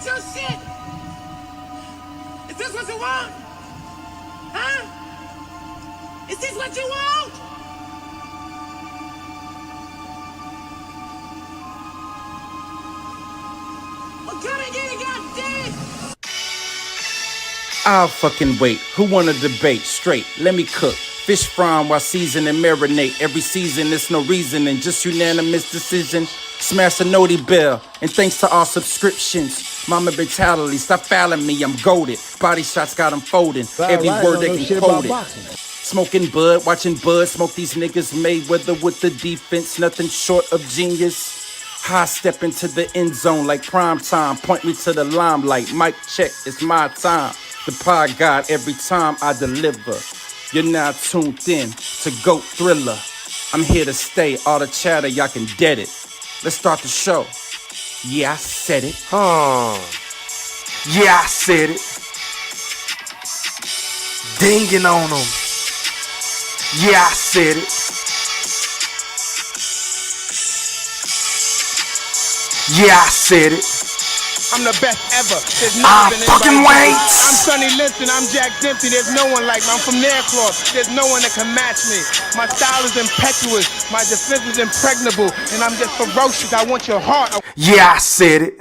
want your shit? Is this what you want? Huh? Is this what you want? Well, come and get it, goddamn! I'll fucking wait. Who wanna debate? Straight, let me cook. Fish frying while season and marinate. Every season, there's no reason and just unanimous decision. Smash the noti bell, and thanks to all subscriptions. Mama mentality, stop fouling me, I'm goaded. Body shots got them folding. Every word they can quote it. Smoking bud, watching bud smoke these niggas Mayweather with the defense, nothing short of genius. High step into the end zone like prime time. Point me to the limelight. Mic check, it's my time. The pod god every time I deliver. You're now tuned in to GOAT Thriller. I'm here to stay. All the chatter, y'all can dead it. Let's start the show. Yeah, I said it. Yeah, I said it. Dinging on them. Yeah, I said it. Yeah, I said it. I'm the best ever. There's I never been fucking anybody. wait. I'm Sonny Liston. I'm Jack Dempsey. There's no one like me. I'm from Nairclaw. There's no one that can match me. My style is impetuous. My defense is impregnable. And I'm just ferocious. I want your heart. Yeah, I said it.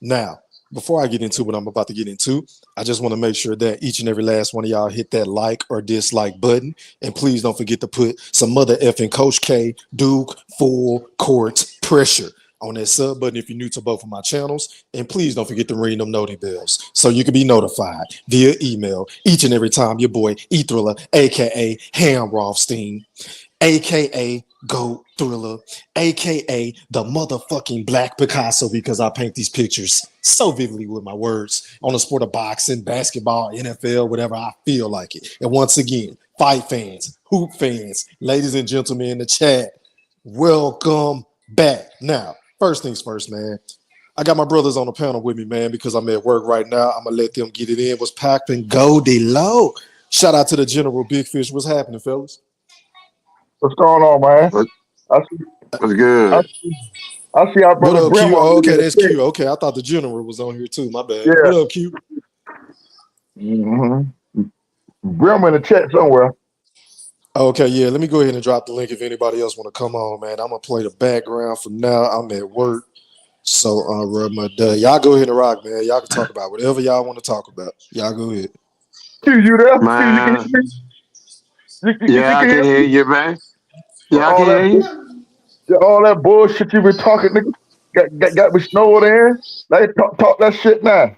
Now, before I get into what I'm about to get into, I just want to make sure that each and every last one of y'all hit that like or dislike button. And please don't forget to put some mother effing Coach K, Duke, full court pressure on that sub button if you're new to both of my channels. And please don't forget to ring them noti bells so you can be notified via email each and every time your boy E-Thriller, aka Ham Rothstein, aka GOAT Thriller, aka the motherfucking Black Picasso, because I paint these pictures so vividly with my words on the sport of boxing, basketball, NFL, whatever I feel like it. And once again, fight fans, hoop fans, ladies and gentlemen in the chat, welcome back. Now, first things first, man. I got my brothers on the panel with me, man, because I'm at work right now. I'm gonna let them get it in. What's poppin'? Goldie Low. Shout out to the General Big Fish. What's happening, fellas? What's going on, man? I see, What's good? I see our What brother up, Brim. Q? Oh, okay, that's Q. Okay, I thought the General was on here too. My bad. Yeah. What up, Q? Brim in the chat somewhere. Okay, yeah, let me go ahead and drop the link if anybody else want to come on, man. I'm gonna play the background for now. I'm at work, so rub my day. Y'all go ahead and rock, man. Y'all can talk about whatever y'all want to talk about. Y'all go ahead. Q, you there? Man. Q, you can hear me? Yeah, I can hear you, man. Yeah, I all can that, hear you. all that bullshit you been talking, nigga, got me snowed in. Like, talk that shit now.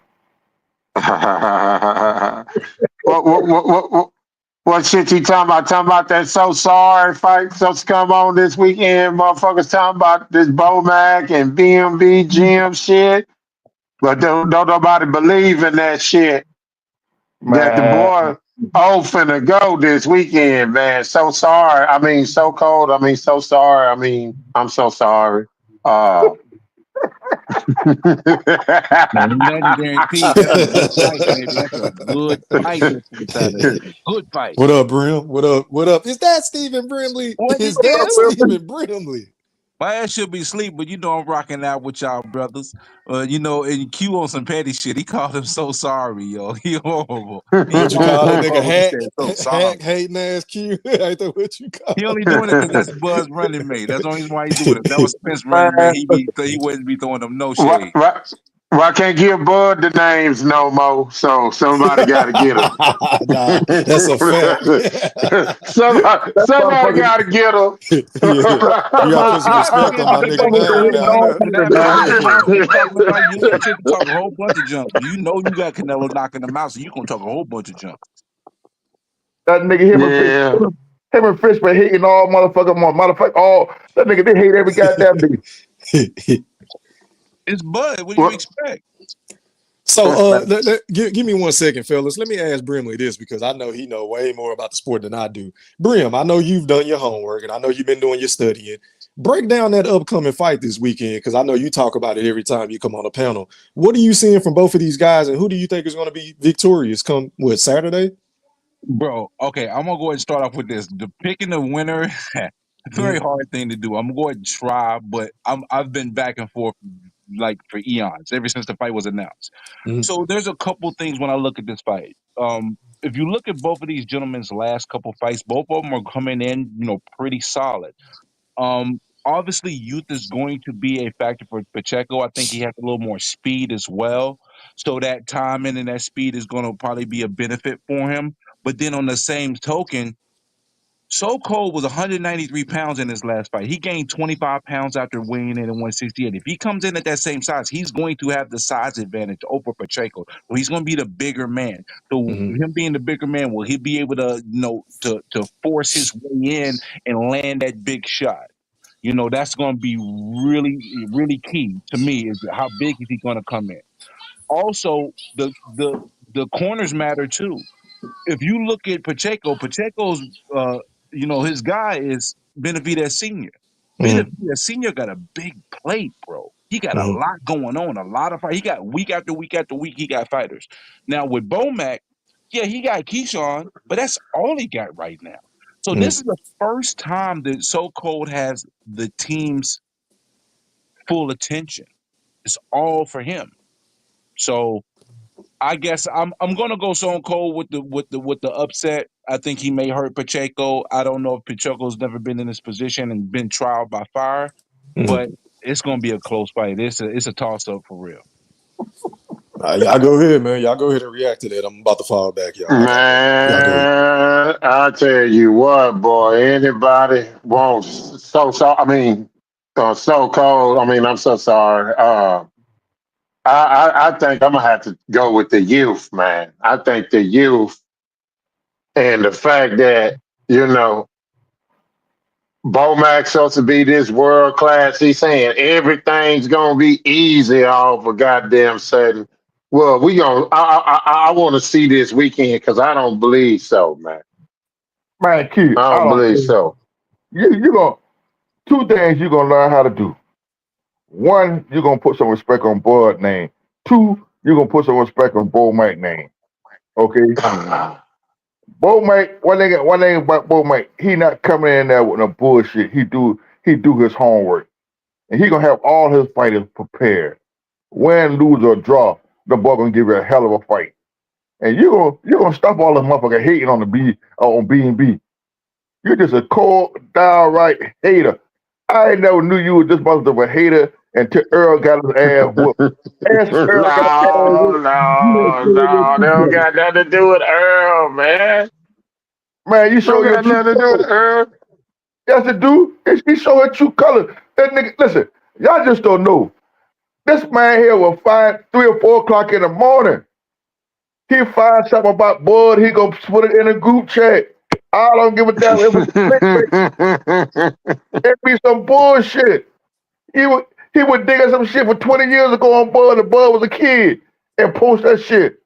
What shit you talking about? Talking about that So Sorry fight supposed to come on this weekend? Motherfuckers talking about this Bomac and BMB Gym shit. But don't nobody believe in that shit. That the boy finna go this weekend, man. So sorry. I mean, so cold. I mean, so sorry. I mean, I'm so sorry. Man, that guaranteed that's a good fight, baby. That's a good fight. Good fight. What up, Brim? What up? What up? Is that Stephen Brimley? Is that Stephen Brimley? My ass should be asleep, but you know I'm rocking out with y'all brothers. You know, and Q on some petty shit. He called him So Sorry, yo. He horrible. What you call that nigga? Hack hating ass Q. Ain't that what you call? He only doing it because that's Buzz running mate. That's the only reason why he doing it. If that was Spence running mate, he wouldn't be throwing them no shade. Well, I can't give Bud the names no more, so somebody got to get them. Nah, that's a fact. somebody got to get them. You got to put some respect on my nigga name. You can talk a whole bunch of junk. You know you got Canelo knocking them out, so you gonna talk a whole bunch of junk. That nigga him and Fish been hating all motherfucker, all that nigga. They hate every goddamn nigga. It's Bud. What do you expect? So, give me 1 second, fellas. Let me ask Brimley this because I know he know way more about the sport than I do. Brim, I know you've done your homework and I know you've been doing your studying. Break down that upcoming fight this weekend because I know you talk about it every time you come on the panel. What are you seeing from both of these guys, and who do you think is going to be victorious come Saturday? Bro, okay, I'm gonna go ahead and start off with this. The picking the winner It's a very hard thing to do. I'm going to go ahead and try, but I've been back and forth like for eons, ever since the fight was announced. Mhm. So there's a couple things when I look at this fight. If you look at both of these gentlemen's last couple fights, both of them are coming in, pretty solid. Obviously, youth is going to be a factor for Pacheco. I think he has a little more speed as well. So that timing and that speed is going to probably be a benefit for him. But then on the same token, So Cold was 193 pounds in his last fight. He gained 25 pounds after weighing in at 168. If he comes in at that same size, he's going to have the size advantage over Pacheco. So he's going to be the bigger man. So him being the bigger man, will he be able to, to force his way in and land that big shot? That's going to be really, really key to me. Is how big is he going to come in? Also, the corners matter too. If you look at Pacheco's, his guy is Benavidez Senior. Benavidez Senior got a big plate, bro. He got a lot going on, a lot of fight. He got week after week after week. He got fighters. Now with Bomac, yeah, he got Keyshawn, but that's all he got right now. So this is the first time that So Cold has the team's full attention. It's all for him. So I guess I'm gonna go Stone Cold with the upset. I think he may hurt Pacheco. I don't know if Pacheco's never been in this position and been trialed by fire, but it's gonna be a close fight. It's a toss up for real. Y'all go ahead, man. Y'all go ahead and react to that. I'm about to fall back, y'all. Man, I tell you what, boy. Anybody wants So Cold? I mean, I'm so sorry. I think I'm gonna have to go with the youth, man. I think the youth and the fact that Bomac's supposed to be this world class. He's saying everything's gonna be easy all for goddamn sudden. Well, I want to see this weekend because I don't believe so, man. Man, Q, I don't believe so. You gonna two things you're gonna learn how to do. One, you're gonna put some respect on Bud name. Two, you're gonna put some respect on Bomac name. Okay. Bomac, one thing about Bomac, he not coming in there with no bullshit. He do his homework. And he gonna have all his fighters prepared. Win, lose, or draw, the boy gonna give you a hell of a fight. And you're gonna stop all this motherfucker hating on on B&B. You're just a cold, downright hater. I never knew you were this much of a hater until Earl got his ass whooped. No, they don't got nothing to do with Earl, man. Man, you show your nothing to do with Earl. Yes, it do. He show her true color. That nigga, listen, y'all just don't know. This man here will find 3 or 4 o'clock in the morning. He find something about Bud, he gonna put it in a group chat. I don't give a damn if it be some bullshit. He would dig at some shit for 20 years ago on Bud, and Bud was a kid, and post that shit.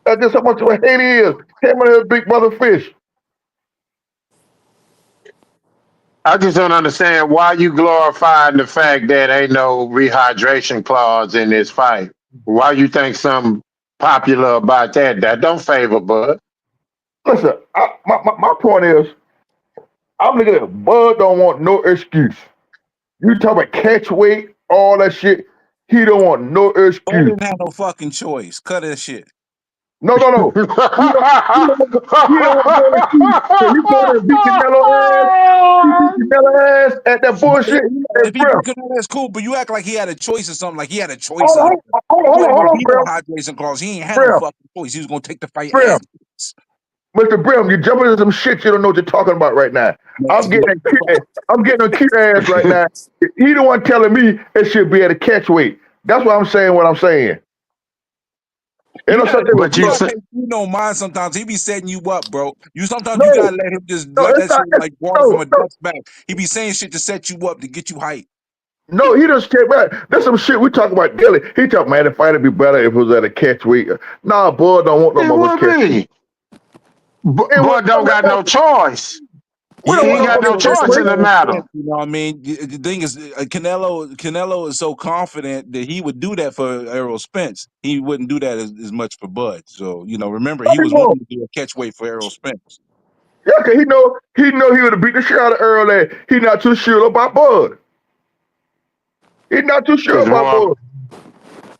That's just how much of a hate he is. Him and his big brother Fish. I just don't understand why you glorifying the fact that ain't no rehydration clause in this fight. Why you think something popular about that? That don't favor Bud. Listen, my point is, I'm looking at Bud don't want no excuse. You talk about catch weight, all that shit. He don't want no excuse. Bud didn't have no fucking choice. Cut that shit. No. He don't want no excuse. So you go to beat Canelo ass at that bullshit. If he beat Canelo, that's cool, but you act like he had a choice or something. Like he had a choice. Hold on, bro. Hydration clause. He ain't had no fucking choice. He was gonna take the fight. Mr. Brim, you're jumping into some shit you don't know what you're talking about right now. I'm getting a cute ass right now. He the one telling me it should be at a catch weight. That's what I'm saying. What I'm saying. You don't mind sometimes. He be setting you up, bro. You gotta let him just let that shit like water from a duck's back. He be saying shit to set you up to get you hyped. No, he just came back. That's some shit we talk about daily. He talk, man, the fight would be better if it was at a catch weight. Nah, Bud don't want no more catch weight. Bud don't got no choice. He ain't got no choice in the matter. You know what I mean? The thing is, Canelo is so confident that he would do that for Errol Spence. He wouldn't do that as much for Bud. So, remember, he was willing to do a catch weight for Errol Spence. Yeah, cause he know he would have beat the shit out of Earl. And he not too sure about Bud. He not too sure It's about more, Bud.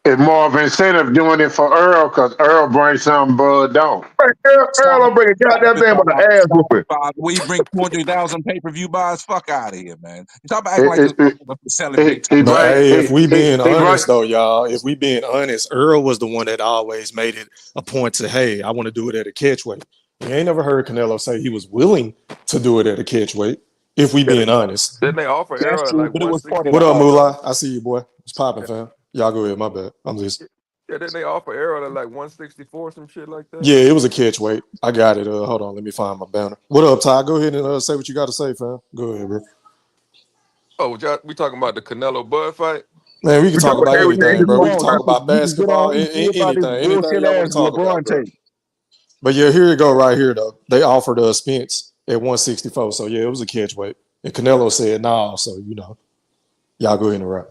it's more of an incentive doing it for Earl because Earl brings something Bud don't. Earl don't bring a goddamn thing but an ass whooping. We bring 200,000 pay-per-view buys. Fuck out of here, man. You talk about acting like It, this it, motherfucker selling it, big he time. But bring hey, if we being he bring honest though, y'all, if we being honest, Earl was the one that always made it a point to, hey, I want to do it at a catch weight. You ain't never heard Canelo say he was willing to do it at a catch weight. If we being honest. Didn't they offer That's Errol at true, like but it was part of What the up, 164? Moolah? I see you, boy. It's popping, fam. Y'all go ahead. My bad. I'm just. Yeah, didn't they offer Errol at like 164, some shit like that? Yeah, it was a catch weight. I got it. Hold on. Let me find my banner. What up, Ty? Go ahead and say what you got to say, fam. Go ahead, bro. Oh, we talking about the Canelo Bud fight? Man, we can We talk talk about about everything. anything, bro. We can on. talk about You can get basketball, on about this anything y'all want to talk LeBron about, bro. tape. But yeah, here you go, right here though. They offered Spence at 164, so yeah, it was a catch weight. And Canelo said nah, so y'all go ahead and wrap.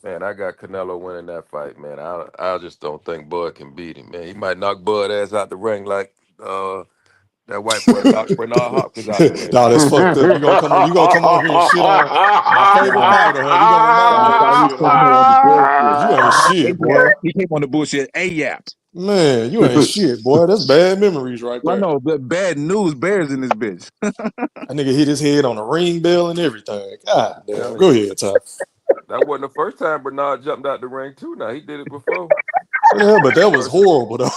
Man, I got Canelo winning that fight, man. I just don't think Bud can beat him, man. He might knock Bud ass out the ring like that white boy knocked Bernard Hopkins out the ring. Nah, that's fucked up. You gonna come on here and shit on my favorite fighter, huh? You gonna remind me of that shit, huh? You ain't shit, boy. He came on the bullshit. AYAP. Man, you ain't shit, boy. That's bad memories right I there. know, but bad news bears in this bitch. That nigga hit his head on a ring bell and everything. God damn. Telling Go you. ahead, Ty. That wasn't the first time Bernard jumped out the ring, too. Now, he did it before. Yeah, but that was horrible though.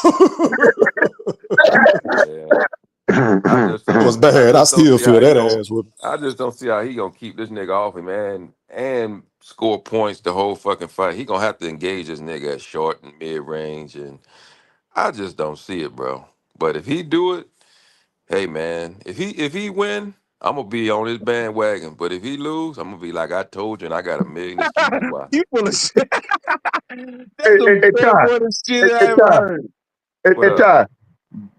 Yeah. I just That was don't, bad. I don't still see feel how he that gonna, ass whooping. I just don't see how he gonna keep this nigga off him, man, and score points the whole fucking fight. He gonna have to engage this nigga at short and mid range, and I just don't see it, bro. But if he do it, hey man, if he win, I'm gonna be on his bandwagon. But if he lose, I'm gonna be like, I told you, and I got a million excuses why. You full of shit. That's Hey, the Ty. funniest shit I Hey, ever Ty. heard. What up? Ty.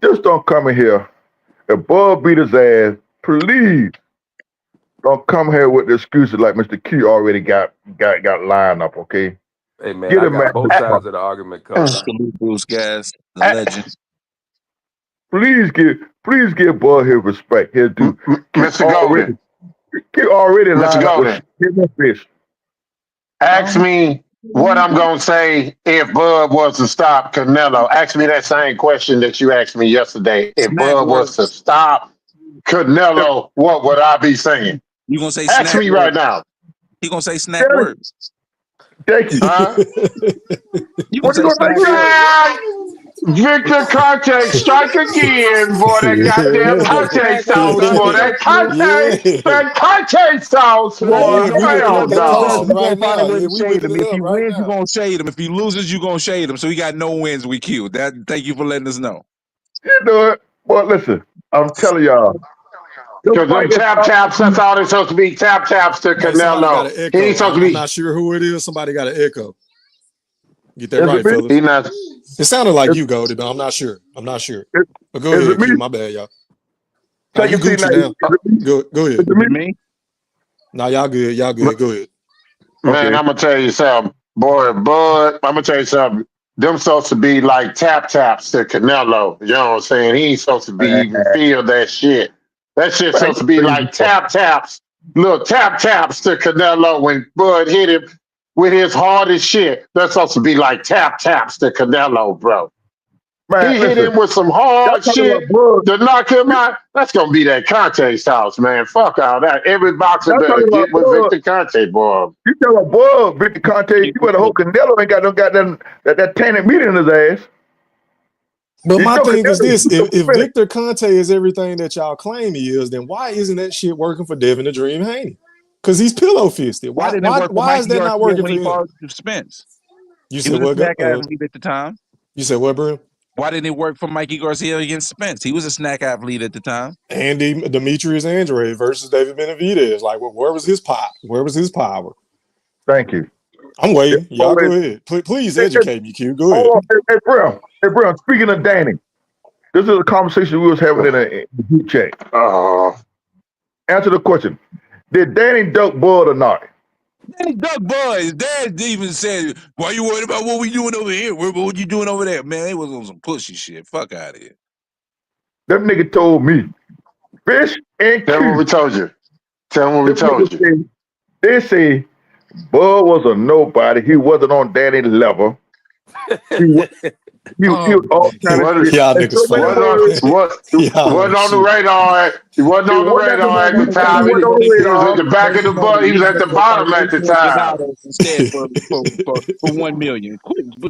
Just don't come in here. If Bud beat his ass, please don't come here with the excuses like Mr. Q already got lined up, okay? Hey man, Get I a man. got both sides of the argument covered. Salute Bruce Gas, the legend. Please give Bud his respect. His due. Mr. Golden, Q already Mr. lined up with Golden, fish. ask me what I'm gonna say if Bud was to stop Canelo. Ask me that same question that you asked me yesterday. If Snack Bud was to words. stop Canelo, what would I be saying? You gonna say Ask snack me words? right now. He gonna say snack words. Thank you. Huh? You gonna What you say gonna snack say? words? Victor Conte strike again, boy. That goddamn Conte sauce, boy. That Conte sauce, So that boy. means we whipping up Hell that no. potion you right gonna find a now. way Yeah, to we shade whipping him. it If he up right wins, you now. gonna shade him. If he loses, you gonna shade him. So he got no wins. We cute. That. Thank you for letting us know. You know it. Well, listen, I'm telling y'all. Because them tap taps, that's all they're supposed to be. Tap taps to Hey, somebody got Canelo. an He ain't echo. supposed to I'm be. not sure who it is. Somebody got an echo. Get that Is right, it me? fellas. He not. It sounded like Is, you, Goldie, but I'm not sure. is, But go is it ahead, me? Q. My bad, y'all. Nah, Take you a seat now. Gucci now. Is it me? Go ahead. Is it me? Nah, y'all good. Y'all good. Go ahead. Man, Okay. I'm gonna tell you something, boy. Bud, I'm gonna tell you something. Them supposed to be like tap taps to Canelo. You know what I'm saying? He ain't supposed to be even feel that shit. That shit's supposed to be like tap taps, little tap taps to Canelo when Bud hit him with his hardest shit. That's supposed to be like tap taps to Canelo, bro. Man, He hit listen. him with some Y'all hard talking shit about Bud. to knock him out. That's gonna be that Conte's house, man. Fuck all that. Every boxer Y'all better talking about get with Bud. Victor Conte, boy. You talking about Bud, Victor Conte. You better hope Canelo ain't got that tainted meat in his ass. But You my know thing is this: if Canelo. Victor Conte is everything that y'all claim he is, then why isn't that shit working for Devin the Dream Haney? Because he's pillow fisted. Why didn't it work for Why is Mikey that not Garcia working when for he him? fought Spence? You He said was a what? snack athlete at the time. You said what, bro? Why didn't it work for Mikey Garcia against Spence? He was a snack athlete at the time. Andy Demetrius Andrade versus David Benavidez. Like, where was his pop? Where was his power? Thank you. I'm waiting. Y'all Always, go ahead. Please educate me, Q. Go ahead. hold on, hey, Brown. Speaking of Danny, this is a conversation we was having in a group chat. Answer the question: did Danny duck Bud or not? Danny Duck Boys. Dad even said, "Why you worried about what we doing over here? What you doing over there, man?" They was on some pussy shit. Fuck out of here. That nigga told me Fish and Tell them what we Q. told you. Tell them what we Them told niggas you. They say Bud was a nobody. He wasn't on Danny level. He was all kind of What shit. Y'all And niggas so many wasn't funny. on words. Y'all wasn't ain't on the shit. radar. He wasn't It on the wasn't at the radar at the moment. He time. wasn't on the He was at radar. the back of the butt. He was at the bottom at the time. Instead for 1 million.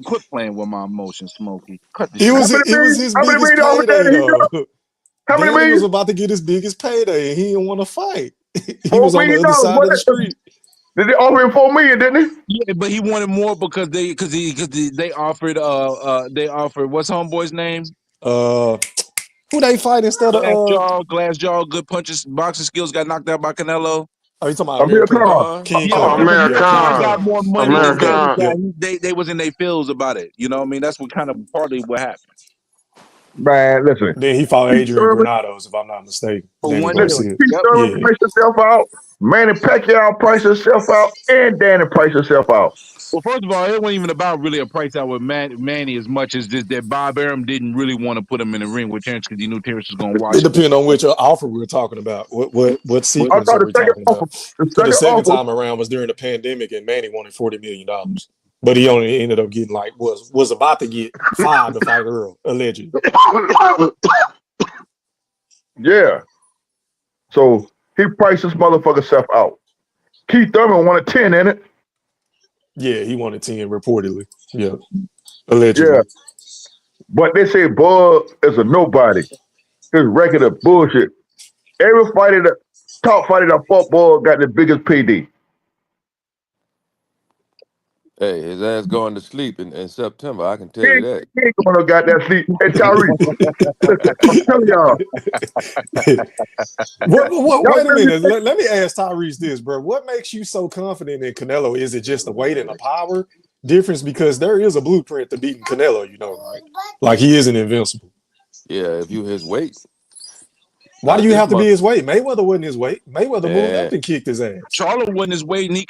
Quit playing with my emotions, Smokey. Cut the It shit. was his How many biggest million dollars payday Danny he got? though. How many Danny was million? about to get his biggest payday and he didn't want to fight. He $4 was on the million. other side What? of the street. Did they offer him $4 million, didn't Yeah, but he wanted more because they offered what's homeboy's name? Uh who they fight instead of Glass jaw, good punches, boxing skills, got knocked out by Canelo. are you talking about he? Amir American Khan. King Yeah, Oh, Kong? but Yeah, Amir King Khan American. got Kong. more money Yeah, than yeah, Danny American. yeah. got. They was in their feels about it. You know what I mean? That's what kind of partly what happened. Man, listen. Then he fought Keith Adrian Thurman, Granados, if I'm not mistaken. For Danny 1 listen, million. Garcia. Keith Yep. Thurman Yeah. priced himself out. Manny Pacquiao priced himself out. And Danny priced himself out. Well, first of all, it wasn't even about really a price out with Manny as much as just that Bob Arum didn't really want to put him in the ring with Terrence because he knew Terrence was going to It watch him. depends on which offer we're talking about. What I sequence thought are we talking about? the So the second second offer, time around was during the pandemic, and Manny wanted $40 million, but he only ended up getting was about to get 5 to fight Earl, allegedly. yeah. So he priced his motherfucker self out. Keith Thurman wanted 10 in it. Yeah, he wanted 10 reportedly. Yeah, allegedly. Yeah. But they say Bud is a nobody. His record of bullshit. Every top fighter that fought Bud got the biggest payday. Hey, his ass going to sleep in September. I can tell He you ain't, that. he ain't gonna got that sleep. Hey, Tyrese, listen, I'm telling y'all. Y'all Wait a tell me, minute. Let me ask Tyrese this, bro. What makes you so confident in Canelo? Is it just the weight and the power difference? Because there is a blueprint to beating Canelo, you know, right? Like he isn't invincible. Yeah, if you his weight, Why do not you this have to be month. his weight? Mayweather wasn't his weight. Mayweather moved up Man, and kicked his ass. Charlo wasn't his weight, and he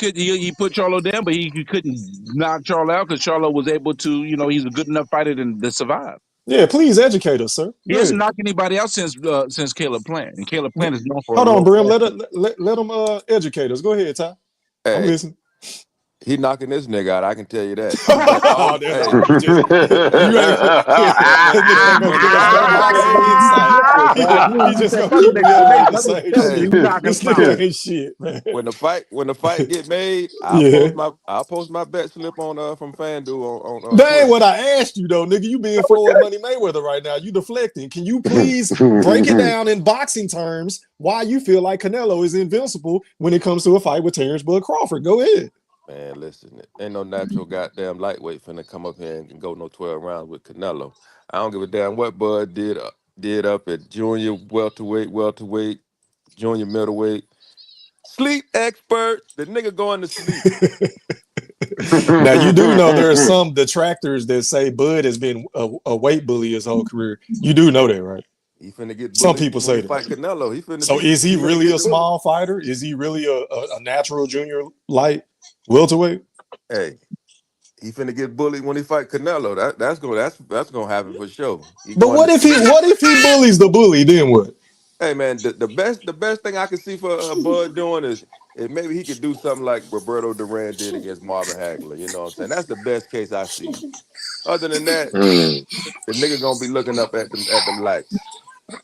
put Charlo down, but he couldn't knock Charlo out because Charlo was able to, he's a good enough fighter to survive. Yeah, please educate us, sir. He Go hasn't ahead. knocked anybody out since Caleb Plant, and Caleb Plant is known for a Hold on, real Brim. fast. Let him educate us. Go ahead, Ty. I'm hey, listening. he knocking this nigga out. I can tell you that. Oh, Hey, you ain't nigga ain't gonna give us no boxing insight. He just gonna keep reiterating the same hey, shit. This nigga ain't shit, man. when the fight get made, Yeah. I'll post my bet slip on from FanDuel on That ain't Twitter. what I asked you though, nigga. You being Floyd Money Mayweather right now. You deflecting. Can you please break it down in boxing terms why you feel like Canelo is invincible when it comes to a fight with Terrence Bud Crawford? Go ahead. Man, listen, ain't no natural goddamn lightweight finna come up here and go no 12 rounds with Canelo. I don't give a damn what Bud did up at junior welterweight, junior middleweight. Sleep expert, the nigga going to sleep. Now you do know there are some detractors that say Bud has been a weight bully his whole career. You do know that, right? He finna get Some bullied people when say he that. fight Canelo. He finna So be. is he He finna really a get bullied. small fighter? Is he really a natural junior light welterweight? Hey, he finna get bullied when he fight Canelo. That's gonna happen for sure. He But going to sleep. what if he bullies the bully? Then what? Hey man, the best thing I can see for Bud doing is maybe he could do something like Roberto Duran did against Marvin Hagler. You know what I'm saying? That's the best case I see. Other than that, the nigga gonna be looking up at them lights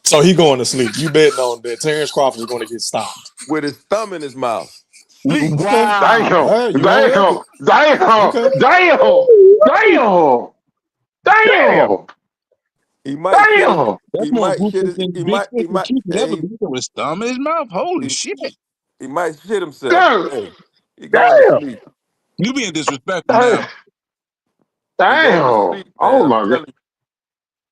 So he going to sleep. You betting on that Terrence Crawford is going to get stopped. with his thumb in his mouth. Sleep. Okay. Damn. All right, you on Damn. record. Damn. Okay. Damn. Damn. Damn. He might shit his. Damn. That's He more might shit ruthless his. than He Big might. Fish and Chief ever Hey, been with his thumb in his mouth. Holy he, shit! he might shit himself. Damn. Hey, he going to damn. sleep. You being disrespectful Damn. now. He going to Damn. sleep, man. Oh I'm my God. telling you.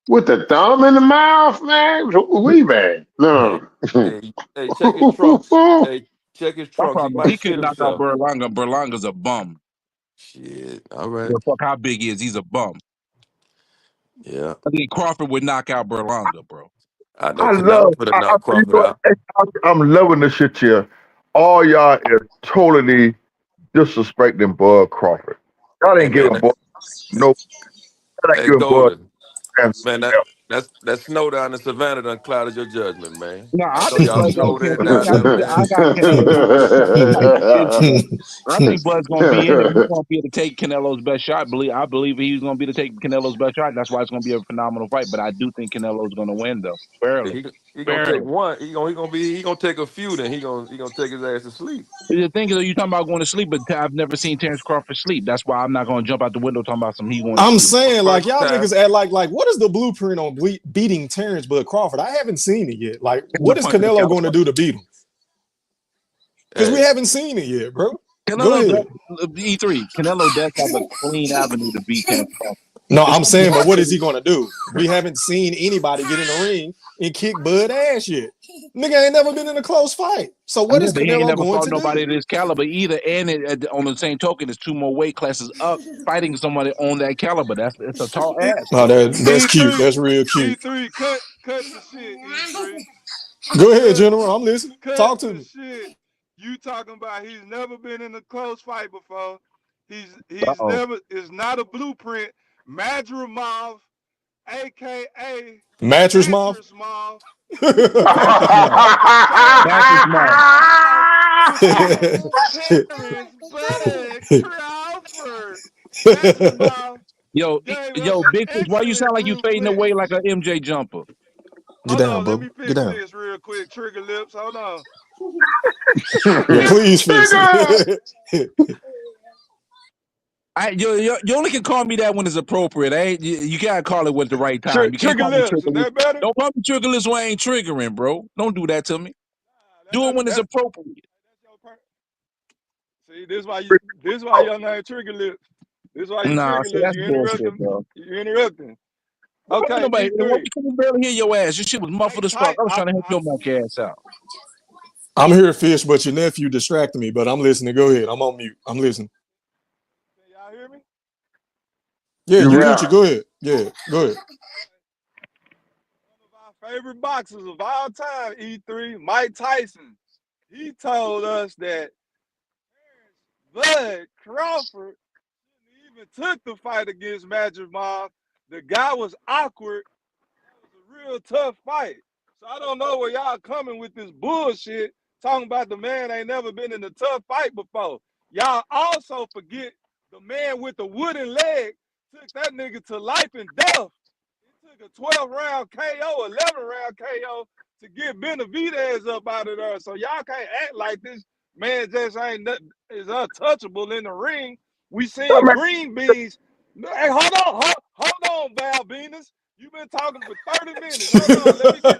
With the thumb in the mouth, man. We man. Hey, No. hey, check his trunks. Hey, check his My trunks. He problem is might he shit couldn't knock out himself. Berlanga. Berlanga's a bum. Shit. All right. The fuck how big he is? He's a bum. Yeah. I think Crawford would knock out Berlanga, bro. I know Canelo put a knock You Crawford know what? out. I'm loving this shit here. All y'all is totally disrespecting Bud Crawford. Y'all Hey ain't giving man, Bud no, y'all ain't hey giving Bud Golden, and man, That snow down in Savannah done clouded your judgment, man. No, I I know think y'all Bud snow got there Canelo. down there, I man. got Canelo number one like this, bro. I think Bud's gonna be in it. He's gonna be able to take Canelo's best shot. I believe he's gonna be able to take Canelo's best shot. That's why it's gonna be a phenomenal fight. But I do think Canelo's gonna win though. Fairly. He gonna take Fairly. one. He gonna take a few. Then he gonna take his ass to sleep. The thing is, you talking about going to sleep, but I've never seen Terrence Crawford sleep. That's why I'm not gonna jump out the window talking about he going to I'm sleep. saying, like, First y'all time. niggas act like what is the blueprint on beating Terrence Bud Crawford? I haven't seen it yet. Like, what is Canelo going to do to beat him? Because we haven't seen it yet, bro. Canelo E3. Canelo does have a clean avenue to beat Terrence Crawford. No, I'm saying, but what is he going to do? We haven't seen anybody get in the ring and kick Bud ass yet. Nigga ain't never been in a close fight. So what is He ain't Canelo never going fought to nobody do? of this caliber either. And on the same token, there's 2 more weight classes up fighting somebody on that caliber. It's a tall ask. Oh, that's cute. E3, That's real cute. E3, cut the shit, E3. Go ahead, General. I'm listening. Talk to me. Shit. You talking about he's never been in a close fight before. He's never, it's not a blueprint. Madrimov, aka Mattress Mouth. Mouth. Yo, Big Fish, why you sound like you fading away like an MJ jumper? Get down, bro. Get down. This real quick. Trigger lips. Hold on. Yeah, please fix it. You only can call me that when it's appropriate. You gotta call it with the right time. You can't Trigger call me lips. trigger Is that better? Don't call me trigger lips when I ain't triggering, bro. Don't do that to me. Do it when it's appropriate. See, this is why y'all not trigger lips. This is why you trigger lips. You interrupting, bro. You interrupting. Okay. Nobody can barely hear your ass. Your shit was muffled as fuck. I was trying to help your monkey ass out. I'm here, Fish, but your nephew distracted me. But I'm listening. Go ahead. I'm on mute. I'm listening. Y'all hear me? Yeah, you got you. Go ahead. Yeah, go ahead. One of our favorite boxers of all time, E3, Mike Tyson. He told us that Bud Crawford even took the fight against Madrimov. The guy was awkward. It was a real tough fight. So I don't know where y'all coming with this bullshit, talking about the man ain't never been in a tough fight before. Y'all also forget the man with the wooden leg took that nigga to life and death. He took a 12-round KO, 11-round KO to get Benavidez up out of there. So y'all can't act like this man just is untouchable in the ring. We seeing green beans. Hey, hold on, Val Venus. You've been talking for 30 minutes. Hold on, let me get.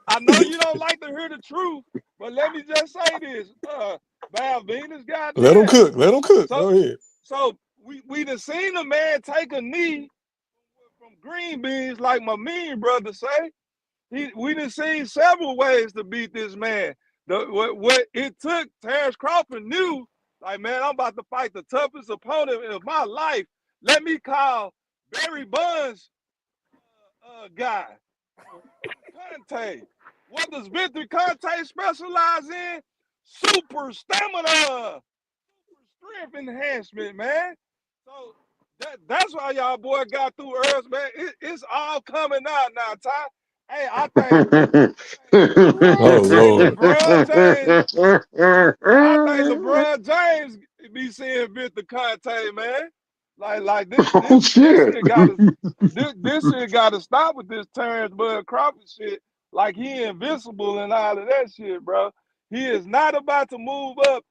I know you don't like to hear the truth, but let me just say this, Val Venus, goddamn. Let him cook. Let him cook. Go ahead. So we done seen a man take a knee from green beans, like my mean brother say. We done seen several ways to beat this man. What it took, Terrence Crawford knew, like, man, I'm about to fight the toughest opponent of my life. Let me call Barry Bonds guy, Conte. What does Victor Conte specialize in? Super stamina, super strength enhancement, man. So that's why y'all boy got through Earth, man. It's all coming out now, Ty. Hey, I think LeBron James be seeing Victor Conte, man. Like this shit gotta stop with this Terrence Bud Crawford shit. Like he invincible and all of that shit, bro. He is not about to move up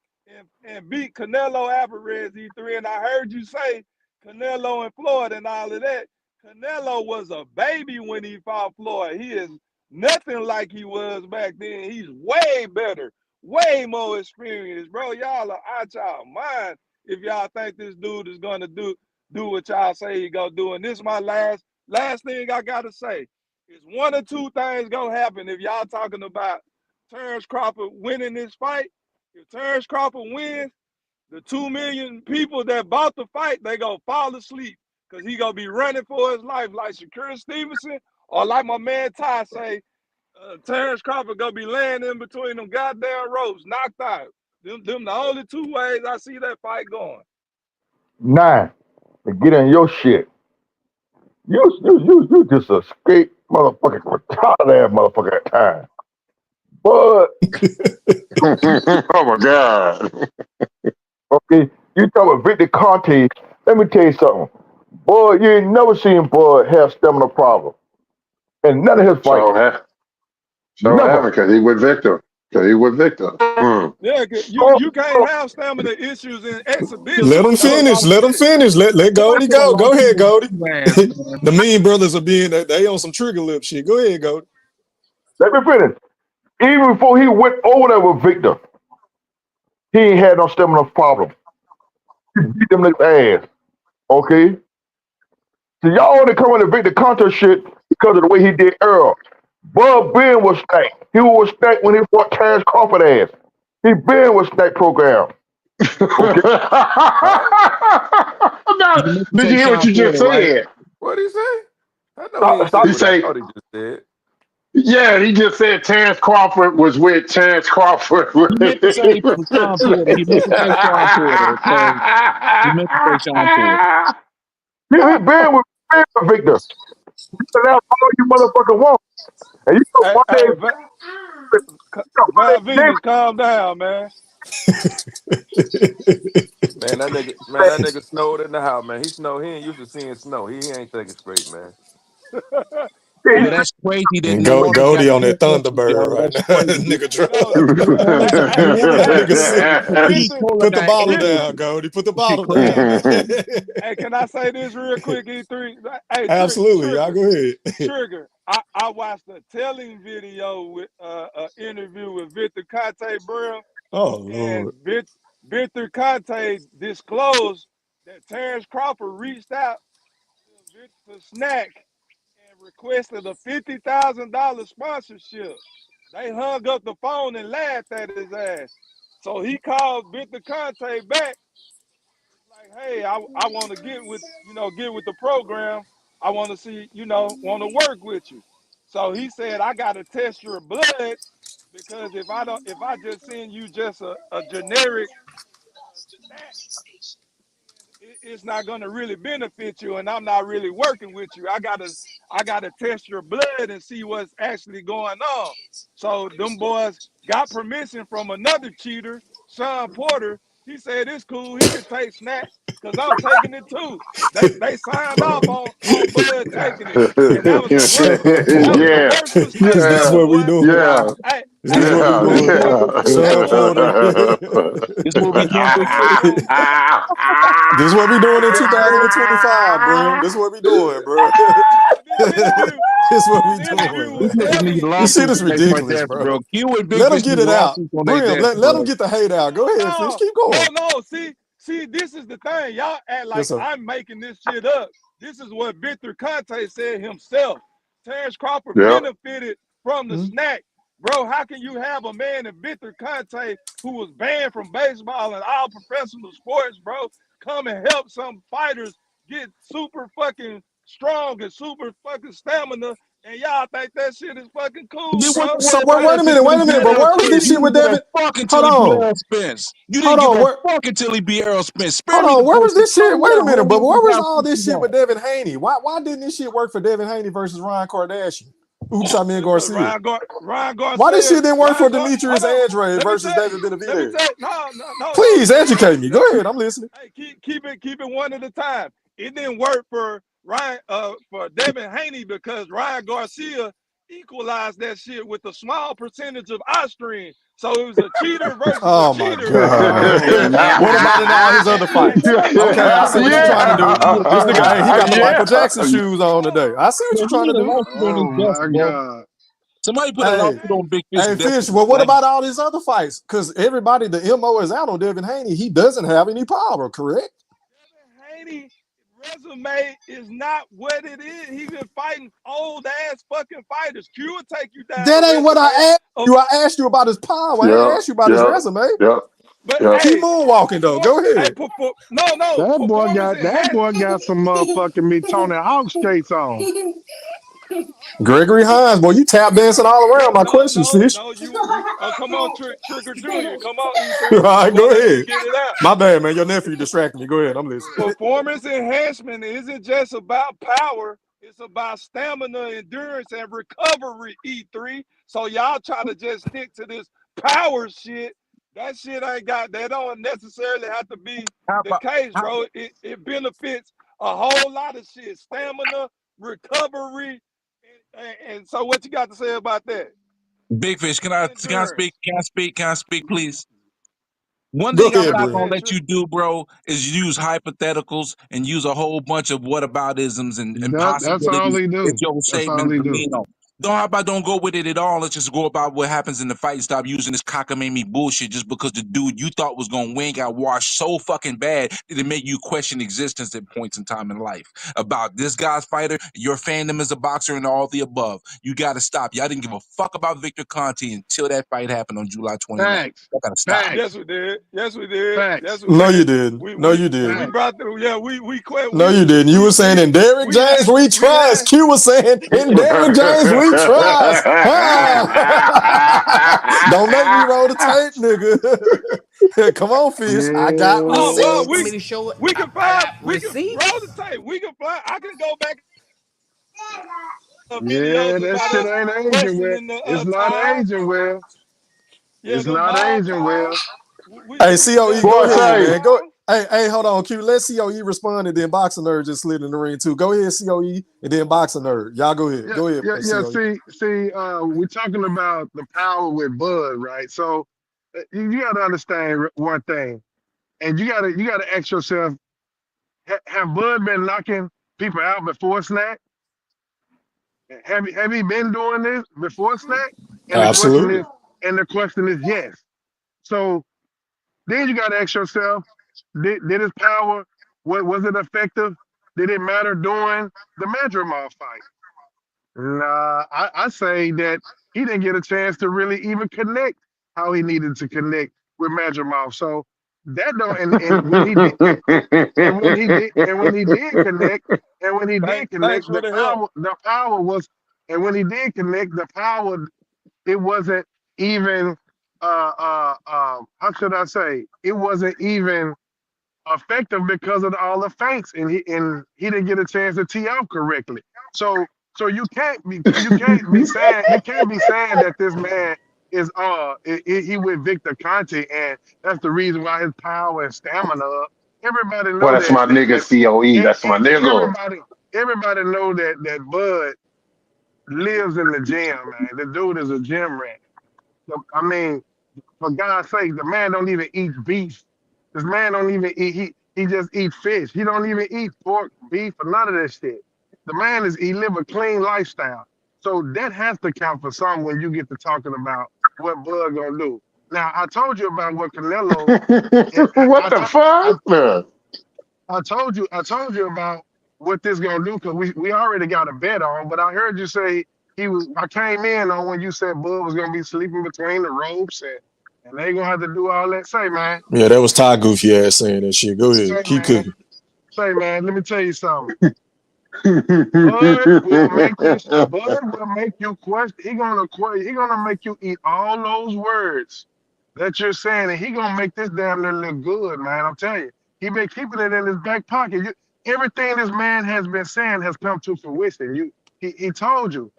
and beat Canelo Alvarez E3. And I heard you say Canelo in Florida and all of that. Canelo was a baby when he fought Floyd. He is nothing like he was back then. He's way better, way more experienced, bro. Y'all are out y'all mind if y'all think this dude is gonna do what y'all say he gonna do. And this is my last thing I gotta say. Is one or two things gonna happen if y'all talking about Terrence Crawford winning this fight. If Terrence Crawford wins, the 2 million people that bought the fight, they gonna fall asleep because he gonna be running for his life like Shakur Stevenson, or like my man Ty say, Terrence Crawford gonna be laying in between them goddamn ropes, knocked out. Them the only 2 ways I see that fight going. 9. Get in your shit. You just a straight motherfucking retarded ass motherfucker at time. But Oh my God. okay, you talk about Victor Conte. Let me tell you something. Boy, you ain't never seen Boy have stamina problem. And none of his fights. So Never. happened because he with Victor. Because he with Victor. Yeah, you can't have stamina issues in exhibition. Let them finish. Let them finish. Let Goldie go. Go ahead, Goldie. The mean brothers are being they on some trigger lip shit. Go ahead, Goldie. Let me finish. Even before he went over there with Victor, he ain't had no stamina problem. He beat them niggas ass. Okay? So y'all only come into Victor Conte shit because of the way he did Earl. Bud Ben was stacked. He was stacked when he fought Terrence Crawford ass. He Ben was stacked program. Okay? Did you hear what you just said? What'd he say? I know he ain't Stop. said what I thought he just said. Yeah, he just said Terrence Crawford was with Terrence Crawford. He meant to say from Sean Porter. He meant to say Sean Porter. So he meant to say Sean Porter. He Ben was Victor. That's all you motherfucker want. And you know Hey, one day, Val Venus, calm down, man. Man, that nigga snowed in the house, man. He ain't used to seeing snow. He ain't thinking straight, man. Yo, that's crazy that And no longer got Goldie on that two questions, Thunderbird yo. right That's now. crazy. Nigga drunk. You only got Nigga two sick. questions. Put the bottle Able down, to Goldie. Put the get bottle crazy. down, man. Hey, can I say this real quick, E3? Hey, Absolutely. Y'all go ahead. Trigger. I watched a telling video with an interview with Victor Conte Brown. Oh And Lord. Victor Conte disclosed that Terrence Crawford reached out to Victor Snack and requested a $50,000 sponsorship. They hung up the phone and laughed at his ass. So he called Victor Conte back. Like, hey, I want to get with the program. I want to see, want to work with you. So he said, I got to test your blood because if I just send you just a generic stat, it's not going to really benefit you, and I'm not really working with you. I gotta test your blood and see what's actually going on. So them boys got permission from another cheater, Sean Porter. He said it's cool. He could take Snack because I'm taking it too. They signed off on Bud taking it, and that was the worst. That was the Yeah. worst mistake Is this ever, what we boy. doing? Yeah. Hey, Is this what we doing? hey, Sean boy. Porter. This what we doing, Big Hey, Fish? boy. This is what we doing in This 2025, bro. This is what we doing, bro. interview, This is what we this doing, interview These was man. niggas need telling. This shit lawsuits is on their front ridiculous, desk, bro. bro. Q and Big Let them Fish get need it out. lawsuits on their Brim, desk, let them bro. get the hate out. Go ahead, Fish. Keep going. No. See, this is the thing. Y'all act Yes, like sir. I'm making this shit up. This is what Victor Conte said himself. Terrence Crawford Yep. benefited from the snack. Bro, how can you have a man in Victor Conte who was banned from baseball and all professional sports, bro, come and help some fighters get super fucking strong and super fucking stamina, and y'all think that shit is fucking cool, You bro? wasn't So worried about wait a that shit minute, till wait he a beat minute. But Errol where was Spence. this You shit with didn't give a Devin? fuck until Hold he beat on. Errol Spence. You Hold didn't give on. a Where fuck until he beat Errol Spence. Spare hold me the on. Where was bullshit. this shit? Calm Wait a down, minute. But homie. where You was got all shit this you shit with got. Devin Haney? Why didn't this shit work for Devin Haney versus Ryan Kardashian? Oops, I mean Because Garcia. Ryan Why this Garcia, shit didn't work for Demetrius hold on. Andrade Let me versus tell David you. Let me Benavidez? tell you. No. Please educate me. Go ahead. I'm listening. Hey, keep it one at a time. It didn't work for for Devin Haney because Ryan Garcia equalized that shit with a small percentage of Austrian. So it was a cheater versus a Oh my cheater. God. What about in all his other fights? Okay, I see what you're trying to do. This nigga, hey, he got the Michael Jackson shoes on today. I see what Yo, you're he trying to need a do. lawsuit on his desk, bro. Somebody put a Hey, lawsuit on Big Fish hey, desk. Fish. Well, what about all his other fights? Because everybody, the MO is out on Devin Haney. He doesn't have any power, correct? Devin Haney resume is not what it is. He's been fighting old ass fucking fighters. Q will take you down the That ain't what I resume asked of, you. I asked you about his power. I ain't asked you about his resume. but Keep hey, moonwalking though. Go ahead. That boy performance got some motherfucking me Tony Hawk skates on. Gregory Hines, boy, you tap dancing all around my questions, Fish. you come on, Trigger Junior, come on, All E3. right, I'm gonna go let you ahead. get it out. My bad, man. Your nephew distracted me. Go ahead. I'm listening. Performance enhancement isn't just about power, It's about stamina, endurance, and recovery, E3. So y'all try to just stick to this power shit. That shit ain't got, that don't necessarily have to be the case, bro. It benefits a whole lot of shit. Stamina, recovery. And so what you got to say about that? Big Fish, can I speak, please? One Go thing I'm ahead, not bro. gonna let you do, bro, is use hypotheticals and use a whole bunch of whataboutisms and That's all possibilities he as do. your That's all statement he to do. lean on. Don't go with it at all. Let's just go about what happens in the fight and stop using this cockamamie bullshit just because the dude you thought was gonna win got washed so fucking bad that it made you question existence at points in time in life. About this guy's fighter, your fandom as a boxer, and all the above. You gotta stop. Y'all didn't give a fuck about Victor Conte until that fight happened on July 29th. Facts. Y'all gotta stop. Yes, Facts. we did. Yes, we did. Facts. Yes, we No, did. you didn't. No, you We didn't. brought through. Yeah, we quit. No, you didn't. You were saying in Derrick James we trust. Q was saying in Derrick James we trust. Don't make me roll the tape, nigga. Come on, Fish. I got Oh well, receipts. we can find roll the tape. We can find. I can go back Yeah, videos that about shit us ain't aging well. questioning the It's not towel. aging well. Yeah, It's them not ball aging well. towels. Hey, COE, go Boy, ahead, say, man. Go. Hey, hold on, Q. Let COE respond, and then Boxing Nerd just slid in the ring too. Go ahead, COE, and then Boxing Nerd. Y'all go ahead. Go ahead, Yeah. COE. See, we're talking about the power with Bud, right? So you got to understand one thing, and you got to ask yourself: have Bud been knocking people out before Snack? Have he been doing this before Snack? And Absolutely. the question is yes. So then you got to ask yourself: did his power? Was it effective? Did it matter during the Madrimov fight? Nah, I say that he didn't get a chance to really even connect how he needed to connect with Madrimov. So that don't and when he did connect Thanks for the help. the power was, and when he did connect the power, it wasn't even how should I say, it wasn't even effective because of all the feints, and he didn't get a chance to tee off correctly. So you can't be saying that this man is he with Victor Conte, and that's the reason why his power and stamina up. Everybody Well, know that's my nigga COE. That's my nigga. everybody know that Bud lives in the gym, man. The dude is a gym rat. I mean, for God's sake, the man don't even eat beef. This man don't even eat. He just eat fish. He don't even eat pork, beef, or none of that shit. The man he live a clean lifestyle. So that has to count for something when you get to talking about what Bud gonna do. Now I told you about what Canelo. What the fuck? I told you about what this gonna do because we already got a bet on. But I heard you say I came in on when you said Bud was gonna be sleeping between the ropes and they gonna have to do all that. Say, man. Yeah, that was Ty Goofy ass saying that shit. Go ahead. Keep cooking. Say, man, let me tell you something. Bud will make you question. He gonna make you eat all those words that you're saying, and he gonna make this damn near look good, man. I'm telling you. He been keeping it in his back pocket. Everything this man has been saying has come to fruition. He told you.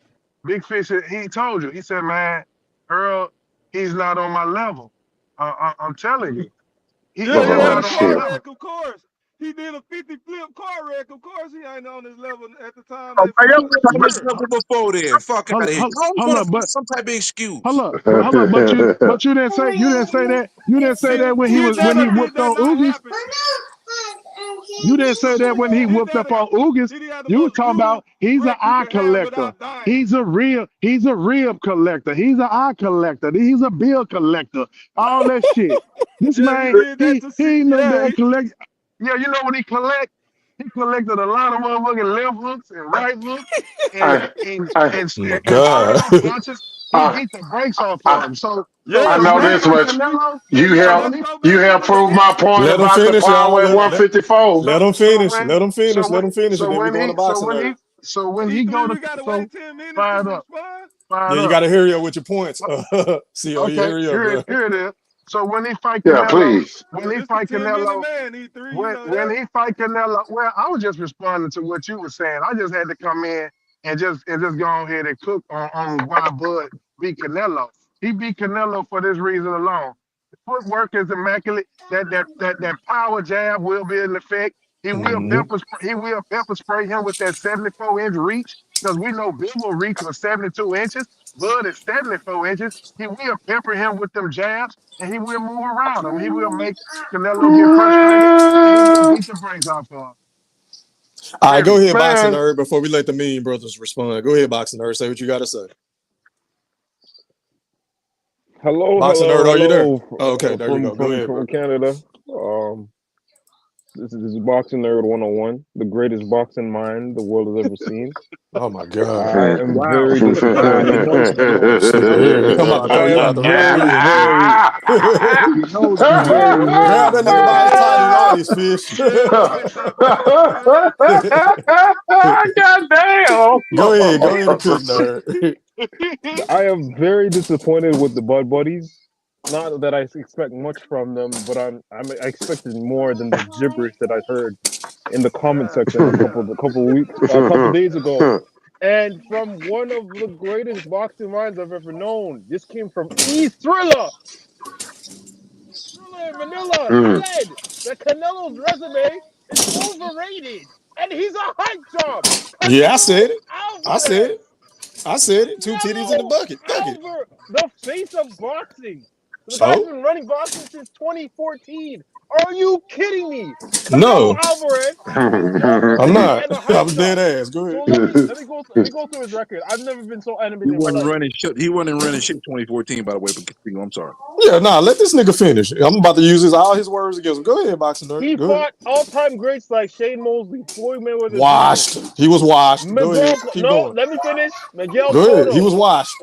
Big Fish, he told you. He said, man, Earl, he's not on my level. I'm telling you. He's Yeah, he had not a on my car level. wreck, of course. He did a 50 flip car wreck. Of course, he ain't on his level at the time. Oh, They y'all fought, was on for this sure. level before then. Fuck out of here. I always want to find some type of excuse. Hold up, but you didn't say that. You didn't say that when he whooped on Oogies. You didn't say that when he whooped up on Oogies. You were talking about he's an eye collector. He's a rib collector. He's an eye collector. He's a bill collector. All that shit. This man, he ain't no damn collect. Yeah, you know what he collect? He collected a lot of motherfucking left hooks and right hooks and God. punches. He beat the brakes off of him. So I know when he this fought much. Canelo, You have proved my point Let him about the finish, y'all. power at 154. Let him finish. Let him finish. Let him finish, and then we going to Boxing Nerd. when he go to we gotta wait 10 minutes fired to up, respond. Yeah, you got to hurry up with your points. COE, Okay, hurry up, bro. here it is. So when he fight Yeah, Canelo, please. when he This fight the 10-minute Canelo, man, E3, you know when that. he fight Canelo, well, I was just responding to what you were saying. I just had to come in and just go ahead and cook on why Bud beat Canelo. He beat Canelo for this reason alone. The footwork is immaculate. That power jab will be in effect. He will pepper spray him with that 74-inch reach because we know Bill will reach with 72 inches. Bud is 74 inches. He will pepper him with them jabs and he will move around him. He will make Canelo get frustrated and he will beat the brakes off of him. All right, go ahead, Boxing Man, Nerd, before we let the mean brothers respond. Go ahead, Boxing Nerd. Say what you got to say. Boxing Nerd, are you there? Hello, Oh, okay, there you go. Go ahead, from bro. Canada. This is Boxing Nerd 101, the greatest boxing mind the world has ever seen. Oh my God. I am Wow. very Wow. disappointed. This nigga here. I'm about to throw I you am out the room. He knows he's very, Grab that nigga by his tidy whities, fish. God damn. Go ahead and cook, nerd. I am very disappointed with the Bud Buddies. Not that I expect much from them, but I expected more than the gibberish that I heard in the comment section a couple days ago. And from one of the greatest boxing minds I've ever known. This came from Thriller. Thriller in Manila said that Canelo's resume is overrated and he's a hype job. Yeah, I said it. Alvarez. I said it. 2 titties in the bucket. Over the face of boxing. The So? guy's been running boxing since 2014. Are you kidding me? No. Canelo Alvarez. I'm not. I'm dead ass. Go ahead. So let me go through his record. I've never been so animated in my life. He wasn't running shit 2014, by the way, but continue. I'm sorry. Yeah, nah, let this nigga finish. I'm about to use all his words against him. Go ahead, Boxing Nerd. He Go fought all-time greats like Shane Mosley, Floyd Mayweather. ahead. Washed. He was washed. Go ahead. Keep going. Let me finish. Miguel Go ahead. Cotto. He was washed.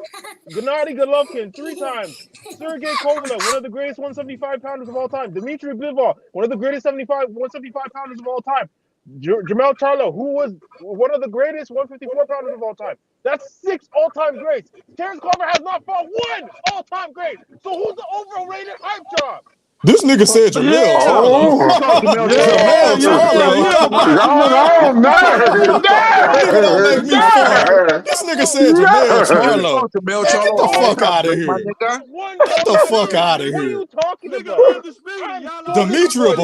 Gennady Golovkin 3 times. Sergey Kovalev, one of the greatest 175-pounders of all time. Dmitry Bivol, one of the greatest 175-pounders of all time. Jermell Charlo, who was one of the greatest 154-pounders of all time. That's 6 all-time greats. Terrence Crawford has not fought 1 all-time great. So who's the overrated hype job? This nigga said Jamel Charlo. This nigga said Jamel Charlo. Get the fuck out of here. Get the fuck out of here. What are you talking about? Demetria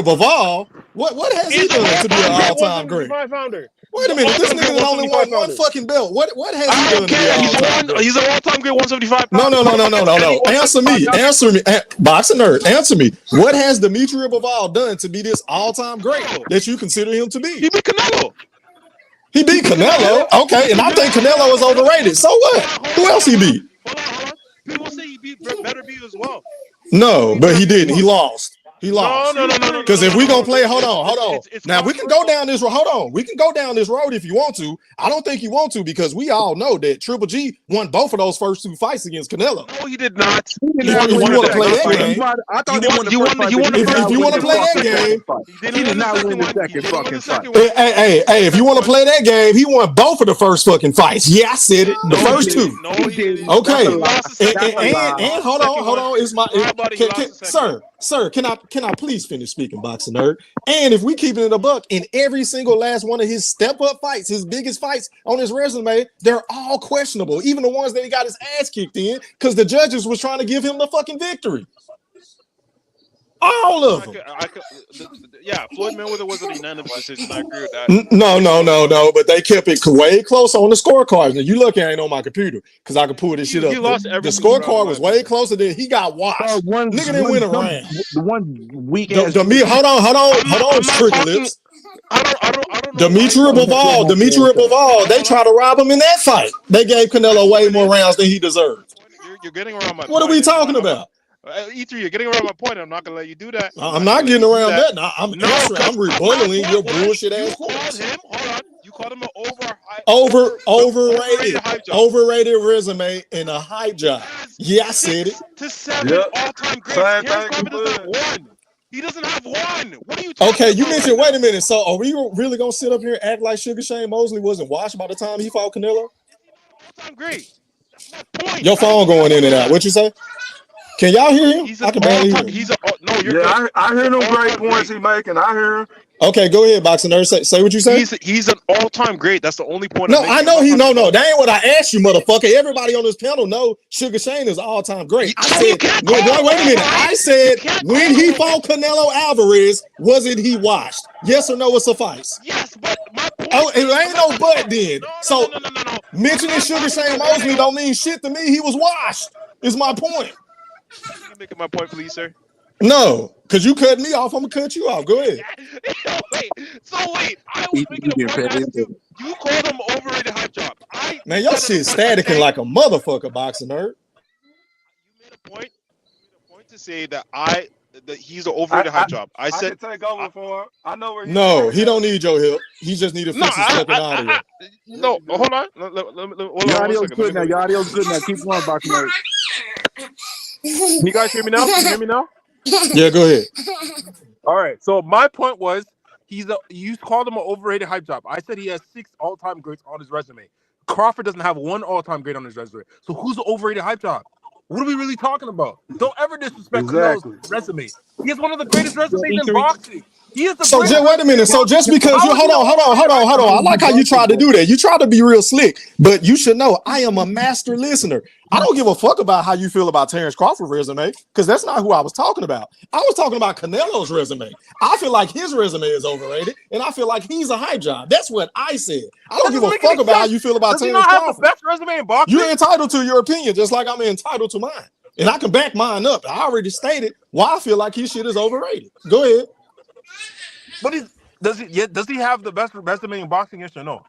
Bivol. What has he done to be an all-time great? Wait a minute, this nigga only won 1 fucking belt. What has he done to be an all-time great? He's an all-time great 175. No. Answer me. Boxing Nerd, answer me. What has Demetria Bivol done to be this all-time great that you consider him to be? He beat Canelo. He beat Canelo. Okay, and I think Canelo is overrated. So what? Who else he beat? Hold on. People say he beat Better Be as well. No, but he didn't. He lost. No. Because if we gonna play, hold on. Now we can go down this road. Hold on. We can go down this road if you want to. I don't think you want to because we all know that Triple G won both of those first 2 fights against Canelo. No, he did not. If you want to play that game, I thought he won the first fight. if you want to play that game, He did not win the second fucking fight. hey, if you want to play that game, he won both of the first fucking fights. Yeah, I said it. The first 2. No, he didn't. Okay. And Hold on. It's my sir. Can I please finish speaking, Boxing Nerd? And if we keep it in a buck, in every single last one of his step-up fights, his biggest fights on his resume, they're all questionable. Even the ones that he got his ass kicked in because the judges was trying to give him the fucking victory. All of them. Yeah, Floyd Mayweather wasn't a unanimous decision. I agree with that. No. But they kept it way closer on the scorecards. Now you lucky I ain't on my computer because I could pull this shit up. The scorecard was way closer than he got washed. Nigga didn't win a round. The one weak Hold on, Tricky Lips. I don't know. Demetria Bivol, they tried to rob him in that fight. They gave Canelo way more rounds than he deserved. You're getting around my point. What are we talking about? E3, you're getting around my point. I'm not gonna let you do that. I'm not getting around that. I'm rebutting your bullshit ass points. You called him an overrated resume and a hype job. Yeah, I said it. 6 to 7 all-time greats. He doesn't have 1. What are you talking about? Okay, you mentioned. Wait a minute. So, are we really gonna sit up here and act like Sugar Shane Mosley wasn't washed by the time he fought Canelo? All-time great. That's my point. Your phone going in and out. What you say? Can y'all hear him? He's I an can barely hear all-time. him. He's a no. You're Yeah, good. I hear them great All-time points great. he making. I hear him. Okay, go ahead, Boxing Nerd. Say what you say. He's an all-time great. That's the only point No, I'm making. I I'm know not he talking no. about. That ain't what I asked you, motherfucker. Everybody on this panel know Sugar Shane is all time great. I So you said, can't call him wait a minute. overrated. I You said can't when call he him fought Canelo Alvarez, wasn't he washed? Yes or no will suffice. Yes, but my point. Oh, it ain't no but then. No. So No. mentioning I'm Sugar not Shane talking Mosley about don't mean shit to me. He was washed. Is my point. Can you make my point, please, sir? No, because you cut me off. I'm gonna cut you off. Go ahead. Wait. I was making a point as to you called him overrated hype job. Man, your shit staticking like a motherfucker, Boxing Nerd. You made a point to say that he's an overrated hype job. I said can take over for him. I know where he's No, going he at. don't need your help. He just need to fix his fucking audio. no. Hold on. Hold Your on 1 audio's second. good now. Your audio's good now. Keep going, Boxing Nerd. Can you guys hear me now? Can you hear me now? Yeah, go ahead. All right. So my point was you called him an overrated hype job. I said he has 6 all-time greats on his resume. Crawford doesn't have 1 all-time great on his resume. So who's the overrated hype job? What are we really talking about? Don't ever disrespect Canelo's resume. He has one of the greatest resumes in boxing. He is the So greatest. wait a minute. So just because you hold on. I like how you tried to do that. You tried to be real slick, but you should know I am a master listener. I don't give a fuck about how you feel about Terrence Crawford's resume, because that's not who I was talking about. I was talking about Canelo's resume. I feel like his resume is overrated, and I feel like he's a hype job. That's what I said. I don't give a fuck about how you feel about Does he Terrence not have Crawford. the best resume in boxing? You're entitled to your opinion, just like I'm entitled to mine. And I can back mine up. I already stated why I feel like his shit is overrated. Go ahead. But does he have the best resume in boxing? Yes or no?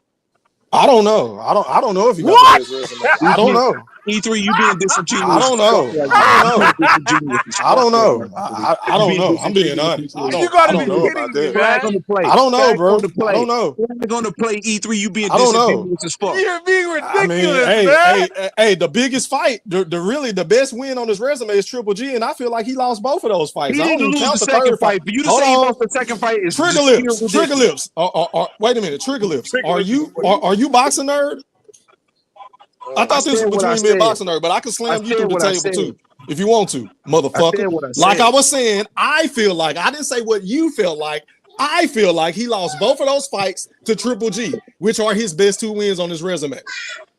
I don't know. I don't know if he got What? the best resume. I don't know. E3, you being disingenuous. I don't know. I don't know. I don't know. I'm being honest. You gotta be know kidding about me, that. Flag on man. the play. I don't know, Flag bro. on the play. I don't know. Flag on the play. E3, you being I don't know. disingenuous as fuck. You're being I mean, ridiculous, man. hey, the biggest fight, the best win on his resume is Triple G, and I feel like he lost both of those fights. He I don't didn't even lose count the the second third fight, fight. but you to Hold say he on. lost the second fight is Trigger just lips. pure Trigger ridiculous. lips. Wait a minute. Trigger lips. Trigger Are lips you is crazy. are you Boxing Nerd? I thought this said was what I between me and said. Boxing Nerd, but I can slam I you through said the what I table said. too, if you want to, I motherfucker. said what I Like said. I was saying, I feel like I didn't say what you felt like. I feel like he lost both of those fights to Triple G, which are his best 2 wins on his resume.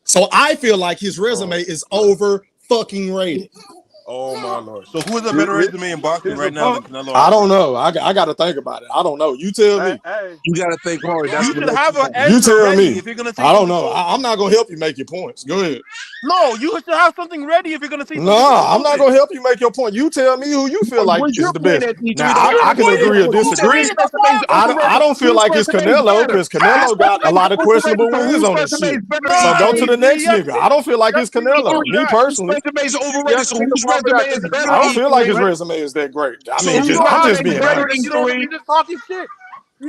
So I feel like his resume is over fucking rated. Oh my lord! So who is a better resume in boxing right now than Canelo? I don't know. I got to think about it. I don't know. You tell me. You gotta think hard. That's You what should have an You answer tell ready me. if you're gonna say. I don't know. I'm not gonna help you make your points. Go ahead. No, you should have something ready if you're gonna say. Nah, I'm not gonna help you make your point. You tell me who you feel like Where's is your the point best. at E3? Now I can agree or disagree. I don't feel like it's Canelo because Canelo got a lot of questionable wins on this shit. So go to the next nigga. I don't feel like it's Canelo. Me personally, resume is overrated. So whose resume is better? I don't feel like his E3? resume is that great. I So mean, whose I'm resume just is being better? honest. E3? You're just talking shit.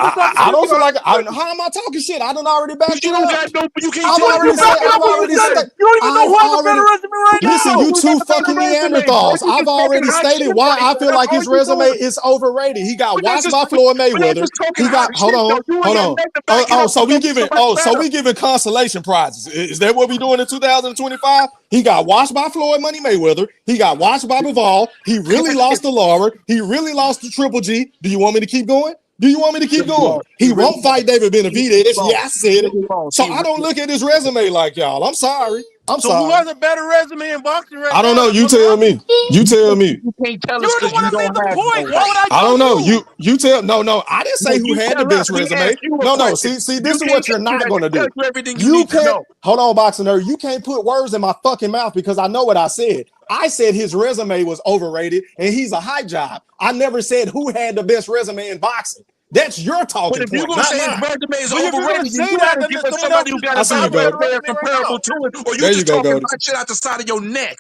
I don't feel like how am I talking shit? I done already backed You it don't up. got no. You can't I've tell already me. said. I've already said. You don't even know who has a better resume right now. Listen, you Who's two got the better fucking resume? Neanderthals. Boy, you I've just already talking hot stated shit why right I now. feel like That's his all you resume doing. is overrated. He got But that's watched just- by Floyd but that's Mayweather. just talking He got hot hold shit, on, though. You ain't hold got on. nothing to back it up. So we giving So we giving consolation prizes. Is that what we doing in 2025? He got watched by Floyd Money Mayweather. He got watched by Bivol. He really lost to Lara. He really lost to Triple G. Do you want me to keep going? Do you want me to keep going? He won't fight David Benavidez. Yeah, I said it. So I don't look at his resume like y'all. I'm sorry. I'm So who sorry. has a better resume in boxing right now? I don't know. You tell me. You tell me. You can't tell us You're the because one you that made don't the have point. no Why would I don't know. you? You tell. No. I didn't say No, who you had the tell best us. We resume. asked you a No. question. See. You This is can't what you're answer not that. gonna do. Tell you everything you You need to can't. know. Hold on, Boxing Nerd. You can't put words in my fucking mouth because I know what I said. I said his resume was overrated and he's a hype job. I never said who had the best resume in boxing. That's your But talking if you're point, gonna not say his mine. resume is But if you're gonna overrated, say you that, gotta then give there's us someone somebody else who got I a see you better go. resume comparable to it, or you There just you go, talking Goldie. hot shit out the side of your neck.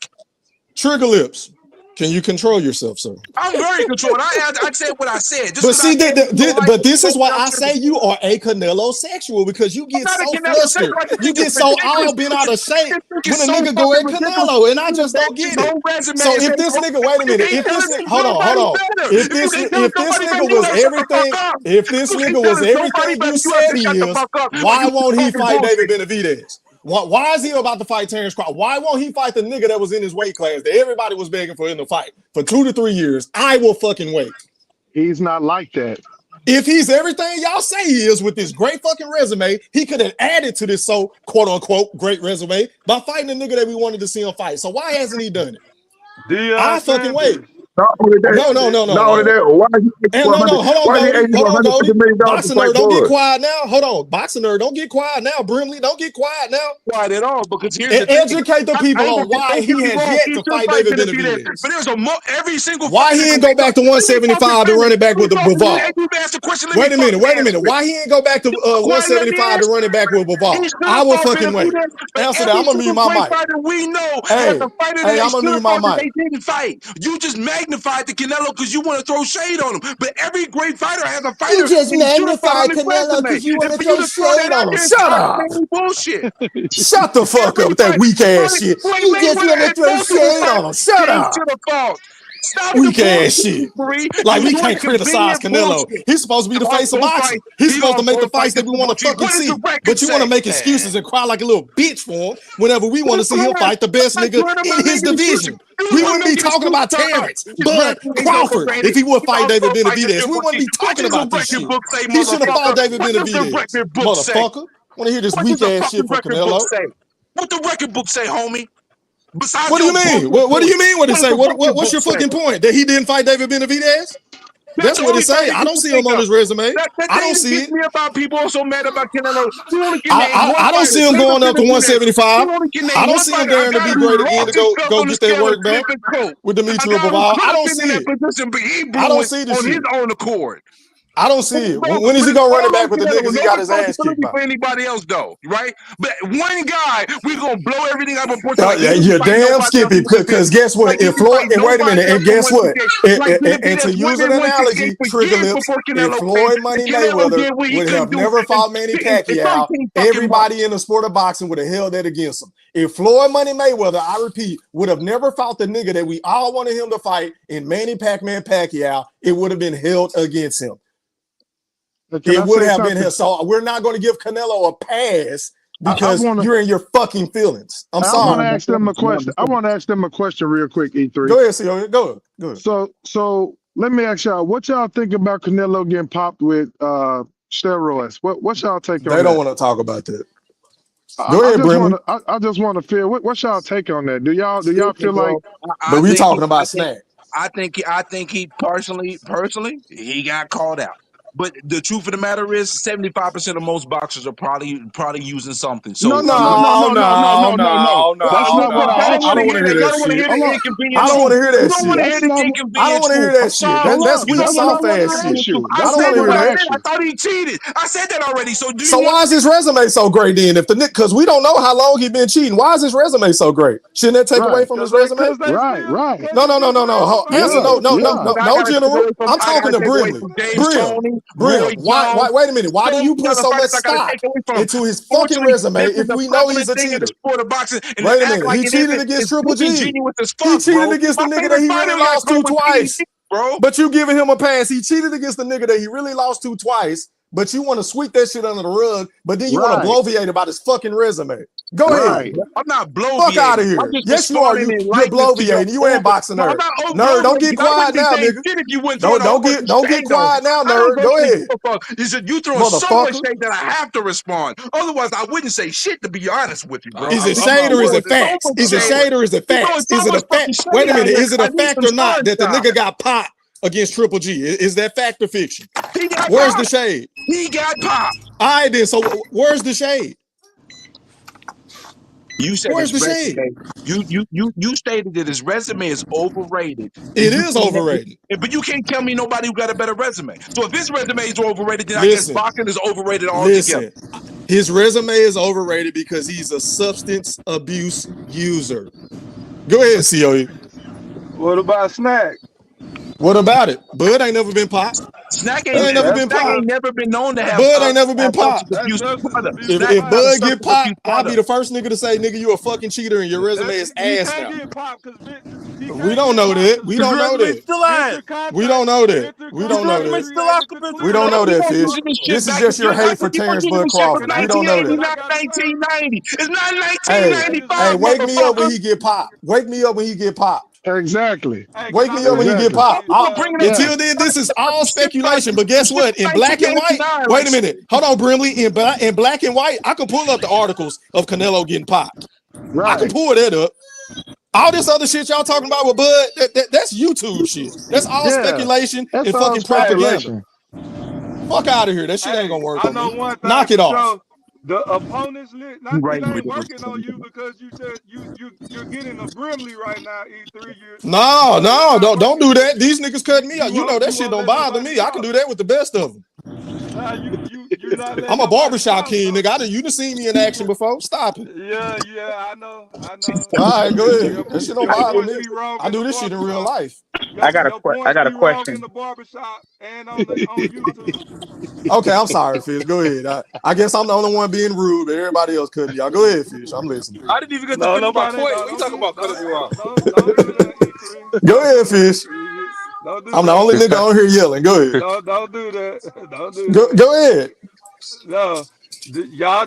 Trigger lips. Can you control yourself, sir? I'm very controlled. I said what I said. Just But 'cause see, I said you don't like but it, this is don't why mean I I'm say you are a Canelo sexual because you get not a so Canelo flustered. sexual. I just You think get it's so ridiculous. all bent out of shape It's when a so nigga go fucking at ridiculous. Canelo, and I just don't His get it. whole resume So is if that- this nigga, wait a You minute, can't if tell this us nigga, hold on, nobody better. if this you can't tell nobody nigga better, you was gotta shut the fuck everything, up. if this You nigga can't tell was us nobody everything better, you you have said to he shut the is, fuck up. why You won't he talking fight David bullshit. Benavidez? Why is he about to fight Terrence Crawford? Why won't he fight the nigga that was in his weight class that everybody was begging for him to fight for 2 to 3 years? I will fucking wait. He's not like that. If he's everything y'all say he is with this great fucking resume, he could have added to this so quote unquote great resume by fighting the nigga that we wanted to see him fight. So why hasn't he done it? I fucking wait. No. Why Boxing Nerd, don't get quiet now. Hold on. Boxing Nerd, don't get quiet now. Brimley, don't get quiet now. Quiet at all, because here's and educate the people on why he has yet to fight David Benavidez. But there's every single why he ain't go back to 175 to run it back with the Bivol? Wait a minute. Why he ain't go back to 175 to run it back with Bivol? I will fucking wait. Answer that. I'm gonna mute my mic. We know hey, I'm gonna mute my mic. They didn't fight. You just magnified the Canelo because you want to throw shade on him. But every great fighter has a fighter. You just magnified Canelo because you want to throw shade on him. Shut up. Bullshit. Shut the fuck up with that weak ass shit. You just want to throw shade on him. Shut up. Weak ass shit. Like we can't criticize Canelo. He's supposed to be the face of boxing. He's supposed to make the fights that we want to fucking see. But you want to make excuses and cry like a little bitch for him whenever we want to see him fight the best nigga in his division. We wouldn't be talking about Terrence, Bud, Crawford if he would fight David Benavidez. We wouldn't be talking about this shit. He should have fought David Benavidez. Motherfucker. Want to hear this weak ass shit from Canelo? What the record book say, homie? Besides what do you mean? What do you mean? What it say? What's your fucking point? That he didn't fight David Benavidez? That's what it say. I don't see him on his resume. I don't see it. About people are so mad about Canelo. I don't see him going up to 175. I don't see him daring to be great again to go get that work back with Dimitri Bivol. I don't see it. I don't see the shit. On his own accord. I don't see it. When is he gonna run it back with the niggas he got his ass kicked by? For anybody else though, right? But one guy, we gonna blow everything up. You're damn skippy. Because guess what? If Floyd and wait a minute, and guess what? And to use an analogy, trigger lips, if Floyd Money Mayweather would have never fought Manny Pacquiao, everybody in the sport of boxing would have held that against him. If Floyd Money Mayweather, I repeat, would have never fought the nigga that we all wanted him to fight in Manny Pac-Man Pacquiao, it would have been held against him. It would have been his. So we're not going to give Canelo a pass because you're in your fucking feelings. I'm sorry. I want to ask them a question. I want to ask them a question real quick, E3. Go ahead, Cio. Go ahead. So let me ask y'all, what y'all think about Canelo getting popped with steroids? What's y'all take on that? They don't want to talk about that. Go ahead, Brimley. I just want to feel what's y'all take on that? Do y'all feel like? But we talking about Snack. I think he personally he got called out. But the truth of the matter is, 75% of most boxers are probably using something. So no. That's not what I don't want to hear that shit. I don't want to hear that shit. I don't want to hear that shit. That's weak soft ass shit. I don't want to hear that shit. I thought he cheated. I said that already. So why is his resume so great then? If the because we don't know how long he been cheating. Why is his resume so great? Shouldn't that take away from his resume? Right. No. Answer no, General. I'm talking to Brimley. Why? Wait a minute. Why do you put so much stock into his fucking resume if we know he's a cheater? Wait a minute. He cheated against Triple G. He cheated against the nigga that he really lost to twice. But you giving him a pass. He cheated against the nigga that he really lost to twice. But you want to sweep that shit under the rug. But then you want to bloviate about his fucking resume. Go ahead. I'm not bloviating. Fuck out of here. Yes, you are. You're bloviating. You ain't boxing nerd. Nerd, don't get quiet now, nigga. Don't get quiet now, nerd. Go ahead. You said you throwing so much shade that I have to respond. Otherwise, I wouldn't say shit, to be honest with you, bro. Is it shade or is it facts? Is it shade or is it facts? Is it a fact? Wait a minute. Is it a fact or not that the nigga got popped against Triple G? Is that fact or fiction? Where's the shade? He got popped. All right, then. So where's the shade? You said where's the shade? You stated that his resume is overrated. It is overrated. But you can't tell me nobody who got a better resume. So if his resume is overrated, then I guess boxing is overrated altogether. His resume is overrated because he's a substance abuse user. Go ahead, COE. What about Snack? What about it? Bud ain't never been popped. Snack They ain't never been Snack popped. ain't never been known to have Bud ain't never been substance popped. abuse product. If Snack Bud not a get substance popped, abuse I'll be product. the first nigga to say, nigga, you a fucking cheater and your resume is He ass can't now. get popped because We don't know that. We don't know that. Still ass. We don't know that. We don't know Resume that. still ass compared to We don't know You that, want Fish. giving shit This is back just to your you. hate for You want Terrence giving Bud shit from Crawford. We don't know 1980, that. not 1990. It's not Hey, 1995, wake me up when motherfucker. he get popped. Wake me up when he get popped. Exactly. Wake me up when he get Exactly. popped. You gonna bring it up? Until then, this is all Shit from speculation. But guess what? In black and white, 1989, wait a minute. Hold on, Brimley. In black and white, I can pull up the articles of Canelo getting popped. I can Right. pull that up. All this other shit y'all talking about with Bud, that's YouTube shit. That's all Yeah. speculation That's and all fucking propaganda. speculation. Fuck out of here. That shit ain't gonna work I on know me. one thing Knock it for off. sure. The opponent's list, You it right, ain't ridiculous. working on you because you're getting a Brimley right now. E3, No, don't do that. These niggas cutting me out. You know that shit don't bother me. I can do that with the best of them. Nah, you're not letting I'm a nobody barbershop talk, king, bro. nigga. You done seen me in action before. Stop it. Yeah, I know. All right, go ahead. Your That shit don't your bother voice me. be wrong I in the do this shit in real barbershop. life. I got Your points a be wrong in question. the barbershop and on YouTube. Okay, I'm sorry, Fish. Go ahead. I guess I'm the only one being rude, but everybody else cutting y'all. Go ahead, Fish. I'm listening. I didn't even get to No, finish my nobody. point. No, What you talking about? Cutting me off. don't do that, E3. Go ahead, Fish. Don't do I'm the that. only nigga on here yelling. Go ahead. Don't do that. Don't do that. Go ahead. No, y'all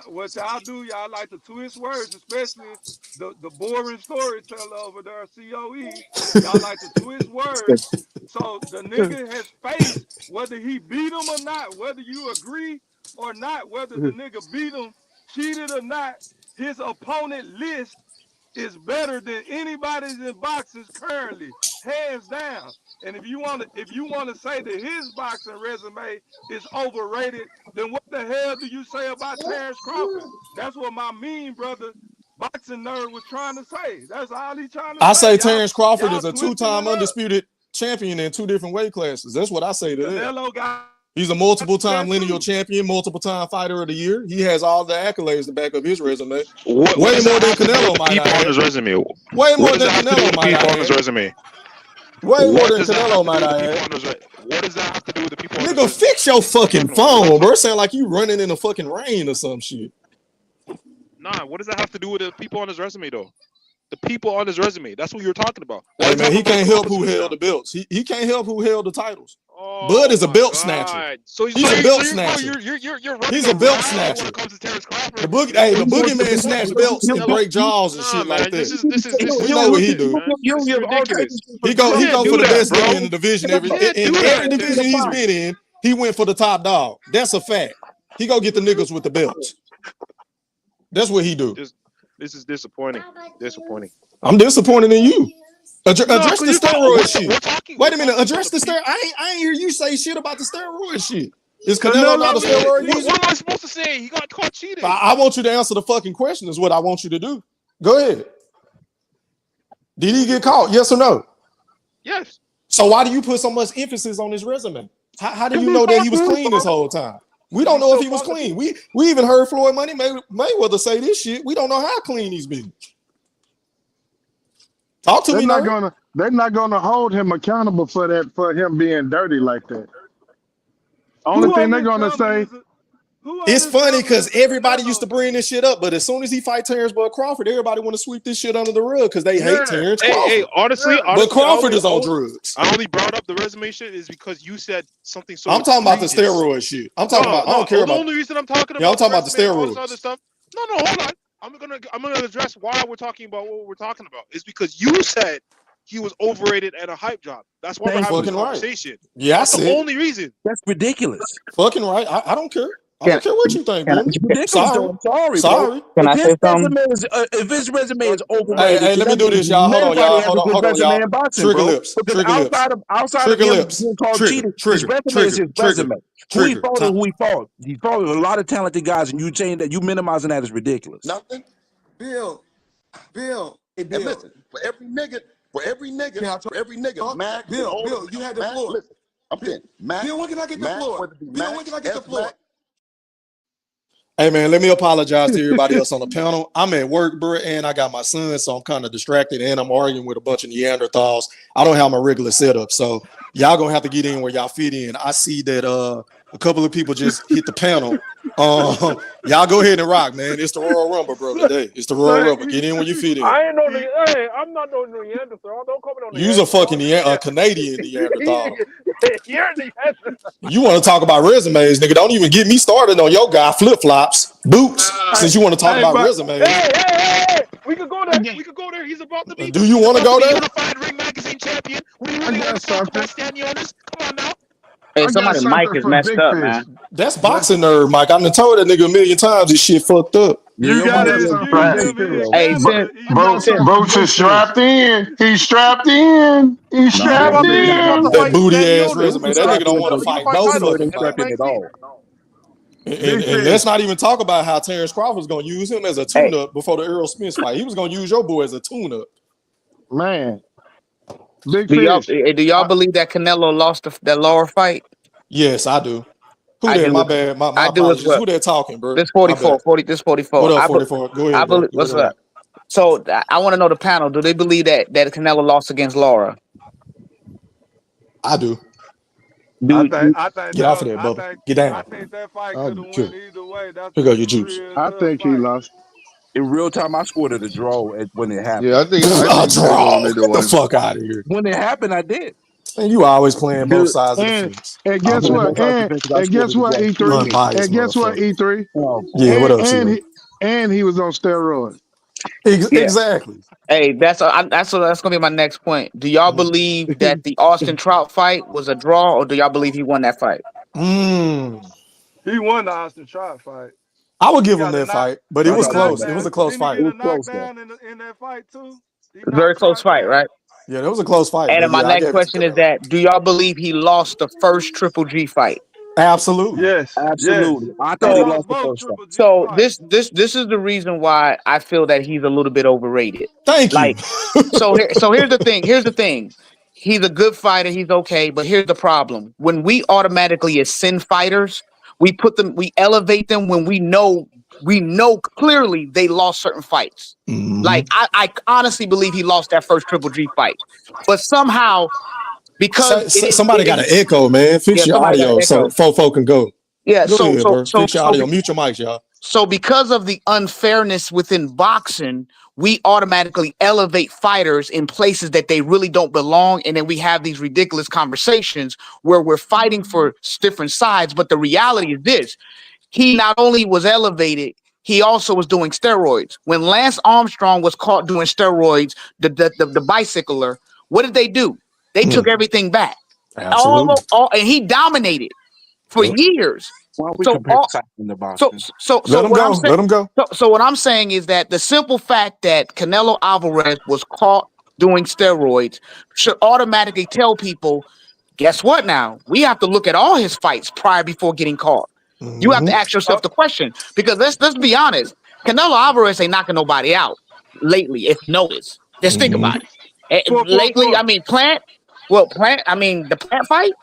what y'all do, y'all like to twist words, especially the boring storyteller over there, COE. Y'all like to twist words. So the nigga has faced whether he beat him or not, whether you agree or not, whether the nigga beat him, cheated or not, his opponent list is better than anybody's in boxing currently, hands down. And if you want to say that his boxing resume is overrated, then what the hell do you say about Terrence Crawford? That's what my mean brother, boxing nerd, was trying to say. That's all he trying to I say. say Terrence Crawford is a twisting two-time it up. undisputed champion in two different weight classes. That's what I say to that. Canelo got He's a multiple-time that lineal too. champion, multiple-time fighter of the year. He has all the accolades to back up his resume. What Way does more that than have to do with Canelo the might people I on his add. resume? Way What more does than that have to do with Canelo the might people I on his add. resume? Way more What than does that have Canelo to do might with the I people add. on his resume? What does that have to do with the people on his Nigga, resume? fix your fucking No, phone, bro. Sound like you running in the fucking rain or some shit. Nah, what does that have to do with the people on his resume, though? The people on his resume. That's what you're talking about. Why Hey you man, talking he about can't Crawford help who switch held now? the belts. He can't help who held the titles. Bud Oh is a my belt snatcher. God! So He's a belt snatcher. you're running He's a belt around when snatcher. it comes to Terrence Crawford. The boogeyman snatch belts and break jaws and Nah, shit like man, this that. is We know what he ridiculous, do. man. This is ridiculous. He You can't go do for the that, best bro. nigga in the division. You can't do In every that. division he's been in, he went for the top dog. That's a fact. He go get the niggas with the belts. That's what he do. This is disappointing. Disappointing. I'm disappointed in you. Address the steroid shit. Wait a minute. Address the steroid. I ain't hear you say shit about the steroid shit. Is Canelo not a steroid user? What am I supposed to say? He got caught cheating. I want you to answer the fucking question. Is what I want you to do. Go ahead. Did he get caught? Yes or no? Yes. So why do you put so much emphasis on his resume? How do you know that he was clean this whole time? We don't know if he was clean. We even heard Floyd Money Mayweather say this shit. We don't know how clean he's been. Talk to me now. They're not gonna hold him accountable for that, for him being dirty like that. Only thing they're gonna say. It's funny because everybody used to bring this shit up, but as soon as he fight Terrence Bud Crawford, everybody want to sweep this shit under the rug because they hate Terrence Crawford. Hey, honestly, but Crawford is on drugs. I only brought up the resume shit is because you said something so. I'm talking about the steroid shit. I'm talking about. I don't care about. The only reason I'm talking about. Yeah, I'm talking about the steroids. All this other stuff. No, hold on. I'm gonna address why we're talking about what we're talking about. It's because you said he was overrated and a hype job. That's why we're having this conversation. Right. Yeah, that's the only reason. That's ridiculous. Fucking right. I don't care. I don't care what you think, bro. Sorry. Can I say something? If his resume is overrated, hey, let me do this, y'all. Hold on, y'all. Hold on, y'all. Trigger lips. Outside of him being called cheating, his resume is his resume. Who he fought and who he fought. He fought with a lot of talented guys, and you saying that you minimizing that is ridiculous. Nothing. Bill. Hey, Bill. And listen, for every nigga, Mac. Bill, you had the floor. Listen, I'm saying, Mac. Bill, when can I get the floor? Bill, when can I get the floor? Hey man, let me apologize to everybody else on the panel. I'm at work, bro, and I got my son, so I'm kind of distracted, and I'm arguing with a bunch of Neanderthals. I don't have my regular setup, so y'all gonna have to get in where y'all fit in. I see that a couple of people just hit the panel. Y'all go ahead and rock, man. It's the Royal Rumble, bro. Today it's the Royal Rumble. Get in where you fit in. I ain't no. Hey, I'm not no Neanderthal. Don't call me no. You's a fucking Canadian Neanderthal. You're Neanderthal. You want to talk about resumes, nigga? Don't even get me started on your guy flip flops, boots. Since you want to talk about resumes, hey, we could go there. We could go there. He's about to be. Do you want to go there? Unified Ring Magazine champion. We really want to talk about Stanionis. Come on now. Hey, somebody's mic is messed up, man. That's boxing nerd, Mike. I done told that nigga a million times this shit fucked up. You got it. Hey, Boots is strapped in. He's strapped in. He's strapped in. That booty ass resume. That nigga don't want to fight no fucking fight. at all. And let's not even talk about how Terrence Crawford was going to use him as a tune-up before the Errol Spence fight. He was going to use your boy as a tune-up. Man. Big do fish. y'all believe that Canelo lost that lower fight? Yes, I do. Who that? My bad. My apologies. Who that talking, bro? This 44. This 44. What up, 44? Go ahead. I believe, what's up? So I want to know the panel. Do they believe that Canelo lost against Laura? I do. I think get off of there, Bubba. Get down. I think that fight could have went either way. That's here go your juice. I think he lost. In real time, I scored at a draw when it happened. Yeah, I think a draw. Get the fuck out of here. When it happened, I did. And you always playing both sides of the fence. And guess what? And guess what, E3? And guess what, E3? Yeah, what up, and he was on steroids. Exactly. Hey, that's gonna be my next point. Do y'all believe that the Austin Trout fight was a draw, or do y'all believe he won that fight? He won the Austin Trout fight. I would give him that fight, but it was close. It was a close fight. It was close in that fight too. Very close fight, right? Yeah, that was a close fight. And my next question is that: do y'all believe he lost the first Triple G fight? Absolutely. Yes. Absolutely. Yes. I thought he lost the first one. So this is the reason why I feel that he's a little bit overrated. Thank you. So here's the thing. Here's the thing. He's a good fighter. He's okay. But here's the problem. When we automatically ascend fighters, we elevate them when we know clearly they lost certain fights. Mm-hmm. Like I honestly believe he lost that first Triple G fight, but somehow because somebody got an echo, man. Fix your audio so folk can go. Yeah, go ahead, fix your audio. Mute your mics, y'all. So because of the unfairness within boxing, we automatically elevate fighters in places that they really don't belong, and then we have these ridiculous conversations where we're fighting for different sides. But the reality is this: he not only was elevated, he also was doing steroids. When Lance Armstrong was caught doing steroids, the bicycler, what did they do? They took everything back. Absolutely. And he dominated for years. Well, we compare in the boxing. Let him go. So what I'm saying is that the simple fact that Canelo Alvarez was caught doing steroids should automatically tell people, guess what now? We have to look at all his fights before getting caught. Mm-hmm. You have to ask yourself the question, because let's be honest, Canelo Alvarez ain't knocking nobody out lately, if you notice. Just think about it. Lately, I mean, the Plant fight?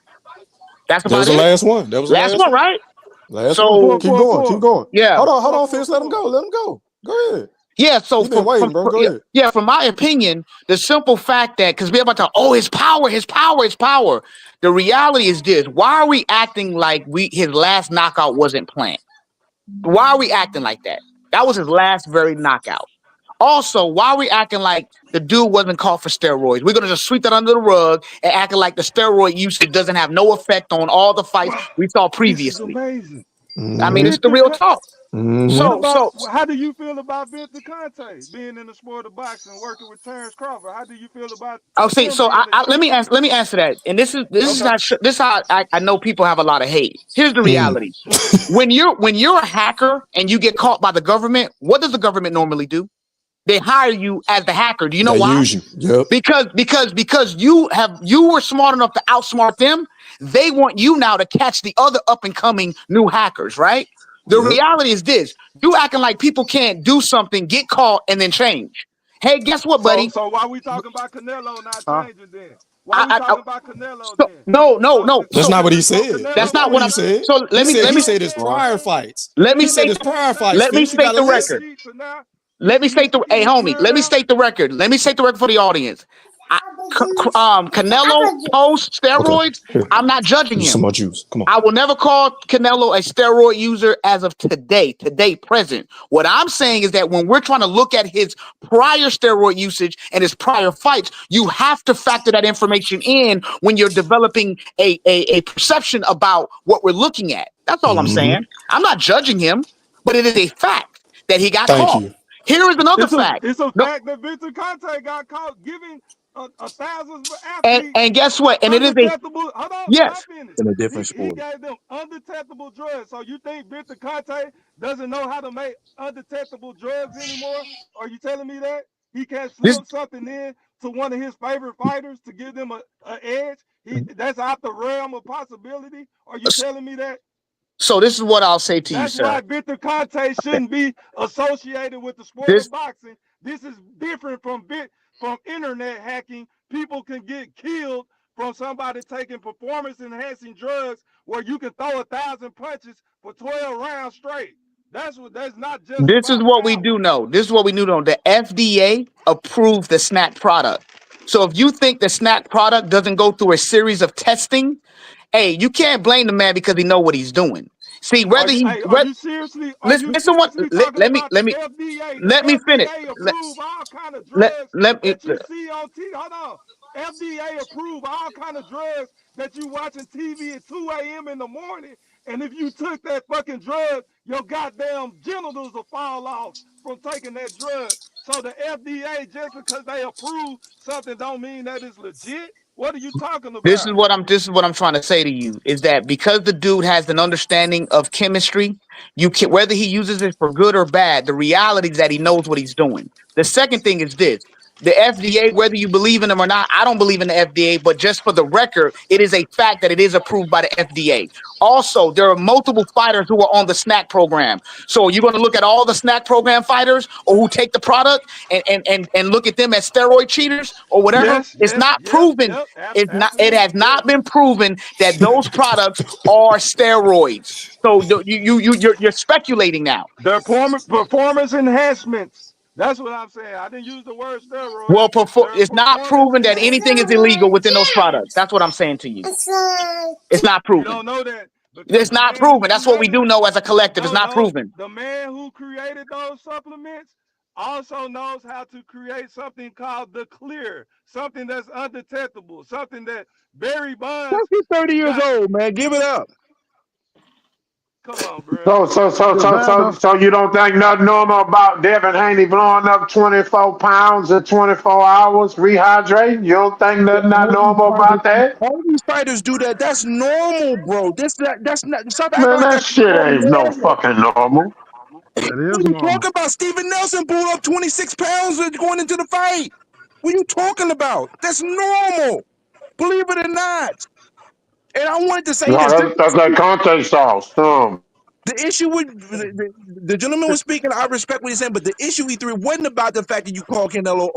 That's about it. That was the last one. That was the last one, right? Last one. Keep going. Yeah. Hold on, Fitz. Let him go. Go ahead. Yeah, so been waiting, bro. Go ahead. Yeah, from my opinion, the simple fact that because we're about to his power. The reality is this: why are we acting like his last knockout wasn't planned? Why are we acting like that? That was his last very knockout. Also, why are we acting like the dude wasn't caught for steroids? We're gonna just sweep that under the rug and acting like the steroid usage doesn't have no effect on all the fights we saw previously. Amazing. I mean, it's the real talk. So how do you feel about Victor Conte being in the sport of boxing, working with Terrence Crawford? How do you feel about? Let me answer that. And this is how I know people have a lot of hate. Here's the reality: when you're a hacker and you get caught by the government, what does the government normally do? They hire you as the hacker. Do you know why? Use you. Yep. Because you were smart enough to outsmart them. They want you now to catch the other up and coming new hackers, right? The reality is this: you acting like people can't do something, get caught, and then change. Hey, guess what, buddy? So why we talking about Canelo not changing then? Why we talking about Canelo then? No. That's not what he said. That's not what I'm saying. So let me said his prior fights. Let me He said state his prior fights. Let me state the record. Let me state the homie. Let me state the record. Let me state the record for the audience. Canelo post steroids. Okay. I'm not judging him. Some more juice. Come on. I will never call Canelo a steroid user as of today present. What I'm saying is that when we're trying to look at his prior steroid usage and his prior fights, you have to factor that information in when you're developing a perception about what we're looking at. That's all I'm saying. I'm not judging him, but it is a fact that he got caught. Here is another fact. It's a fact that Victor Conte got caught giving thousands of athletes. And guess what? And it is a yes. In a different sport. He gave them undetectable drugs. So you think Victor Conte doesn't know how to make undetectable drugs anymore? Are you telling me that he can't slip something in to one of his favorite fighters to give them an edge? That's out the realm of possibility. Are you telling me that? So this is what I'll say to you, sir. That's why Victor Conte shouldn't be associated with the sport of boxing. This is different from internet hacking. People can get killed from somebody taking performance-enhancing drugs where you can throw 1,000 punches for 12 rounds straight. That's not just. This is what we do know. This is what we do know. The FDA approved the snack product. So if you think the snack product doesn't go through a series of testing, hey, you can't blame the man because he know what he's doing. See, whether he are you seriously listen what let me finish. Let me see on TV. Hold on. FDA approve all kind of drugs that you watching TV at 2 a.m. in the morning, and if you took that fucking drug, your goddamn genitals will fall off from taking that drug. So the FDA, just because they approve something, don't mean that it's legit. What are you talking about? This is what I'm trying to say to you is that because the dude has an understanding of chemistry, whether he uses it for good or bad, the reality is that he knows what he's doing. The second thing is this. The FDA, whether you believe in them or not, I don't believe in the FDA, but just for the record, it is a fact that it is approved by the FDA. Also, there are multiple fighters who are on the snack program. So you're going to look at all the snack program fighters or who take the product and look at them as steroid cheaters or whatever. It's not proven. It has not been proven that those products are steroids. So you're speculating now. They're performance enhancements. That's what I'm saying. I didn't use the word steroid. Well, it's not proven that anything is illegal within those products. That's what I'm saying to you. It's not proven. You don't know that. It's not proven. That's what we do know as a collective. It's not proven. The man who created those supplements also knows how to create something called the clear, something that's undetectable, something that Barry Bonds. He's 30 years old, man. Give it up. Come on, bro. So you don't think nothing normal about Devin Haney blowing up 24 pounds in 24 hours, rehydrating? You don't think nothing not normal about that? All these fighters do that. That's normal, bro. That's not. Stop Man, that shit ain't no fucking normal. What are you talking about? Steven Nelson blew up 26 pounds going into the fight. What are you talking about? That's normal. Believe it or not. And I wanted to say this. That's like Conte sauce. The issue with the gentleman was speaking, I respect what he's saying, but the issue E3 wasn't about the fact that you call Canelo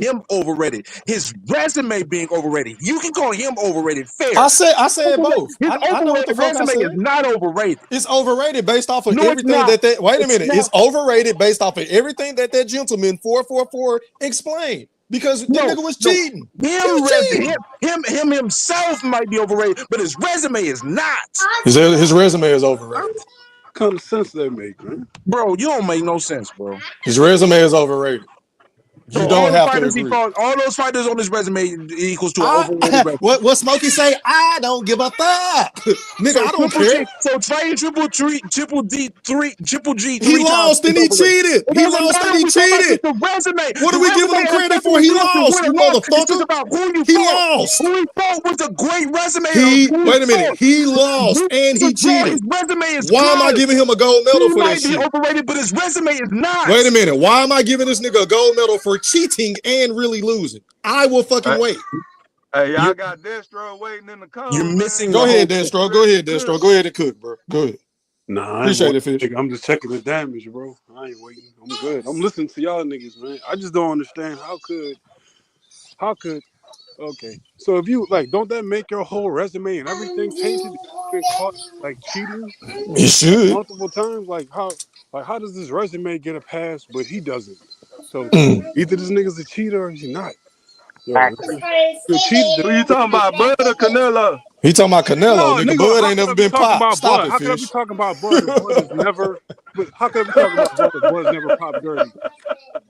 him overrated. His resume being overrated. You can call him overrated. Fair. I said both. His His resume is not overrated. It's overrated based off of everything that they. Wait a minute. It's overrated based off of everything that gentleman 444 explained. Because the nigga was cheating. Him himself might be overrated, but his resume is not. His resume is overrated. What kind of sense they make, man? Bro, you don't make no sense, bro. His resume is overrated. You don't have to agree. All those fighters on his resume equals to an overrated resume. What Smokey say? I don't give a fuck. Nigga, I don't care. So fighting Triple G 3 He lost and he cheated. He lost and he cheated. The resume. What are we giving him credit for? He lost, you motherfucker. He lost. Who he fought was a great resume. Wait a minute. He lost and he cheated. His resume is Why am I giving him a gold medal for that shit? He might be overrated, but his resume is not. Wait a minute. Why am I giving this nigga a gold medal for cheating and really losing? I will fucking wait. Hey, y'all got Destro waiting in the car. You're missing. Go ahead, Destro. Go ahead, Destro. Go ahead and cook, bro. Go ahead. Nah, appreciate it, Fish. I'm just checking the damage, bro. I ain't waiting. I'm good. I'm listening to y'all niggas, man. I just don't understand how could Okay, so if you like, don't that make your whole resume and everything tainted? You've been caught like cheating It should. multiple times. Like how does this resume get a pass, but he doesn't? So Mm. either this nigga's a cheater or he's not. Yo, the cheat. Who you talking about, Bud or Canelo? He talking about Canelo, No, nigga. nigga, Bud how ain't could I never be been talking popped. about Stop Bud? it, How could I be Fish. talking about Bud if Bud is never? But how could I be talking about Bud if Bud's never popped dirty?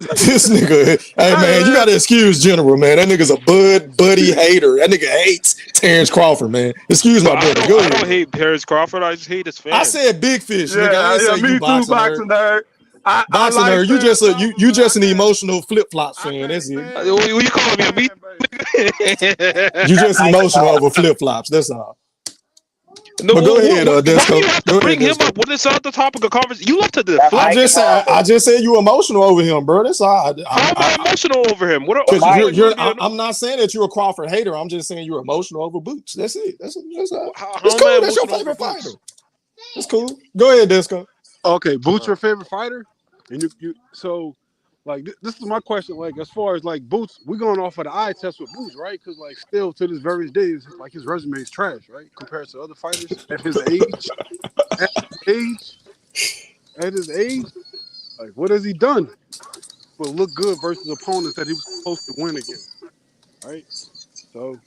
This nigga, hey man, you gotta excuse General, man. That nigga's a buddy hater. That nigga hates Terrence Crawford, man. Excuse my brother. Go I don't ahead. hate Terrence Crawford. I just hate his fans. I said big fish, nigga. I Yeah, ain't yeah, say me you too, boxing boxing nerd. nerd. I Boxing like nerd, you Terrence just Crawford, you but just I an can't. emotional flip flop I fan. can't That's it. stand. What you calling me a meat? You just emotional over flip flops. That's all. No, But go ahead, why do Desco. you have to Go bring ahead, him Desco. up when it's not the topic of conversation? You love to That deflect. I just said you emotional over him, bro. That's all. How am I emotional over him? What? Because What I'm not saying that you're a Crawford hater. I'm just saying you're emotional over Boots. That's it. That's all. How It's am I cool. That's your emotional over favorite Boots? fighter. That's cool. Go ahead, Desco. Okay, Boots your favorite fighter, and you so like this is my question. Like as far as like Boots, we going off of the eye test with Boots, right? Because like still to this very day, like his resume is trash, right? Compared to other fighters at his age, at his age, like what has he done but look good versus opponents that he was supposed to win against, right? So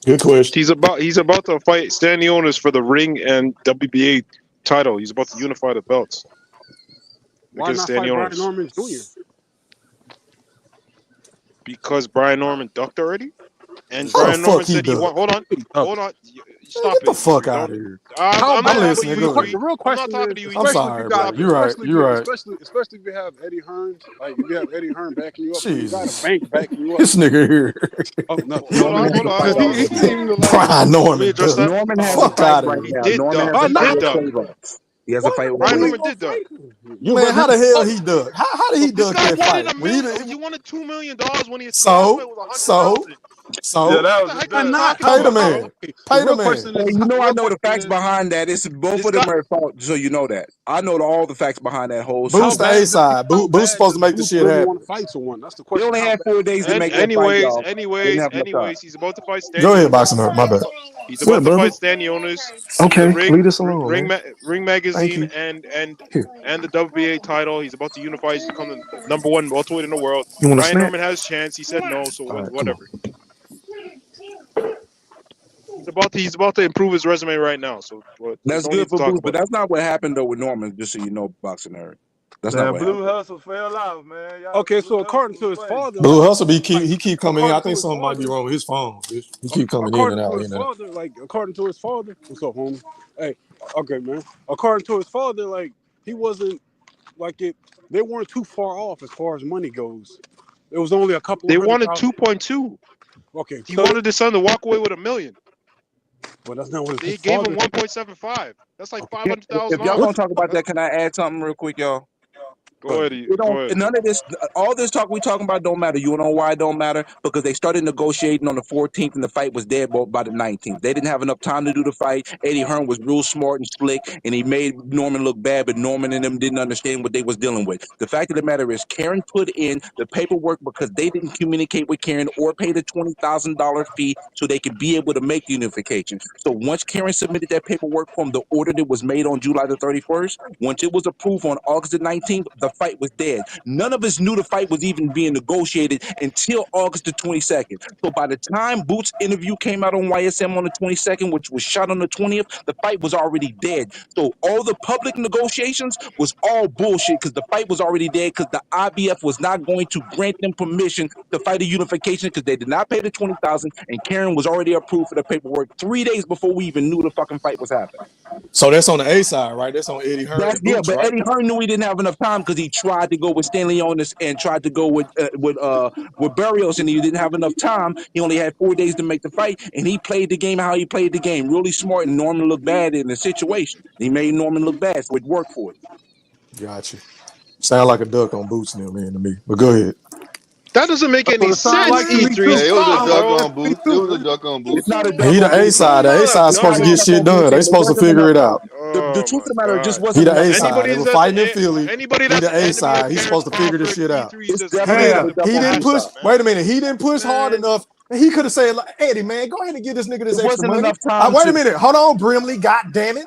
good question. He's about to fight Stanionis for the ring and WBA title. He's about to unify the belts. Why not fight Brian Norman Jr.? Because Brian Norman ducked already, and Oh, Brian Norman fuck, he said he ducked. want. Hold on. Stop Get the it. fuck out of here. I'm not listening. talking to you, Go ahead. The real question I'm not talking to you. is, I'm especially sorry, if you got, bro. You're right. You're right. especially if you have Eddie Hearn, like if you have Eddie Hearn backing you up, you got a Jesus. bank backing you up. This nigga here. Oh no, Hold on. he seemed to like. Brian Let me Norman. address that. Norman has a Fuck fight out of right here. now. He did Norman duck. has a He fight did with duck. Quavo. He has a fight with Brian Quavo. Norman did duck. Man, how the hell he ducked? How did he This duck guy that wanted fight? $1 million. He wanted $2 million when he So was yeah, $100,000. that was What the heck are you not. talking pay the about, man. bro? Pay the man. Question Hey, is, you know the I real know the question facts is, behind that. It's both This of them guy. are at fault, so you know that. I know all the facts behind that whole Boost the situation. A side. Boost supposed to make the Boots shit really happen. want to fight someone? That's the They question. only How had bad? 4 days to And make that fight, y'all. They didn't have enough time. he's about to fight Go ahead, Stanionis. boxing nerd. My bad. He's What, about to brother? fight Stanionis Okay, for the leave us alone, man. Ring Thank Magazine you. Here, and the WBA title. He's about to unify. He's become the #1 welterweight in the world. you want a Brian snack? Norman has a chance. He said no, so All right, come on. whatever. He's about to improve his resume right now. So That's no good need to for talk Boost, but about it. that's not what happened though with Norman. Just so you know, boxing nerd. That's not That what Blue happened. Hustle fell out, man. Y'all, Okay, so Blue according Hustle to his was father, Blue like, Hustle he keep coming in. I according to think his something might be father, wrong with his phone. He keep coming in according and to out. his In and out. father, like according to his father, what's up, homie? Hey, okay, man. According to his father, like he wasn't like it. They weren't too far off as far as money goes. It was only a couple They of wanted 100,000. 2.2. Okay, He wanted his son to walk away with $1 million. but that's not what They his gave father. him 1.75. That's like If y'all $500,000. gonna talk about that, can I add something real quick, y'all? Go ahead. Go ahead. None of this, all this talk we talking about don't matter. You know why it don't matter? Because they started negotiating on the 14th and the fight was dead by the 19th. They didn't have enough time to do the fight. Eddie Hearn was real smart and slick, and he made Norman look bad, but Norman and them didn't understand what they was dealing with. The fact of the matter is, Karen put in the paperwork because they didn't communicate with Karen or pay the $20,000 fee so they could be able to make the unification. So once Karen submitted that paperwork from the order that was made on July the 31st, once it was approved on August the 19th, the fight was dead. None of us knew the fight was even being negotiated until August the 22nd. So by the time Boots' interview came out on YSM on the 22nd, which was shot on the 20th, the fight was already dead. So all the public negotiations was all bullshit because the fight was already dead because the IBF was not going to grant them permission to fight a unification because they did not pay the $20,000 and Karen was already approved for the paperwork 3 days before we even knew the fucking fight was happening. So that's on the A side, right? That's on Eddie Hearn and Boots, But right? Eddie Hearn knew he didn't have enough time because he tried to go with Stanionis and tried to go with Barrios, and he didn't have enough time. He only had 4 days to make the fight, and he played the game how he played the game, really smart. And Norman looked bad in the situation. He made Norman look bad, so it worked for him. Gotcha. Sound like a duck on Boots now, man, to me. But go ahead. That doesn't make any sense, like to me E3. too. Yeah, it was a Stop, duck bro. on Boots. It was a duck on Boots. It's not a He the A side. The A side's supposed to get shit done. They supposed to figure it out. The truth of the matter just He wasn't the enough A time. side. They were fighting in Philly. Anybody He that's the A side. He's supposed to figure this shit out. It's definitely Hell, a double he didn't homicide, push. man. Wait a minute. He didn't push hard enough And he could have said, like, Eddie, man, go ahead and give this nigga this There extra wasn't money. enough time. Wait a minute. Hold on, Brimley. God damn it.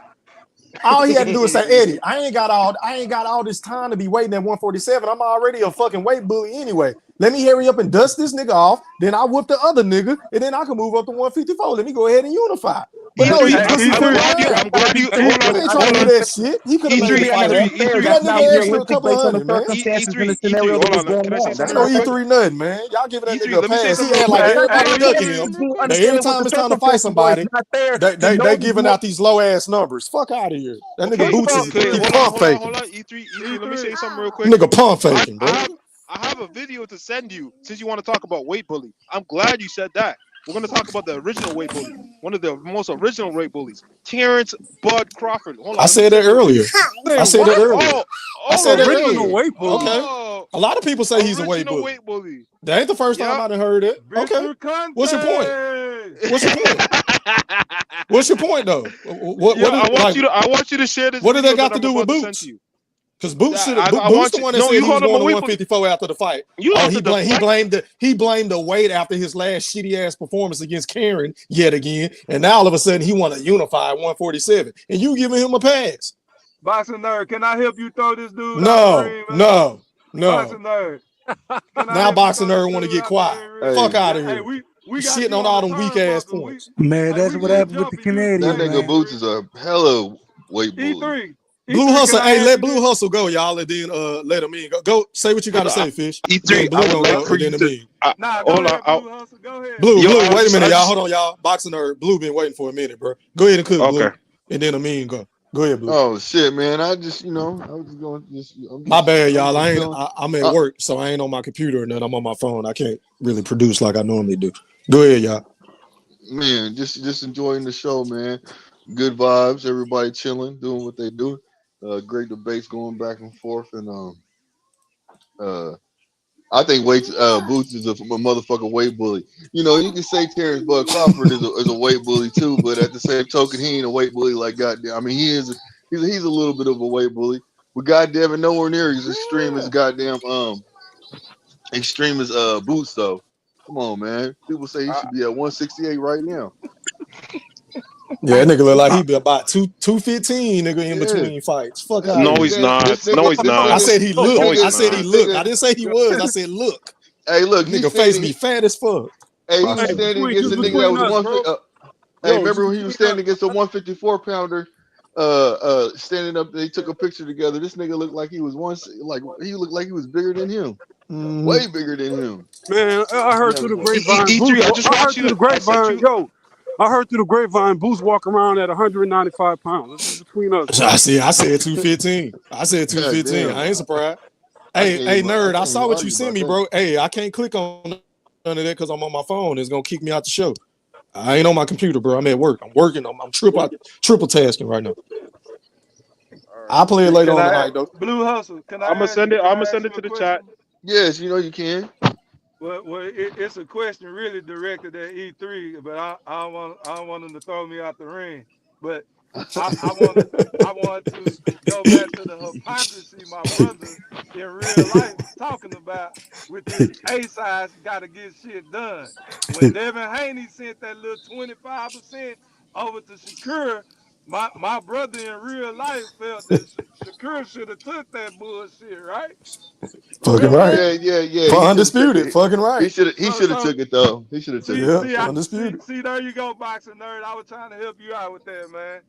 All he had to do is say, Eddie, I ain't got all this time to be waiting at 147. I'm already a fucking weight bully anyway. Let me hurry up and dust this nigga off. Then I whoop the other nigga, and then I can move up to 154. Let me go ahead and unify. But no, he I'm glad you. ain't trying to do that shit. He could have made the fight happen. That nigga asked for a couple hundred, man. Ain't no E3 nothing, man. Y'all giving that nigga a pass. He had like everybody ducking him. Every time it's time to fight somebody, they giving out these low ass numbers. Fuck out of here. That nigga Boots is pump faking. Hold on, E3. Let me say something real quick. Nigga pump faking, bro. I have a video to send you since you want to talk about weight bully. I'm glad you said that. We're going to talk about the original weight bully, one of the most original weight bullies, Terrence Bud Crawford. Hold on, I said that earlier. I said that earlier. I said that original earlier. weight bully. Okay. A lot of people say he's a weight bully. That ain't the first time I done heard it. Okay. What's your point? What's your point though? I want you to share this. What do they got to do with Boots? Because Boots should have. Boots the one that said he was going to 154 after the fight. He blamed the weight after his last shitty ass performance against Karen yet again, and now all of a sudden he want to unify 147, and you giving him a pass. Boxing Nerd, can I help you throw this dude? No. Boxing Nerd. Now Boxing Nerd want to get quiet. Fuck out of here. We shitting on all them weak ass points. Man, that's what happened with the Canadian. That nigga Boots is a hella weight bully. E3. Blue Hustle, hey, let Blue Hustle go, y'all, and then let him in. Go say what you gotta say, Fish. E3, Blue gonna go, and then him in. Hold on. Blue, wait a minute, y'all. Hold on, y'all. Boxing Nerd, Blue been waiting for a minute, bro. Go ahead and cook, Blue. And then Amin go. Go ahead, Blue. Oh shit, man. I was just going. My bad, y'all. I'm at work, so I ain't on my computer and then I'm on my phone. I can't really produce like I normally do. Go ahead, y'all. Man, just enjoying the show, man. Good vibes. Everybody chilling, doing what they do. Great debates going back and forth, and I think Boots is a motherfucking weight bully. You know, you can say Terrence Bud Crawford is a weight bully too, but at the same token, he ain't a weight bully like goddamn. I mean, he's a little bit of a weight bully, but goddamn it, nowhere near as extreme as goddamn extreme as Boots though. Come on, man. People say he should be at 168 right now. Yeah, that nigga look like he be about 215, nigga, in between fights. Fuck out. No, he's not. No, he's not. I said he looked. I said he looked. I didn't say he was. I said look. Hey, look, nigga face be fat as fuck. Hey, he was standing against a nigga that was 150. Hey, remember when he was standing against a 154 pounder? Standing up, they took a picture together. This nigga looked like he was he looked like he was bigger than him. Way bigger than him. Man, I heard through the grapevine. I heard through the grapevine, Boots walk around at 195 pounds. This is between us. I said 215. I said 215. I ain't surprised. Hey, nerd, I saw what you sent me, bro. Hey, I can't click on none of that because I'm on my phone. It's gonna kick me out the show. I ain't on my computer, bro. I'm at work. I'm working. I'm triple tasking right now. I'll play it later on tonight, though. Blue Hustle. I'm gonna send it to the chat. Yes, you know you can. Well, it's a question really directed at E3, but I don't want him to throw me out the ring. But I want to go back to the hypocrisy my brother in real life talking about with this A-sides got to get shit done. When Devin Haney sent that little 25% over to Shakur, my brother in real life felt that Shakur should have took that bullshit, right? Fucking right. Yeah. For undisputed. Fucking right. He should have took it though. He should have took it. Yeah, undisputed. See, there you go, Boxing Nerd. I was trying to help you out with that, man.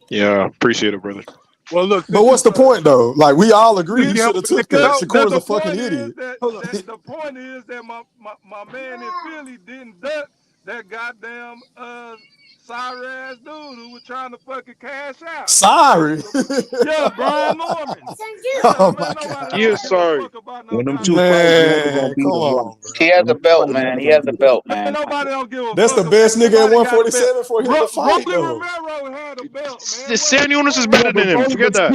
Yeah, appreciate it, brother. Well, look. But what's the point though? Like we all agree he should have took that. Shakur's a fucking idiot. The point is that my man in Philly didn't duck that goddamn sorry ass dude who was trying to fucking cash out. Sorry. Yeah, Brian Norman. Oh my God. He is sorry. When them two man, come on. He has a belt, man. He has a belt, man. Nobody don't give a That's fuck the best about nigga at nobody 147 for him to fight, Rolly though. Romero had a belt, man. Sandy Unis is better than him. Forget that.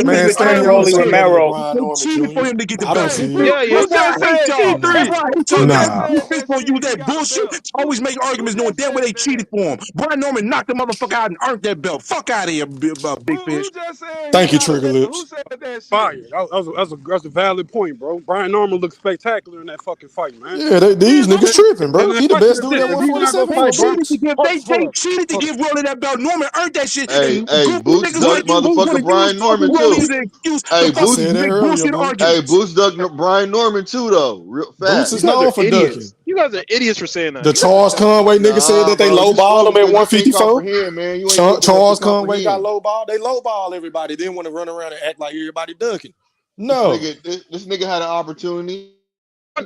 Man, Stanley Rolly Romero. cheating for him to get the belt. Yeah. Nah. Use that bullshit. Always make arguments knowing damn well they cheated for him. Brian Norman knocked the motherfucker out and earned that belt. Fuck out of here, Big Fish. Who just said Thank he you, got Trigger who Lips. said that shit? Fire. That's a valid point, bro. Brian Norman looked spectacular in that fucking fight, man. Yeah, these niggas tripping, bro. And the He the question best is dude this: at if he's not gonna 147 They fight for, bro. cheated Brooks, to give hold they on, cheated to hold give Rolly that belt. Norman earned that shit. Hey, And hey, goofy Boots niggas ducked want Boots motherfucker want to use Brian Norman Rolly too. as an excuse Hey, to I Boots. said fucking that make earlier, bullshit Boo. Hey, arguments. Boots ducked Brian Norman too, though. Real Boots fast. is You guys known are for idiots. ducking. You guys are idiots for saying that. The You guys are Charles dumb. Conway nigga said Nah, that they bro, you lowballed slow him at because you can't 154. comprehend, man. You ain't good enough to Charles Conway got comprehend. lowballed. They lowball everybody. Didn't want to run around and act like everybody ducking. This No. nigga had an opportunity.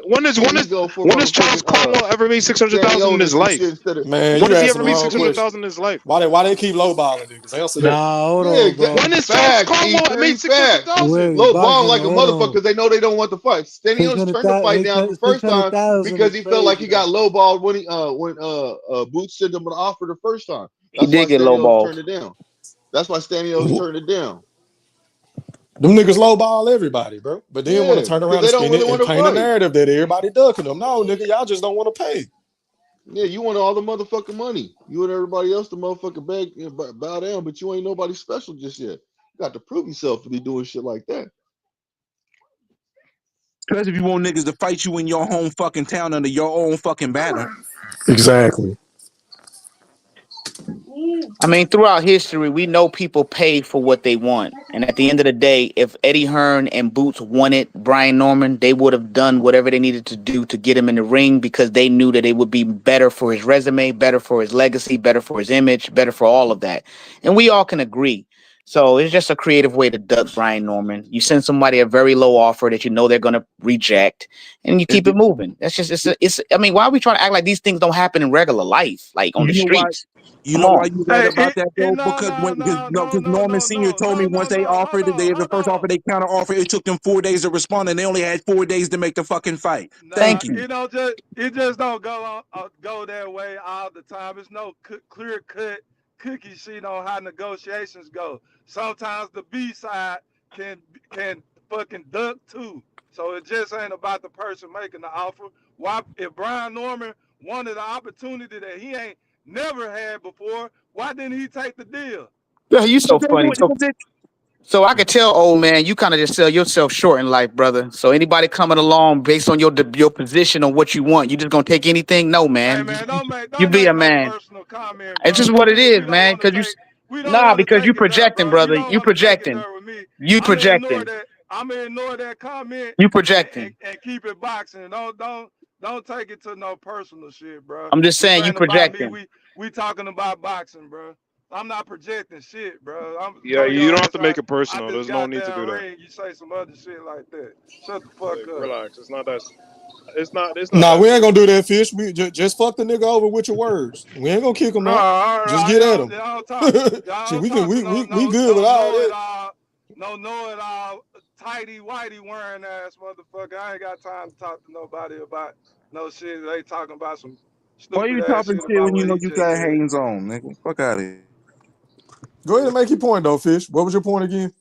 When has Go for Charles motherfucking Cromwell ever made 600,000 in Stanionis his and life? shit instead of Man, When you has he asking ever the made wrong question. 600,000 in his life? Why they keep lowballing niggas? Answer that. Nah, hold yeah, on, exactly. bro. When has Charles Facts, Cromwell made E3, facts. 600,000? Wait, Low ball like a hold motherfucker on. because they know they don't want to fight. Stanionis turned the fight down the first time 600,000 because is he felt like crazy he got though. lowballed when Boots sent him an offer the first time. He That's why did get Stanionis lowballed. turned it down. That's why Stanionis turned it down. Them niggas lowball everybody, bro. But then want Yeah, to turn because around and they don't spin really it want and to paint a fight. narrative that everybody ducking them. No, nigga, y'all just don't want to pay. Yeah, you want all the motherfucking money. You and everybody else to motherfucking bow down, but you ain't nobody special just yet. You got to prove yourself to be doing shit like that. Because if you want niggas to fight you in your home fucking town under your own fucking banner. Exactly. I mean, throughout history, we know people pay for what they want. And at the end of the day, if Eddie Hearn and Boots wanted Brian Norman, they would have done whatever they needed to do to get him in the ring because they knew that it would be better for his resume, better for his legacy, better for his image, better for all of that. And we all can agree. So it's just a creative way to duck Brian Norman. You send somebody a very low offer that you know they're going to reject, and you keep it moving. That's just I mean, why are we trying to act like these things don't happen in regular life, like on the You know why? streets? You Come know why on. you right about that though? No, Because no, no, no, because no, Norman no, Senior no, told me no, no, once they no. offered Hold the first on. offer they counter offer, it took them 4 days to respond, and they only had 4 days to make the fucking fight. Nah, Thank you. it just don't go that way all the time. It's no clear cut cookie sheet on how negotiations go. Sometimes the B side can fucking duck too. So it just ain't about the person making the offer. Why if Brian Norman wanted an opportunity that he ain't never had before, why didn't he take the deal? Yeah, you so funny. So I could tell, old man, you kind of just sell yourself short in life, brother. So anybody coming along based on your position on what you want, you just gonna take anything? No, man. Hey man, You don't be make a no man. personal comment, It's bro. just Cause what it we is, don't man. want to Because take we don't nah, want to because you take it there, projecting, bro. You brother. don't You want to take it projecting. there with me. You I'm gonna ignore projecting. that. I'm gonna ignore that comment You projecting. and keep it boxing. Don't take it to no personal shit, bro. I'm just This saying you ain't about me. projecting. We talking about boxing, bro. I'm not projecting shit, bro. I'm Yeah, throw you your don't have ass to make out it personal. this There's no need to goddamn do that. ring. You say some other shit like that. Shut the fuck Like, up. relax. It's not that. It's not Nah, that we ain't gonna serious. do that, Fish. We just fuck the nigga over with your words. We ain't gonna kick him No, out. Just get at him. y'all talk, Shit, y'all we can talking we good with all know it that. all, know it all, tighty whitey wearing ass motherfucker. I ain't got time to talk to nobody about no shit. They talking about some Why stupid you ass talking shit shit about when you what know he you just got said. Hanes on, nigga? Fuck out of here. Go ahead and make your point though, Fish. What was your point again?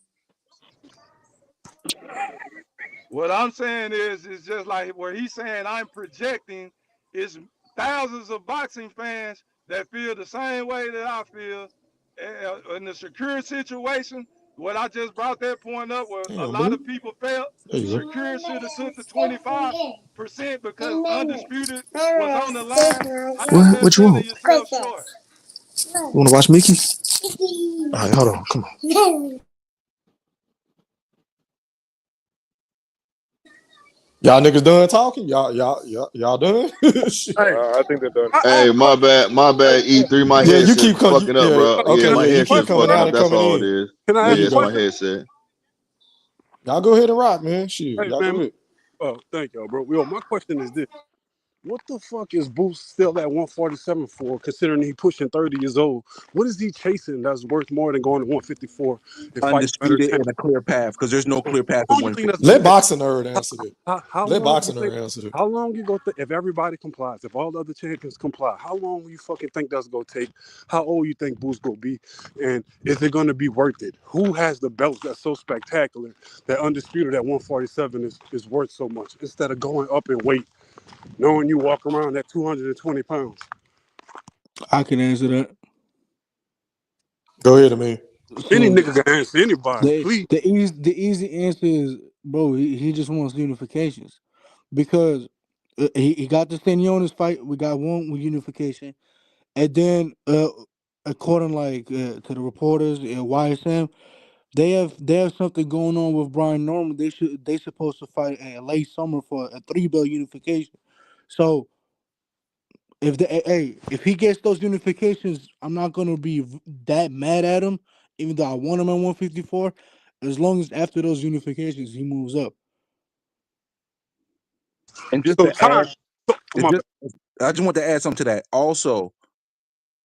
What I'm saying is just like where he's saying I'm projecting is thousands of boxing fans that feel the same way that I feel in the Shakur situation. What I just brought that point up where a Damn, lot boo. of people felt There you go. Shakur should have took the 25% because Undisputed was on the line. I think that's What you selling want? yourself short. You wanna watch Mickey? All right, hold on. Come on. Y'all niggas done talking? Y'all done? Shit. Hey, I think they're done. I Hey, have a my question. bad, E3. My Yeah, you headset keep coming. fucking up, Yeah, bro. Yeah, okay, Can I my yeah, ask a you keep headset question, coming fucking out up. brother? and That's coming all it in. is. Can I There ask Yeah, a you it's my go. question? headset. Y'all go ahead and rock, man. Shit, Hey, y'all go man. ahead. Oh, thank y'all, bro. Yo, my question is this. What the fuck is Boots still at 147 for, considering he pushing 30 years old? What is he chasing that's worth more than going to 154 and fighting better Undisputed talent? and a clear path because there's no clear path at Only thing that's 154. gonna Let take. Boxing Nerd answer that. How Let long you Boxing think? Nerd answer that. How long you go if everybody complies, if all the other champions comply? How long you fucking think that's gonna take? How old you think Boots gonna be? And is it gonna be worth it? Who has the belts that's so spectacular that Undisputed at 147 is worth so much instead of going up in weight, knowing you walk around at 220 pounds? I can answer that. Go ahead, Amir. Any So nigga can answer anybody. Please. the easy answer is, bro, he just wants unifications because he got the Stanionis fight. We got one with unification, and then according to the reporters at YSM, they have something going on with Brian Norman. They supposed to fight late summer for a 3-belt unification. So if he gets those unifications, I'm not gonna be that mad at him, even though I want him at 154. As long as after those unifications he moves up. And just So to add, time. I just want to add something to that. Also,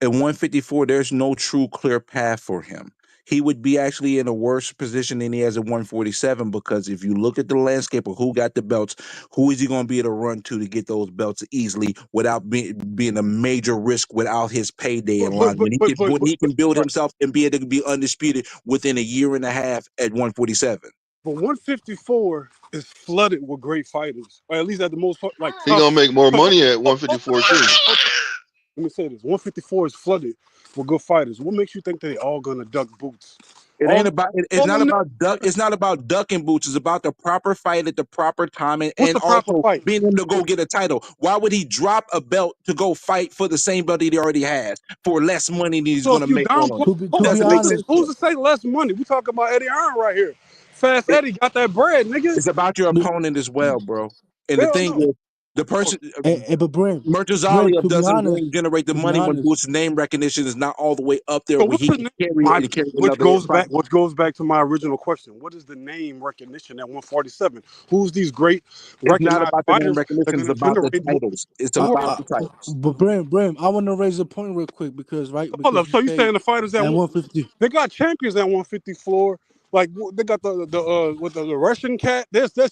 at 154, there's no true clear path for him. He would be actually in a worse position than he has at 147 because if you look at the landscape of who got the belts, who is he going to be able to run to get those belts easily without being a major risk without his payday in line? When he can build himself and be able to be undisputed within a year and a half at 147. But 154 is flooded with great fighters, or at least at the most like. He gonna make more money at 154 too. Let me say this: 154 is flooded with good fighters. What makes you think they all gonna duck Boots? It's not about ducking Boots. It's about the proper fight at the proper time and also being able to go get a title. Why would he drop a belt to go fight for the same belt that he already has for less money than he's going to make? Who's to say less money? We talking about Eddie Iron right here. Fast Eddie got that bread, nigga. It's about your opponent as well, bro. And the thing is, the person, Murtazalia doesn't generate the money when Boots' name recognition is not all the way up there where he can carry it. Which goes back to my original question. What is the name recognition at 147? Who's these great recognized not about the name recognition, it's about the titles. It's about the titles. But Brim, I want to raise a point real quick because hold up. So you saying the fighters at 150? They got champions at 154. Like they got the Russian cat. There's a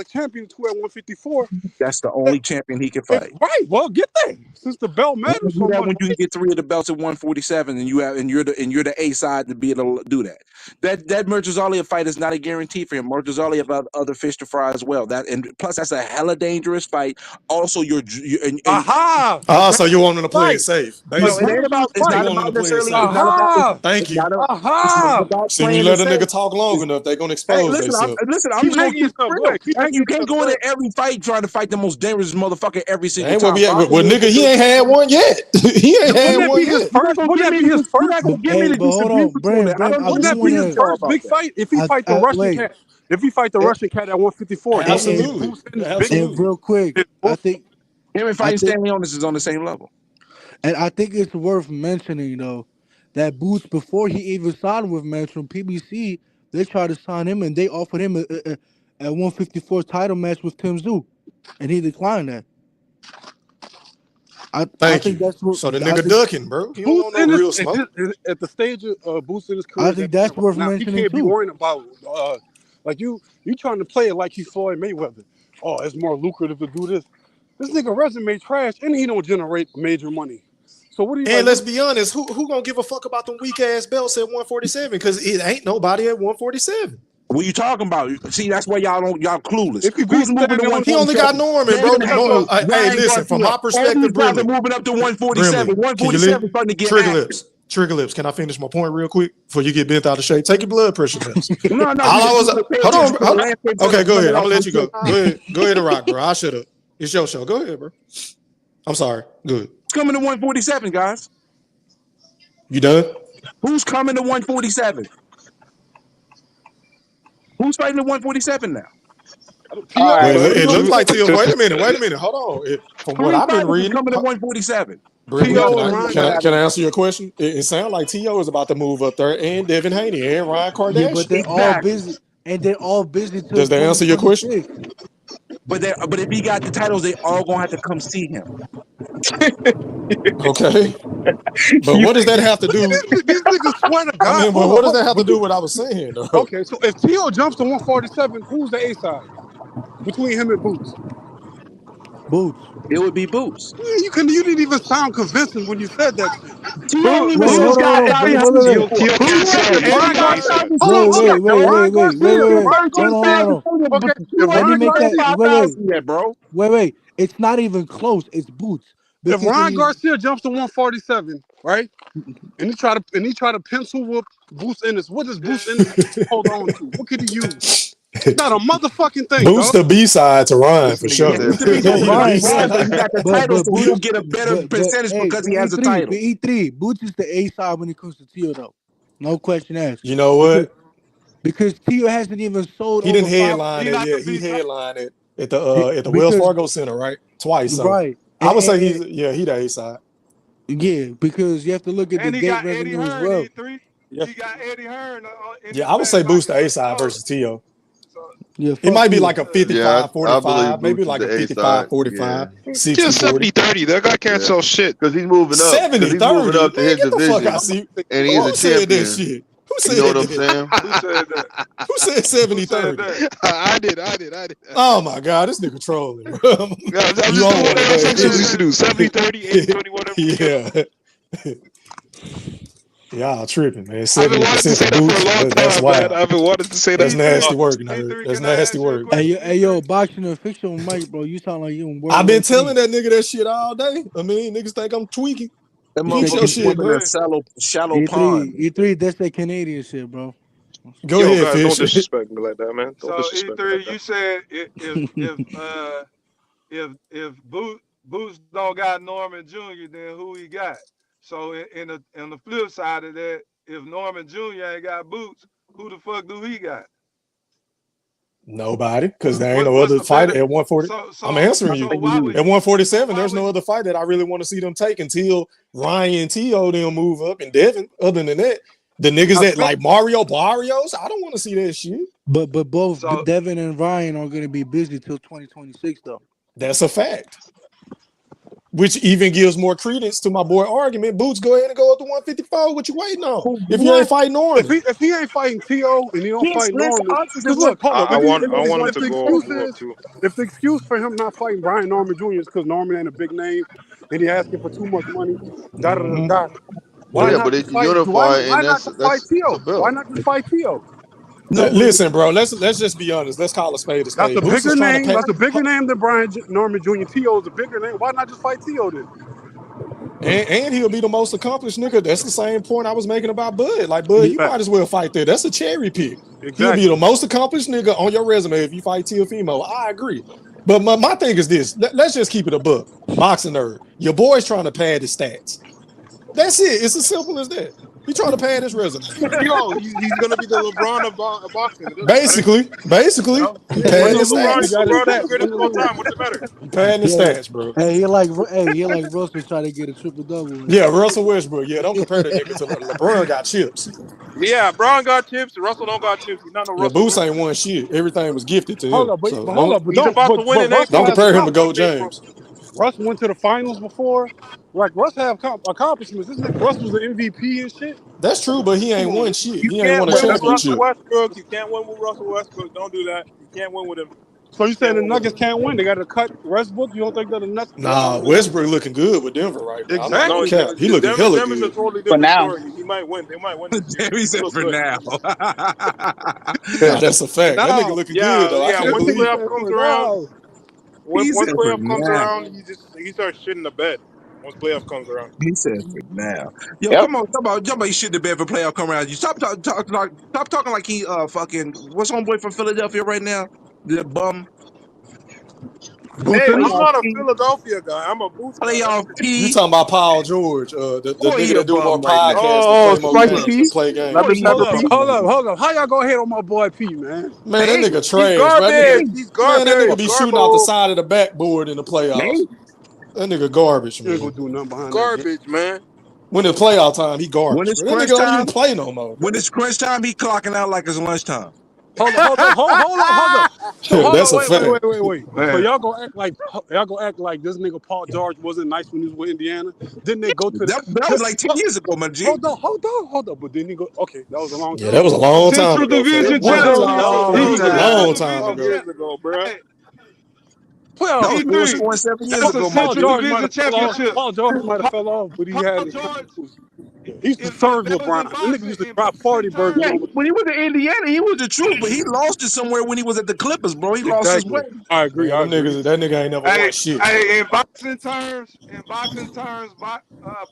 champion too at 154. That's the only champion he can fight. Right. Well, get there since the belt matters so much. When you can get 3 of the belts at 147, and you're the A side to be able to do that. That Murtazalia fight is not a guarantee for him. Murtazalia have other fish to fry as well. And plus that's a hella dangerous fight. Also, so you want him to play it safe. It's not about necessarily. Thank you. So you let a nigga talk long enough, they're gonna expose themselves. Listen, I'm just gonna keep it. You can't go into every fight trying to fight the most dangerous motherfucker every single time. Well, nigga, he ain't had one yet. He ain't had one yet. Wouldn't that be his first? Wouldn't that be his first big fight if he fight the Russian cat? If he fight the Russian cat at 154, and real quick, I think him and fighting Stanionis is on the same level. And I think it's worth mentioning though that Boots, before he even signed with Matchroom PBC, they tried to sign him and they offered him a 154 title match with Tim Tszyu, and he declined that. I think that's what. So the nigga ducking, bro. He don't want no real smoke. At the stage of Boots in his career, I think that's worth mentioning. He can't be worrying about like you trying to play it like he's Floyd Mayweather. Oh, it's more lucrative to do this. This nigga resume trash, and he don't generate major money. So what do you? And let's be honest, who gonna give a fuck about them weak ass belts at 147? Because it ain't nobody at 147. What you talking about? See, that's why y'all clueless. If Who's moving to 147? He only got Norman, bro. Hey, listen, from my perspective, Brimley moving up to 147. 147 starting to get Trigger lips. Can I finish my point real quick before you get bent out of shape? Take your blood pressure test. No. Hold on. Okay, go ahead. I'm gonna let you go. Go ahead and rock, bro. I should have. It's your show. Go ahead, bro. I'm sorry. Good. Who's coming to 147, guys? You done? Who's coming to 147? Who's fighting at 147 now? It looks like Tio. Wait a minute. Hold on. From what I've been reading, coming to 147. Can I answer your question? It sounds like Tio is about to move up there, and Devin Haney and Ryan Kardashian. Yeah, but they're all busy, and they're all busy. Does that answer your question? But if he got the titles, they all gonna have to come see him. Okay. But what does that have to do? These niggas swear to God. I mean, but what does that have to do with what I was saying, though? Okay, so if Tio jumps to 147, who's the A side between him and Boots? Boots. It would be Boots. You didn't even sound convincing when you said that. Wait. It's not even close. It's Boots. If Ryan Because Garcia jumps to 147, right, and he try to pencil whoop Boost Ennis, what does Boost Ennis hold on to? What could he use? Not a motherfucking thing, Boost the dog. B-side to Ryan This for nigga sure. said To be pencil no with Ryan, the Ryan, but he B-side. got the but title, so he'll Boots, get a better percentage hey, because he but has the E3, title. but E3, Boots is the A side when it comes to Tio though. No question asked. You know what? Because Tio hasn't even sold He didn't over 5. headline He it not the yet. He B-side. headlined it at the Wells Because Fargo Center, right? Twice. So right, I would say and he the A-side. yeah, because you have to look at the And he gate got Eddie revenue as Hearn, well. E3. Yes. He got Eddie Hearn in Yeah, his I would back say Boost pocket the for A-side sure. versus Tio. So, Yeah, It fuck might be Tio. like a Yeah, I believe 55-45, maybe Boots is like the a A side. 55-45, Yeah, Just 60-40. 70-30. That guy can't yeah. sell shit. Because he's moving up. Because he's 70-30. moving Man, up to his get the fuck division, out. See, and he is who a said that champion. shit? Who You know said what I'm that? saying? who said that? Who said Who said 70-30? that? I did. Oh my God, this nigga trolling. Bro. I'm You just on doing one whatever some today. dudes used to do. 70-30, 80-20, whatever. Yeah. Y'all tripping, man. I've been wanting to 70% say for that for a Boots. long That's time, man. wild. I've been wanting to say that That's for a nasty long work, time. nerd. E3, That's can I ask nasty you a work. question? Hey yo, E3? boxing official Mike, bro. You sound like you in World I've War been telling III. that nigga that shit all day. I mean, niggas think I'm tweaking. That You Get said your motherfucker shit, swimming in bro. a shallow pond. E3, that's that Canadian shit, bro. Go Yo, ahead, guys, don't Fisher. disrespect me like that, man. Don't So disrespect me like E3, that. you said if Boots don't got Norman Jr., then who he got? So in the flip side of that, if Norman Jr. ain't got Boots, who the fuck do he got? Nobody, because there ain't no What's other the fighter better? at 140. I'm answering you. So why would At 147, why there's would no other fight that I really want to see them take until Ryan and T.O. them move up and Devin. Other than that, the niggas that like Mario Barrios, I don't want to see that shit. But both so Devin and Ryan are gonna be busy till 2026 though. That's a fact. Which even gives more credence to my boy argument. Boots, go ahead and go up to 154. What you waiting on? If you ain't fighting Norman. If he ain't fighting T.O. and he don't Yes, fight listen, Norman, options because is what look, hold up. I want If it to the go excuse move up is too. if the excuse for him not fighting Brian Norman Jr. is because Norman ain't a big name and he asking for too much money, da da da da. Why Yeah, not but it just can fight? unify, Why and not just fight it's a T.O.? Why belt. not just fight T.O.? no. Listen, bro, let's just be honest. Let's call a spade a That's spade. a Boots bigger is trying to name. pay. That's a bigger name than Norman Jr. T.O. is a bigger name. Why not just fight T.O. then? And he'll be the most accomplished nigga. That's the same point I was making about Bud. Like, Bud, you might as well fight there. That's a cherry pick. He'll be the most accomplished nigga on your resume if you fight Teofimo. I agree. But my thing is this. Let's just keep it a book. Boxing nerd. Your boy's trying to pad his stats. That's it. It's as simple as that. He's trying to pad his resume. Yo, he's gonna be the LeBron of boxing. It doesn't Basically, matter. padding his LeBron stats. is the greatest of all time. What does it matter? He padding his stats, bro. Hey, he like Russell trying to get a triple double. Yeah, Russell Westbrook. Yeah, don't compare that nigga to LeBron got chips. Yeah, Braun got chips. Russell don't got chips. He's not no Yeah, Russell. Boots ain't won shit. Everything was gifted to Hold him. up, but So hold up, but He's about to win the next don't one. compare him to Gold James. Russ went to the finals before. Like Russ have accomplishments. This nigga Russ was the MVP and shit. That's true, but he ain't won shit. You He ain't can't won a win with Russell championship. Westbrook. You can't win with Russell Westbrook. Don't do that. You can't win with him. So you saying the Nuggets can't win? They got to cut Westbrook. You don't think that the Nuggets? Nah, Westbrook looking good with Denver right now. I'm not No, gonna cap. He looking hella Denver's a good. totally For different now. story. He might win. They might win this year. He said look for good. now. Nah, that's a fact. That nigga looking good though. I can't Once believe it. playoff comes around, once said for playoff comes now. around, he starts shitting the bed. Once playoff comes around. He said for now. Yo, Yep. come on, talk about you shit the bed for playoff come around. You stop talking like he fucking what's homeboy from Philadelphia right now? The bum. Hey, I'm Playoff not a P. Philadelphia guy. I'm a Boost guy. Playoff You P. talking about Paul George, the Boy, he nigga a that do more bum right now. podcasts than play more Spicy games P. than play games. Boy, he a bum. Hold up. How y'all go ahead on my boy P, man? Man, that nigga He's trash, bro. garbage. He's Man, that nigga garbage. be shooting out the Garbo. side of the backboard in the playoffs. That nigga garbage, You ain't man. gonna do nothing behind Garbage, man. When it's playoff time, he When garbage. it's Bro. That crunch nigga don't time, even play no more. when it's crunch time, he clocking out like it's lunchtime. Hold up. So That's a fact. wait. So y'all gonna act like this nigga Paul George wasn't nice when he was with Indiana? Didn't they go to That was like 10 years ago, my G. Hold on. But didn't he go? Okay, that was a long time. Yeah, that was a long time Central ago. Division That champion. was a Long time ago. Years ago, bro. That was 4 7 years ago, my Paul G. George might have fell off, but he had George, He used to serve LeBron. That nigga used to drop 40 burgers Yeah, over. when he was in Indiana, he was the truth, but he lost it somewhere when he was at the Clippers, bro. He lost his way. Exactly. I agree. Man, I them agree. niggas, that nigga ain't never won shit. Hey, in boxing terms,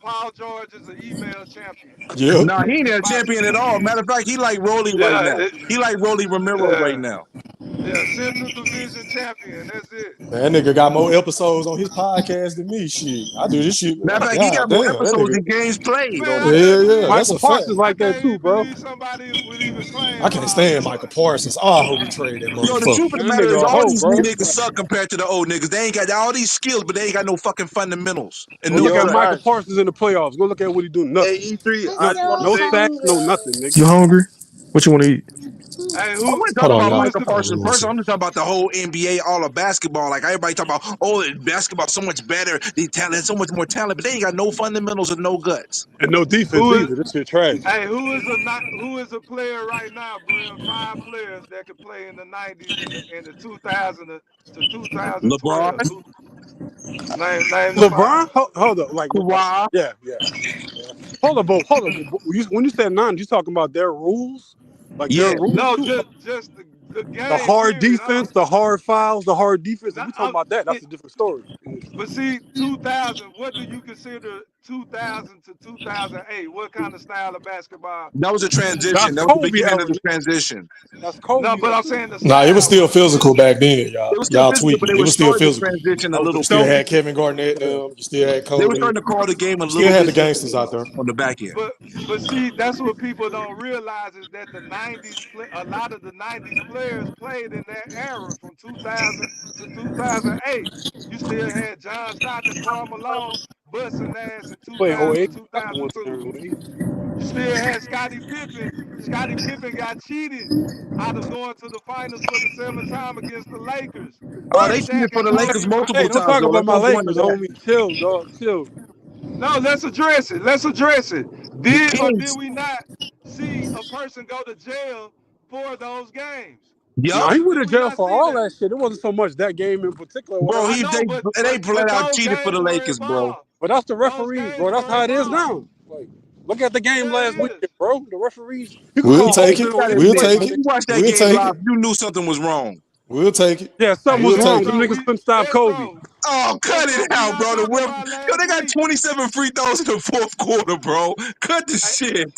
Paul George is an email champion. Yeah. Nah, he ain't a champion at all. Matter of fact, he like Rolly right now. He like Rolly Romero right now. Yeah, Central Division champion. That's it. Man, that nigga got more episodes on his podcast than me. Shit, I do this shit. Matter of fact, he got more episodes than games played. Man, Yeah, that's a fact. Parsons like that too, bro. Somebody would even claim. I can't stand Michael Parsons. Oh, I hope we trade that motherfucker. Yo, the truth of the matter is, all these new niggas suck compared to the old niggas. They ain't got all these skills, but they ain't got no fucking fundamentals. And Go no look at Michael Parsons in the playoffs. Go look at what he doing. Nothing. Hey, E3, no sacks, no nothing, nigga. You hungry? What you want to eat? Hey, I'm not talking about Michael Parsons person. I'm just talking about the whole NBA, all of basketball. Like everybody talk about, oh, basketball so much better, the talent, so much more talent, but they ain't got no fundamentals and no guts and no defense either. This shit trash. Hey, who is a player right now, bro? 5 players that could play in the 90s and the 2000 to 2012. LeBron. Name LeBron? Hold up, like Kawhi. Yeah. Hold up, hold up. When you said 9, you talking about their rules? Like their rules? No, just the game. The hard defense, the hard fouls, the hard defense. If we talking about that, that's a different story. But see, 2000. What do you consider 2000 to 2008? What kind of style of basketball? That was a transition. That was the beginning of the transition. That's Kobe. No, but I'm saying the Nah, it was still physical back then, y'all. It was still Y'all physical, tweaking. but they It were was still starting to physical. transition a little You still bit. had Kevin Garnett, them. You still had Kobe. They were starting to call the game a little Still had bit the gangsters out there on the back end. But see, that's what people don't realize is that the 90s, a lot of the 90s players played in that era from 2000 to 2008. You still had John Stockton, Karl Malone busting ass in 2000 to 2002. You still had Scottie Pippen. Scottie Pippen got cheated out of going to the finals for the 7th time against the Lakers. Oh, they cheated for the Lakers multiple Hey, don't times. talk about my Lakers, homie. Chill, dog. Chill. No, let's address it. Did we not see a person go to jail for those games? No, he went to jail for all that shit. It wasn't so much that game in particular. Bro, they flat out cheated for the Lakers, bro. But that's the referees, bro. That's how it is now. Like, look at the game last weekend, bro. The referees. We'll take it. We'll take it. You watched that We'll game take live, it. you knew something was wrong. We'll take it. Yeah, something We'll was wrong. take Them it. niggas couldn't stop Kobe. Oh, cut it out, bro. Yo, they got 27 free throws in the 4th quarter, bro. Cut the shit.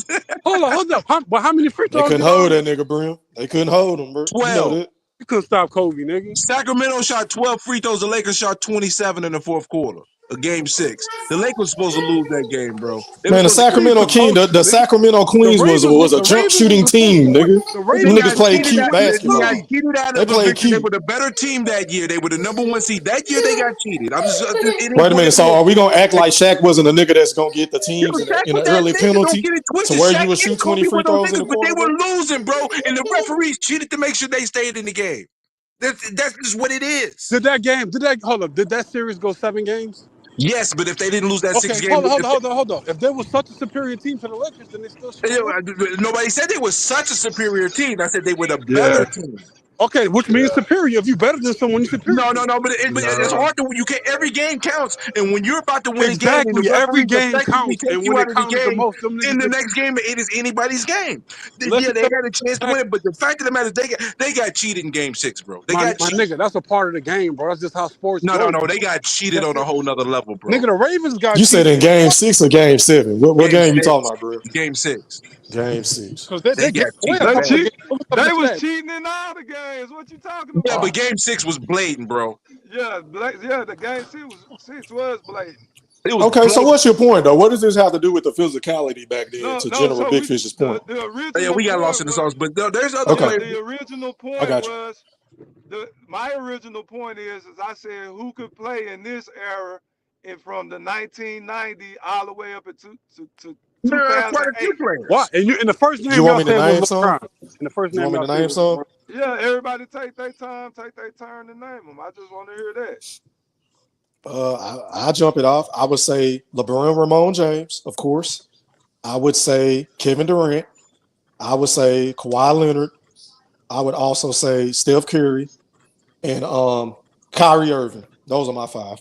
Hold up. How many free They throws? couldn't hold that nigga, bro. They couldn't hold him, bro. 12. You know that. You couldn't stop Kobe, nigga. Sacramento shot 12 free throws. The Lakers shot 27 in the 4th quarter of Game 6. The Lakers were supposed to lose that game, bro. Man, the Sacramento King, the Sacramento Queens was a jump shooting team, nigga. Them niggas played keep basketball. They played keep. They were the better team that year. They were the #1 seed. That year they got cheated. Wait a minute. So are we gonna act like Shaq wasn't a nigga that's gonna get the teams in an early penalty to where you would shoot 20 free throws in the quarter? But they quarter? were losing, bro, and the referees cheated to make sure they stayed in the game. That's just what it is. Did that series go 7 games? Yes, but if they didn't lose that 6 games, hold on. If there was such a superior team to the Lakers, then they still should. Nobody said they were such a superior team. I said they were the better team. Okay, which means superior. If you're better than someone, you're superior. No, but it's hard to. You can't. Every game counts, and when you're about to win a game, and the every referee game effectively counts, takes and you when out it of the counts the game, most, in the next game, it is anybody's game. Yeah, they had a chance to win it, but the fact of the matter is they got cheated in Game 6, bro. They got my cheated. nigga, that's a part of the game, bro. That's just how sports No, go. they got cheated on a whole nother level, bro. Nigga, the Ravens got You said in Game 6 or Game 7? What game you talking about, bro? Game 6. Game 6. Because they got cheated. They was cheating in all the games. What you talking about? Yeah, but Game 6 was blatant, bro. Yeah, the Game 6 was blatant. Okay, so what's your point, though? What does this have to do with the physicality back then to General Big Fish's point? Yeah, we got lost in the sauce, but there's other players. The original point was, my original point is I said who could play in this era and from the 1990 all the way up to 2008. What? And in the first name, you want me to name some? In the first you name, want me to name some? Yeah, everybody take their time, take their turn to name them. I just want to hear that. I jump it off. I would say LeBron Ramon James, of course. I would say Kevin Durant. I would say Kawhi Leonard. I would also say Steph Curry and Kyrie Irving. Those are my 5.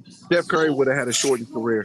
Steph Curry would have had a shortened career.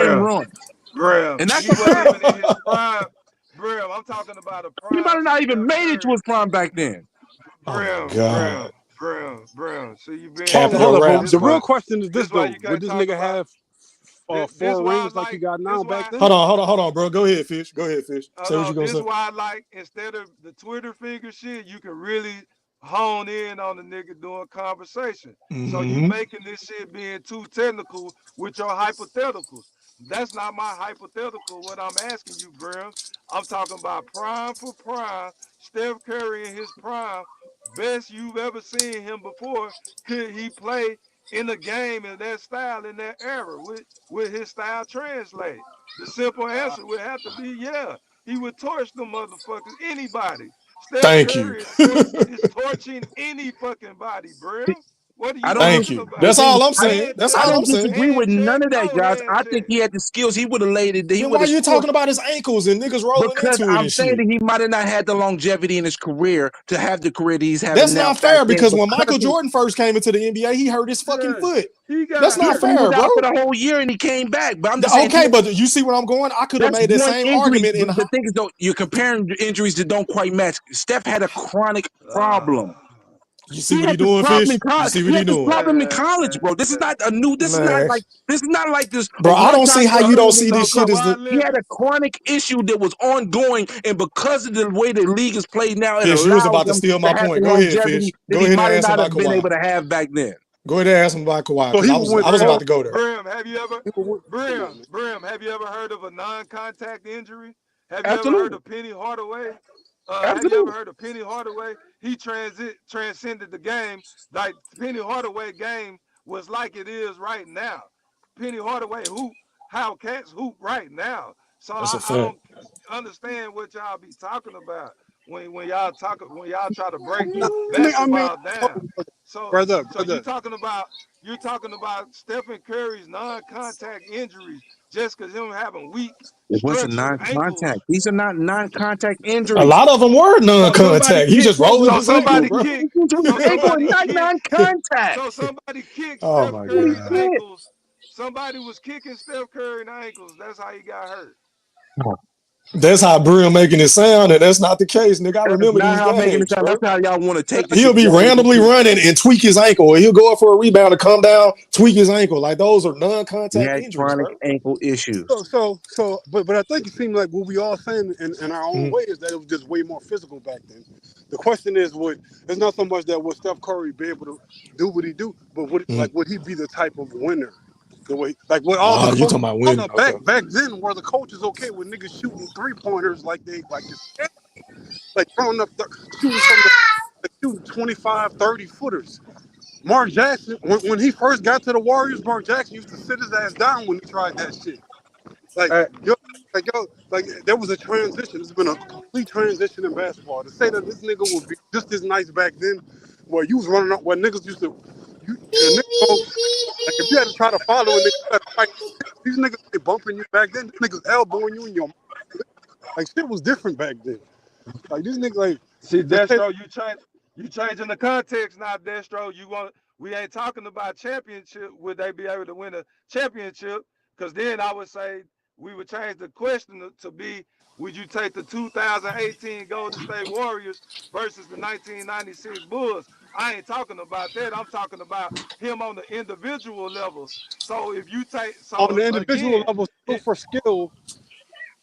same Bro, run. bro, And that's he a wasn't fact. even in his prime. Bro, I'm talking about a He might prime have not even Steph made it to Curry. his prime back then. Oh my Bro, God. So you being Hold Capping hold a up, ignorant. but rap This the real why score. question is this this why you though: would can't this talk nigga about have this four why I rings like he like got this now why back then? Hold on, bro. Go ahead, Fish. Go ahead, Fish. Say what you gonna this say. why I like instead of the Twitter finger shit, you can really hone in on the nigga doing conversation. So you Mm-hmm. making this shit being too technical with your hypotheticals. That's not my hypothetical. What I'm asking you, Brim. I'm talking about prime for prime. Steph Curry in his prime, best you've ever seen him before. Could he play in a game in that style in that era? With his style translate? The simple answer would have to be yeah. He would torch them motherfuckers. Anybody. Steph Thank you. Curry is torching any fucking body, Brim. What are I you don't Thank talking you. about? That's all I'm I, saying. That's I all don't I'm saying. disagree with Hand check, none of that, no guys. hand I think check. he had the skills. He would have laid it. He Then would why have you scored. talking about his ankles and niggas rolling Because into it I'm and saying shit? that he might have not had the longevity in his career to have the career that he's having That's now not back fair then because when because Michael Jordan first came into the NBA, he hurt his fucking Yeah, foot. he That's got yeah, not hurt. but he was fair, bro. out for the whole year and he came back. But I'm just saying, Okay, but you see where I'm going? I could have that's made the one same injury. argument in But the thing is, though, you're comparing injuries that don't quite match. Steph had a chronic problem. You see He what he had this doing, problem in Fish? You college. see He what he had this doing? problem in college, bro. This is not a new. This is not Man. like this. A Bro, I don't see one-time how thing. you don't Boom, see boom, this shit boom. as the He had a chronic issue that was ongoing, and because of the way the league is played now, it Fish, you was allows about to him steal to my have the point. Go ahead, longevity Fish. that Go he ahead and might ask him not about have been Kawhi. able to have back then. Go ahead and ask him about Kawhi So because he I was was with I was about to go there. Brim, have you ever he was with Brim, have you ever heard of a non-contact injury? Have you ever heard Absolutely, of Penny Hardaway? Have you ever absolutely. heard of Penny Hardaway? He transcended the game. Like Penny Hardaway game was like it is right now. Penny Hardaway hoop, how cats hoop right now. So That's a I fact. don't understand what y'all be talking about when y'all try to break I mean, basketball down. So brother, so brother. you're talking about Stephen Curry's non-contact injuries just because him having weak It wasn't structured ankles. non-contact. These are not non-contact A injuries. lot of them were So somebody non-contact. He kicked. just rolling So his ankle, somebody bro. kicked. Injuries So to the ankle are somebody not kicked. non-contact. So somebody kicked Oh Steph my Holy Curry's god. shit. ankles. Somebody was kicking Steph Curry in the ankles. That's how he got hurt. That's how Brim making it sound, and that's not the case, nigga. I That is remember not these how I'm making it games, sound. That's bro. how y'all want to take the He'll be situation randomly too. running and tweak his ankle, or he'll go up for a rebound to come down, tweak his ankle. Like those are He non-contact had injuries, chronic bro. ankle issues. But I think it seemed like what we all saying in our own Mhm. way is that it was just way more physical back then. The question is, it's not so much that would Steph Curry be able to do what he do, but Mhm. would he be the type of winner? The way, like, what all the Oh, you coaches, talking about hold winning? up, Okay. back then, were the coaches okay with niggas shooting 3-pointers like it's like throwing up, shooting from the, like, shooting 25, 30 footers. Mark Jackson, when he first got to the Warriors, Mark Jackson used to sit his ass down when he tried that shit. Like, Uh, like there was a transition. It's been a complete transition in basketball. To say that this nigga would be just as nice back then, where you was running up, where niggas used to, a nigga go, like if you had to try to follow a nigga, you had to fight. These niggas ain't bumping you back then. These niggas elbowing you in your, like shit was different back then. Like these niggas, like See, to say, Destro, you changing the context now, Destro. We ain't talking about championship. Would they be able to win a championship? Because then I would say we would change the question to be: would you take the 2018 Golden State Warriors versus the 1996 Bulls? I ain't talking about that. I'm talking about him on the individual level. So if you take, on so the individual again, level, still it, for skill,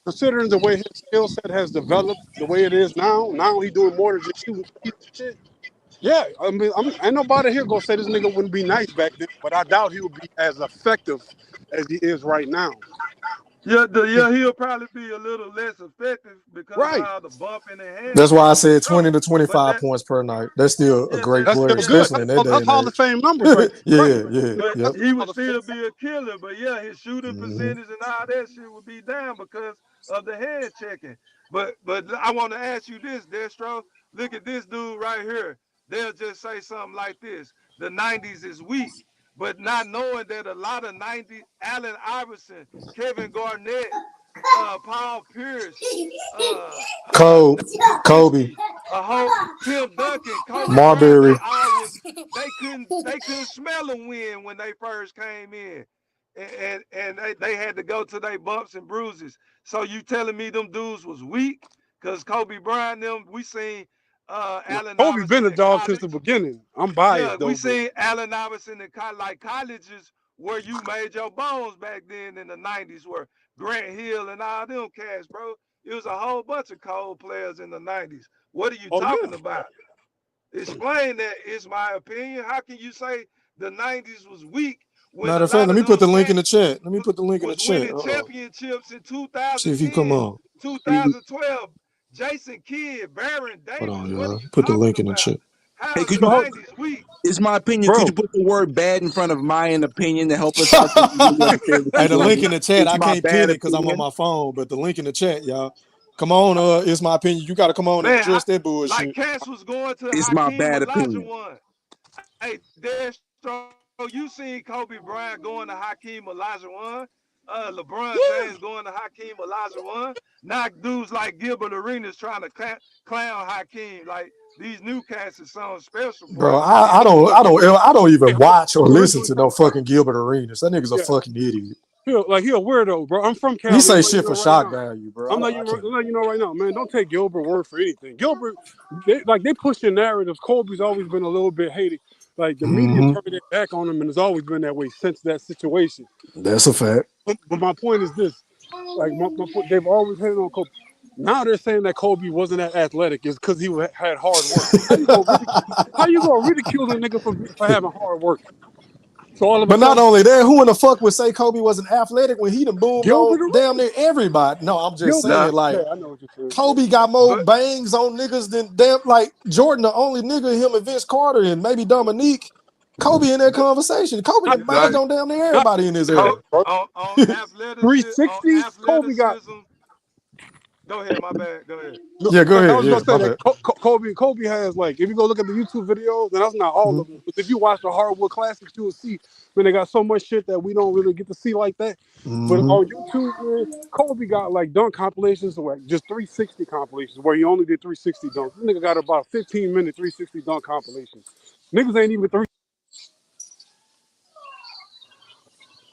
considering the way his skill set has developed, the way it is now, he doing more than just shooting threes and shit. Yeah, I mean, ain't nobody here gonna say this nigga wouldn't be nice back then, but I doubt he would be as effective as he is right now. he'll probably be a little less effective because of Right. all the bumping and hand That's why I checking. said No, 20 to but 25 that points per night. That's still a yeah, great That's player, still yeah, good. especially in that day That's and Hall of age. Fame numbers right there. Right. Yeah. but Yep. he would Hall of Fame. still be a killer. But yeah, his shooting hmm percentage and all that shit would be down because of the hand checking. But I want to ask you this, Destro. Look at this dude right here. They'll just say something like this: the '90s is weak, but not knowing that a lot of '90s, Allen Iverson, Kevin Garnett, Paul Pierce, Kobe, Kobe, Nowitzki, a whole Tim Duncan, Kobe Bryant, Marbury. they couldn't smell a win when they first came in. And they had to go to their bumps and bruises. So you telling me them dudes was weak? Because Kobe Bryant, them, we seen Now, Allen Kobe been Iverson a in dog since college. the beginning. I'm Yeah, biased we though, but seen Allen Iverson in like colleges where you made your bones back then in the '90s, where Grant Hill and all them cats, bro. It was a whole bunch of cold players in the '90s. What are you oh talking yeah. about? Explain that. Is my opinion. How can you say the '90s was weak when Matter a of fact, lot let of me put the those link in the cats chat. Let me put the link in the was chat. winning championships in See if he come 2010, on. 2012. Jason Kidd, Baron Hold on, Davis. What are y'all. you Put the talking link in the about? chat. Hey, How's could the you? 90s weak? It's my opinion. Could Bro, you put the word "bad" in front of my opinion to help us out so we really understand what Hey, you're the doing? link in the chat. It's I my can't bad pin it because I'm on opinion. my phone, but the link in the chat, y'all. Come on, it's my opinion. You got to come on and Man, address that like bullshit. cats was going to It's my Hakeem bad opinion. Olajuwon. Hey, Destro, you seen Kobe Bryant going to Hakeem Olajuwon? LeBron James going to Hakeem Olajuwon? Now dudes like Gilbert Arenas trying to clown Hakeem. Like these new cats is something special, Bro, bro. I don't even watch or listen to no fucking Gilbert Arenas. That nigga's a yeah, fucking idiot. He a weirdo, bro. I'm from He Cali. say I'm letting shit you for know right shock now. value, bro. I'm letting you know right now, man. Don't take Gilbert word for anything. Gilbert, they pushing narratives. Kobe's always been a little bit hated. Like the media Mm-hmm. turned their back on him, and it's always been that way since that situation. That's a fact. But my point is this: like my point, they've always hated on Kobe. Now they're saying that Kobe wasn't that athletic is because he had hard work. How you gonna ridicule a nigga for having hard work? So all of a But not sudden, only that, who in the fuck would say Kobe wasn't athletic when he done boomed on Gilbert damn Arenas. near everybody? No, I'm just Gilbert, saying, like, yeah, I know what you're saying. Kobe got more But bangs on niggas than damn, like, Jordan, the only nigga, him and Vince Carter and maybe Dominique. Kobe in that conversation. Kobe done banged like on damn near Not everybody in his on era. bro. on 360s, Kobe got. athleticism. Go ahead, my bad. Go ahead. No, Yeah, go I ahead. was Yeah, gonna my say that bad. Kobe has, like, if you go look at the YouTube videos, and that's not all Mhm. of them, but if you watch the Hardwood Classics, you will see, man, they got so much shit that we don't really get to see like that. But Mhm. on YouTube, man, Kobe got like dunk compilations, or like just 360 compilations, where he only did 360 dunks. This nigga got about 15-minute 360 dunk compilations. Niggas ain't even three.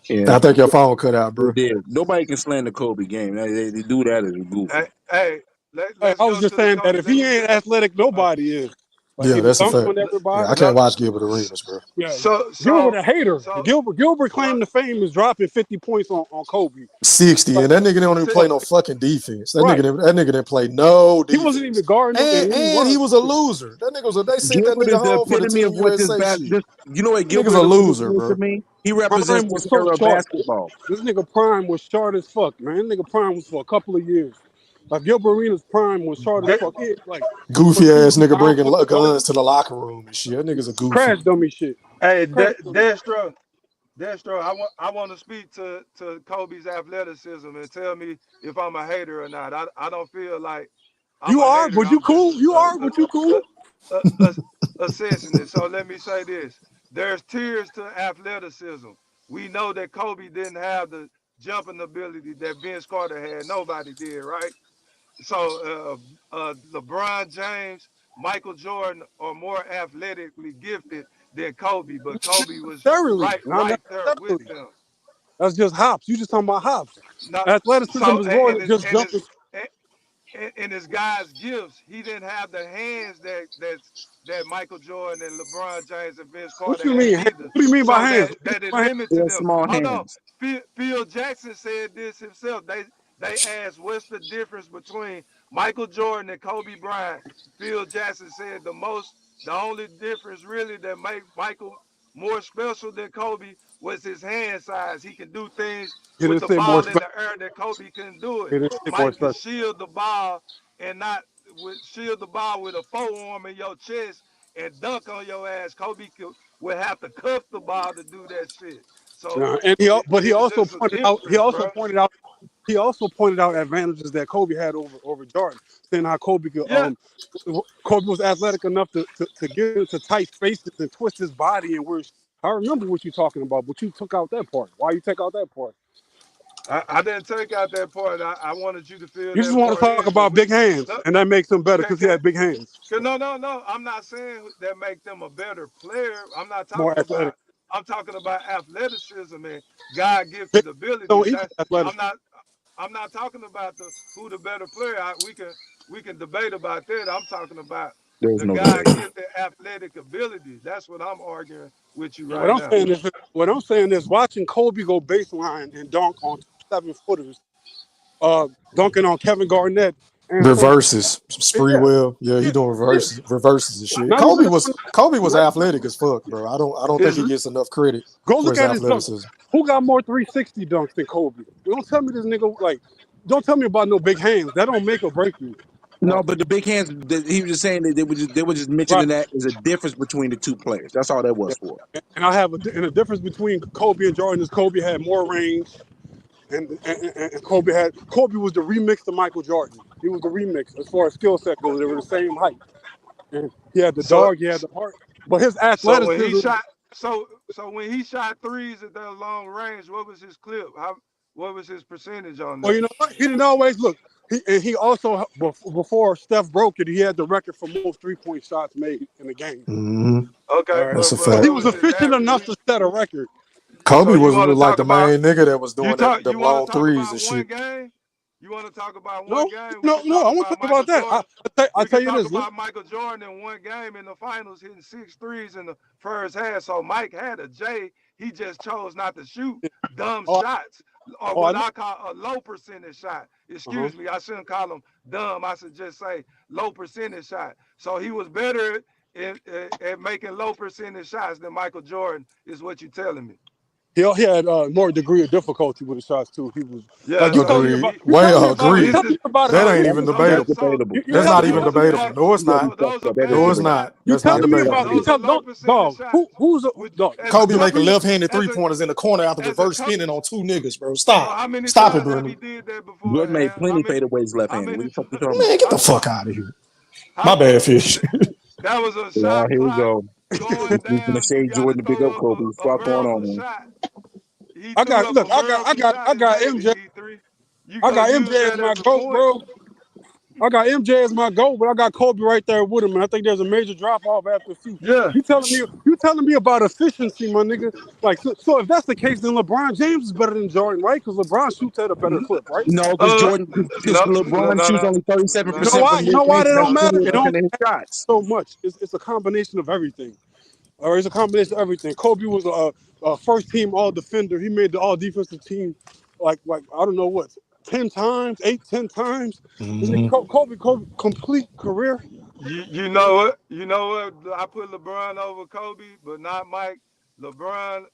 Yeah, I think your phone cut out, they bro. did. Nobody can slander Kobe game. They do that as a goofy. Hey, Hey, let's I was go just to the saying that Kobe. if he ain't athletic, nobody is. Like Yeah, if he that's a dunks fact. on Yeah, I everybody. can't So watch Gilbert Arenas, bro. Yeah, so Gilbert so a hater. so Gilbert so claim to fame is dropping 50 points on Kobe. 60, Like, and that nigga don't even see, play no fucking defense. right. That nigga didn't play no He wasn't defense. even guarding him, and when he And he was, was a loser. That nigga they sent that Gilbert nigga is the home for the epitome of Team what this USA shit. You know what That nigga's Gilbert a loser, represents to bro. me? He represents Prime was this so era of short. basketball. This nigga Prime was short as fuck, man. This nigga Prime was for a couple of years. Like Gilbert Arenas' Prime was short as that, fuck. He had, like, Goofy he ass nigga bounce bringing with the ball, guns to the locker room and shit. That nigga's a goofy. crash dummy shit. hey, Crash dummy. Destro, I want to speak to Kobe's athleticism and tell me if I'm a hater or not. I don't feel like I'm You a are, hater. but you I'm just cool. You are, but you cool. assessing it. So let me say this: there's tiers to athleticism. We know that Kobe didn't have the jumping ability that Vince Carter had. Nobody did, right? So LeBron James, Michael Jordan are more athletically gifted than Kobe, but Kobe was Necessarily, not right there with necessarily. them. That's just hops. You just talking about hops. Not Athleticism so is more than just jumping. in his guys' gifts, he didn't have the hands that Michael Jordan and LeBron James and Vince What Carter you had mean? either. What do you mean by So hands? that What do you it mean by hands? He limited has them. small Hold on. hands. Phil Jackson said this himself. They asked what's the difference between Michael Jordan and Kobe Bryant. Phil Jackson said the only difference really that made Michael more special than Kobe was his hand size. He can do things He with didn't the say more ball in special. the air that Kobe couldn't do it. He didn't say more Mike could special. shield the ball and not shield the ball with a forearm in your chest and dunk on your ass. Would have to cuff the ball to do that shit. So And but he it's also just a pointed out. He difference, also bro. pointed out. He also pointed out advantages that Kobe had over Jordan, saying how Kobe could Yeah, Kobe was athletic enough to get into tight spaces and twist his body and where. I remember what you're talking about, but you took out that part. Why you take out that part? I didn't take out that part. I wanted you to fill You just that want to part talk in, but about big hands, no, and that makes him better can, because he can, had big hands, no. I'm not saying that make them a better player. more athletic. I'm talking about athleticism and God Big gifted hands don't abilities. equal athletic. I'm not I'm not talking about who the better player. We can debate about that. I'm talking about There's the no God debate. gifted athletic abilities. That's what I'm arguing with you What right I'm now. saying is, watching Kobe go baseline and dunk on 7-footers, dunking on Kevin Garnett And so Reverses, Spreewell. Yeah, he doing reverses and shit. not Kobe even was athletic as fuck, bro. I don't think he gets enough credit go for look his at his dunks. athleticism. Who got more 360 dunks than Kobe? Don't tell me this nigga like. Don't tell me about no big hands. That don't make or break you. No, but the big hands. He was just saying that they were just mentioning that as a difference between the two players. That's all that was for. And I have a difference between Kobe and Jordan is Kobe had more range, and Kobe was the remix to Michael Jordan. He was the remix as far as skill set goes. They were the same height, and he had the dog, he had the heart, but his athleticism. So when he shot threes at that long range, what was his clip? What was his percentage on that? Well, you know what? He didn't always look. He also before Steph broke it, he had the record for most 3-point shots made in the game. Mm-hmm. Okay, that's a So fact. he was efficient enough to set a record. Kobe was like the main nigga that was doing the long threes and shit. You want to talk about one game? No, I want to talk about that. I tell you this. About Michael Jordan in one game in the finals hitting 6 threes in the first half. So Mike had a J. He just chose not to shoot dumb shots. Or what I call a low percentage shot. Excuse me, I shouldn't call them dumb. I should just say low percentage shot. So he was better at making low percentage shots than Michael Jordan, is what you're telling me. He had more degree of difficulty with the shots too. He was agreed. That ain't even debatable. That's not even debatable. No, it's not. No, it's not. That's not debatable. Who's Kobe making left-handed 3-pointers in the corner after reverse spinning on 2 niggas, bro. Stop it, bro. Jordan made plenty fadeaways left-handed. What the fuck you talking Man, get the fuck out of here. My bad, Fish. That was a shot. Here we go. He's gonna say Jordan to big up Kobe. What's going on, man? I got MJ. I got MJ as my GOAT, bro. I got MJ as my GOAT, but I got Kobe right there with him, and I think there's a major drop off after a few. Yeah. You telling me about efficiency, my nigga? Like, so if that's the case, then LeBron James is better than Jordan, right? Because LeBron shoots at a better clip, right? No, because LeBron shoots only 37%. You know why that don't matter? It don't matter so much. It's a combination of everything. Or it's a combination of everything. Kobe was a first team all defender. He made the all defensive team like I don't know what, 10 times. Kobe complete career. You know what? I put LeBron over Kobe, but not Mike. LeBron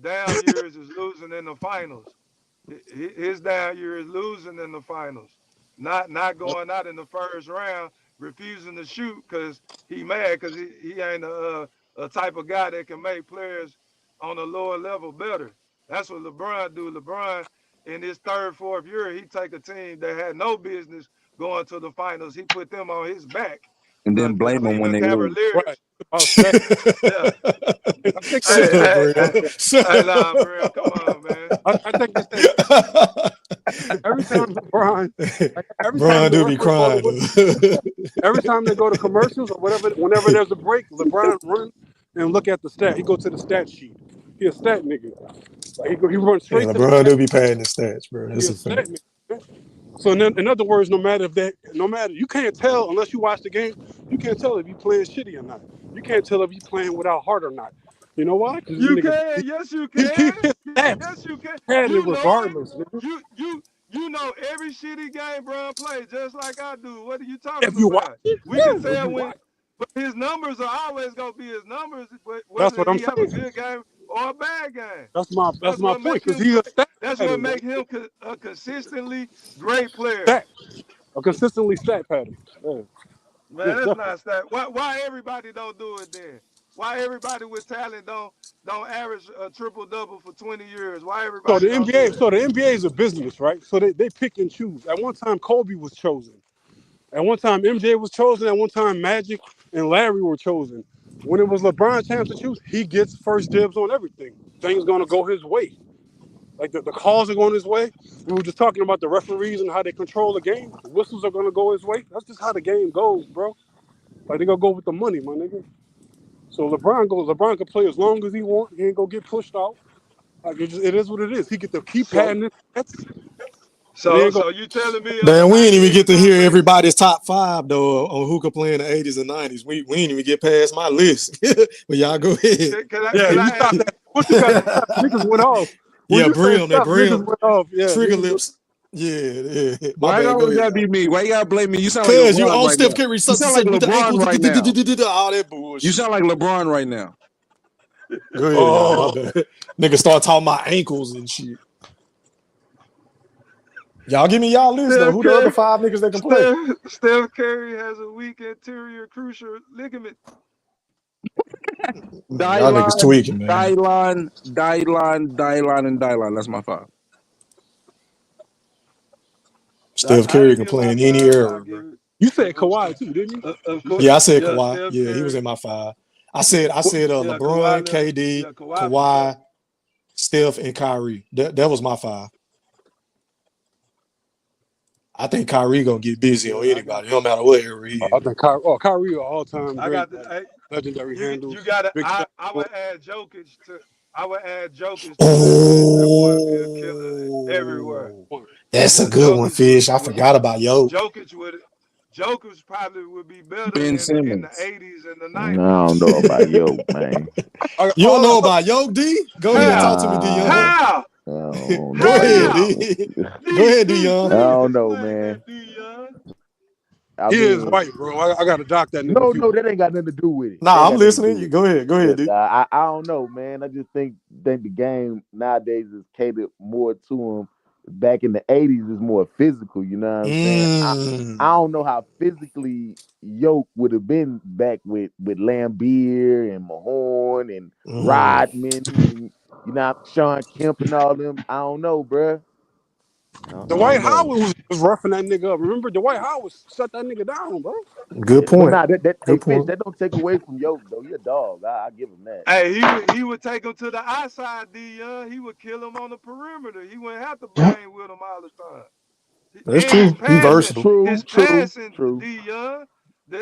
down years is losing in the finals. His down year is losing in the finals. Not going out in the first round, refusing to shoot because he mad because he ain't a type of guy that can make players on a lower level better. That's what LeBron do. LeBron, in his third, fourth year, he take a team that had no business going to the finals. He put them on his back. And then blame them when they lose. Right. Yeah. Hey, nah, bro, come on, man. I think every time LeBron do be crying. Every time they go to commercials or whenever there's a break, LeBron run and look at the stat. He go to the stat sheet. He a stat nigga. Like he runs straight. LeBron do be padding the stats, bro. That's a fact. So in other words, no matter you can't tell unless you watch the game. You can't tell if you playing shitty or not. You can't tell if you playing without heart or not. You know why? You can. Yes, you can. Yes, you can. Regardless. You know every shitty game Bron plays just like I do. What are you talking about? We can tell but his numbers are always gonna be his numbers. But that's what I'm saying. A good game or a bad game. That's my point. Because he's a stat. That's what makes him a consistently great player. A consistently stat pattern. Yeah. Man, that's not stat. Why everybody don't do it then? Why everybody with talent don't average a triple double for 20 years? Why everybody? So the NBA is a business, right? So they pick and choose. At one time, Kobe was chosen. At one time, MJ was chosen. At one time, Magic and Larry were chosen. When it was LeBron's chance to choose, he gets first dibs on everything. Things gonna go his way. Like the calls are going his way. We were just talking about the referees and how they control the game. The whistles are gonna go his way. That's just how the game goes, bro. Like they gonna go with the money, my nigga. So LeBron can play as long as he wants. He ain't gonna get pushed out. Like it is what it is. He get to keep padding it. So you telling me? Man, we ain't even get to hear everybody's top 5 though on who can play in the 80s and 90s. We ain't even get past my list. But y'all go ahead. You stop that. What you got? Niggas went off. Yeah, Brim. That Brim. Went off. Yeah, Trigger lips. Yeah. My Why bad. Go always ahead. gotta be me? Why you gotta blame me? You sound like Cause you LeBron all right Steph now. Curry You such and sound like such with the LeBron ankles, right now. all that You bullshit. sound like LeBron right now. Go ahead, y'all. My bad. Nigga start talking about ankles and shit. Y'all give me y'all list though. Who the other 5 niggas that can play? Steph Curry has a weak anterior cruciate ligament. Man, y'all niggas tweaking, man. Dylan, and Dylan. That's my 5. Steph Curry can play in any era, bro. You said Kawhi too, didn't you? Of course. Yeah, I said Yeah, Kawhi. Steph Yeah, Curry. he was in my 5. I said LeBron, KD, Kawhi. Kawhi, Steph, and Kyrie. That was my 5. I think Kyrie gonna get busy on anybody. It don't matter what era he I is. think Kyrie all time I great. got the Legendary handles. You got big I shot. would add Jokic to. I would add Jokic to that boy be a killer everywhere. That's a good one, Fish. I forgot about Yo. Jokic probably would be better Ben in the Simmons. 80s and the I 90s. don't know about Yo, man. You don't know about Yo, D? Go ahead, talk to me, D-Young. How? Go ahead, D. Go ahead, D-Young. I don't know, man. He is white, bro. I got to dock that nigga. No, that ain't got nothing to do with it. Nah, I'm listening. You go ahead, D. I don't know, man. I just think the game nowadays is catered more to him. Back in the 80s, is more physical. You know what I'm saying? I don't know how physically Yoke would have been back with Lambeer and Mahorn and Rodman and Sean Kemp and all them. I don't know, bro. Dwight Howard was roughing that nigga up. Remember, Dwight Howard shut that nigga down, bro. Good point. But nah, Good point. that don't take away from Yoke though. He a dog. I give him that. Hey, he would take him to the outside, D-Young. He would kill him on the perimeter. He wouldn't have to bang with him all the time. That's true. He's versatile. His passing, D-Young.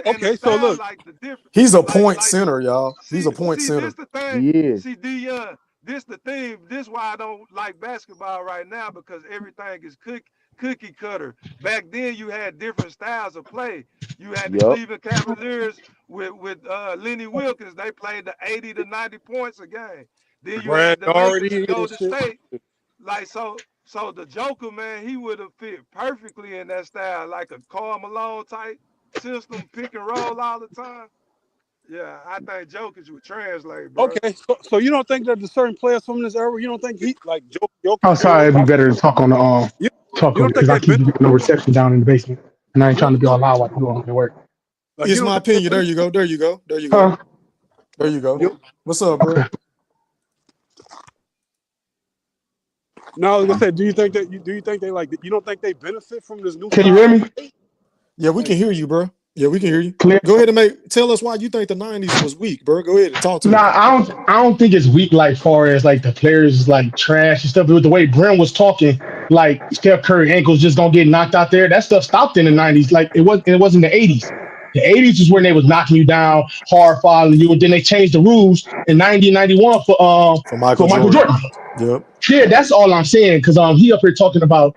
Okay, so look, he's a point center, y'all. He's a point center. This the thing. He is. See, D-Young, this the thing. This why I don't like basketball right now, because everything is cookie cutter. Back then, you had different styles of play. You had the Cleveland Cavaliers with Lenny Wilkins. They played the 80 to 90 points a game. Then you had the Lakers and Golden State. Like so the Joker, man, he would have fit perfectly in that style, like a Karl Malone type system, pick and roll all the time. Yeah, I think Jokic would translate, bro. Okay, so you don't think that the certain players from this era, you don't think he like Jokic? I'm sorry, it'd be better to talk on the talk on because I keep getting no reception down in the basement, and I ain't trying to be all loud while I'm doing my work. It's my opinion. There you go. There you go. What's up, bro? No, I was gonna say, do you think they like? You don't think they benefit from this new? Can you hear me? Yeah, we can hear you, bro. Yeah, we can hear you. Clear. Go ahead and tell us why you think the 90s was weak, bro. Go ahead and talk to me. I don't think it's weak like far as like the players like trash and stuff. But with the way Brim was talking, like Steph Curry ankles just don't get knocked out there. That stuff stopped in the 90s. Like it wasn't the 80s. The 80s is when they was knocking you down, hard fouling you, and then they changed the rules in 90 and 91 for Michael Jordan. Yep. Yeah, that's all I'm saying. Because he up here talking about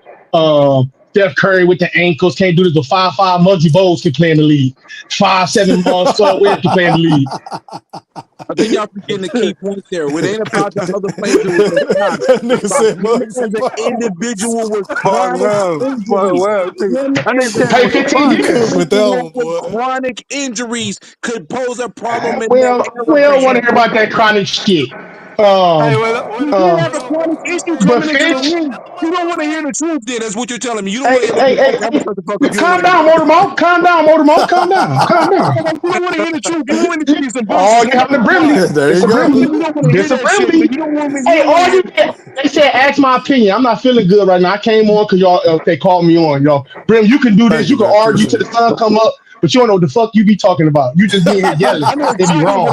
Steph Curry with the ankles can't do this. The 5'5" Muggsy Bogues can play in the league. 5'7" Spud Webb can play in the league. I think y'all forgetting the key point there. It ain't about the other players who was That nigga said Muggsy the individual was chronic injuries could pose a problem. We don't want to hear about that chronic shit. You have a chronic issue coming into the ring. You don't want to hear the truth, then. That's what you're telling me. You don't want to hear the truth. Calm down, Motormouth. Calm down. You don't want to hear the truth. You want to give me some bullshit. Oh, you have the Brimley. There you go. There's a Brimley. They said, ask my opinion. I'm not feeling good right now. I came on because y'all, they called me on, y'all. Brim, you can do this. You can argue till the sun come up. But you don't know what the fuck you be talking about. You just be here yelling. It be wrong.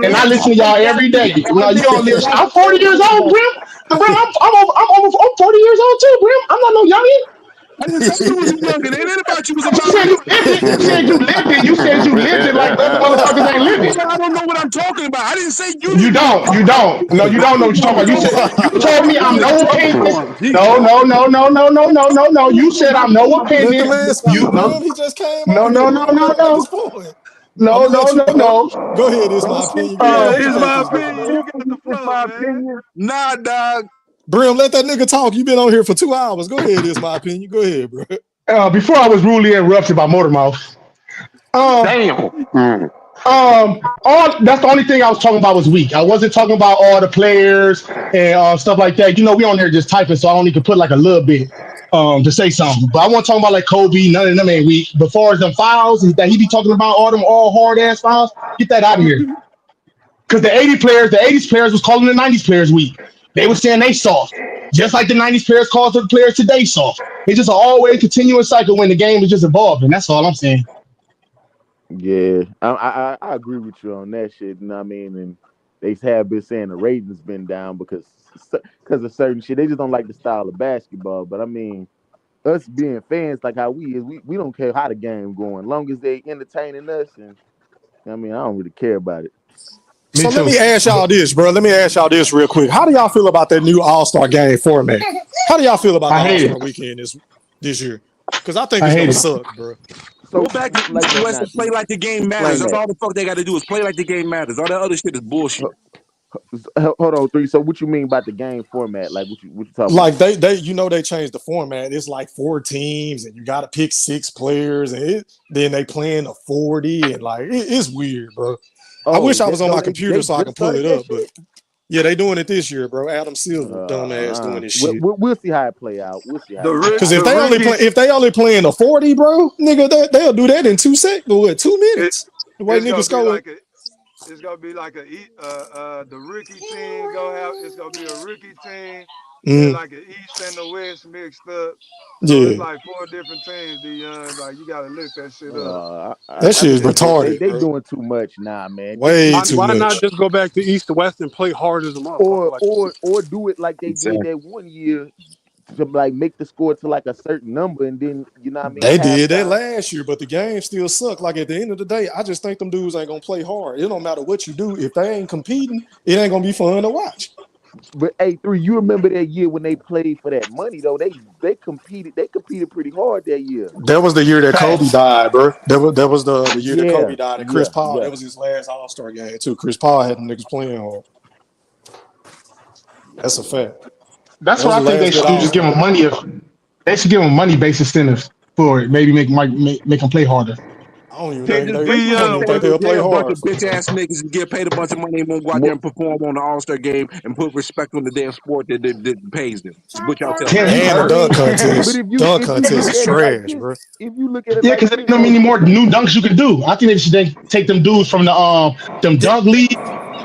And I listen to y'all every day. Now you don't listen. I'm 40 years old, Brim. I'm 40 years old too, Brim. I'm not no youngin'. I didn't say you was a youngin'. It ain't about you was a You said you lived it. You said you lived it like other motherfuckers ain't living. I don't know what I'm talking about. I didn't say you. You don't. No, you don't know what you're talking about. You told me I'm no opinion. No. You said I'm no opinion. He just came No. Go ahead, it's my opinion. It's my opinion. You got the flow, man. Nah, dog. Brim, let that nigga talk. You been on here for 2 hours. Go ahead, is my opinion. Go ahead, bro. Before I was rudely interrupted by Motormouth. Damn. All that's the only thing I was talking about was weak. I wasn't talking about all the players and stuff like that. You know, we on there just typing, so I only could put like a little bit to say something. But I want to talk about like Kobe. None of them ain't weak. But far as them fouls that he be talking about, all hard ass fouls, get that out of here. Because the 80s players was calling the 90s players weak. They were saying they soft, just like the 90s players called the players today soft. It's just an always continuous cycle when the game is just evolving. That's all I'm saying. Yeah, I agree with you on that shit. You know what I mean? And they have been saying the ratings been down because of certain shit. They just don't like the style of basketball. But I mean, us being fans like how we is, we don't care how the game going, long as they entertaining us. And I mean, I don't really care about it. So let me ask y'all this, bro. Let me ask y'all this real quick. How do y'all feel about that new All-Star game format? How do y'all feel about the All-Star weekend this year? Because I think it's gonna suck, bro. So go back to the West and play like the game matters. That's all the fuck they got to do is play like the game matters. All that other shit is bullshit. Hold on, 3. So what you mean about the game format? Like what you talking like about? they changed the format. It's like 4 teams and you got to pick 6 players and then they playing a 40 and like it's weird, bro. I wish I was on my computer so I can pull it up, but yeah, they doing it this year, bro. Adam Silver, dumbass, doing this shit. We'll see how it play out. We'll see how. Because if they only playing a 40, bro, nigga, they'll do that in 2 seconds. What, 2 minutes? The way niggas score. It's gonna be like the rookie team it's gonna be a rookie team, and like an East and the West mixed up. So it's like 4 different teams. Like you gotta look that shit up. That shit is retarded. They doing too much now, man. Way too much. Why not just go back to East to West and play hard as a motherfucker? Or do it like they did that one year to like make the score to like a certain number, and then you know what I mean. They did that last year, but the game still sucked. Like at the end of the day, I just think them dudes ain't gonna play hard. It don't matter what you do if they ain't competing. It ain't gonna be fun to watch. But hey, 3, you remember that year when they played for that money though? They competed pretty hard that year. That was the year that Kobe died, bro. That was the year that Kobe died, and Chris Paul. That was his last All-Star game too. Chris Paul had them niggas playing hard. That's a fact. That's what I think they should do. Just give them money. They should give them money-based incentives for it. Maybe make them play harder. I don't even think they'll play hard. A bunch of bitch ass niggas and get paid a bunch of money and won't go out there and perform on the All-Star game and put respect on the damn sport that pays them. But y'all tell me. And the dunk contest is trash, bro. If you look at it, because there's no many more new dunks you can do. I think they should take them dudes from the them dunk league.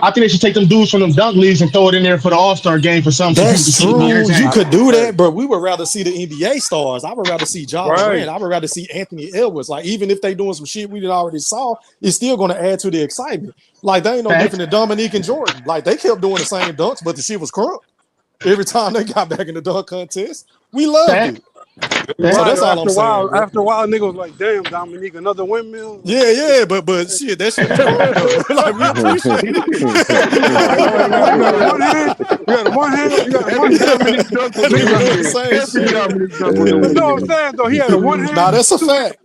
I think they should take them dudes from them dunk leagues and throw it in there for the All-Star game for something. That's true. You could do that, but we would rather see the NBA stars. I would rather see Ja Morant. I would rather see Anthony Edwards. Like, even if they doing some shit we already saw, it's still going to add to the excitement. Like, they ain't no different than Dominique and Jordan. Like, they kept doing the same dunks, but the shit was crunk every time they got back in the dunk contest. We loved it. So that's all I'm saying. After a while, nigga was like, "Damn, Dominique, another windmill." Yeah, but shit, that shit. Like, we appreciate it. You got one hand. You know what I'm saying? Though he had a one hand. Nah, that's a fact.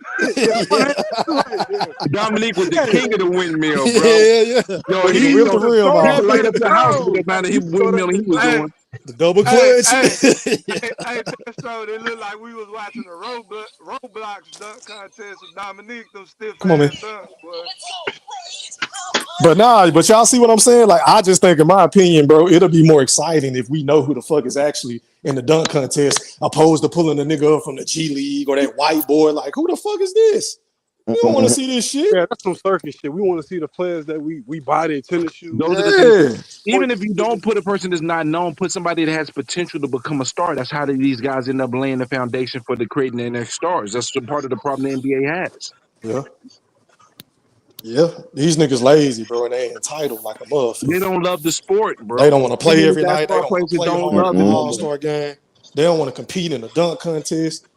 Dominique was the king of the windmill, bro. Yeah. Yo, he ripped the rim off. He light up the house with the amount of windmill he was doing. The double clutch. Hey, so it looked like we was watching a Roblox dunk contest with Dominique. Those stiff dunks, boy. But y'all see what I'm saying? Like, I just think, in my opinion, bro, it'll be more exciting if we know who the fuck is actually in the dunk contest, opposed to pulling a nigga up from the G League or that white boy. Like, who the fuck is this? We don't want to see this shit. Yeah, that's some circus shit. We want to see the players that we buy their tennis shoes. Even if you don't put a person that's not known, put somebody that has potential to become a star. That's how these guys end up laying the foundation for creating their next stars. That's part of the problem the NBA has. Yeah, these niggas lazy, bro, and they entitled like a motherfucker. They don't love the sport, bro. They don't want to play every night. They don't want to play hard in the All-Star game. They don't want to compete in the dunk contest.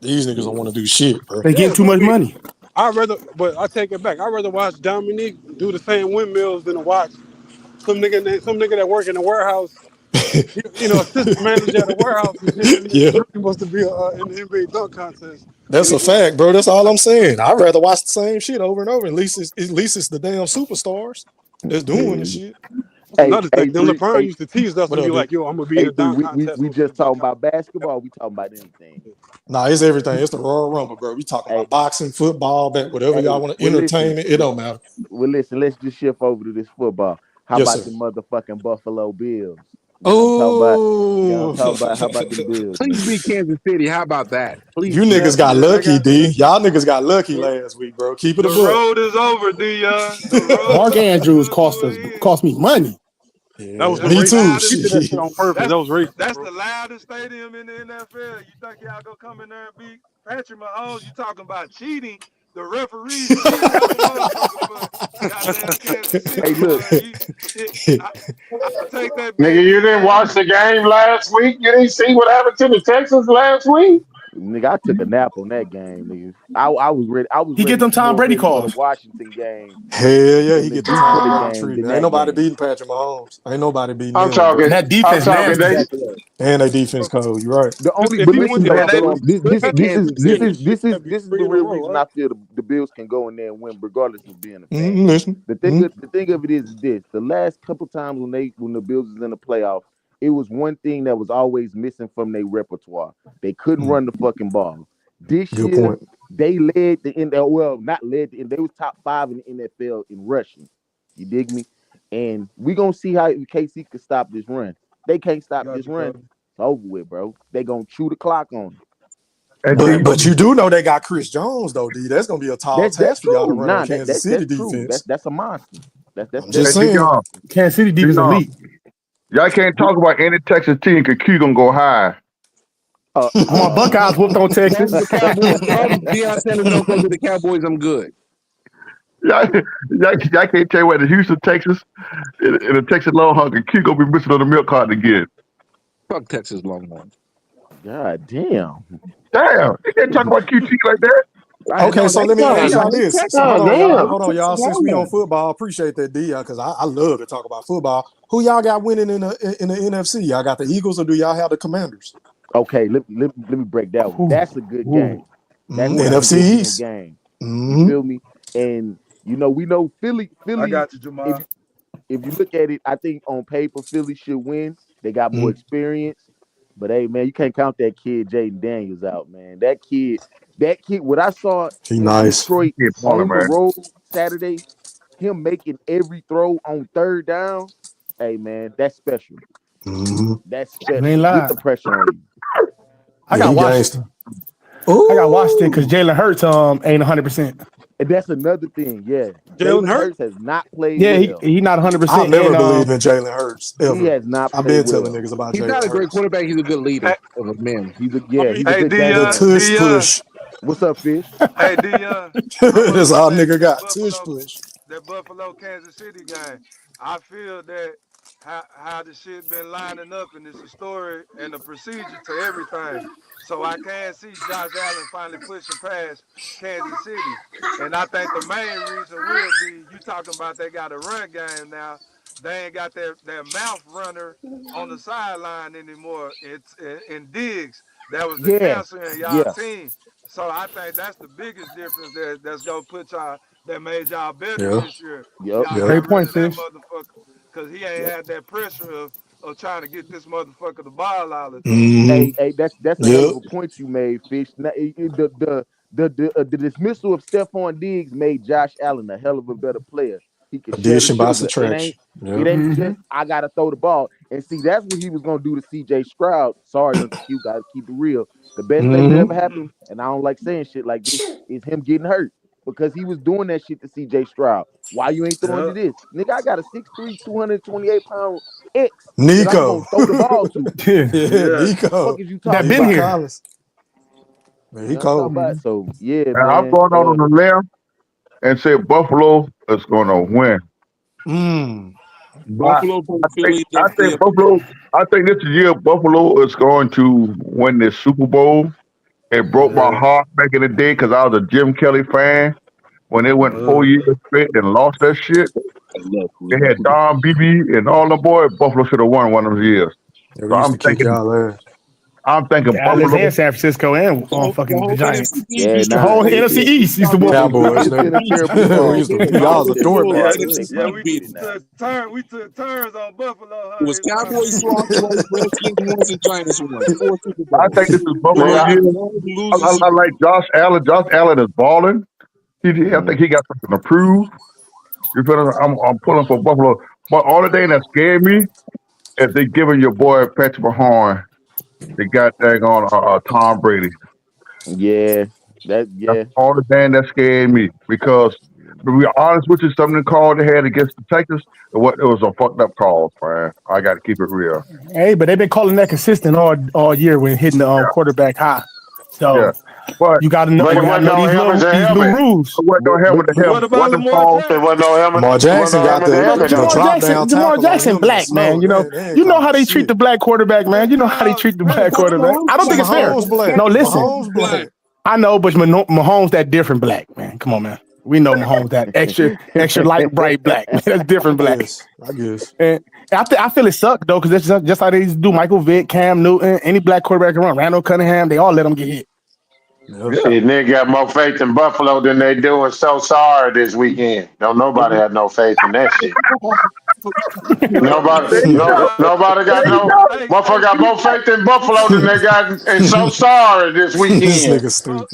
These niggas don't want to do shit, bro. They get too much money. But I take it back. I'd rather watch Dominique do the same windmills than to watch some nigga that work in the warehouse. Assistant manager at a warehouse. Really supposed to be in the NBA dunk contest. That's a fact, bro. That's all I'm saying. I'd rather watch the same shit over and over. At least it's the damn superstars that's doing the shit. Another thing, them Three. LeBron used to tease us What and up, be dude? like, "Yo, I'm gonna be in a Three. dunk contest." We Or just some talking about basketball. We talking about anything. Nah, it's everything. It's the Royal Rumble, bro. We talking about boxing, football, whatever y'all want to entertainment. It don't matter. Well, listen. Let's just shift over to this football. How Yes, about sir. the motherfucking Buffalo Bills? Oh, How about the Bills? Please Man? be Kansas City. How about that? Please. you niggas got They lucky, got D. Y'all niggas got lucky last week, bro. Keep it a the buck. road is over, Dion. The road Mark Andrews is to an end. cost me money. That was Yeah, the me That's the racist. too. loudest. He did that shit Shit. on purpose. That was racist, That's bro. the loudest stadium in the NFL. You think y'all gonna come in there and beat Patrick Mahomes? You talking about cheating? The referees cheating like a motherfucker for goddamn Kansas City. Hey, look. I'll take that bet, Nigga, you didn't Dion. watch the game last week? You didn't see what happened to the Texans last week? Nigga, I took a nap on that game, nigga. I was ready. I was He get ready, them Tom more Brady ready for the calls. Washington game Hell yeah, than he the get the Tom Detroit Brady game treatment. than Ain't that nobody game. beating Patrick Mahomes. Ain't nobody beating I'm him, bro. talking. That I'm defense talking. nasty. They And they defense code. You right. The only, If but he listen went, though, if That's And they what so I'm this saying. Kansas City. is that'd be the 3 in a real row, reason right? I feel the Bills can go in there and win, regardless of being a fan. Listen. The thing of it is this: the last couple times when the Bills was in the playoffs, it was one thing that was always missing from their repertoire. They couldn't run the fucking ball. This Good year, point. they led the NFL. Well, not led the, they was top 5 in the NFL in rushing. You dig me? And we gonna see how KC can stop this run. They can't stop got this you, run. brother. It's over with, bro. They gonna chew the clock on them. And D, But you do know they got Chris Jones though, D. That's gonna be a tall That's task for y'all to true. run on Nah, Kansas City that's true. defense. That's a monster. That's I'm just definitely a saying. monster. Kansas City defense Dion, elite. y'all can't talk about any Texas team because Q gonna go high. My Buckeyes whooped on As long as Texas. the Cowboys, as long as Deion Sanders don't go to the Cowboys, I'm good. Y'all can't tell where the Houston, Texas, and the Texas Longhorns and Q gonna be missing on the milk carton again. Fuck Texas Longhorns. God damn. Damn, you can't talk about QT like that. Okay, so let me ask y'all this. So God hold on, y'all. Since we on football, appreciate that, D, because I love to talk about football. Who y'all got winning in the NFC? Y'all got the Eagles or do y'all have the Commanders? Okay, let me break that one. That's a good game. That's a NFC divisional East. game. You feel me? And we know Philly. I got you, Jamal. If you look at it, I think on paper Philly should win. They got more experience. But hey, man, you can't count that kid Jaden Daniels out, man. That kid. What I saw He in nice. Detroit Yeah, on the man. road Saturday, him making every throw on third down. Hey, man, that's special. That's special. I ain't With lying. the pressure on you. I Yeah, got he Washington. gangster. I got Washington because Jalen Hurts ain't 100%. And that's another thing. Yeah, Jalen Jalen Hurts. Hurts has not played Yeah, well. he not 100%. I've never And believed in Jalen Hurts He ever. has not I've played been telling well. niggas about He's Jalen not a great Hurts. quarterback. He's a good leader of a men. He's a mean, good game The Dion, manager. tush Dion, push. What's up, Fish? hey Dion. I was That's gonna all say nigga got. Tush Buffalo, push. that Buffalo Kansas City game. I feel that how the shit been lining up, and it's a story and a procedure to everything. So I can see Josh Allen finally pushing past Kansas City, and I think the main reason will be you talking about they got a run game now. They ain't got their mouth runner on the sideline anymore. It's in Diggs. That was the Yeah, cancer in y'all yeah, team. So I think that's the biggest difference that's gonna put y'all that made y'all better Yeah. this year. yep, Y'all Yeah. great not point, running that Fish. motherfucker because he ain't yep. had that pressure of trying to get this motherfucker the ball all the time. Hey, that's a hell Yep. of a point you made, Fish. Now, the dismissal of Stephon Diggs made Josh Allen a hell of a better player. He could shed a Addition by shoulder. subtraction. It Yeah. ain't just I gotta throw the ball. And see, that's what he was gonna do to CJ Stroud. Sorry, Uncle Q, gotta keep it real. The best thing that ever happened, and I don't like saying shit like this, is him getting hurt. Because he was doing that shit to CJ Stroud. Why you ain't throwing Yeah. to this? Nigga, I got a 6'3", 228-pound X that I'm Nico. gonna throw the ball to. Yeah. Yeah, Yeah. Nico. Fuck is you That talking been Nico about? here. Collins. Man, You he know what I'm talking cold. about? So yeah, And I'm man. going on the left and say Buffalo is gonna win. I, Buffalo I plays think Philly I this year. think Buffalo. I think this year Buffalo is going to win the Super Bowl. It broke my heart back in the day because I was a Jim Kelly fan when they went 4 years straight and lost that shit. I love They Philly. had Don Beebe and all the boys. Buffalo should have won one of those years. Yeah, So we used I'm to kick thinking, y'all ass. I'm thinking Dallas Buffalo. and San Francisco and fucking the Giants. Yeah, The whole NFC East used to whoop them. Cowboys, nigga. Y'all was a doormat. Yeah, we took turns on Buffalo. It was Cowboys lost twice, Redskins once, and Giants once. 4 Super I Bowls. think this is Buffalo Yeah. year. Losing I like Josh Allen. Josh Allen is balling. I think he got something to prove. You feel me? I'm pulling for Buffalo. But only thing that scared me is they giving your boy Patrick Mahomes the goddamn Tom Brady. Yeah, That's all the thing that scared me because to be honest with you, some of the calls they had against the Texans, it was a fucked up call, man. I got to keep it real. Hey, but they've been calling that consistent all year when hitting the quarterback high. So but you got to know, these new rules. What don't have with the helmet? What them calls? There wasn't no helmet. Lamar Jackson got the drop down Lamar Jackson black, man. You know how they treat the black quarterback, man. You know how they treat the black quarterback. I don't think it's fair. No, listen. I know, but Mahomes that different black, man. Come on, man. We know Mahomes that extra light, bright black. That's different black. I guess. And I feel it sucked though, because that's just how they used to do. Michael Vick, Cam Newton, any black quarterback can run. Randall Cunningham, they all let them get hit. Shit, nigga got more faith in Buffalo than they do in So Sorry this weekend. Don't nobody have no faith in that shit. Nobody got no motherfucker got more faith in Buffalo than they got in So Sorry this weekend. This nigga stupid.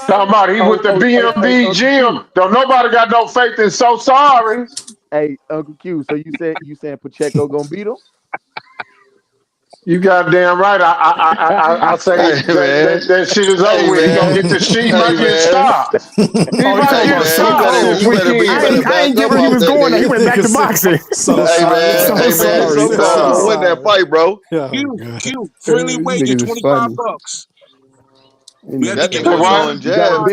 Talking about he with the BMB gym. Don't nobody got no faith in So Sorry. Hey, Uncle Q, so you saying Pacheco gonna beat him? You goddamn right. I say that shit is over with. He gonna get the sheet. He might get stopped. He might get stopped this weekend. I ain't get where he was going. He went back to boxing. So win that fight, bro. Q, friendly wager, $25. That nigga was on jab.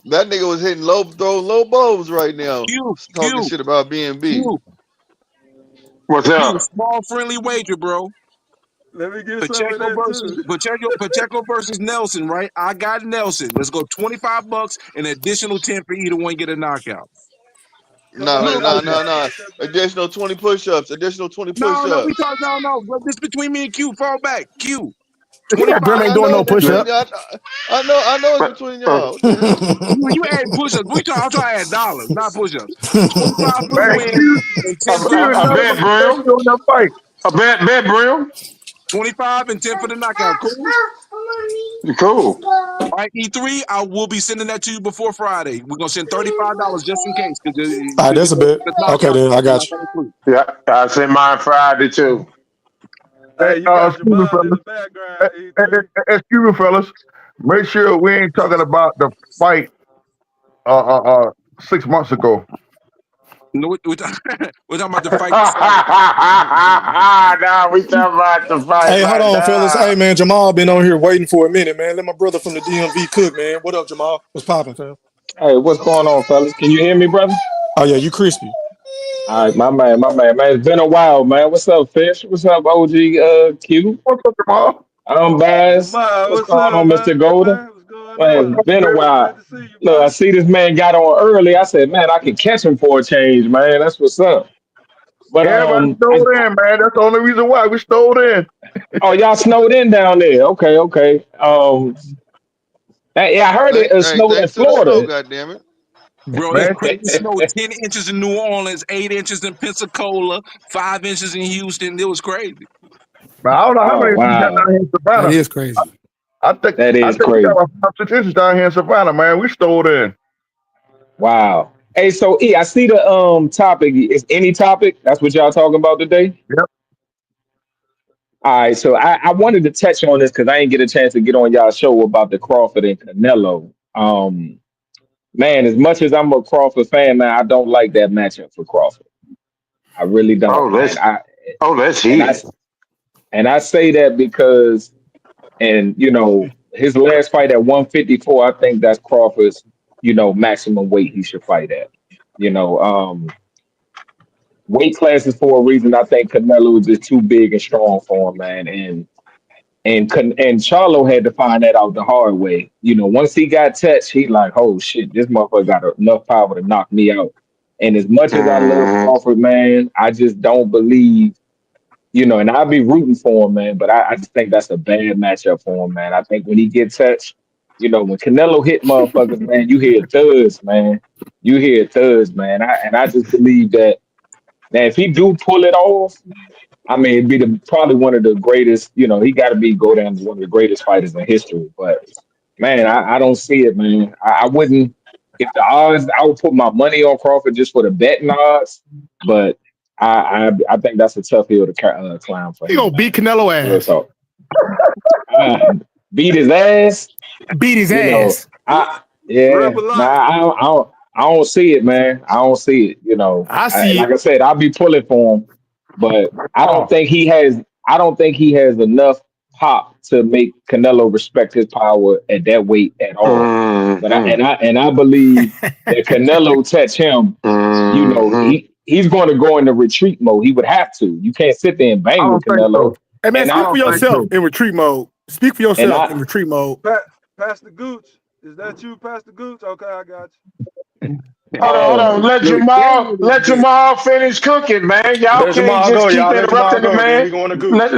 That nigga was hitting throwing low blows right now. Talking shit about BNB. What's up? Small friendly wager, bro. Let me get Pacheco versus Nelson, right? I got Nelson. Let's go $25, an additional 10 for either one get a knockout. No. Additional 20 push-ups. Additional 20 push-ups. No. This between me and Q. Fall back. Q. Grim ain't doing no push-up. I know it's between y'all. You add push-ups. I'm trying to add dollars, not push-ups. 25 for the win. I bet, bro. I bet, bro. 25 and 10 for the knockout. Cool. All right, E3, I will be sending that to you before Friday. We're going to send $35 just in case. All right, that's a bit. Okay, then. I got you. Yeah, I send mine Friday, too. Hey, excuse me, fellas. Make sure we ain't talking about the fight 6 months ago. No, we're talking about the fight. Nah, we talking about the fight. Hey, hold on, fellas. Hey, man, Jamal been on here waiting for a minute, man. Let my brother from the DMV cook, man. What up, Jamal? What's popping, fam? Hey, what's going on, fellas? Can you hear me, brother? Oh, yeah, you crispy. All right, my man. It's been a while, man. What's up, Fish? What's up, OG Q? What's up, Jamal? Baz. What's going on, Mr. Golden? Man, it's been a while. Look, I see this man got on early. I said, man, I can catch him for a change, man. That's what's up. But everybody snowed in, man. That's the only reason why we snowed in. Oh, y'all snowed in down there. Okay. I heard it snowed in Florida. God damn it. Bro, it snowed 10 inches in New Orleans, 8 inches in Pensacola, 5 inches in Houston. It was crazy. But I don't know how many got down here in Savannah. That is crazy. I think crazy. We got about 5, 6 inches down here in Savannah, man. We stole in. Wow. Hey, so I see the topic. Is any topic? That's what y'all talking about today? Yep. All right, so I wanted to touch on this because I didn't get a chance to get on y'all show about the Crawford and Canelo. Man, as much as I'm a Crawford fan, man, I don't like that matchup for Crawford. I really don't. Let's hear it. And I say that because, his last fight at 154, I think that's Crawford's, maximum weight he should fight at. Weight classes for a reason. I think Canelo is just too big and strong for him, man. And Charlo had to find that out the hard way. Once he got touched, he like, oh shit, this motherfucker got enough power to knock me out. And as much as I love Crawford, man, I just don't believe, and I'll be rooting for him, man. But I just think that's a bad matchup for him, man. I think when he gets touched, when Canelo hit motherfuckers, man, you hear thuds, man. You hear thuds, man. I just believe that now if he do pull it off, I mean, it'd be probably one of the greatest. He got to go down as one of the greatest fighters in history. But man, I don't see it, man. I wouldn't. If the odds, I would put my money on Crawford just for the betting odds. But I think that's a tough hill to climb for him. He gonna beat Canelo ass. Beat his ass. Beat his ass. I don't see it, man. I don't see it. I see it. Like I said, I'll be pulling for him, but I don't think he has enough pop to make Canelo respect his power at that weight at all. But I believe that Canelo touch him, he's going to go into retreat mode. He would have to. You can't sit there and bang with Canelo. So. Hey man, speak for yourself in retreat mode. Speak for yourself in retreat mode. Pastor Gooch, is that you, Pastor Gooch? Okay, I got you. Hold on. Let Jamal finish cooking, man. Y'all can't just keep interrupting the man.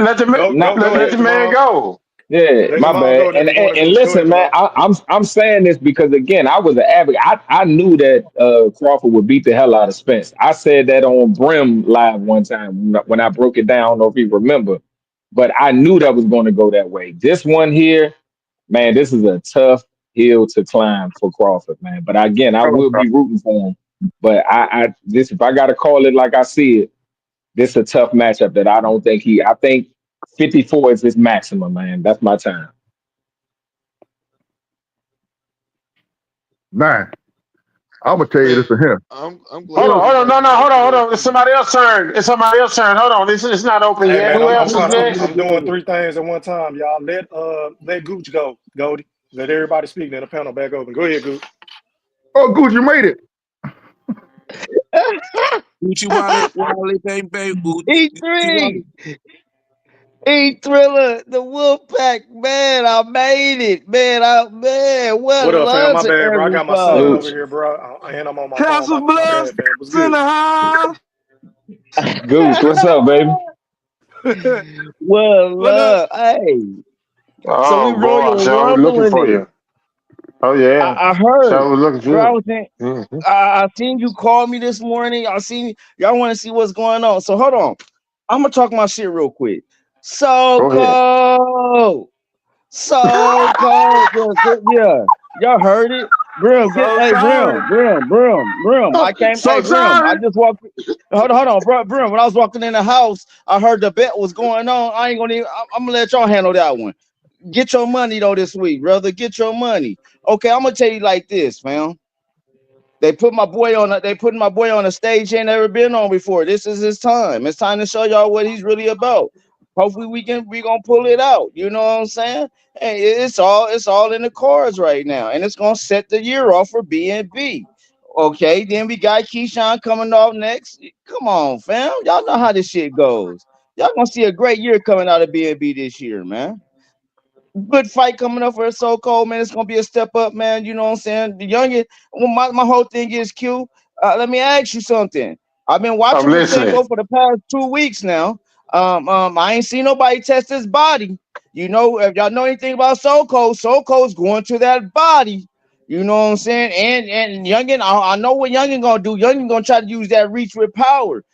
Let the man go. Yeah, my bad. And listen, man, I'm saying this because again, I was an advocate. I knew that Crawford would beat the hell out of Spence. I said that on Brim Live one time when I broke it down. I don't know if you remember, but I knew that was going to go that way. This one here, man, this is a tough hill to climb for Crawford, man. But again, I will be rooting for him. But if I got to call it like I see it, this is a tough matchup that I don't think I think 54 is his maximum, man. That's my time. Man, I'm gonna tell you this to him. Hold on. It's somebody else's turn. Hold on. It's not open yet. Man, Who else is next? I'm doing three things at one time, y'all. Let Gooch go, Goldie. Let everybody speak. Then the panel back open. Go ahead, Gooch. Oh, Gooch, you made it. Gucci Wally, bang, E3, E-Thriller, the Wolfpack, man, I made it, man, what up, fam? My bad, bro. I got my son over here, bro, and I'm on my Castle Bluffs in the house. Goose, what's up, baby? Well, hey. So we rolling looking for you. Oh yeah, I heard. So looking for you. I seen you call me this morning. Y'all want to see what's going on. So hold on, I'm gonna talk my shit real quick. So cold. Yeah, y'all heard it. Brim. I came. Hey, Brim. I just walked. Hold on, bro. Brim. When I was walking in the house, I heard the bet was going on. I'm gonna let y'all handle that one. Get your money though this week, brother. Get your money. Okay, I'm gonna tell you like this, fam. They putting my boy on a stage he ain't never been on before. This is his time. It's time to show y'all what he's really about. Hopefully we gonna pull it out. You know what I'm saying? Hey, it's all in the cards right now, and it's gonna set the year off for BNB. Okay, then we got Keyshawn coming off next. Come on, fam. Y'all know how this shit goes. Y'all gonna see a great year coming out of BNB this year, man. Good fight coming up for So Cold, man. It's gonna be a step up, man. You know what I'm saying? The youngest. Well, my whole thing is Q. Let me ask you something. I've been watching Rusenko for the past 2 weeks now. I ain't seen nobody test his body. You know, if y'all know anything about So Cold's going to that body. You know what I'm saying? And Youngin, I know what Youngin gonna do. Youngin gonna try to use that reach with power.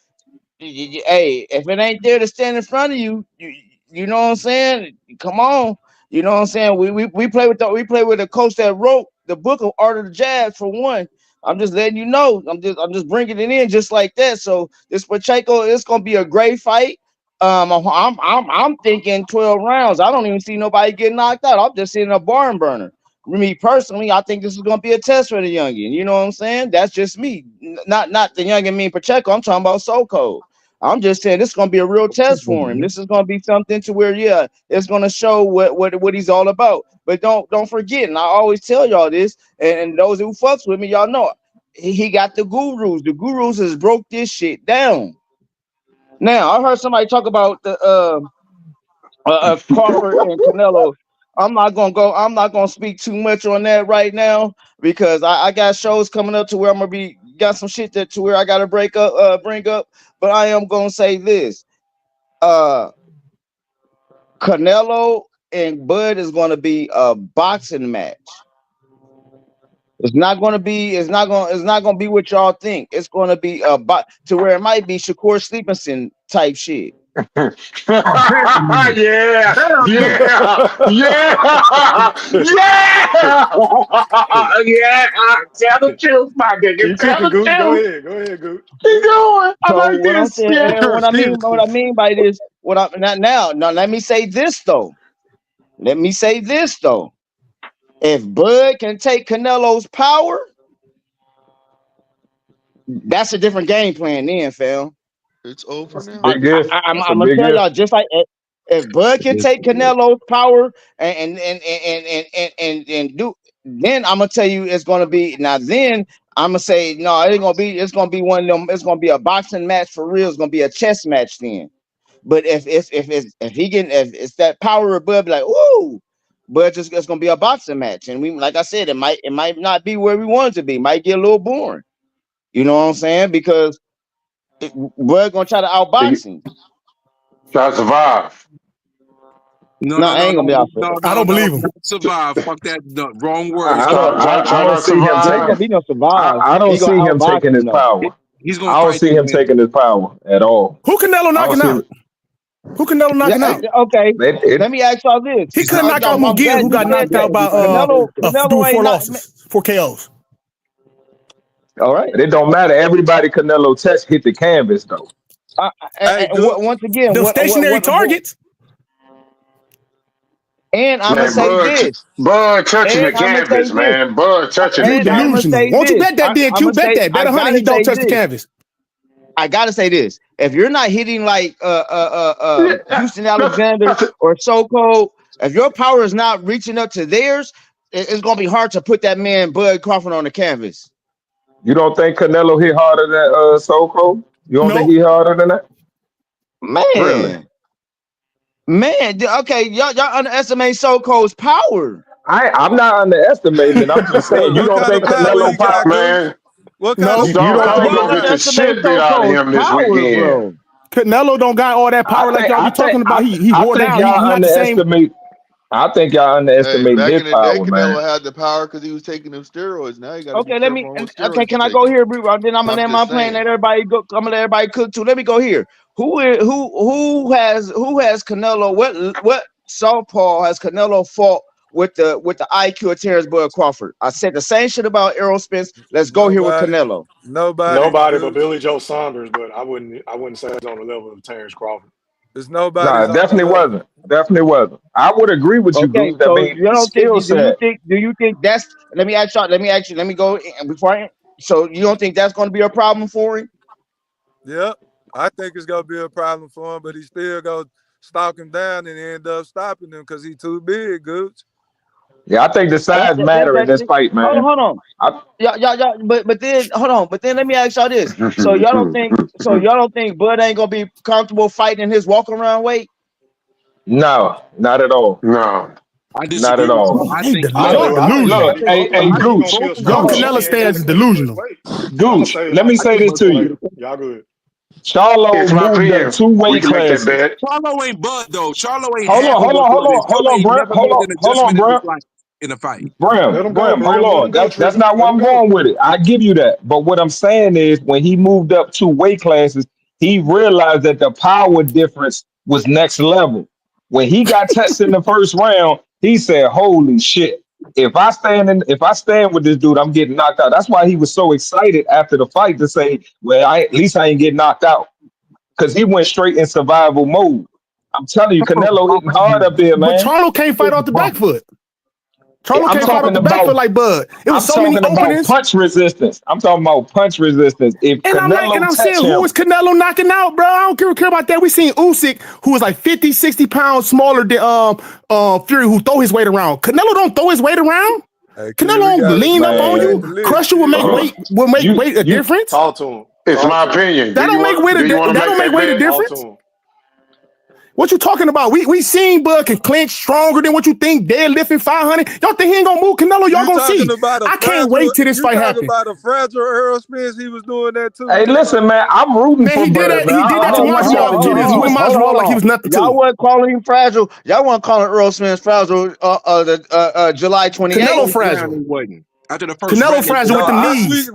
Hey, if it ain't there to stand in front of you, you know what I'm saying? Come on. You know what I'm saying? We play with the coach that wrote the book of Art of the Jab for one. I'm just letting you know. I'm just bringing it in just like that. So this Pacheco, it's gonna be a great fight. I'm thinking 12 rounds. I don't even see nobody getting knocked out. I'm just seeing a barn burner. Me personally, I think this is gonna be a test for the youngin. You know what I'm saying? That's just me. Not the youngin mean Pacheco. I'm talking about So Cold. I'm just saying this is gonna be a real test for him. This is gonna be something to where, yeah, it's gonna show what he's all about. But don't forget, and I always tell y'all this, and those who fucks with me, y'all know he got the gurus. The gurus has broke this shit down. Now I heard somebody talk about the Crawford and Canelo. I'm not gonna speak too much on that right now because I got shows coming up to where I'm gonna got some shit to where I gotta bring up. But I am gonna say this. Canelo and Bud is going to be a boxing match. It's not going to be what y'all think. It's going to be to where it might be Shakur Stevenson type shit. yeah. Tell the truth, my nigga. Keep cooking, Goose. Go ahead, Goose. Keep going. I So like what I'm this. saying, and what I mean by this, now let me say this though. If Bud can take Canelo's power, that's a different game plan then, fam. It's over now. I'm gonna tell y'all, just like if Bud can take Canelo's power and do, then I'm gonna tell you it's gonna be now. Then I'm gonna say no, it ain't gonna be. It's gonna be one of them. It's gonna be a boxing match for real. It's gonna be a chess match then. But if it's that power of Bud, be like ooh, but it's gonna be a boxing match, and we like I said, it might not be where we want it to be. It might get a little boring. You know what I'm saying? Because Bud gonna try to outbox him. Try to survive. No, I ain't gonna be out for it. I don't believe him. Survive. Fuck that. The wrong word. I don't see him taking. He gonna survive. I don't see him taking his power. He's gonna. I don't see him taking his power at all. Who Canelo knocking out? Who Canelo knocking out? Okay, let me ask y'all this. He could knock out Mugen, who got knocked out by doing 4 losses, 4 KOs. All right. It don't matter. Everybody Canelo touch hit the canvas though. Once again, the stationary targets. And I'm gonna say this. Bud touching the canvas, man. Bud touching the canvas. Won't you bet that DQ? Bet that. Bet 100 he don't touch the canvas. I gotta say this. If you're not hitting like Houston Alexander or Soko, if your power is not reaching up to theirs, it's gonna be hard to put that man Bud Crawford on the canvas. You don't think Canelo hit harder than Soko? You don't think he harder than that? Man. Really? Man, okay, y'all underestimate Soko's power. I'm not underestimating. I'm just saying you don't think Canelo power, man. What no, you don't get the shit beat out of him this weekend. Bro. Canelo don't got all that power like y'all be talking about. He wore down. He's not the same. I think y'all underestimate back his in the power, day, Canelo man. had the power because he was taking them steroids. Now you got okay. Let me. Okay, can I go here, bro? Then I'm gonna land my plane. Let everybody go. I'm gonna let everybody cook too. Let me go here. Who has Canelo? What southpaw has Canelo fought with the IQ of Terrence Bud Crawford? I said the same shit about Errol Spence. Let's go here with Canelo. Nobody but Billy Joe Saunders, but I wouldn't say it's on the level of Terrence Crawford. There's nobody. Nah, definitely wasn't. I would agree with you, okay, Goose. so I mean, you don't think, do you think that's? Let me go before. So you don't think that's going to be a problem for him? Yep, I think it's gonna be a problem for him, but he still gonna stalk him down and end up stopping him because he's too big, Gooch. Yeah, I think the size matter in this fight, man. Hold on. But then hold on. But then let me ask y'all this. So y'all don't think Bud ain't gonna be comfortable fighting in his walk around weight? No, not at all. No. Not at all. I think look, hey, Gooch. Young Canelo stands is delusional. Gooch, let me say this to you. Y'all good. Charlo moved up 2 weight classes. Charlo ain't Bud though. Charlo ain't. Hold on, Bram. Hold on, Bram. In a fight, Bram, hold on. That's not where I'm going with it. I give you that. But what I'm saying is, when he moved up 2 weight classes, he realized that the power difference was next level. When he got touched in the first round, he said, "Holy shit! If I stand with this dude, I'm getting knocked out." That's why he was so excited after the fight to say, "Well, at least I ain't getting knocked out," because he went straight in survival mode. I'm telling you, Canelo hitting hard up there, man. But Charlo can't fight off the back foot. Charlo can't fight off the back foot like Bud. It was so many openings. Punch resistance. I'm talking about punch resistance. If I'm saying, who is Canelo knocking out, bro? I don't care about that. We seen Usyk, who was like 50, 60 pounds smaller than Fury, who throw his weight around. Canelo don't throw his weight around. Hey, Canelo don't lean up on you. Crush you will make weight a difference. Talk to him. It's my opinion. That don't make weight a difference. What you talking about? We seen Bud can clinch stronger than what you think. Deadlifting 500. Y'all think he ain't gonna move Canelo? Y'all gonna see. I can't wait till this fight happens. You talking about a fragile Errol Spence? He was doing that too. Hey, listen, man, I'm rooting for Bud. He did that to Masvidal. He with Masvidal like he was nothing too. Y'all wasn't calling him fragile. Y'all wasn't calling Earl Spence fragile. July 28th. Canelo fragile. After the first Canelo fragile with the knees.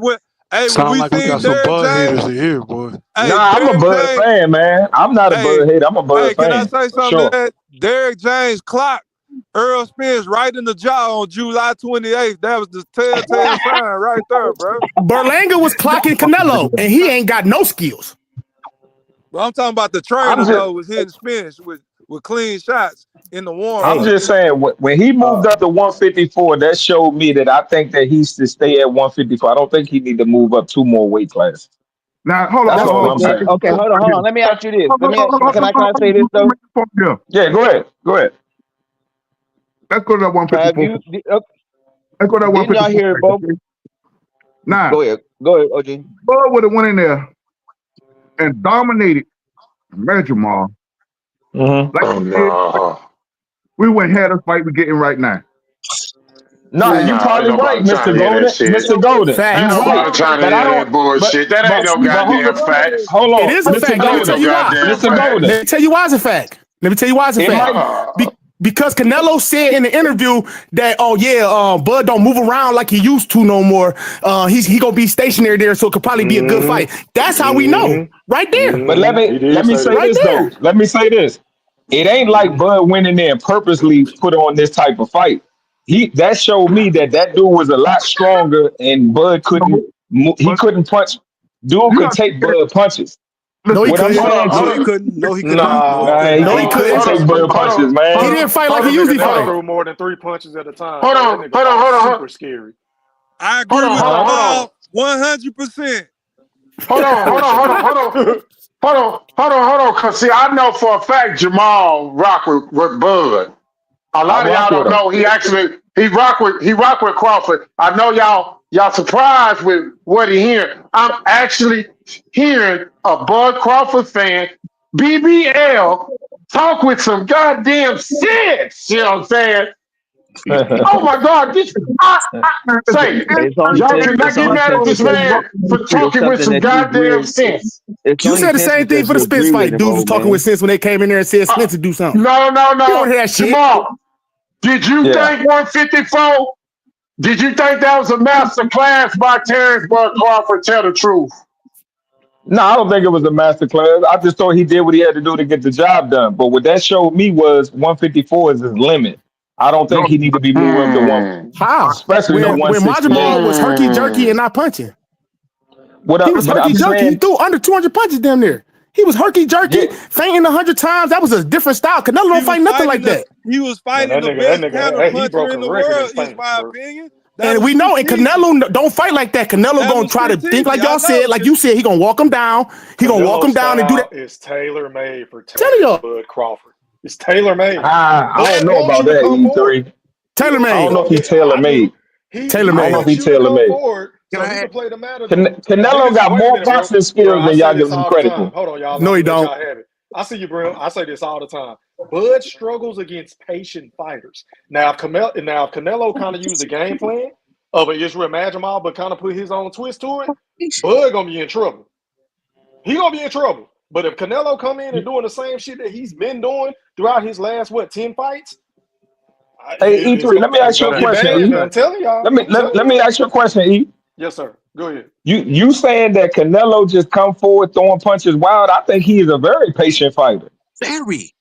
Sound like we got some Bud haters in here, boy. Nah, I'm a Bud fan, man. I'm not a Bud hater. I'm a Bud fan. Can I say something? Sure. That Derrick James clocked Earl Spence right in the jaw on July 28th. That was the telltale sign right there, bro. Berlanga was clocking Canelo, and he ain't got no skills. But I'm talking about the trainer, though, was hitting Spence with clean shots in the warm. I'm just saying, when he moved up to 154, that showed me that I think that he should stay at 154. I don't think he need to move up 2 more weight classes. Now, hold on. That's all I'm saying. Okay, hold on. Let me ask you this. Can I say this, though? Yeah, go ahead. Let's go to that 154. Let's go to that 154. Didn't y'all hear it, Bo? Nah. Go ahead, OG. Bud would have went in there and dominated Jamal. We wouldn't have the fight we're getting right now. No, you probably right, Mr. Golden. Mr. Golden. Ain't nobody trying to hear that bullshit. That ain't no goddamn fact. Hold on. It is a fact. Let me tell you why. Let me tell you why it's a fact. Because Canelo said in the interview that, Bud don't move around like he used to no more. He gonna be stationary there, so it could probably be a good fight. That's how we know, right there. But let me say this though. Let me say this. It ain't like Bud went in there and purposely put on this type of fight. That showed me that dude was a lot stronger, and Bud couldn't punch. Dude could take Bud punches. No, he couldn't. No, he couldn't take Bud punches, man. He didn't fight like he usually fight. Threw more than 3 punches at a time. Hold on. Super scary. I agree with Jamal 100%. Hold on. Cause see, I know for a fact Jamal rock with Bud. A lot of y'all don't know he rock with Crawford. I know y'all surprised with what he hearing. I'm actually hearing a Bud Crawford fan, BBL, talk with some goddamn sense. You know what I'm saying? Oh my God! Y'all cannot get mad at this man for talking with some goddamn sense. You said the same thing for the Spence fight. Dudes was talking with sense when they came in there and said Spence to do something. No. You don't hear that shit. Jamal, did you think 154? Did you think that was a master class by Terrence Bud Crawford? Tell the truth. No, I don't think it was a master class. I just thought he did what he had to do to get the job done. But what that showed me was 154 is his limit. I don't think he need to be moving to 1. How? Especially when Masvidal was herky jerky and not punching. He was herky jerky. He threw under 200 punches damn near. He was herky jerky, fainting 100 times. That was a different style. Canelo don't fight nothing like that. He was fighting the best counter puncher in the world, in my opinion. And we know, and Canelo don't fight like that. Canelo gonna try to think like y'all said, like you said. He gonna walk him down. He gonna walk him down and do that. It's tailor made for Bud Crawford. It's tailor made. I don't know about that, E3. Tailor made. I don't know if he's tailor made. Tailor made. I don't know if he's tailor made. Canelo got more boxing skills than y'all give him credit for. Hold on, y'all. No, he don't. I see you, bro. I say this all the time. Bud struggles against patient fighters. Now, if Canelo kind of used the game plan of an Israel Majamal, but kind of put his own twist to it, Bud gonna be in trouble. He gonna be in trouble. But if Canelo come in and doing the same shit that he's been doing throughout his last 10 fights. Hey, E3, let me ask you a question. I'm telling y'all. Let me ask you a question, E. Yes, sir. Go ahead. You saying that Canelo just come forward throwing punches wild? I think he is a very patient fighter. Very.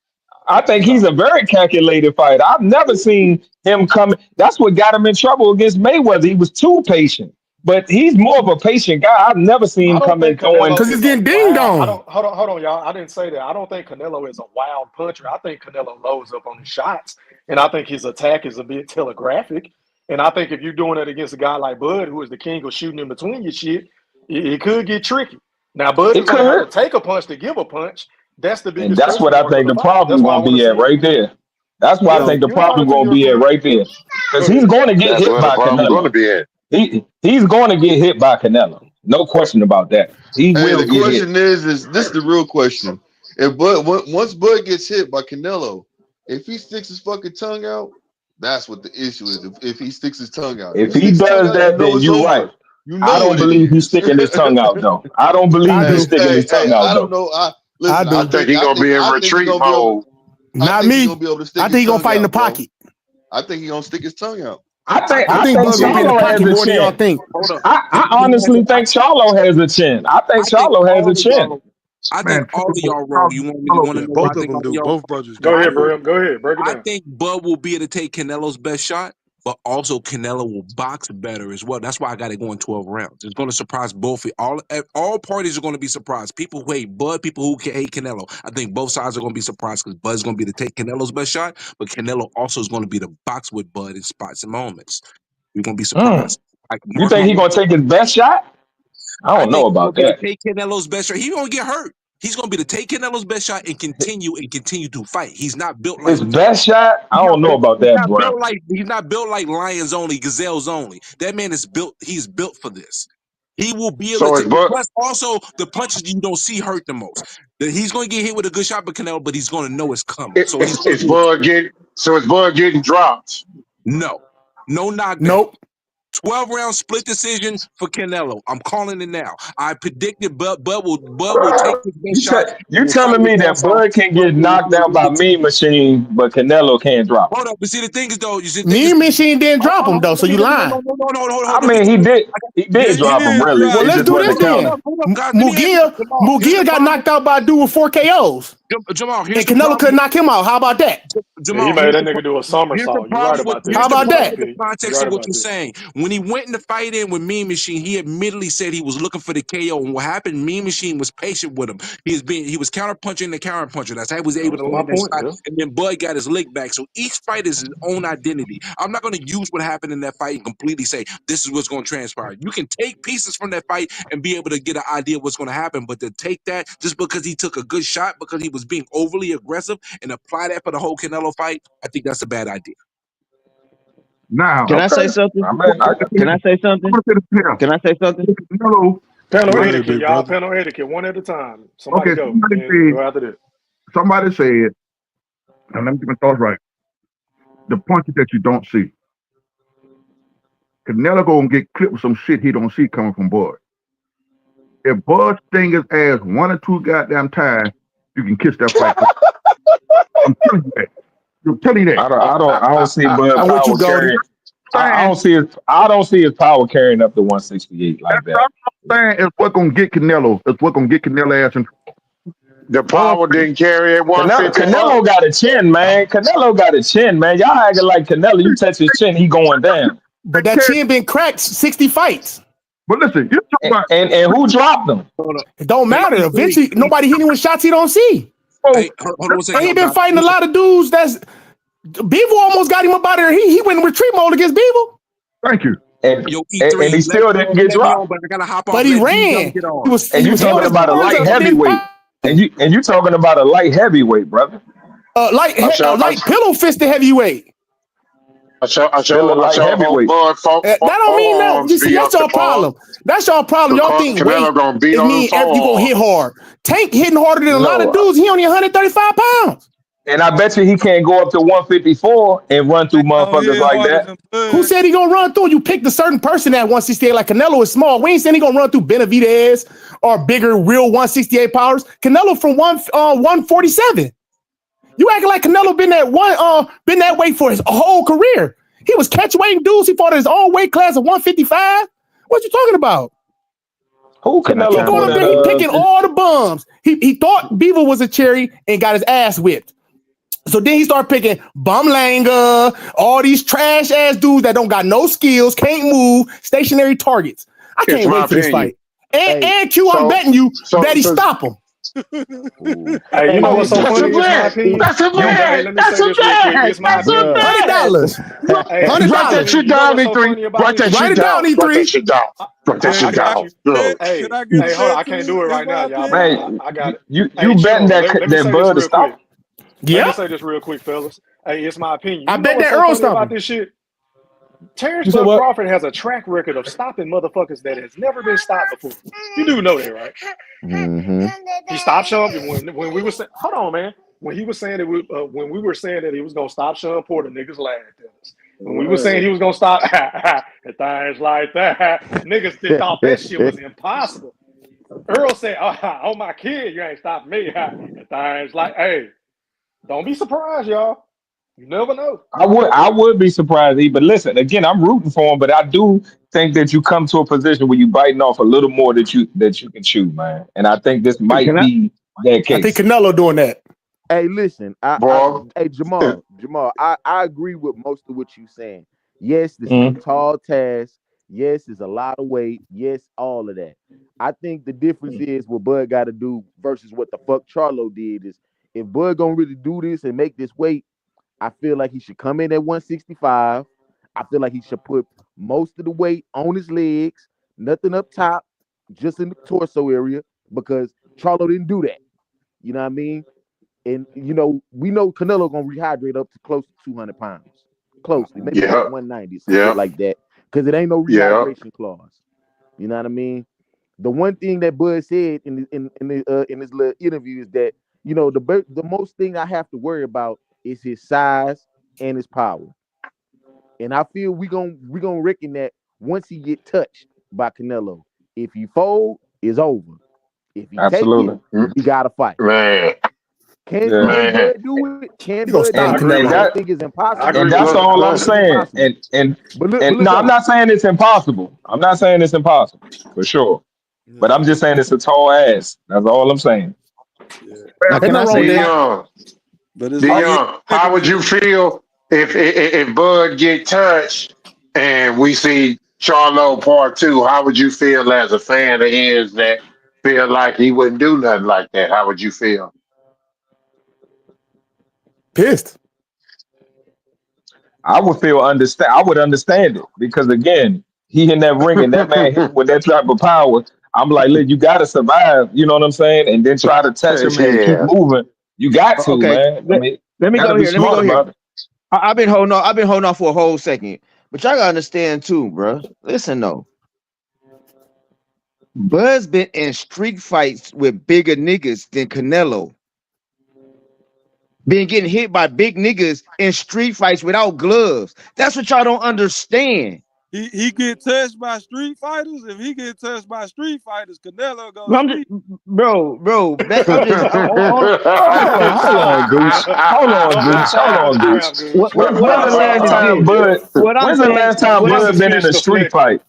I think he's a very calculated fighter. I've never seen him come. That's what got him in trouble against Mayweather. He was too patient. But he's more of a patient guy. I've never seen him come in throwing. Because he's getting dinged on. Hold on, y'all. I didn't say that. I don't think Canelo is a wild puncher. I think Canelo loads up on his shots. And I think his attack is a bit telegraphic. And I think if you're doing it against a guy like Bud, who is the king of shooting in between your shit, it could get tricky. Now, Bud is going to have to take a punch to give a punch. That's the biggest. And that's what I think the problem going to be at right there. That's why I think the problem going to be at right there. Because he's going to get hit by Canelo. He's going to get hit by Canelo. No question about that. The question is this is the real question. If Bud once Bud gets hit by Canelo, if he sticks his fucking tongue out, that's what the issue is. If he sticks his tongue out, If he he sticks his tongue does out, that, then it's you're over. right. You I know don't what it believe he's is. sticking his tongue out though. I don't believe he's sticking his tongue out I though. don't know. Listen, I do. I think he's gonna be in retreat gonna be able, mode. Not he's me. gonna be able to stick I his think he's gonna tongue fight in the out, bro. pocket. I think he's gonna stick his tongue out. I think Bud's gonna be in the Charlo has pocket a more than y'all chin. think. Hold up. I honestly think Charlo has a chin. I think Charlo has a chin. I Man, think all of y'all wrong. You want to Yeah, know why I both of think them all of do. y'all? Both brothers Go do. ahead, Brim. Go ahead. Break it I down. think Bud will be able to take Canelo's best shot, but also Canelo will box better as well. That's why I got it going 12 rounds. It's going to surprise both. All parties are going to be surprised. People who hate Bud, people who hate Canelo. I think both sides are going to be surprised because Bud's going to be to take Canelo's best shot, but Canelo also is going to be to box with Bud in spots and moments. You're going to be surprised. Like, You think he's gonna take his best shot? I don't know about he's that. going to take Canelo's best shot. He's going to get hurt. He's going to be to take Canelo's best shot and continue to fight. He's not built like His best shot? I don't know about that, bro. he's not built like lions only, gazelles only. That man is built. He's built for this. He will be able to. Plus, also the punches you don't see hurt the most. That he's going to get hit with a good shot, by Canelo, but he's going to know it's coming. So Is Bud getting dropped? No knockdown. Nope. 12-round split decision for Canelo. I'm calling it now. I predicted Bud will take his best shot. You telling me that Bud can get knocked out by Mean Machine, but Canelo can't drop him? Hold up, but see the thing is though, Mean Machine didn't drop him though, so you lying. No. I mean, he did drop him, really. Well, let's do this then. Mugia got knocked out by a dude with 4 KOs. Jamal, and Canelo couldn't knock him out. How about that? Jamal, he made that nigga do a somersault. You're right about that. How about that? The context of what you're saying. When he went in the fight in with Mean Machine, he admittedly said he was looking for the KO. And what happened? Mean Machine was patient with him. He was counterpunching the counterpuncher. That's how he was able to land that shot. Yeah. And then Bud got his lick back. So each fight is his own identity. I'm not going to use what happened in that fight and completely say this is what's going to transpire. You can take pieces from that fight and be able to get an idea of what's going to happen. But to take that just because he took a good shot, because he was being overly aggressive, and apply that for the whole Canelo fight, I think that's a bad idea. Now, Can I say something? Can I say something? Can I say something? Hello. Panel etiquette, y'all. Panel etiquette, one at a time. Somebody go. Go after this. Somebody said, and let me get my thoughts right. The punches that you don't see. Canelo gonna get clipped with some shit he don't see coming from Bud. If Bud sting his ass 1 or 2 goddamn times, you can kiss that fight. I'm telling you that. I'm telling you that. I don't see Bud power carrying. I don't see his power carrying up to 168 like that. I'm saying is what gonna get Canelo. It's what gonna get Canelo ass in. The power didn't carry it. Canelo got a chin, man. Canelo got a chin, man. Y'all acting like Canelo. You touch his chin, he going down. But that chin been cracked 60 fights. But listen, you talking about and who dropped him? It don't matter. Eventually, nobody hitting with shots he don't see. Hey, hold on a second. He been fighting a lot of dudes. Beaver almost got him up out of there. He went in retreat mode against Beaver. Thank you. And he still didn't get dropped. But he ran. And you talking about a light heavyweight. And you talking about a light heavyweight, brother. Light pillow fisted heavyweight. That don't mean no. You see, that's your problem. That's your problem. Y'all think weight it mean you gonna hit hard. Tank hitting harder than a lot of dudes. He only 135 pounds. And I bet you he can't go up to 154 and run through motherfuckers like that. Who said he gonna run through? You picked a certain person at 168. Like Canelo is small. We ain't saying he gonna run through Benavidez or bigger real 168 powers. Canelo from 147. You acting like Canelo been that weight for his whole career. He was catchweighting dudes. He fought in his own weight class of 155. What you talking about? Who Canelo? He going up there, he picking all the bums. He thought Beaver was a cherry and got his ass whipped. So then he started picking Bumlanga, all these trash ass dudes that don't got no skills, can't move, stationary targets. I can't wait for this fight. And Q, I'm betting you, Betty stop him. Hey, you know what's so funny? That's a man. That's a man. That's a man. $100. Write that shit down, E3. Write that shit down, E3. Write that shit down. Write that shit down. Hey, hold on. I can't do it right now, y'all. Man, I got it. You betting that Bud to stop? Let me say this real quick, fellas. Hey, it's my opinion. I bet that Earl stopped about this shit. Terrence You said Bud what? Crawford has a track record of stopping motherfuckers that has never been stopped before. You do know that, right? Mm-hmm. He stopped Sean when we were saying, hold on, man. When he was saying that when we were saying that he was gonna stop Sean Porter, niggas laughed at us. When we were saying he was gonna stop things like that, niggas thought that shit was impossible. Earl said, "Oh my kid, you ain't stopping me." Things like, hey, don't be surprised, y'all. You never know. I would be surprised, but listen, again, I'm rooting for him, but I do think that you come to a position where you biting off a little more that you can chew, man. And I think this might be that case. I think Canelo doing that. Hey, listen, Jamal, I agree with most of what you're saying. Yes, this is a tall task. Yes, it's a lot of weight. Yes, all of that. I think the difference is what Bud got to do versus what the fuck Charlo did is if Bud gonna really do this and make this weight, I feel like he should come in at 165. I feel like he should put most of the weight on his legs, nothing up top, just in the torso area, because Charlo didn't do that. You know what I mean? And we know Canelo gonna rehydrate up to close to 200 pounds, closely, maybe like 190, something like that, because it ain't no rehydration clause. You know what I mean? The one thing that Bud said in his little interview is that the most thing I have to worry about is his size and his power, and I feel we gonna reckon that once he get touched by Canelo. If he fold, it's over. If he take it, he gotta fight. Man. Can Bud do it? Can Bud do it? I think it's impossible. And that's all I'm saying. And no, I'm not saying it's impossible. I'm not saying it's impossible for sure. But I'm just saying it's a tall ass. That's all I'm saying. Now, can I say Dion, how would you feel if Bud get touched and we see Charlo Part 2? How would you feel as a fan of his that feel like he wouldn't do nothing like that? How would you feel? Pissed. I would understand it because again, he in that ring and that man hit with that type of power. I'm like, look, you gotta survive. You know what I'm saying? And then try to touch him and keep moving. You got to, man. I mean, let me go here. Let me go here. It. I've been holding on for a whole second, but y'all gotta understand too, bro. Listen though, Bud's been in street fights with bigger niggas than Canelo. Been getting hit by big niggas in street fights without gloves. That's what y'all don't understand. He get touched by street fighters. If he get touched by street fighters, Canelo goes. Bro. Hold on, Goose. When's the last time Bud been in a street fight?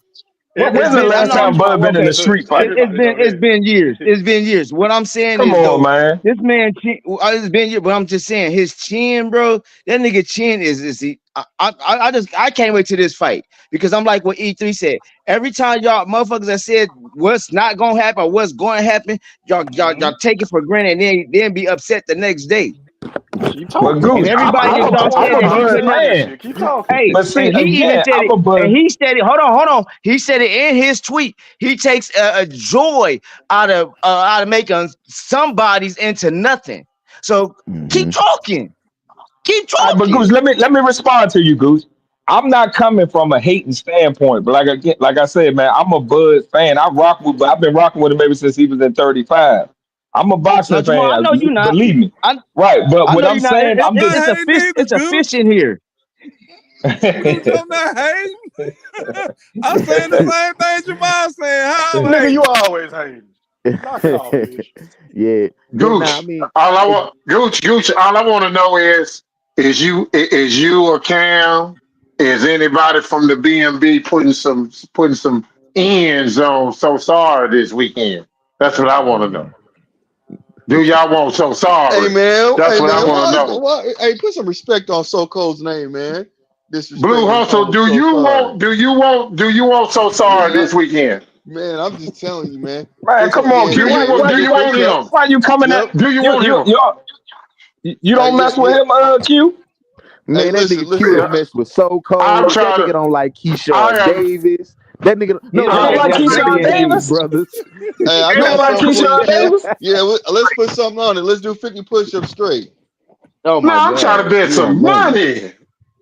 When's the last time Bud been in a street fight? It's been years. It's been years. What I'm saying Come is, on, man. This man, it's been years. But I'm just saying, his chin, bro. That nigga chin is I can't wait to this fight because I'm like what E3 said. Every time y'all motherfuckers that said what's not gonna happen or what's going to happen, y'all take it for granted and then be upset the next day. But Goose, everybody I'm a Bud fan. Hey, but see, and he again, even said I'm it. a Bud. And he said it. Hold on. He said it in his tweet. He takes a joy out of making somebody's into nothing. So keep talking. Keep talking. But Goose, let me respond to you, Goose. I'm not coming from a hating standpoint, but like I said, man, I'm a Bud fan. I've been rocking with him ever since he was in 35. I'm a boxing fan. I know you're not. Believe me. Right, but what I'm saying, it's a fish in here. I'm not hating. I'm saying the same thing Jamal saying. Nigga, you always hating. Knock it off, bitch. Yeah. Gooch, all I want to know is you or Cam? Is anybody from the BMB putting some ends on So Sorry this weekend? That's what I want to know. Do y'all want So Sorry? Hey man, that's what I want to know. Hey, put some respect on So Cold's name, man. Blue Hustle, do you want So Sorry this weekend? Man, I'm just telling you, man. Man, come on, do you want him? Why you coming at? Do you want him? You don't mess with him, Q? Man, that nigga Q mess with So Cold. That nigga don't like Keyshawn Davis. That nigga don't like Keyshawn Davis, brothers. Hey, I don't like Keyshawn Davis. Yeah, let's put something on it. Let's do 50 push-ups straight. Oh my God! I'm trying to bet some money.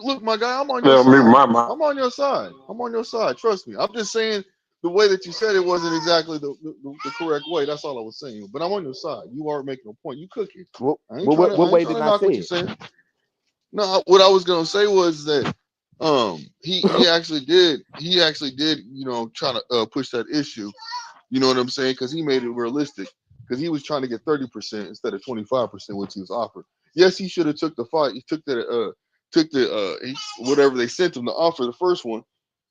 look, my guy, I'm on your Yeah, me, side. my I'm on your side. I'm on your side. Trust me. I'm just saying the way that you said it wasn't exactly the correct way. That's all I was saying. But I'm on your side. You are making a point. You cooking. I ain't trying What way to did I knock say what you're it? saying. No, what I was gonna say was that he actually did try to push that issue. You know what I'm saying? Because he made it realistic. because he was trying to get 30% instead of 25%, which he was offered. Yes, he should have took the fight. He took whatever they sent him to offer the first one,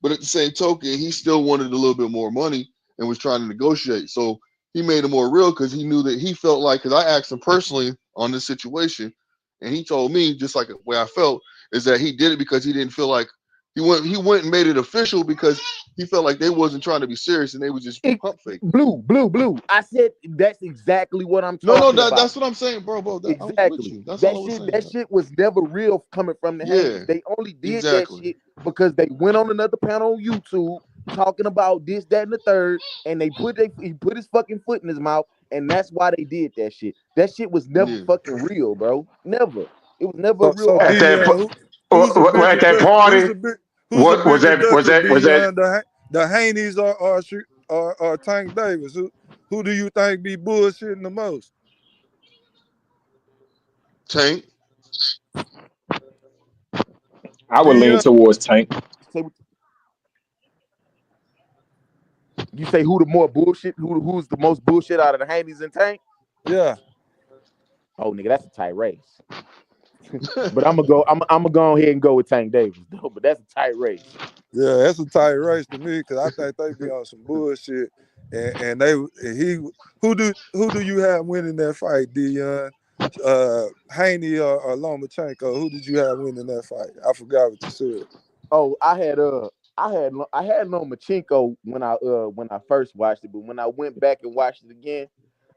but at the same token, he still wanted a little bit more money and was trying to negotiate. So he made it more real because he knew that he felt like, because I asked him personally on this situation, and he told me just like the way I felt is that he did it because he didn't feel like he went and made it official because he felt like they wasn't trying to be serious and they was just pump fake. Blue. I said that's exactly what I'm talking about. That's what I'm saying, bro. Exactly. That shit was never real coming from the hands. They only did that shit because they went on another panel on YouTube talking about this, that, and the third, and he put his fucking foot in his mouth, and that's why they did that shit. That shit was never fucking real, bro. Never. It was never real. At that party. What was that? The Haneys or Tank Davis? Who do you think be bullshitting the most? Tank. I would lean towards Tank. You say who the more bullshit? Who's the most bullshit out of the Haneys and Tank? Yeah. Oh, nigga, that's a tight race. But I'm gonna go ahead and go with Tank Davis, though. But that's a tight race. Yeah, that's a tight race to me because I think they be on some bullshit. And who do you have winning that fight, Dion? Haney or Lomachenko? Who did you have winning that fight? I forgot what you said. Oh, I had Lomachenko when I first watched it, but when I went back and watched it again,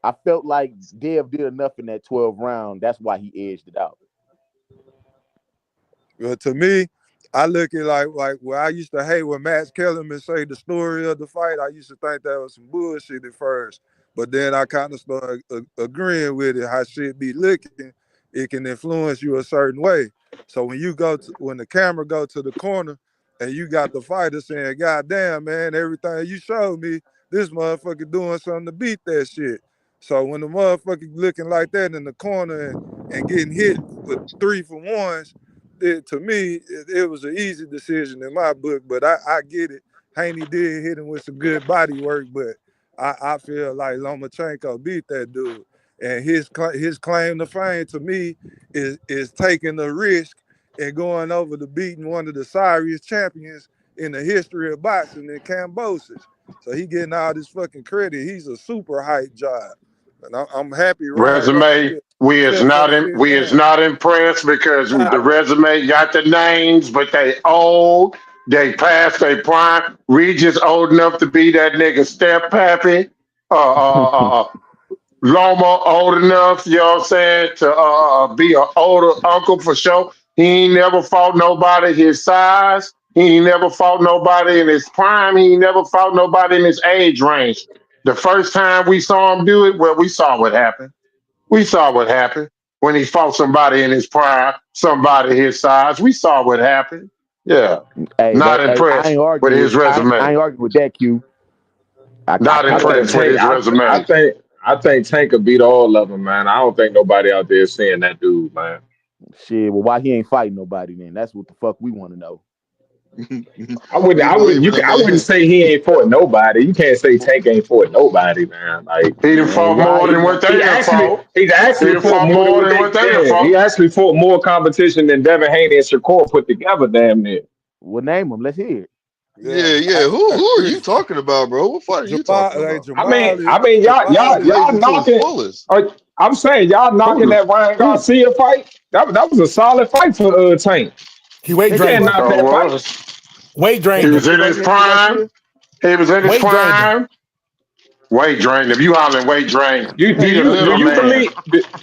I felt like Dev did enough in that 12th round. That's why he edged it out. Well, to me, I look at like where I used to hate when Max Kellerman say the story of the fight. I used to think that was some bullshit at first, but then I kind of started agreeing with it. How shit be looking, it can influence you a certain way. So when the camera go to the corner and you got the fighter saying, "God damn, man, everything you showed me, this motherfucker doing something to beat that shit." So when the motherfucker looking like that in the corner and getting hit with 3-for-1s. To me, it was an easy decision in my book, but I get it. Haney did hit him with some good body work, but I feel like Lomachenko beat that dude. And his claim to fame to me is taking the risk and going over to beating one of the sorriest champions in the history of boxing in Kambosos. So he getting all this fucking credit. He's a super hype job. And I'm happy. Resume. We is not impressed because the resume got the names, but they old. They past their prime. Regis old enough to be that nigga step pappy. Loma old enough, you know what I'm saying, to be an older uncle for sure. He ain't never fought nobody his size. He ain't never fought nobody in his prime. He ain't never fought nobody in his age range. The first time we saw him do it, well, we saw what happened. We saw what happened when he fought somebody in his prime, somebody his size. We saw what happened. Yeah. Not impressed with his resume. I ain't arguing with that, Q. Not impressed with his resume. I think Tank could beat all of them, man. I don't think nobody out there is seeing that dude, man. Shit, well, why he ain't fighting nobody then? That's what the fuck we want to know. I wouldn't say he ain't fought nobody. You can't say Tank ain't fought nobody, man. Like he done fought more than what they fought. He's actually fought more than what they fought. He actually fought more competition than Devin Haney and Shakur put together, damn near. Well, name him. Let's hear it. Yeah. Who are you talking about, bro? What fight are you talking about? I mean, y'all knocking. I'm saying y'all knocking that Ryan Garcia fight. That was a solid fight for Tank. He weight drained. Weight drained. He was in his prime. Weight drained. If you hollering weight drained, you need a little man.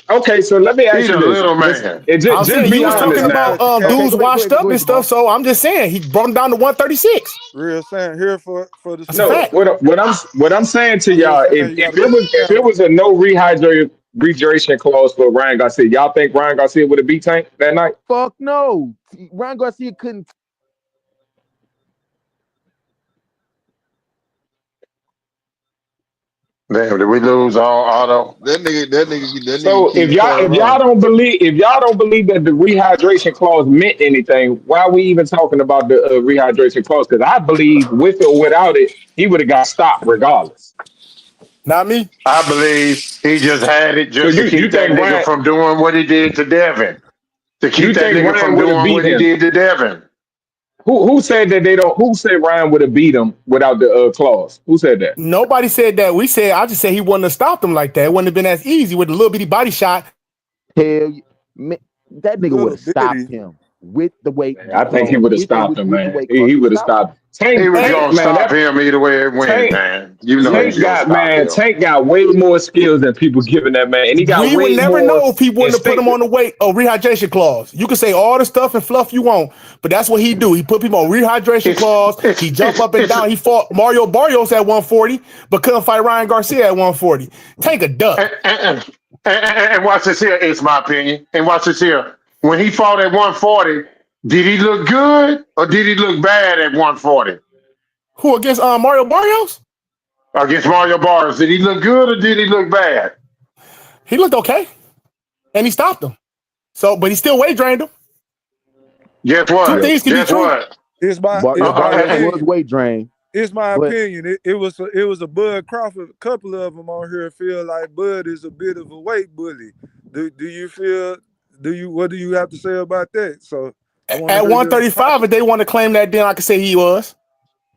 Okay, so let me ask you this. Little man. I'm saying you was talking about dudes washed up and stuff, so I'm just saying he brought him down to 136. Real saying here for the what I'm saying to y'all, if it was a no rehydration clause for Ryan Garcia, y'all think Ryan Garcia would have beat Tank that night? Fuck no. Ryan Garcia couldn't. Damn, did we lose Auto? That nigga. So if y'all don't believe that the rehydration clause meant anything, why are we even talking about the rehydration clause? Because I believe with or without it, he would have got stopped regardless. Not me. I believe he just had it just to keep that nigga from doing what he did to Devin. To keep that nigga from doing what he did to Devin. Who said that they don't? Who said Ryan would have beat him without the clause? Who said that? Nobody said that. I just said he wouldn't have stopped him like that. It wouldn't have been as easy with a little bitty body shot. Hell, man, that nigga would have stopped him with the weight. I think he would have stopped him, man. He would have stopped. He was gonna stop him either way it went, man. You know, Tank got way more skills than people giving that man, and he got. We way would never more know if he wouldn't have put him on the weight or rehydration clause. You can say all the stuff and fluff you want, but that's what he do. He put people on rehydration clause. He jump up and down. He fought Mario Barrios at 140, but couldn't fight Ryan Garcia at 140. Tank a duck. And watch this here. It's my opinion. And watch this here. When he fought at 140. Did he look good or did he look bad at 140? Who, against Mario Barrios? Against Mario Barrios. Did he look good or did he look bad? He looked okay. And he stopped him. So, but he still weight drained him. Guess what? Two things can be true. It's my weight drain. It's my opinion. It was a Bud Crawford. A couple of them on here feel like Bud is a bit of a weight bully. Do you feel? What do you have to say about that? So at 135, if they want to claim that, then I can say he was.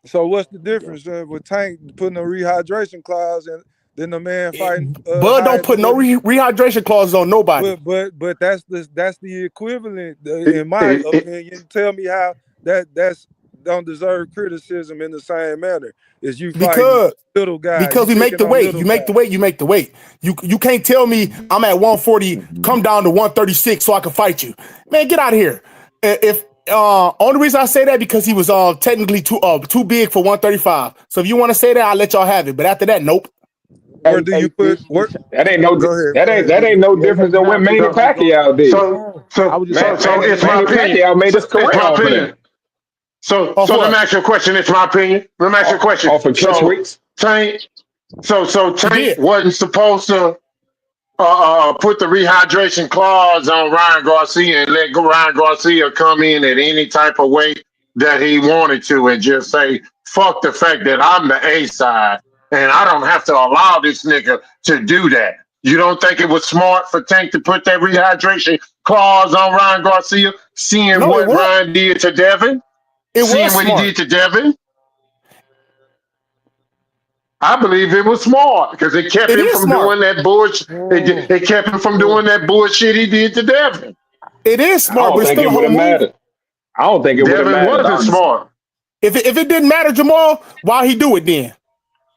So what's the difference with Tank putting a rehydration clause and then the man fighting? Bud don't put no rehydration clauses on nobody. But that's the equivalent in my opinion. Tell me how that's don't deserve criticism in the same manner as you fighting little guys. Because we make the weight. You make the weight. You make the weight. You can't tell me I'm at 140, come down to 136 so I can fight you. Man, get out of here. If only reason I say that because he was technically too big for 135. So if you want to say that, I'll let y'all have it. But after that, nope. Where do you put? That ain't no difference than what Manny Pacquiao did. So it's my opinion. Pacquiao made his career off of that. So let me ask you a question. It's my opinion. Let me ask you a question. Off of catch weights. Tank wasn't supposed to put the rehydration clause on Ryan Garcia and let Ryan Garcia come in at any type of weight that he wanted to and just say, fuck the fact that I'm the A side and I don't have to allow this nigga to do that. You don't think it was smart for Tank to put that rehydration clause on Ryan Garcia, seeing what Ryan did to Devin? Seeing what he did to Devin? I believe it was smart because it kept him from doing that bullshit. It kept him from doing that bullshit he did to Devin. It is smart, but it's still a whole move. I don't think it would have mattered. Devin wasn't smart. If it didn't matter, Jamal, why he do it then?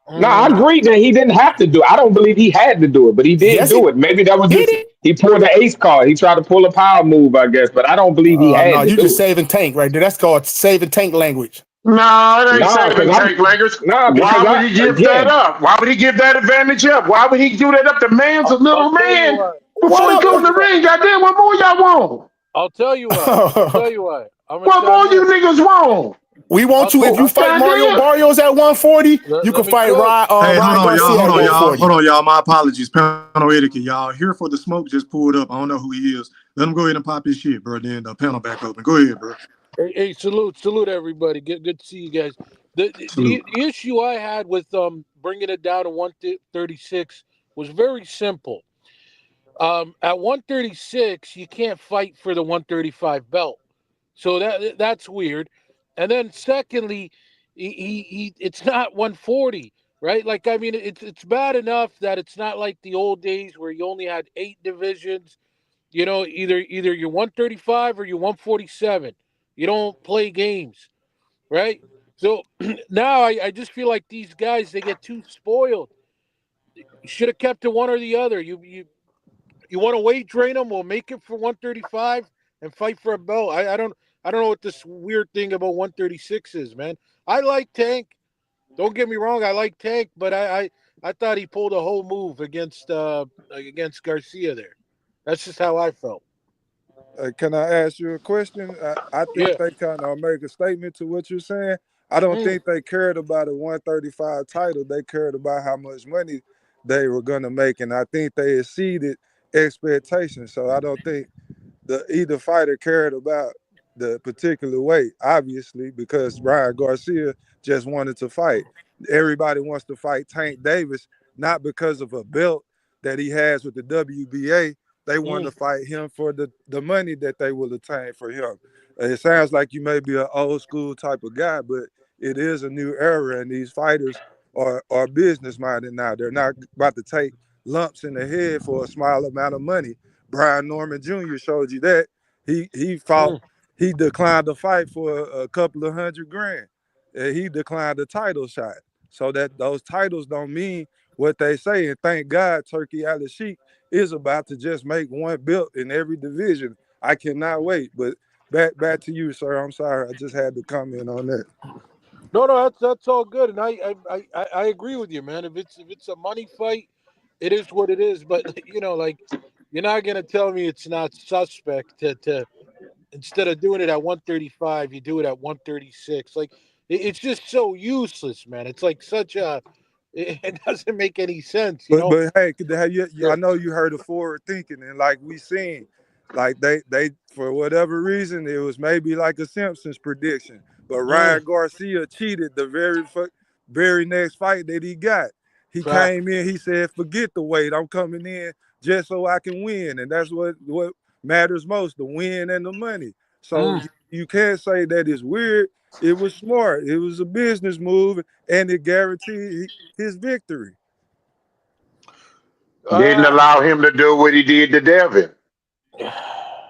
No, I agree that he didn't have to do it. I don't believe he had to do it, but he did do it. Maybe that was he pulled the ace card. He tried to pull a power move, I guess, but I don't believe he had to do it. You just saving Tank right there. That's called saving Tank language. No, it ain't saving Tank language. Why would he give that up? Why would he give that advantage up? Why would he do that up? The man's a little man. Before he goes in the ring, goddamn, what more y'all want? I'll tell you what. What more you niggas want? We want you. If you fight Mario Barrios at 140, you can fight Ryan Garcia at 140. Hold on, y'all. My apologies. Panel etiquette, y'all. Here for the smoke just pulled up. I don't know who he is. Let him go ahead and pop his shit, bro. Then the panel back open. Go ahead, bro. Hey, salute everybody. Good to see you guys. The issue I had with bringing it down to 136 was very simple. At 136, you can't fight for the 135 belt, so that's weird. And then secondly, he it's not 140, right? Like, I mean, it's bad enough that it's not like the old days where you only had 8 divisions. You know, either you're 135 or you're 147. You don't play games, right? So now I just feel like these guys, they get too spoiled. You should have kept it one or the other. You want to weight drain them? We'll make it for 135 and fight for a belt. I don't know what this weird thing about 136 is, man. I like Tank. Don't get me wrong, I like Tank, but I thought he pulled a whole move against Garcia there. That's just how I felt. Can I ask you a question? I think they kind of make a statement to what you're saying. I don't think they cared about a 135 title. They cared about how much money they were going to make, and I think they exceeded expectations. So I don't think either fighter cared about the particular weight, obviously, because Ryan Garcia just wanted to fight. Everybody wants to fight Tank Davis. not because of a belt that he has with the WBA. They want to fight him for the money that they will attain for him. It sounds like you may be an old school type of guy, but it is a new era, and these fighters are business minded now. They're not about to take lumps in the head for a small amount of money. Brian Norman Jr. showed you that. He fought. He declined the fight for a couple of $100,000. He declined the title shot. So that those titles don't mean what they say. And thank God Turkey Al-Sheikh is about to just make one belt in every division. I cannot wait. But back to you, sir. I'm sorry. I just had to comment on that. No, that's all good, and I agree with you, man. If it's a money fight, it is what it is. But like you're not gonna tell me it's not suspect to instead of doing it at 135, you do it at 136. Like it's just so useless, man. It's like such a it doesn't make any sense, you know. But hey, I know you heard of forward thinking, and like we seen, like they for whatever reason it was maybe like a Simpsons prediction, but Ryan Garcia cheated the very next fight that he got. He came in, he said, "Forget the weight, I'm coming in just so I can win," and that's what matters most, the win and the money. So you can't say that it's weird. It was smart. It was a business move, and it guaranteed his victory. Didn't allow him to do what he did to Devin.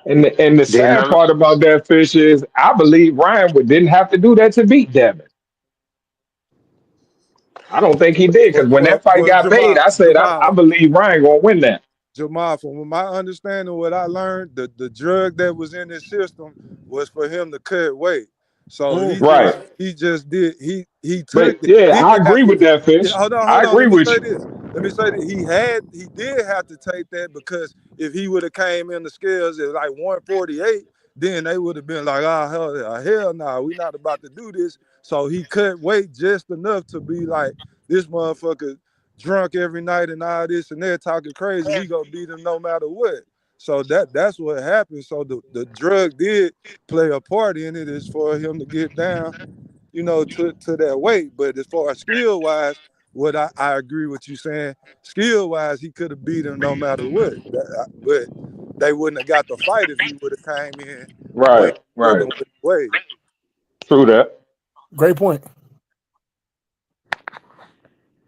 And the sad part about that, Fish, is I believe Ryan didn't have to do that to beat Devin. I don't think he did, because when that fight got made, I said I believe Ryan gonna win that. Jamal, from my understanding, what I learned, the drug that was in his system was for him to cut weight. So he just did he took it. Yeah, I agree with that, Fish. Hold on. I agree with you. Let me say that he did have to take that, because if he would have came in the scales at like 148, then they would have been like, hell no, we're not about to do this. So he cut weight just enough to be like, this motherfucker drunk every night and all this and that, talking crazy. We gonna beat him no matter what. So that's what happened. So the drug did play a part in it, is for him to get down, to that weight. But as far as skill wise, what I agree with you saying, skill wise, he could have beat him no matter what. But they wouldn't have got the fight if he would have came in. Right. Weight. True that. Great point.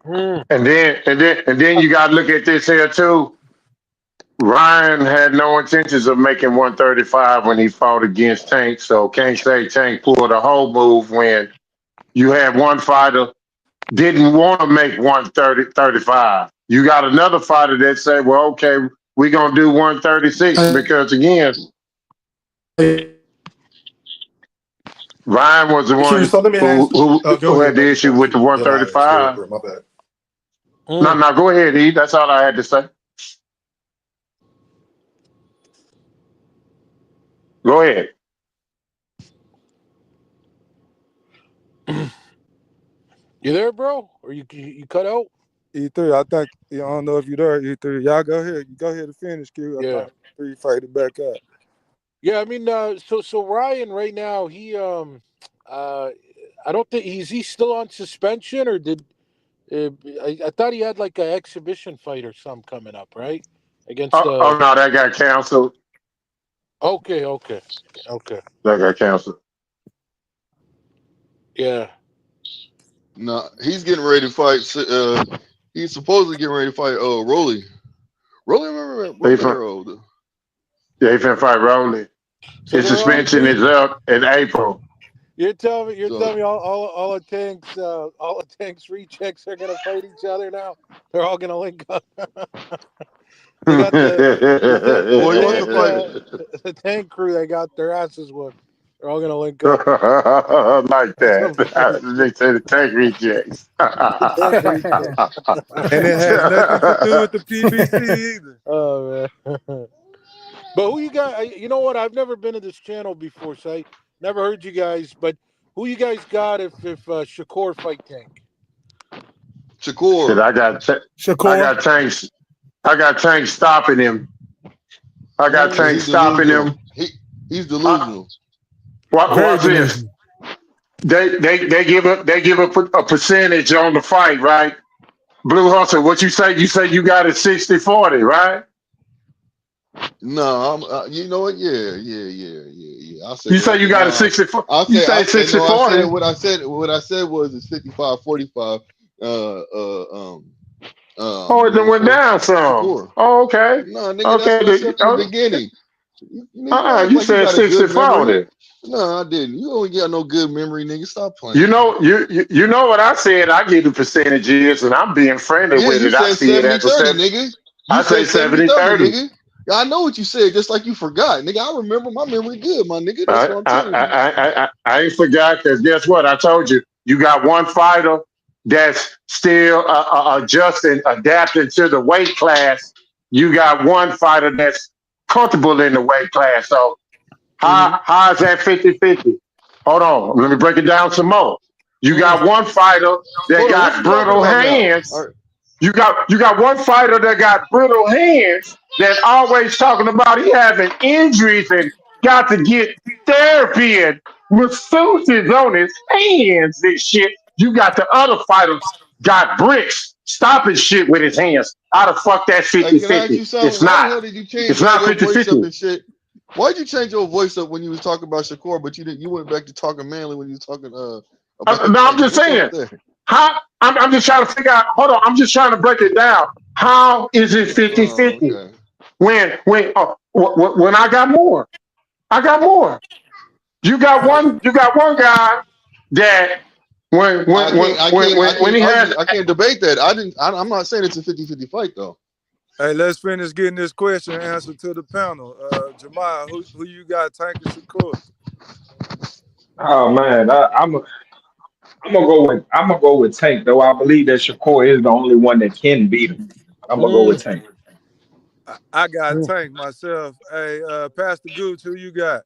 And then you got to look at this here too. Ryan had no intentions of making 135 when he fought against Tank, so can't say Tank pulled a whole move when you had one fighter didn't want to make 135. You got another fighter that said, well, okay, we're going to do 136 because, again, Ryan was the one who had the issue with the 135. My bad. No, go ahead, E. That's all I had to say. Go ahead. You there, bro? Or you cut out? E3, I think, I don't know if you're there, E3. Y'all go ahead. Go ahead and finish, Q. I think E3 fighting back up. Yeah, I mean, so Ryan right now, he I don't think he's still on suspension, or did I thought he had like an exhibition fight or something coming up, right? Against no, that got canceled. Okay. That got canceled. Yeah. No, he's getting ready to fight. He's supposedly getting ready to fight. Rolly. Remember? Yeah, he finna fight Rolly. His suspension is up in April. You're telling me all the Tank's rechecks are gonna fight each other now? They're all gonna link up. They got the Tank crew. They got their asses whooped. They're all gonna link up. Like that. They say the Tank rejects. And it has nothing to do with the PBC either. Oh man. But who you got? You know what? I've never been to this channel before, so I never heard you guys. But who you guys got if Shakur fight Tank? Shakur. I got Tank stopping him. I got Tank stopping him. He's delusional. Watch this. They give up a percentage on the fight, right? Blue Hustle, what you say? You say you got it 60-40, right? No, I'm. You know what? Yeah. I say You say that. you got it No, 60-40. I You say. say I said no. I said 60-40. what I said. What I said was it's 55-45. Oh, it done went For down some. Shakur. Oh, okay. No, nigga, that's Okay. what I said from the beginning. Nigga, act You like you said got a good memory. 60-40. No, I didn't. You don't got no good memory, nigga. Stop playing. You know, you know what I said. I give the percentages, and I'm being friendly Yeah, with you it. I said see it as a 70-30, nigga. You I say said 70-30, 70-30. nigga. I know what you said, just like you forgot, nigga. I remember my memory good, my nigga. That's what I'm telling you. I ain't forgot because guess what? I told you. You got one fighter that's still adjusting, adapting to the weight class. You got one fighter that's comfortable in the weight class. So how is that 50-50? Hold on. Let me break it down some more. You got one fighter that Hold on, what got you talking brittle about now? hands. You got one fighter that got brittle hands that's always talking about he having injuries and got to get therapy and masseuses on his hands and shit. You got the other fighters got bricks stopping shit with his hands. How the fuck that Hey, can I ask 50-50? you something? It's Why the not. hell did you change It's not your voice up 50-50. and shit? Why'd you change your voice up when you was talking about Shakur, but you didn't? You went back to talking manly when you was talking about No, I'm Tank. just What's saying. up there? How I'm just trying to figure out. Hold on, I'm just trying to break it down. How is it 50-50? Okay. When I got more, I got more. You got one guy that when he has. I can't debate that. I'm not saying it's a 50-50 fight though. Hey, let's finish getting this question answered to the panel. Jamal, who you got, Tank or Shakur? Oh man, I'm gonna go with Tank, though I believe that Shakur is the only one that can beat him. I'm gonna go with Tank. I got Tank myself. Hey, Pastor Gooch, who you got?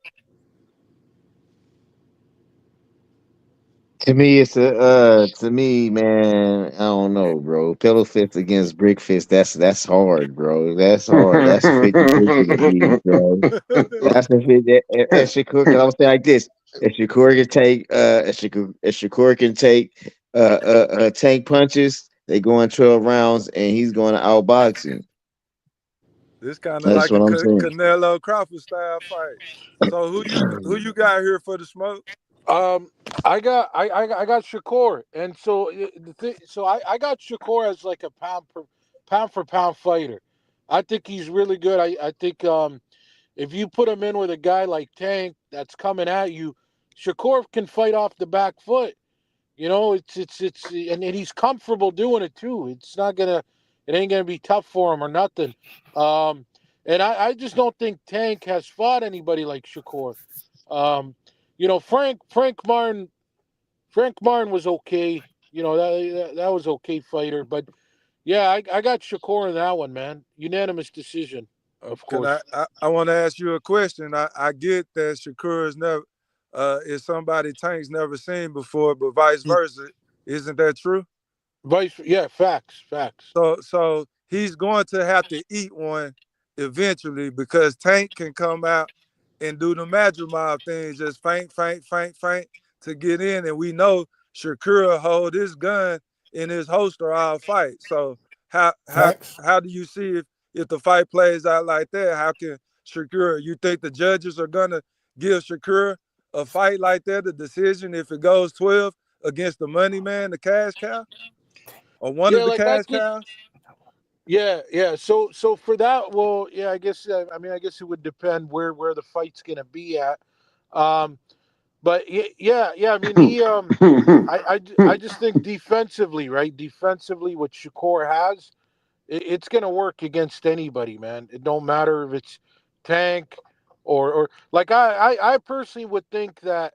To me, man, I don't know, bro. Pillow fist against brick fist, that's hard, bro. That's hard. That's a 50-50 to me, bro. That's a 50. If Shakur, cause I was saying like this: if Shakur can take, if Shakur can take, tank punches, they going 12 rounds, and he's going to outbox him. This kind of That's like a what I'm saying. Canelo Crawford style fight. So who you got here for the smoke? I got Shakur, and so I got Shakur as like a pound for pound fighter. I think he's really good. I think if you put him in with a guy like Tank that's coming at you, Shakur can fight off the back foot. You know, and he's comfortable doing it too. It ain't gonna be tough for him or nothing. And I just don't think Tank has fought anybody like Shakur. You know, Frank Martin was okay. You know, that was okay fighter, but yeah, I got Shakur in that one, man. Unanimous decision, of course. I want to ask you a question. I get that Shakur is somebody Tank's never seen before, but vice versa. Isn't that true? Facts. So he's going to have to eat one eventually because Tank can come out and do the Madrimov things, just feint to get in, and we know Shakur hold his gun in his holster all fight. So how do you see if the fight plays out like that? How can Shakur? You think the judges are gonna give Shakur a fight like that, the decision if it goes 12 against the money man, the cash cow, or one of the cash cows? Yeah. So for that, well, yeah, I guess it would depend where the fight's gonna be at. But yeah. I mean, I just think defensively, right? Defensively, what Shakur has, it's gonna work against anybody, man. It don't matter if it's Tank or like I personally would think that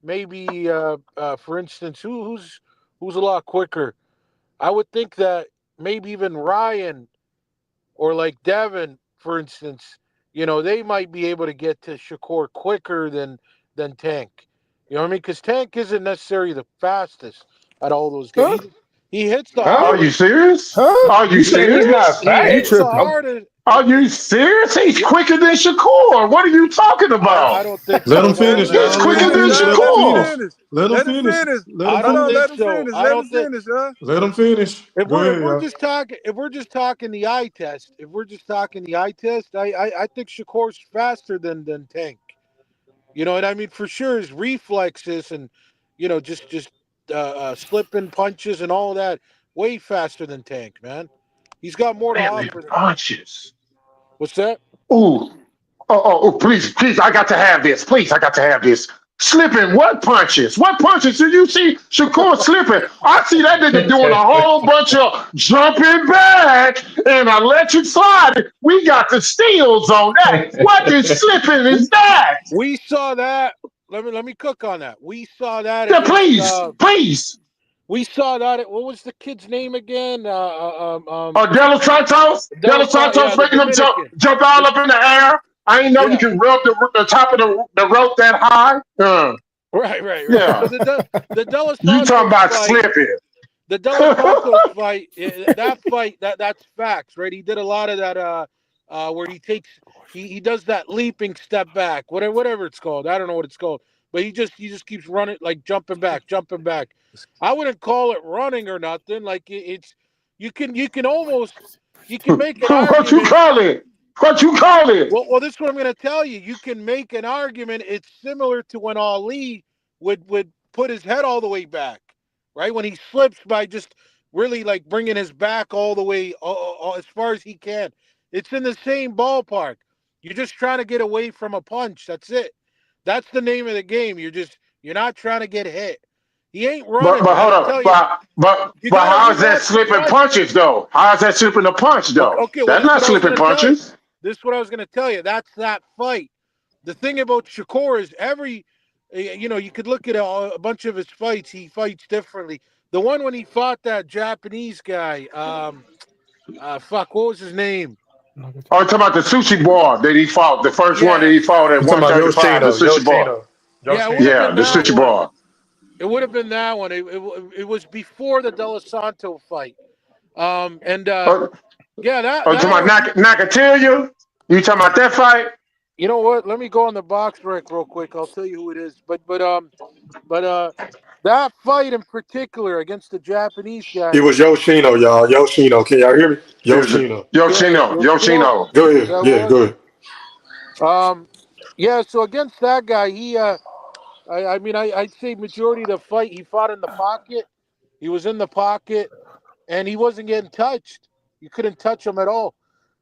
maybe for instance, who's a lot quicker. I would think that maybe even Ryan or like Devin, for instance, you know, they might be able to get to Shakur quicker than Tank. You know what I mean? Because Tank isn't necessarily the fastest at all those guys. He hits the Are hardest. you serious? Are you You saying he's serious? not He fast? hits the hardest. Are you serious? He's quicker than Shakur. What are you talking I about? don't think Let so. him finish, He's y'all. Let quicker him than finish. Let him Shakur. finish. Let him finish. Let him I don't finish. think so. I Let don't him think. finish, huh? Let him finish. If Go we're ahead, y'all. just talking the eye test, I think Shakur's faster than Tank. You know what I mean? For sure, his reflexes and just slipping punches and all that way faster than Tank, man. He's got more to Slipping offer than Tank. punches. What's that? Ooh. Please, I got to have this. Please, I got to have this. Slipping what punches? What punches do you see Shakur slipping? I see that nigga doing a whole bunch of jumping back and electric sliding. We got the steals on that. What is slipping is that? We saw that. Let me cook on that. We saw that Yeah, against. please. We saw that. What was the kid's name again? De Los Santos? De Los Yeah, Santos the making him Dominican. jump all up in the air. I ain't know you Yeah. can rub the top of the rope that high. Right. Yeah. So the De Los You talking Santos about fight. slipping. The De Los Santos fight. That's facts, right? He did a lot of that. Where he does that leaping step back, whatever it's called. I don't know what it's called, but he just keeps running, like jumping back. I wouldn't call it running or nothing. Like it's you can make an What you argument. call it? What you call it? Well, this is what I'm going to tell you. You can make an argument. It's similar to when Ali would put his head all the way back, right? When he slips by just really like bringing his back all the way as far as he can. It's in the same ballpark. You're just trying to get away from a punch. That's it. That's the name of the game. You're not trying to get hit. He ain't running, But man. hold I'm on. telling you. But You got to how is that rewatch the slipping fight. punches though? How is that slipping a punch though? Okay, well, That's this is not what I was slipping going to tell you. punches. This is what I was going to tell you. That's that fight. The thing about Shakur is you could look at a bunch of his fights. He fights differently. The one when he fought that Japanese guy, what was his name? Oh, I'm talking about the sushi bar that he fought. The first one that Yeah. he fought at You talking about 135. The sushi bar. Yeah, it would have Yeah, been the that sushi one. bar. It would have been that one. It was before the De Los Santo fight. Oh, Yeah, talking that about one. Nakatilia? You talking about that fight? You know what? Let me go on the box rec real quick. I'll tell you who it is. But that fight in particular against the Japanese It guy. was Yoshino, y'all. Yoshino. Can y'all hear me? It was Yoshino. Yoshino. Go Is ahead. that Yeah, what? go ahead. Yeah. So against that guy, I'd say majority of the fight he fought in the pocket. He was in the pocket, and he wasn't getting touched. You couldn't touch him at all.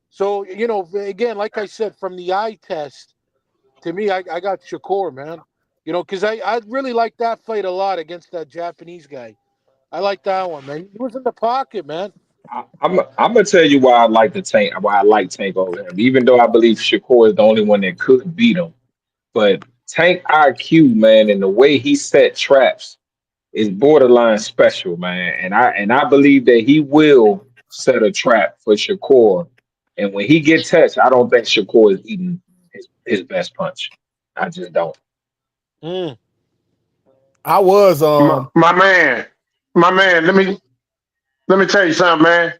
So again, like I said, from the eye test, to me, I got Shakur, man. Because I really like that fight a lot against that Japanese guy. I like that one, man. He was in the pocket, man. I'm gonna tell you why I like Tank over him, even though I believe Shakur is the only one that could beat him. But Tank IQ, man, and the way he set traps is borderline special, man. And I believe that he will set a trap for Shakur. And when he gets touched, I don't think Shakur is eating his best punch. I just don't. I was My man. Let me tell you something, man.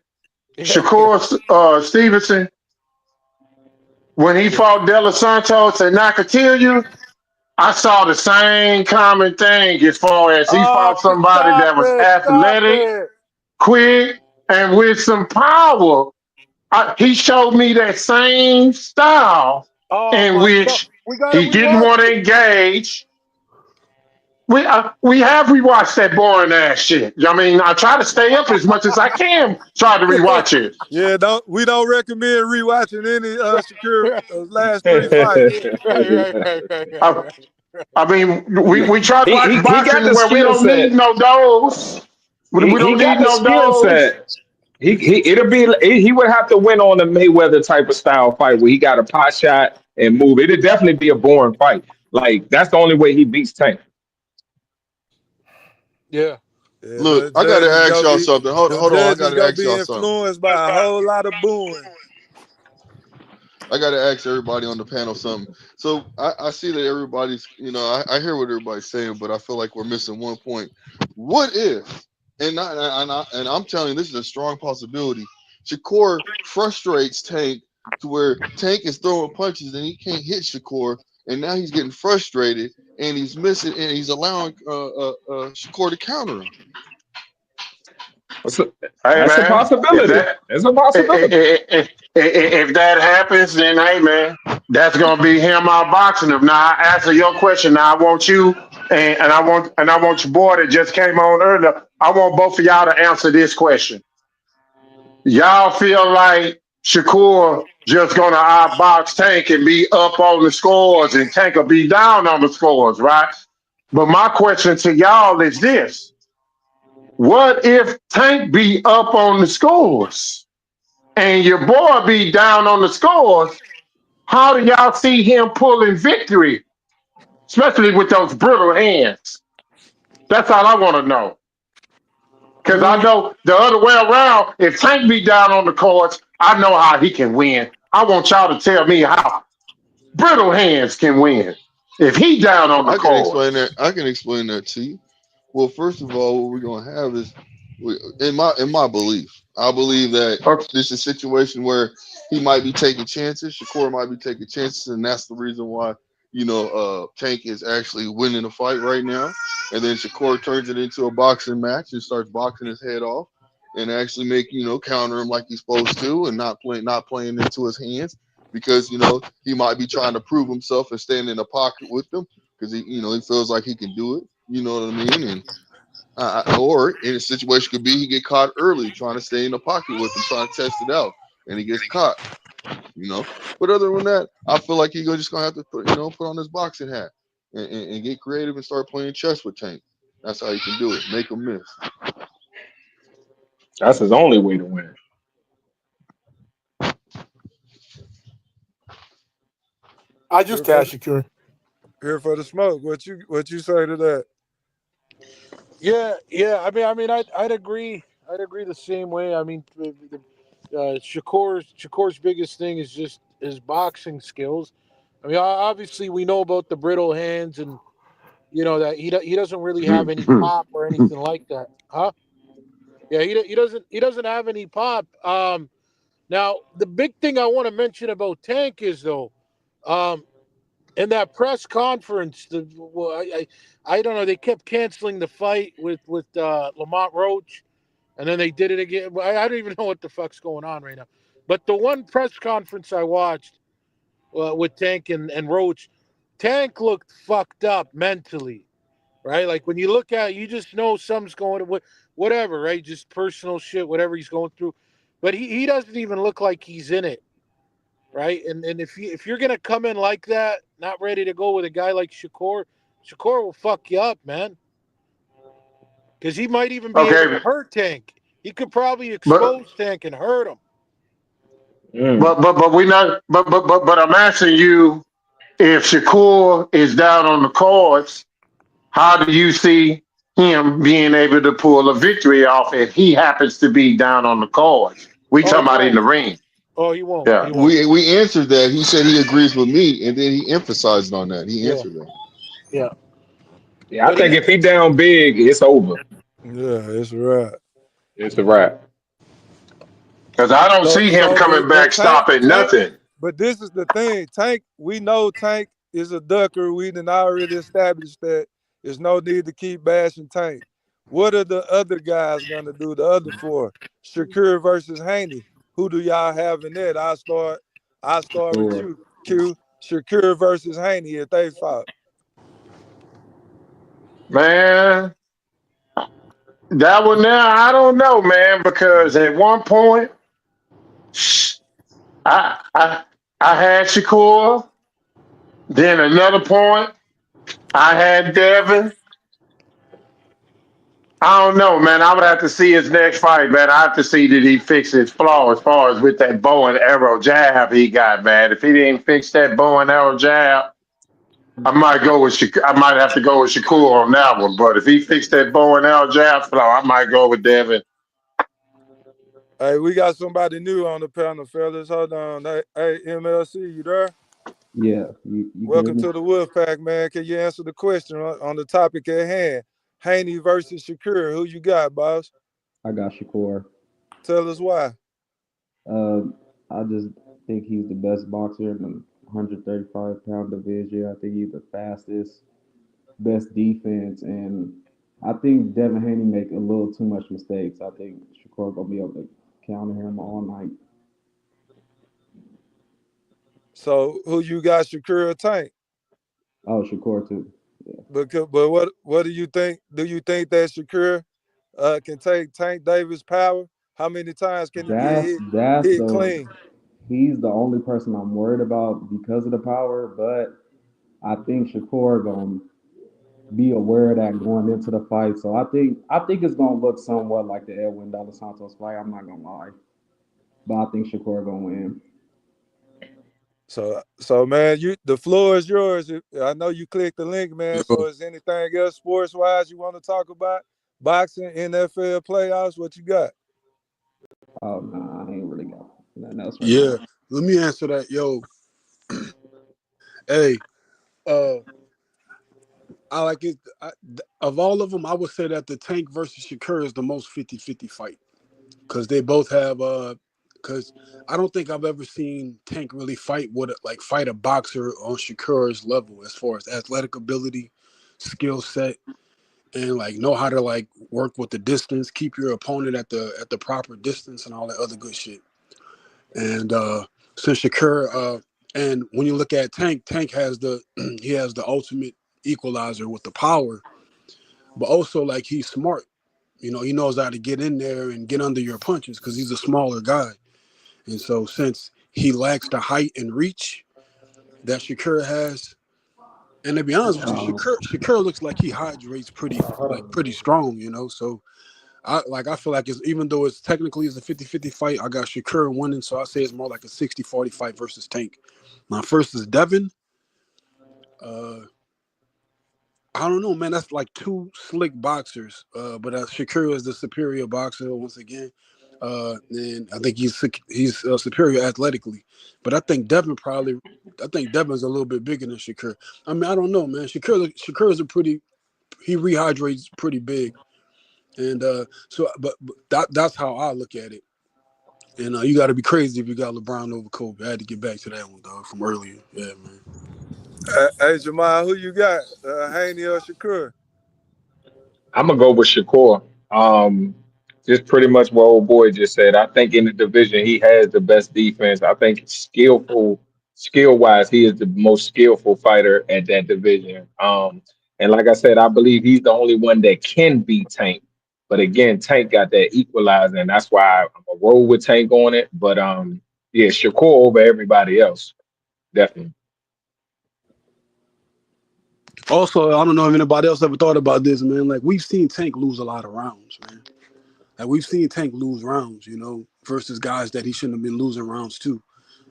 Shakur Stevenson, when he fought De Los Santos and Nakatilia, I saw the same common thing as far as he fought somebody Stop that was it! Stop athletic, it! quick, and with some power. He showed me that same style Oh in my God, which we gotta he didn't rewatch want to it. engage. We have rewatched that boring ass shit. I mean, I try to stay up as much as I can. Try to rewatch it. Yeah, we don't recommend rewatching any Shakur Right, last 3 fights. right. I mean, we try to watch He got boxing the where we skill don't need set. no dose. We He don't got need the no skill dose. set. He would have to win on the Mayweather type of style fight where he got a pot shot and move. It'd definitely be a boring fight. Like that's the only way he beats Tank. Yeah. Yeah, Look, I gotta ask y'all something. them Hold on, I judges gotta gonna ask be y'all something. influenced by a whole lot of booing. I gotta ask everybody on the panel something. So I see that everybody's, I hear what everybody's saying, but I feel like we're missing one point. What if, and I'm telling you, this is a strong possibility. Shakur frustrates Tank to where Tank is throwing punches and he can't hit Shakur, and now he's getting frustrated and he's missing and he's allowing Shakur to counter him. Hey That's a man, possibility. It's a possibility. if that happens, then hey man, that's gonna be him out boxing him. Now I answer your question. Now I want you and I want your boy that just came on earlier. I want both of y'all to answer this question. Y'all feel like Shakur just gonna outbox Tank and be up on the scores and Tank will be down on the scores, right? But my question to y'all is this. What if Tank be up on the scores and your boy be down on the scores? How do y'all see him pulling victory, especially with those brittle hands? That's all I want to know. Because I know the other way around, if Tank be down on the courts, I know how he can win. I want y'all to tell me how brittle hands can win if he down on the I can court. explain that. I can explain that to you. Well, first of all, what we're gonna have is, in my belief, I believe that this is a situation where he might be taking chances. Shakur might be taking chances, and that's the reason why Tank is actually winning the fight right now. And then Shakur turns it into a boxing match and starts boxing his head off, and actually counter him like he's supposed to, and not playing into his hands, because he might be trying to prove himself and stand in the pocket with them because he feels like he can do it. You know what I mean? And or in a situation could be he get caught early trying to stay in the pocket with him, trying to test it out, and he gets caught. But other than that, I feel like he's just gonna have to put on his boxing hat and get creative and start playing chess with Tank. That's how you can do it. Make him miss. That's his only way to win. I just cash Shakur. Here for the smoke. What you say to that? Yeah. I mean, I'd agree. I'd agree the same way. I mean, Shakur's biggest thing is just his boxing skills. I mean, obviously we know about the brittle hands, and that he doesn't really have any pop or anything like that, huh? Yeah, he doesn't have any pop. Now the big thing I want to mention about Tank is though, in that press conference, I don't know, they kept canceling the fight with Lamont Roach, and then they did it again. I don't even know what the fuck's going on right now. But the one press conference I watched with Tank and Roach, Tank looked fucked up mentally, right? Like when you look at it, you just know something's going on, whatever, right? Just personal shit, whatever he's going through. But he doesn't even look like he's in it, right? And if you're gonna come in like that, not ready to go with a guy like Shakur will fuck you up, man. Because he might even be able to hurt Tank. He could probably expose Tank and hurt him. But we not. But I'm asking you, if Shakur is down on the cards, how do you see him being able to pull a victory off if he happens to be down on the cards? We talking about in the ring. Oh, he won't. Yeah. He won't. We answered that. He said he agrees with me, and then he emphasized on that. He answered that. Yeah. Yeah, I think if he down big, it's over. Yeah, it's a wrap. It's a wrap. Because I don't see him coming back stopping nothing. But this is the thing. Tank, we know Tank is a ducker. We done already established that. There's no need to keep bashing Tank. What are the other guys going to do, the other four? Shakur versus Haney. Who do y'all have in that? I'll start with you, Q. Shakur versus Haney if they fought. Man, that one now, I don't know, man, because at one point, I had Shakur. Then another point, I had Devin. I don't know, man. I would have to see his next fight, man. I have to see that he fix his flaw as far as with that bow and arrow jab he got, man. If he didn't fix that bow and arrow jab, I might have to go with Shakur on that one. But if he fixed that bow and arrow jab flaw, I might go with Devin. Hey, we got somebody new on the panel, fellas. Hold on. Hey, MLC, you there? Yeah. You Welcome to the Wolfpack, man. Can you answer the question on the topic at hand? Haney versus Shakur. Who you got, boss? I got Shakur. Tell us why. I think he's the best boxer in the 135-pound division. I think he's the fastest, best defense, and I think Devin Haney make a little too much mistakes. I think Shakur gonna be able to counter him all night. So who you got, Shakur or Tank? Oh, Shakur too. Yeah. But what do you think? Do you think that Shakur can take Tank Davis' power? How many times can he get hit clean? He's the only person I'm worried about because of the power, but I think Shakur gonna be aware of that going into the fight. So I think it's gonna look somewhat like the Edwin De Los Santos fight. I'm not gonna lie, but I think Shakur gonna win. So man, the floor is yours. I know you clicked the link, man. So is anything else sports wise you want to talk about? Boxing, NFL playoffs, what you got? Oh no, I ain't really got nothing else right Yeah, now. let me answer that. Yo, hey, I like it. Of all of them, I would say that the Tank versus Shakur is the most 50-50 fight because they both have because I don't think I've ever seen Tank really fight a boxer on Shakur's level as far as athletic ability, skill set, and like know how to like work with the distance, keep your opponent at the proper distance, and all that other good shit. And since Shakur, and when you look at Tank has he has the ultimate equalizer with the power, but also like he's smart. You know, he knows how to get in there and get under your punches because he's a smaller guy. And so since he lacks the height and reach that Shakur has, and to be honest with you, Shakur looks like he hydrates pretty strong, you know. So I feel like even though it's technically a 50-50 fight, I got Shakur winning, so I say it's more like a 60-40 fight versus Tank. Now first is Devin. I don't know, man. That's like two slick boxers. But Shakur is the superior boxer once again. And I think he's superior athletically. But I think Devin's a little bit bigger than Shakur. I mean, I don't know, man. Shakur is he rehydrates pretty big. And but that's how I look at it. And you got to be crazy if you got LeBron over Kobe. I had to get back to that one, dog, from earlier. Yeah, man. Hey, Jamal, who you got? Haney or Shakur? I'm gonna go with Shakur. Just pretty much what old boy just said. I think in the division he has the best defense. I think skill wise, he is the most skillful fighter at that division. And like I said, I believe he's the only one that can beat Tank. But again, Tank got that equalizer, and that's why I'm gonna roll with Tank on it. But yeah, Shakur over everybody else, definitely. Also, I don't know if anybody else ever thought about this, man. Like, we've seen Tank lose a lot of rounds, man. Like, we've seen Tank lose rounds, you know, versus guys that he shouldn't have been losing rounds to.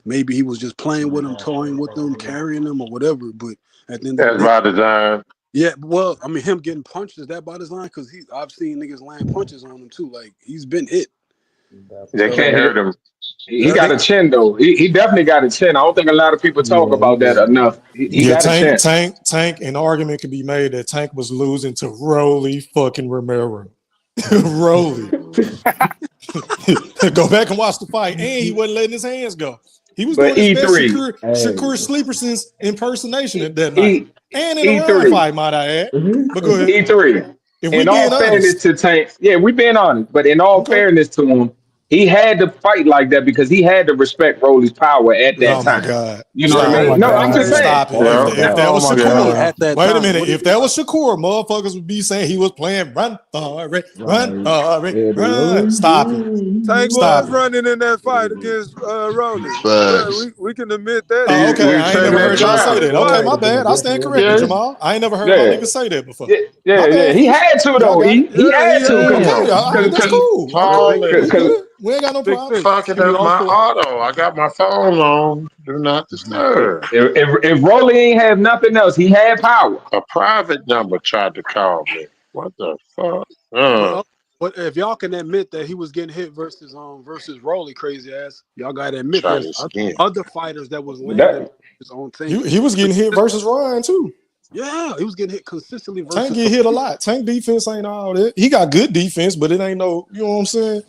Maybe he was just playing with them, toying with them, carrying them, or whatever. But at the end of the day, That's by design. yeah, well, I mean, him getting punched, is that by design? Because I've seen niggas land punches on him, too. Like, he's been hit. They can't hurt him. He got a chin though. He definitely got a chin. I don't think a lot of people talk about that enough. He got a chin. Tank. An argument can be made that Tank was losing to Rolly fucking Romero. Rolly. Go back and watch the fight, and he wasn't letting his hands go. He was doing his best Shakur Sleeperson's impersonation at that night, and in a round fight, might I add. But go ahead. E3. In all fairness to Tank, yeah, we being honest, but in all fairness to him, he had to fight like that because he had to respect Rolly's power at that time. My God. You know what I mean? No, I'm just saying. Stop it. If that was Shakur, wait a minute. If that was Shakur, motherfuckers would be saying he was playing run. Stop it. Tank was running in that fight against Rolly. We can admit that. Oh, okay, I ain't never heard y'all say that. Okay, my bad. I stand corrected, Jamal. I ain't never heard my niggas say that before. Yeah. He had to though. He had to. That's cool. We ain't got no problem. Fucking up my auto. I got my phone on. Do not disturb. If Rolly ain't have nothing else, he had power. A private number tried to call me. What the fuck? But if y'all can admit that he was getting hit versus Rolly, crazy ass, y'all gotta admit there's other fighters that was landing his own thing. He was getting hit versus Ryan too. Yeah, he was getting hit consistently. Tank get hit a lot. Tank defense ain't all that. He got good defense, but it ain't no. You know what I'm saying?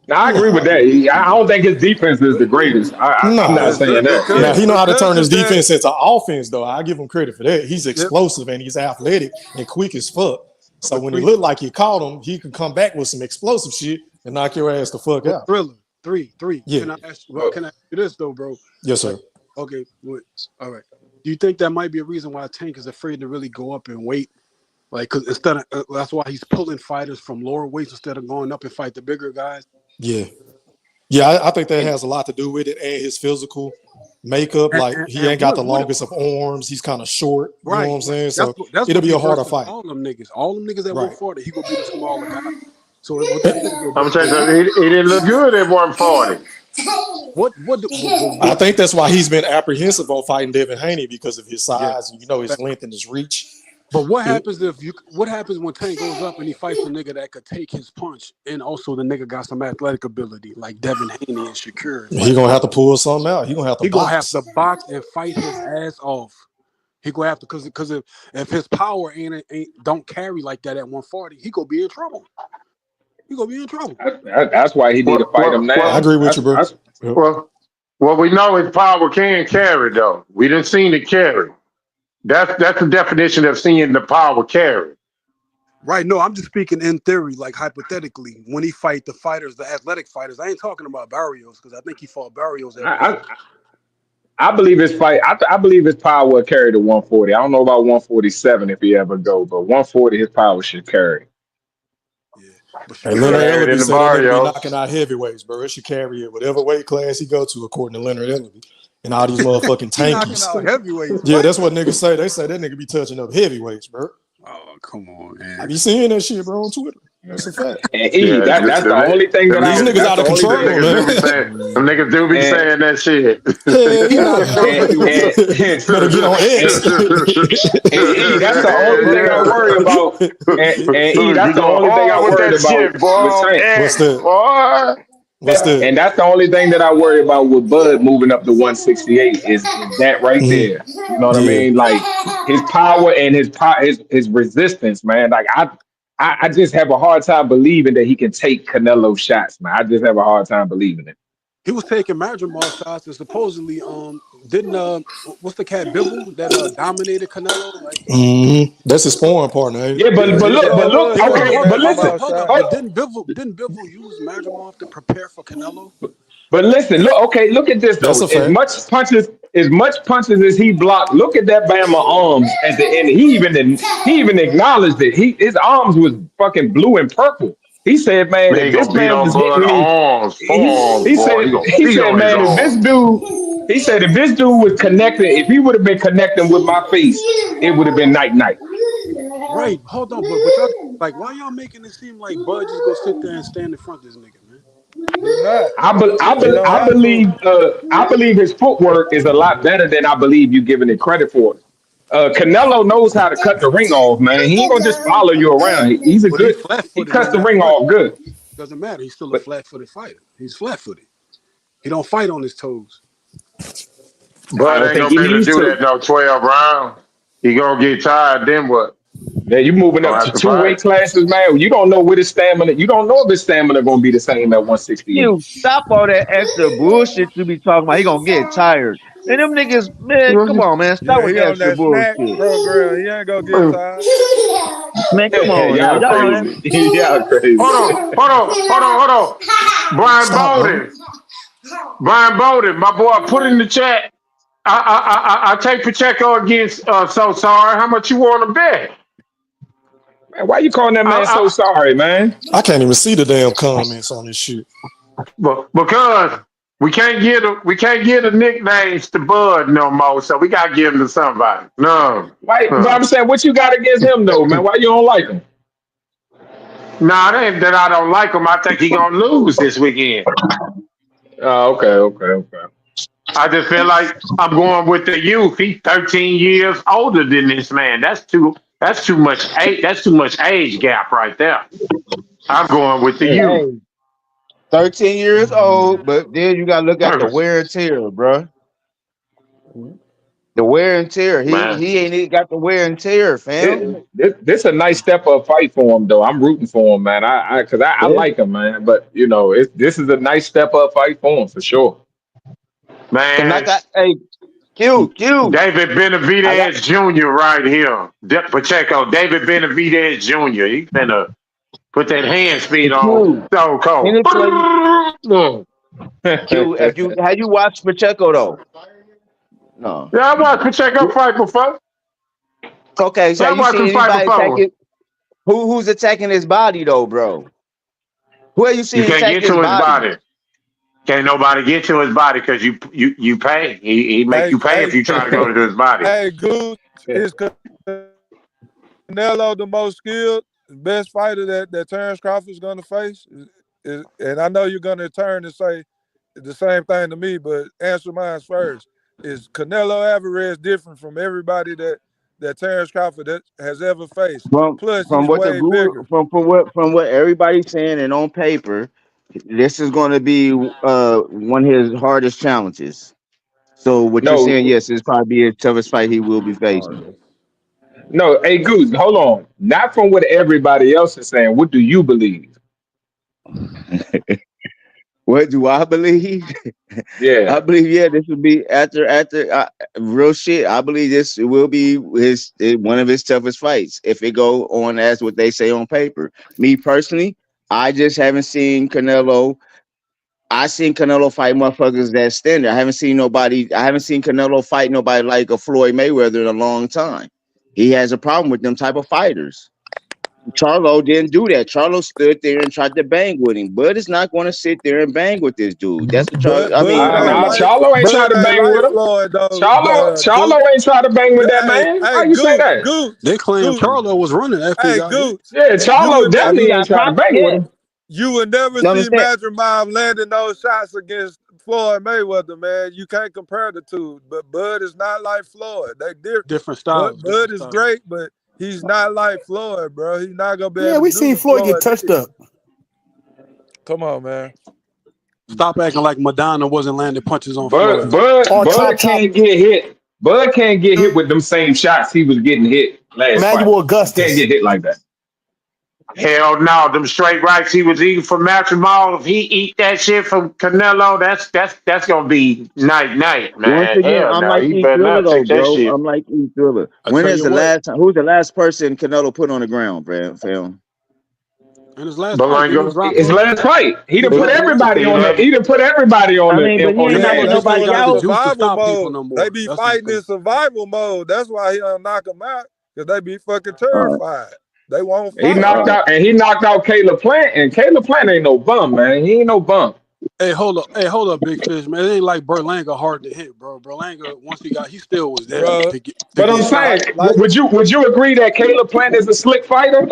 Now I agree with that. I don't think his defense is the greatest. I'm not saying that. Now he know how to turn his Because of that, defense into offense, though. I give him credit for that. He's explosive and he's athletic and quick as fuck. So when he looked like he caught him, he could come back with some explosive shit and knock your ass the fuck out. Thriller, three. Yeah. Can I ask you this though, bro? Yes, sir. Like, okay, all right. Do you think that might be a reason why Tank is afraid to really go up and weight? Like, cause instead of that's why he's pulling fighters from lower weights instead of going up and fight the bigger guys. Yeah, I think that has a lot to do with it and his physical makeup. Like he ain't got the longest of arms. He's kind of short. You know what I'm saying? So it'll be a harder fight. All them niggas at 140, he gonna be the smaller guy. So I'm gonna tell you something. He didn't look good at 140. I think that's why he's been apprehensive on fighting Devin Haney because of his size, his length and his reach. But what happens what happens when Tank goes up and he fights a nigga that could take his punch and also the nigga got some athletic ability like Devin Haney and Shakur? He gonna have to pull something out. He gonna have to box and fight his ass off. He gonna have to because if his power ain't don't carry like that at 140, he gonna be in trouble. That's why he need to fight him now. I agree with you, bro. Well, we know his power can carry though. We done seen it carry. That's the definition of seeing the power carry. Right. No, I'm just speaking in theory, like hypothetically, when he fight the fighters, the athletic fighters. I ain't talking about Barrios because I think he fought Barrios. I believe his fight. I believe his power will carry to 140. I don't know about 147 if he ever go, but 140 his power should carry. Hey, Leonard Ellerby said that nigga be knocking out heavyweights, bro. It should carry it whatever weight class he go to, according to Leonard Ellerby. And all these motherfucking tankies. Yeah, that's what niggas say. They say that nigga be touching up heavyweights, bro. Oh, come on, man. I be seeing that shit, bro, on Twitter. That's a fact. And that's the only thing that these niggas out of control, man. Them niggas do be saying that shit. Better get on X. That's the only thing I worry about. That's the only thing I worry about. What's that? And that's the only thing that I worry about with Bud moving up to 168 is that right there. You know what I mean? Like his power and his resistance, man. Like I just have a hard time believing that he can take Canelo shots, man. I just have a hard time believing it. He was taking Madrimal shots and supposedly didn't what's the cat Bivol that dominated Canelo? Like, that's his sparring partner. Eh? Yeah, but look. Okay, but listen. Didn't Bivol use Madrimal to prepare for Canelo? But listen, look at this though. As much punches as he blocked, look at that Bama arms at the end. He even acknowledged it. His arms was fucking blue and purple. He said, man, if this man was hitting me, he said, man, if this dude was connecting, if he would have been connecting with my face, it would have been night. Right. Hold on, but y'all, like, why y'all making it seem like Bud just go sit there and stand in front of this nigga, man? I believe his footwork is a lot better than I believe you giving it credit for. Canelo knows how to cut the ring off, man. He ain't gonna just follow you around. He cuts the ring off good. Doesn't matter. He's still a flat-footed fighter. He's flat-footed. He don't fight on his toes. But ain't gonna be able to do that no 12 rounds. He gonna get tired. Then what? Yeah, you moving up to two weight classes, man. You don't know what his stamina. You don't know if his stamina gonna be the same at 168. You stop all that extra bullshit you be talking about. He gonna get tired. And them niggas, man, come on, man. Stop with that extra bullshit. Bro, he ain't gonna get tired. Man, come on. Y'all crazy. Y'all crazy. Hold on. Brian Bowden, my boy, put in the chat. I take Pacheco against So Sorry. How much you want to bet? Man, why you calling that man So Sorry, man? I can't even see the damn comments on this shit. Because we can't get the nicknames to Bud no more, so we gotta give them to somebody. No. Why? But I'm saying, what you got against him though, man? Why you don't like him? Nah, it ain't that I don't like him. I think he gonna lose this weekend. Oh, okay. I just feel like I'm going with the youth. He's 13 years older than this man. That's too much age. That's too much age gap right there. I'm going with the youth. 13 years old, but then you gotta look at the wear and tear, bro. The wear and tear. Man, He ain't even got the wear and tear, fam. this a nice step up fight for him though. I'm rooting for him, man. I Yeah. like him, man. But you know, this is a nice step up fight for him for sure. And I Man, got Q. David I got Benavidez Jr. right here. Pacheco, David Benavidez Jr. He finna put that hand speed on Q. Stone Cold. Anyplace. Q. Have you watched Pacheco though? No. Yeah, I watched Pacheco fight before. Okay, so Yeah, I have you watched him seen fight anybody before. attacking? Who's attacking his body though, bro? Who have you You seen can't attack get his to his body? body. Can't nobody get to his body because you pay. He make you pay if you try to go to his body. Hey, Goose, is Canelo the most skilled, best fighter that Terrence Crawford's going to face? And I know you're going to turn and say the same thing to me, but answer mine first. Is Canelo Alvarez different from everybody that Terrence Crawford has ever faced? Plus, From he's what the way guru bigger. from what everybody's saying and on paper, this is going to be one of his hardest challenges. So what you're saying, No, yes, it's probably his toughest fight he will be facing. no, hey Goose, hold on. Not from what everybody else is saying. What do you believe? What do I believe? I Yeah. believe this will be after real shit. I believe this will be one of his toughest fights if it go on as what they say on paper. Me personally, I just haven't seen Canelo. I seen Canelo fight motherfuckers that standard. I haven't seen Canelo fight nobody like a Floyd Mayweather in a long time. He has a problem with them type of fighters. Charlo didn't do that. Charlo stood there and tried to bang with him. Bud is not going to sit there and bang with this dude. That's what Charlo. I mean, Nah, Charlo ain't trying to bang with him. Floyd though. Charlo ain't trying to bang with that man. How you say that? They claim Goose. Charlo was running after he Hey, got hit. Goose. Yeah, Charlo definitely ain't trying to bang with him. You would never You see understand? Madrimov landing those shots against Floyd Mayweather, man. You can't compare the two. But Bud is not like Floyd. They Different styles. Bud is great, but he's not like Floyd, bro. He's not gonna be Yeah, able we to do seen what Floyd get touched did. up. Come on, man. Stop acting like Madonna wasn't landing punches on Bud Floyd. can't get hit. Bud can't get hit with them same shots he was getting hit last Emmanuel fight. Augustus. Can't get hit like that. Hell no, them straight rights he was eating from Matrimony. If he eat that shit from Canelo, that's gonna be night, Once man. again, Hell I'm no, like he E better Thriller not though, take that bro. shit. I'm like E Thriller. I When tell is you the what, last time? Who's the last person Canelo put on the ground, Fam? in his last fight, didn't he drop His last fight, he done He put dropped everybody Lorenzo. on the. He done put everybody on I mean, but he on the ain't Yeah, knocking man. they nobody doing the out. Juice to survival stop people mode. no more. They be That's fighting the in survival mode. That's why he don't knock them out, because they be fucking terrified. They won't He fight. knocked out Caleb Plant, and Caleb Plant ain't no bum, man. He ain't no bum. Hey, hold up, Big Fish, man. It ain't like Berlanga hard to hit, bro. Berlanga, once he still was there Bro, to But get I'm shot. saying, would you agree that Caleb Plant is a slick fighter?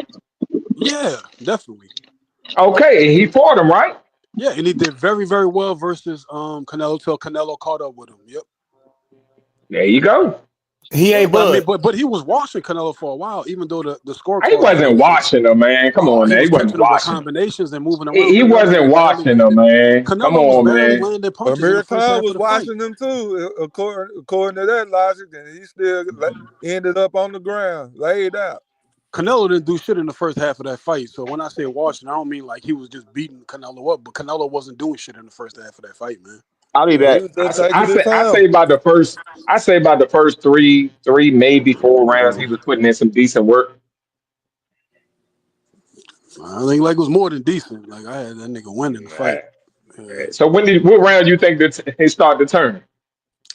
Yeah, definitely. Okay, he fought him, right? Yeah, and he did very, very well versus Canelo till Canelo caught up with him. Yep. There you go. He ain't But I mean, Bud. but he was washing Canelo for a while, even though the He scorecard wasn't watching him, man. Come on, he man. He was wasn't catching them with watching him. combinations and moving around. He wasn't watching him, man. Come Canelo was on, barely man. landing punches in Amir the first Khan half of was the fight. watching them too, according to that logic, and he still ended up on the ground, laid out. Canelo didn't do shit in the first half of that fight. So when I say watching, I don't mean like he was just beating Canelo up, but Canelo wasn't doing shit in the first half of that fight, man. I'll be Yeah, he back. was just taking his I time. say about the first three, maybe 4 rounds, he was putting in some decent work. I think like it was more than decent. Like I had that nigga winning the fight. So what round you think that he started to turn?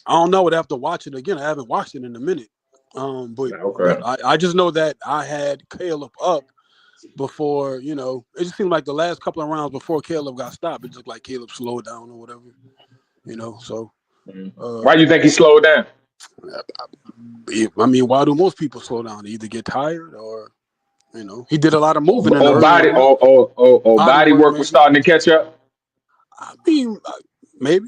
I don't know. I'd have to watch it again. I haven't watched it in a minute. But Okay. I just know that I had Caleb up before, it just seemed like the last couple of rounds before Caleb got stopped, it looked like Caleb slowed down or whatever, so. Why do you think he slowed down? I mean, why do most people slow down? They either get tired or, he did a lot of moving in the early Body rounds. body work was starting to catch up? I mean, maybe.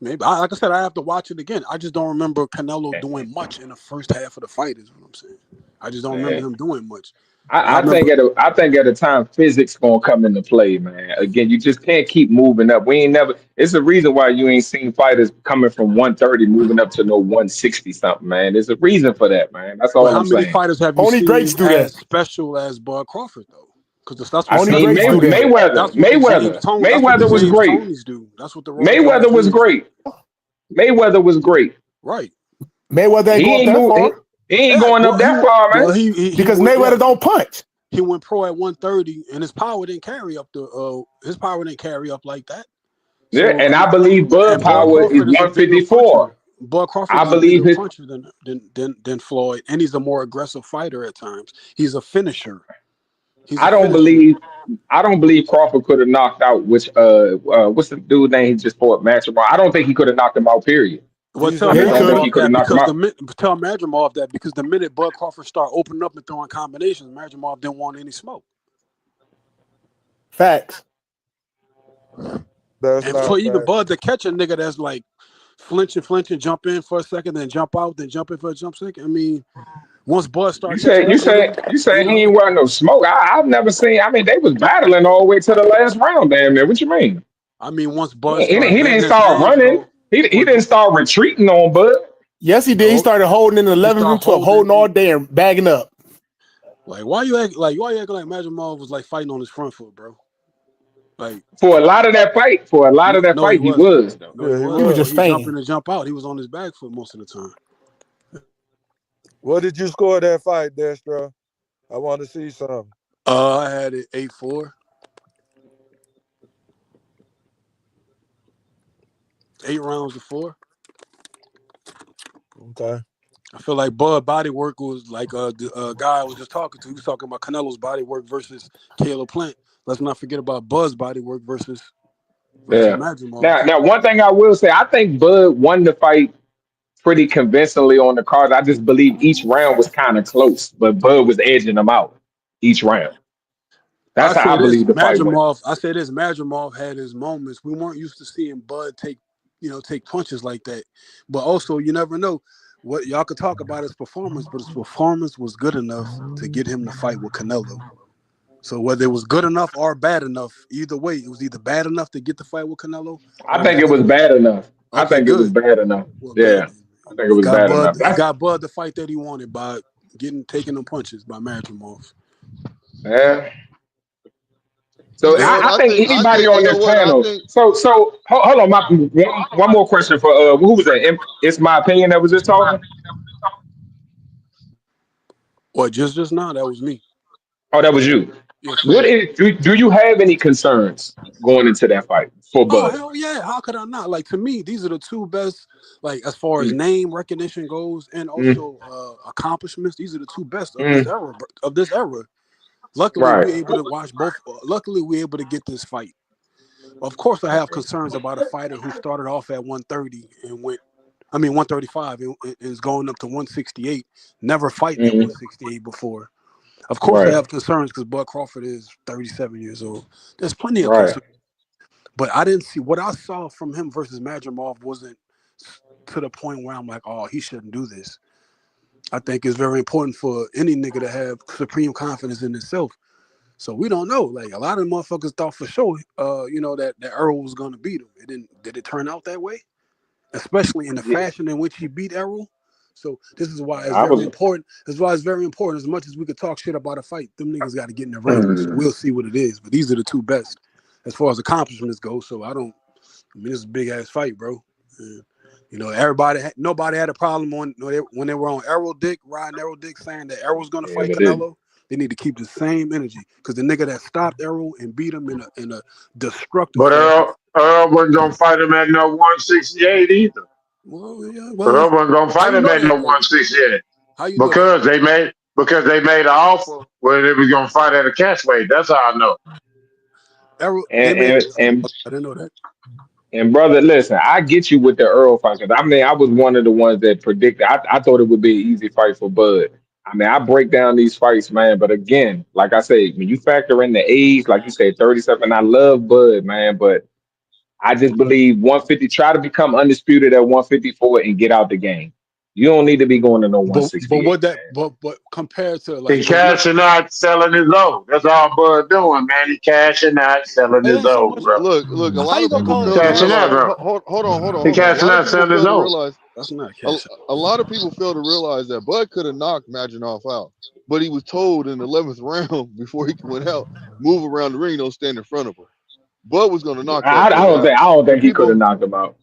Like I said, I have to watch it again. I just don't remember Canelo doing much in the first half of the fight is what I'm saying. I just don't remember him doing much. I I think remember. at a time physics gonna come into play, man. Again, you just can't keep moving up. We ain't never. It's a reason why you ain't seen fighters coming from 130 moving up to no 160 something, man. There's a reason for that, man. That's But all how I'm many saying. fighters have you Only greats seen do as that. special as Bud Crawford though? Because that's I what Only that's seen what greats do that. Mayweather. That's what the Mayweather was James great. Tonys do. That's what the Roy Jones Mayweather was Jr.'s do. great. Mayweather was great. Right. Mayweather ain't He go up ain't that move. He, far he ain't Yeah. going up that far, man. Well he because went Mayweather don't punch. he went pro at 130 and his power didn't carry up like that. Yeah, So and I believe Bud and Bud Power is Crawford is a bigger 154. puncher. Bud Crawford I is a believe bigger his. puncher than Floyd, and he's a more aggressive fighter at times. He's a finisher. He's a I don't finisher. believe Crawford could have knocked out what's the dude name he just fought Matchroom. I don't think he could have knocked him out. Period. Well, tell I just don't think he Madrimov could have that knocked him because out. tell Madrimov that because the minute Bud Crawford started opening up and throwing combinations, Madrimov didn't want any smoke. Facts. That's And not for even fact. Bud to catch a nigga that's like flinching, jump in for a second, then jump out, then jump in for a jump second. I mean, once Bud started catching up with him, You say he ain't wearing no smoke. I've never seen. I mean, they was battling all the way to the last round. Damn near. What you mean? I mean, once Bud He started didn't letting his start hands running. go, He didn't start retreating on Bud. Yes, he did. He no, started holding in the he 11th started and 12th, holding all day and bagging up. Like why you acting like Madrimov was like fighting on his front foot, bro? Like For a lot of that fight, no, he he wasn't. was though. No, he wasn't. He was Bro. just He jump in fainting. and jump out. He was on his back foot most of the time. What did you score that fight, Destro? I want to see something. I had it 8-4. 8 rounds to 4. Okay. I feel like Bud body work was like the guy I was just talking to. He was talking about Canelo's body work versus Caleb Plant. Let's not forget about Bud's body work versus Yeah. Madrimov. Now, one thing I will say, I think Bud won the fight pretty convincingly on the card. I just believe each round was kind of close, but Bud was edging them out each round. That's how I believe the fight went. Madrimov had his moments. We weren't used to seeing Bud take punches like that. But also, you never know. What y'all could talk about his performance, but his performance was good enough to get him to fight with Canelo. So whether it was good enough or bad enough, either way, it was either bad enough to get the fight with Canelo. I think it was bad enough. I Okay, think it was good. bad enough. Well, Yeah, good. I think it was bad enough. He got Bud the fight that he wanted by taking them punches by Madrimov. Yeah. So You know what? I think anybody you on know this what? panel. So hold on. One more question for who was that? It's my opinion that was just talking. What just now? That was me. Oh, that was you. Yes, sir. Do you have any concerns going into that fight for Oh Bud? hell yeah! How could I not? Like to me, these are the two best. Like as far as name recognition goes, and also accomplishments, these are the two best of this era. Luckily, Right. we're able to watch both. Luckily, we're able to get this fight. Of course, I have concerns about a fighter who started off at 130 and 135 and is going up to 168, never fighting at 168 before. Of course, I have concerns because Bud Crawford is 37 years old. There's plenty of concerns. But I didn't see what I saw from him versus Madrimov wasn't to the point where I'm like, oh, he shouldn't do this. I think it's very important for any nigga to have supreme confidence in himself. So we don't know. Like a lot of motherfuckers thought for sure, that Errol was gonna beat him. It didn't. Did it turn out that way? Especially in the fashion in which he beat Errol. So this is why it's very important. That's why it's very important. As much as we could talk shit about a fight, them niggas got to get in the ring. So we'll see what it is. But these are the two best as far as accomplishments go. So this is a big ass fight, bro. And, nobody had a problem when they were on Errol Dick, riding Errol Dick, saying that Errol's gonna fight Canelo. They need to keep the same energy because the nigga that stopped Errol and beat him in a destructive But fashion. Earl wasn't gonna fight him at no 168 either. Earl wasn't gonna fight him at no 168 because they made an offer where they was gonna fight at a catchweight. That's how I know. Errol, And I didn't know that. And brother, listen, I get you with the Earl fight. 'Cause I mean, I was one of the ones that predicted. I thought it would be an easy fight for Bud. I mean, I break down these fights, man. But again, like I say, when you factor in the age, like you said, 37, I love Bud, man. But I just believe 150, try to become undisputed at 154 and get out the game. You don't need to be going to no But 168. what that but compared to like He so look, cashing out, selling his own. That's all Bud doing, man. He cashing out, selling It his ain't so own, much. bro. Look. A how lot you of gonna people call it fail to Cashing out, realize. bro. Hold on. He A cashing lot of out, people selling his fail to own. realize. that's not A, cash. a lot of people fail to realize that Bud could have knocked Maginoff out, but he was told in the 11th round before he went out, move around the ring, don't stand in front of him. Bud was gonna knock that I boy don't out, think I don't and think he could have people. knocked him out.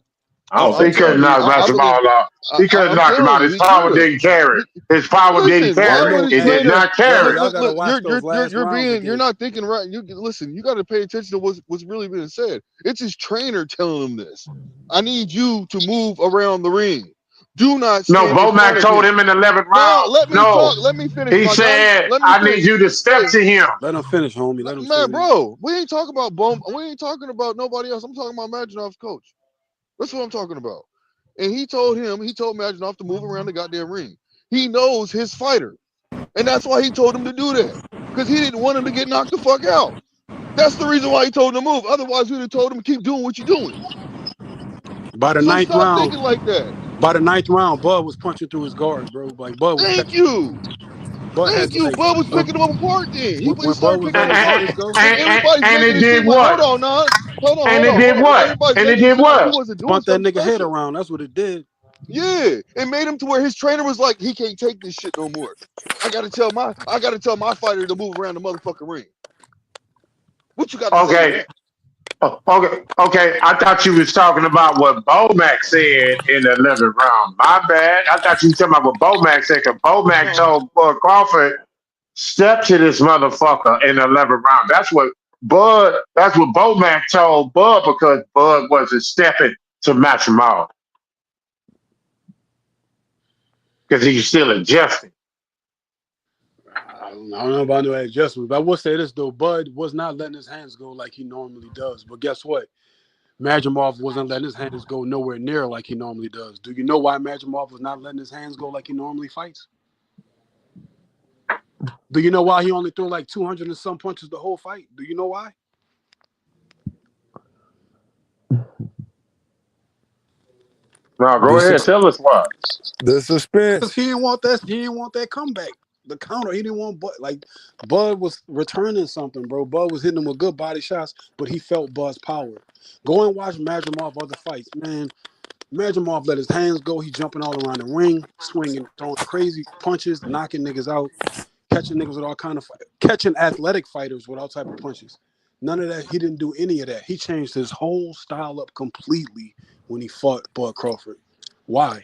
I don't I'm He think so. couldn't telling you, knock I believe. Masvidal out. He couldn't I'm knock him telling out. you, His he power could have. didn't carry. His power didn't Listen, why carry. would No, his It and did trainer? not y'all carry. y'all gotta Look, watch those last you're rounds being, you're again. not thinking right. You listen. You got to pay attention to what's really being said. It's his trainer telling him this. I need you to move around the ring. Do not No, stand in front Bomac of told him. him in the 11th No, round. let me No, talk. Let me finish, he my guy. said, Let me I need finish. you to step Hey, to him. Let him finish, homie. Let him man, finish. bro, we ain't talking about Bum. We ain't talking about nobody else. I'm talking about Maginoff's coach. That's what I'm talking about. And he told Maginoff to move around the goddamn ring. He knows his fighter. And that's why he told him to do that. Because he didn't want him to get knocked the fuck out. That's the reason why he told him to move. Otherwise, we'd have told him to keep doing what you're doing. By the So ninth stop round, thinking like that. Bud was punching through his guards, bro. Like Bud was Thank catching. you. Bud Thank had you. like Bud was when picking him up apart then. He when Bud started was picking him letting his apart. hands go, And everybody's And making it it seem did like, what? hold on, now. And it did what? Everybody's And it making it did seem like he what? wasn't doing bumped that something nigga head special. around. That's what it did. Yeah. It made him to where his trainer was like, he can't take this shit no more. I gotta tell my fighter to move around the motherfucking ring. What you got to say to Okay. that? Okay. I thought you was talking about what Bomac said in the 11th round. My bad. I thought you were talking about what Bomac said, because Bomac No. told Crawford, step to this motherfucker in the 11th round. That's what Bomac told Bud, because Bud wasn't stepping to match him out. Because he's still adjusting. I don't know about no adjustments, but I will say this though: Bud was not letting his hands go like he normally does. But guess what? Magimov wasn't letting his hands go nowhere near like he normally does. Do you know why Magimov was not letting his hands go like he normally fights? Do you know why he only threw like 200 and some punches the whole fight? Do you know why? No, go ahead. Tell us why. The suspense. Because he didn't want that comeback. The counter, he didn't want Bud was returning something, bro. Bud was hitting him with good body shots, but he felt Bud's power. Go and watch Magimov other fights, man. Magimov let his hands go. He jumping all around the ring, swinging, throwing crazy punches, knocking niggas out, catching niggas with all kind of catching athletic fighters with all type of punches. None of that. He didn't do any of that. He changed his whole style up completely when he fought Bud Crawford. Why?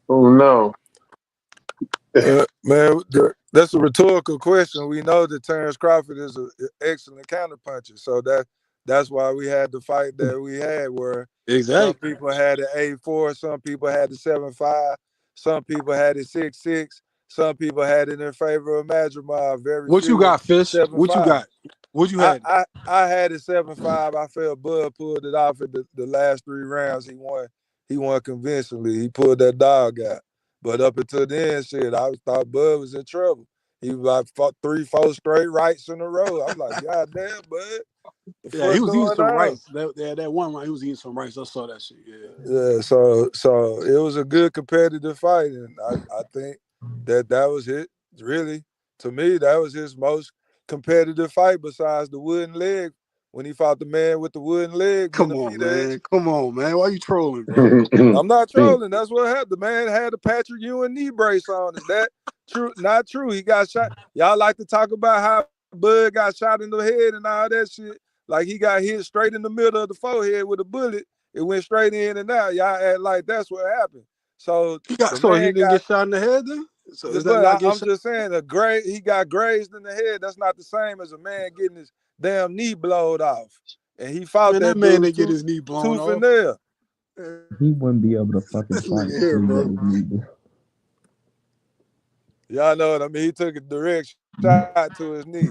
Oh no. Man, that's a rhetorical question. We know that Terrence Crawford is an excellent counterpuncher, so that's why we had the fight that we had, where some people had an 8-4, some people had the 7-5, some people had it 6-6, some people had it in favor of Magimov. Very What few you got, Fish? 7-5. What you got? What you had? I had it 7-5. I felt Bud pulled it off at the last 3 rounds. He won convincingly. He pulled that dog out. But up until then, shit, I thought Bud was in trouble. He was like 3-4 straight rights in a row. I'm like, God damn, Bud. Yeah, he was eating some on? rice. That one round, he was eating some rice. I saw that shit. Yeah, so it was a good competitive fight, and I think that was it. Really, to me, that was his most competitive fight besides the wooden leg when he fought the man with the wooden leg. Come on, man. Why you trolling, bro? I'm not trolling. That's what happened. The man had a Patrick Ewing knee brace on. Is that true? Not true. He got shot. Y'all like to talk about how Bud got shot in the head and all that shit. Like he got hit straight in the middle of the forehead with a bullet. It went straight in and out. Y'all act like that's what happened. So he didn't get shot in the head then? So is that but not I'm just saying he got grazed in the head. That's not the same as a man getting his damn knee blowed off. And he fought that man didn't get his knee blown tooth off. and nail. He wouldn't be able to fucking fight. Y'all know what I mean? He took a direct shot to his knee.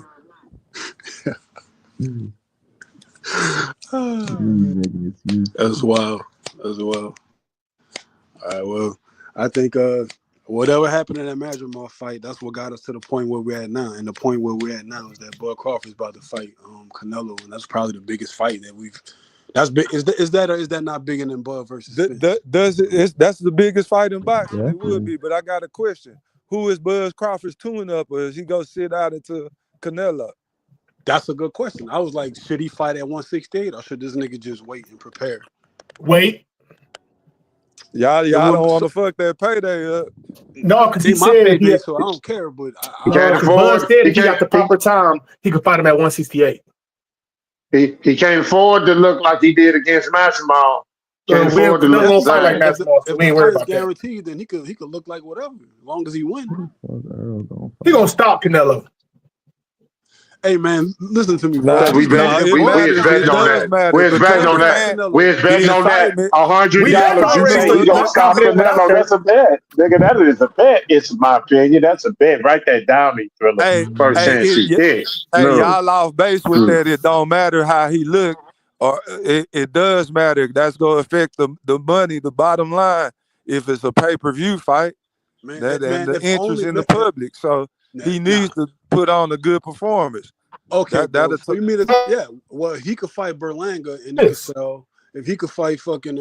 That's wild. That's wild. All right, well, I think whatever happened in that Magimov fight, that's what got us to the point where we're at now. And the point where we're at now is that Bud Crawford's about to fight Canelo, and that's probably the biggest fight that we've That's big. Is that or is that not bigger than Bud versus Spence? That's the biggest fight in boxing. It Definitely. would be, but I got a question. Who is Bud Crawford's tune up, or is he gonna sit out into Canelo? That's a good question. I was like, should he fight at 168 or should this nigga just wait and prepare? Wait. Y'all don't want to fuck that payday up. No, because he Ain't my said payday, so I don't care. But Bud said if he got the proper time, he could fight him at 168. He can't afford to look like he did against Maximo. Can't afford to look fight like that. Maximo, so we ain't worried about that. guaranteed, then he could look like whatever as long as he win. He gonna stop Canelo. Hey man, listen to me, bro. We betting on that. We're betting on that. We're betting on that. $100. You say he gonna stop Canelo? That's a bet, nigga. That is a bet. It's my opinion. That's a bet. Write that down, me Thriller. First chance he gets. Y'all off base with that. It don't matter how he look, or it does matter. That's gonna affect the money, the bottom line. If it's a pay-per-view fight, and the interest in the public. So he needs to put on a good performance. Okay, so you mean well, he could fight Berlanga and he could sell. If he could fight fucking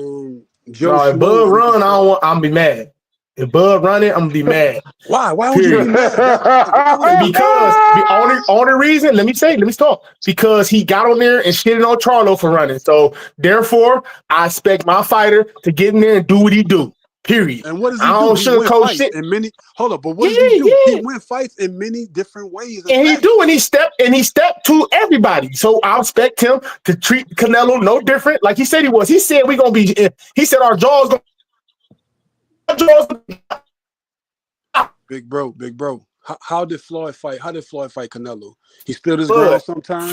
Joe. No, if Bud run, I'm be mad. If Bud run it, I'm gonna be mad. Why? Why would you be mad? Because the only reason, let me stop. Because he got on there and shitted on Charlo for running. So therefore, I expect my fighter to get in there and do what he do. Period. And what does he I do? don't He sugarcoat win shit. fights in many. Hold up, but what does he do? He win fights in many different ways. And he stepped to everybody. So I expect him to treat Canelo no different, like he said he was. He said we're gonna be. He said our jaws. Big bro. How did Floyd fight? How did Floyd fight Canelo? He stood his ground sometimes.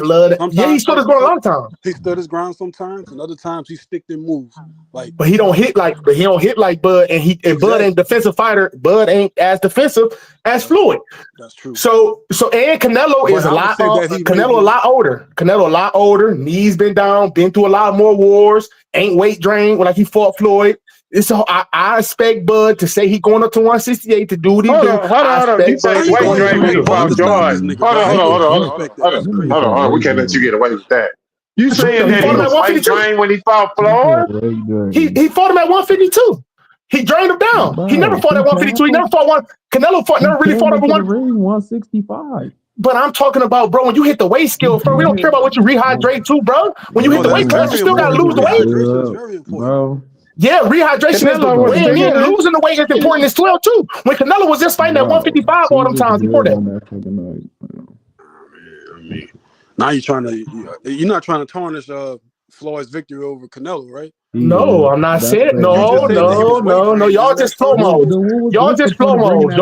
Yeah, he stood his ground a lot of times. He stood his ground sometimes, and other times he sticked and moved. But he don't hit like Bud, and Bud ain't defensive fighter. Bud ain't as defensive as Floyd. That's true. So and Canelo is a lot. Canelo a lot older. Canelo a lot older. Knees been down. Been through a lot more wars. Ain't weight drained like he fought Floyd. So I expect Bud to say he going up to 168 to do what he do. Hold on. You say weight drain when he fought George. Hold on. We can't let you get away with that. You saying that he was weight drained when he fought Floyd? He fought him at 152. He drained him down. He never fought at 152. He never fought one. Canelo never really fought over 165. But I'm talking about, bro, when you hit the weight scale, bro, we don't care about what you rehydrate to, bro. When you hit the weight class, you still gotta lose the weight. Bro. Yeah, rehydration is the way. Losing the weight is important as well too. When Canelo was just fighting at 155 all them times before that. Now you're not trying to tarnish Floyd's victory over Canelo, right? No, I'm not saying no. Y'all just slow mode. Y'all just slow mode.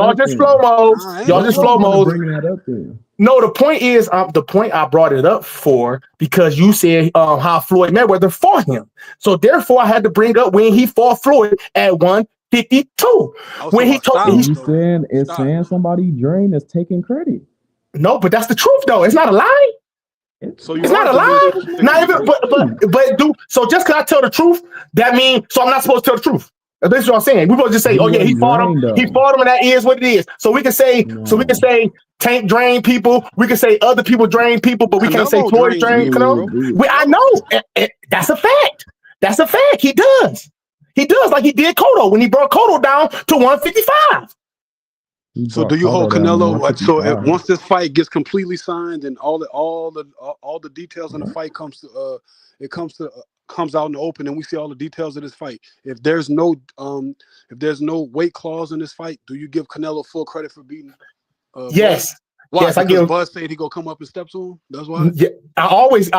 No, the point is, the point I brought it up for because you said how Floyd Mayweather fought him. So therefore, I had to bring up when he fought Floyd at 152. When he told it's saying somebody drained is taking credit. No, but that's the truth though. It's not a lie. So it's not a lie. Not even, but do so. Just because I tell the truth, that means so I'm not supposed to tell the truth. That's what I'm saying. We supposed to say, oh yeah, he fought him. He fought him, and that is what it is. So we can say, Tank drain people. We can say other people drain people, but we can't say Floyd drain. I know that's a fact. That's a fact. He does. He does like he did Cotto when he brought Cotto down to 155. So do you hold Canelo? So once this fight gets completely signed and all the details in the fight comes out in the open and we see all the details of this fight. If there's no weight clause in this fight, do you give Canelo full credit for beating? Yes. Why? Yes, because I give. Bud said he gonna come up and step to him. That's why. Yeah, I always.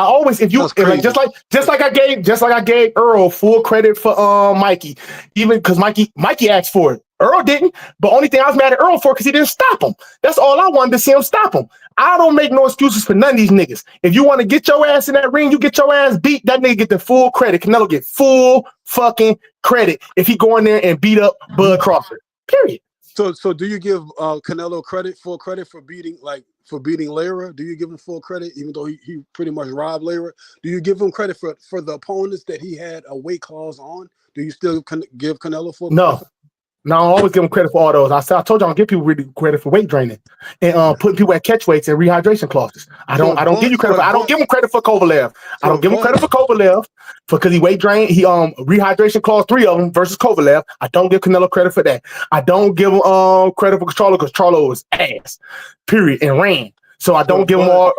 If you just like I gave Earl full credit for Mikey, even because Mikey asked for it. Earl didn't. But only thing I was mad at Earl for because he didn't stop him. That's all I wanted to see him stop him. I don't make no excuses for none of these niggas. If you want to get your ass in that ring, you get your ass beat. That nigga get the full credit. Canelo get full fucking credit if he go in there and beat up Bud Crawford. Period. So do you give Canelo full credit for beating Lara? Do you give him full credit even though he pretty much robbed Lara? Do you give him credit for the opponents that he had a weight clause on? Do you still give Canelo full credit? No, I always give them credit for all those. I told you I don't give people really credit for weight training and putting people at catch weights and rehydration clauses. I don't give you credit. I don't give him credit for Kovalev. I don't give him credit for Kovalev because he weight trained. He rehydration clause 3 of them versus Kovalev. I don't give Canelo credit for that. I don't give him credit for Charlo because Charlo was ass. Period and ran. So I don't give him all.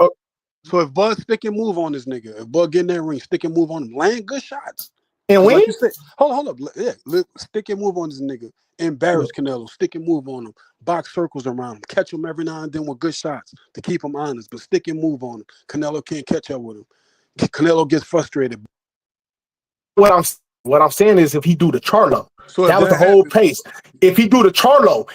So if Bud stick and move on this nigga, if Bud get in that ring, stick and move on him, land good shots. And win? Like you said, hold up. Yeah, stick and move on this nigga. Embarrass Canelo. Stick and move on him. Box circles around him. Catch him every now and then with good shots to keep him honest. But stick and move on him. Canelo can't catch up with him. Canelo gets frustrated. What I'm saying is if he do the Charlo, so that was the whole pace. If he do the Charlo,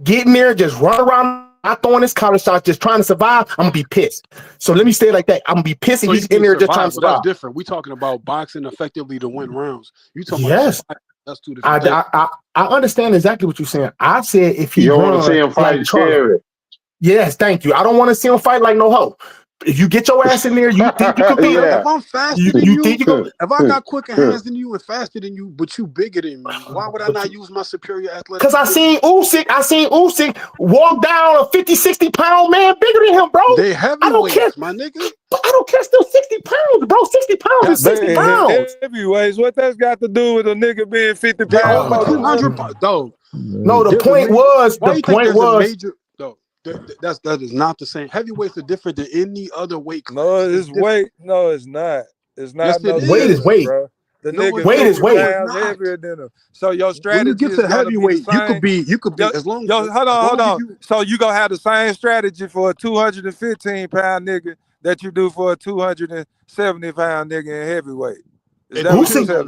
get in there, just run around, not throwing his counter shots, just trying to survive, I'm gonna be pissed. So let me say it like that. I'm gonna be pissed if he's in there just trying to survive. That's different. We talking about boxing effectively to win rounds. You talking about that's two different things. I understand exactly what you're saying. I said if he want to see him fight like Charlo. Yes, thank you. I don't want to see him fight like no hoe. If you get your ass in there, you think you could be. If I'm faster than you, if I got quicker hands than you and faster than you, but you bigger than me, why would I not use my superior athletic? Because I seen Usyk walk down a 50, 60 pound man bigger than him, bro. They heavyweights, my nigga. But I don't care. Still 60 pounds, bro. 60 pounds is 60 pounds. Heavyweights. What that's got to do with a nigga being 50 pounds? 200 pounds. No, the point was. That is not the same. Heavyweights are different than any other weight class. No, it's weight. No, it's not. It's not. Yes, weight is weight. Bro. The nigga weight is weight. Heavier than him. So your strategy. When you get to heavyweight, you could be as long. Hold on. So you gonna have the same strategy for a 215 pound nigga that you do for a 270 pound nigga in heavyweight.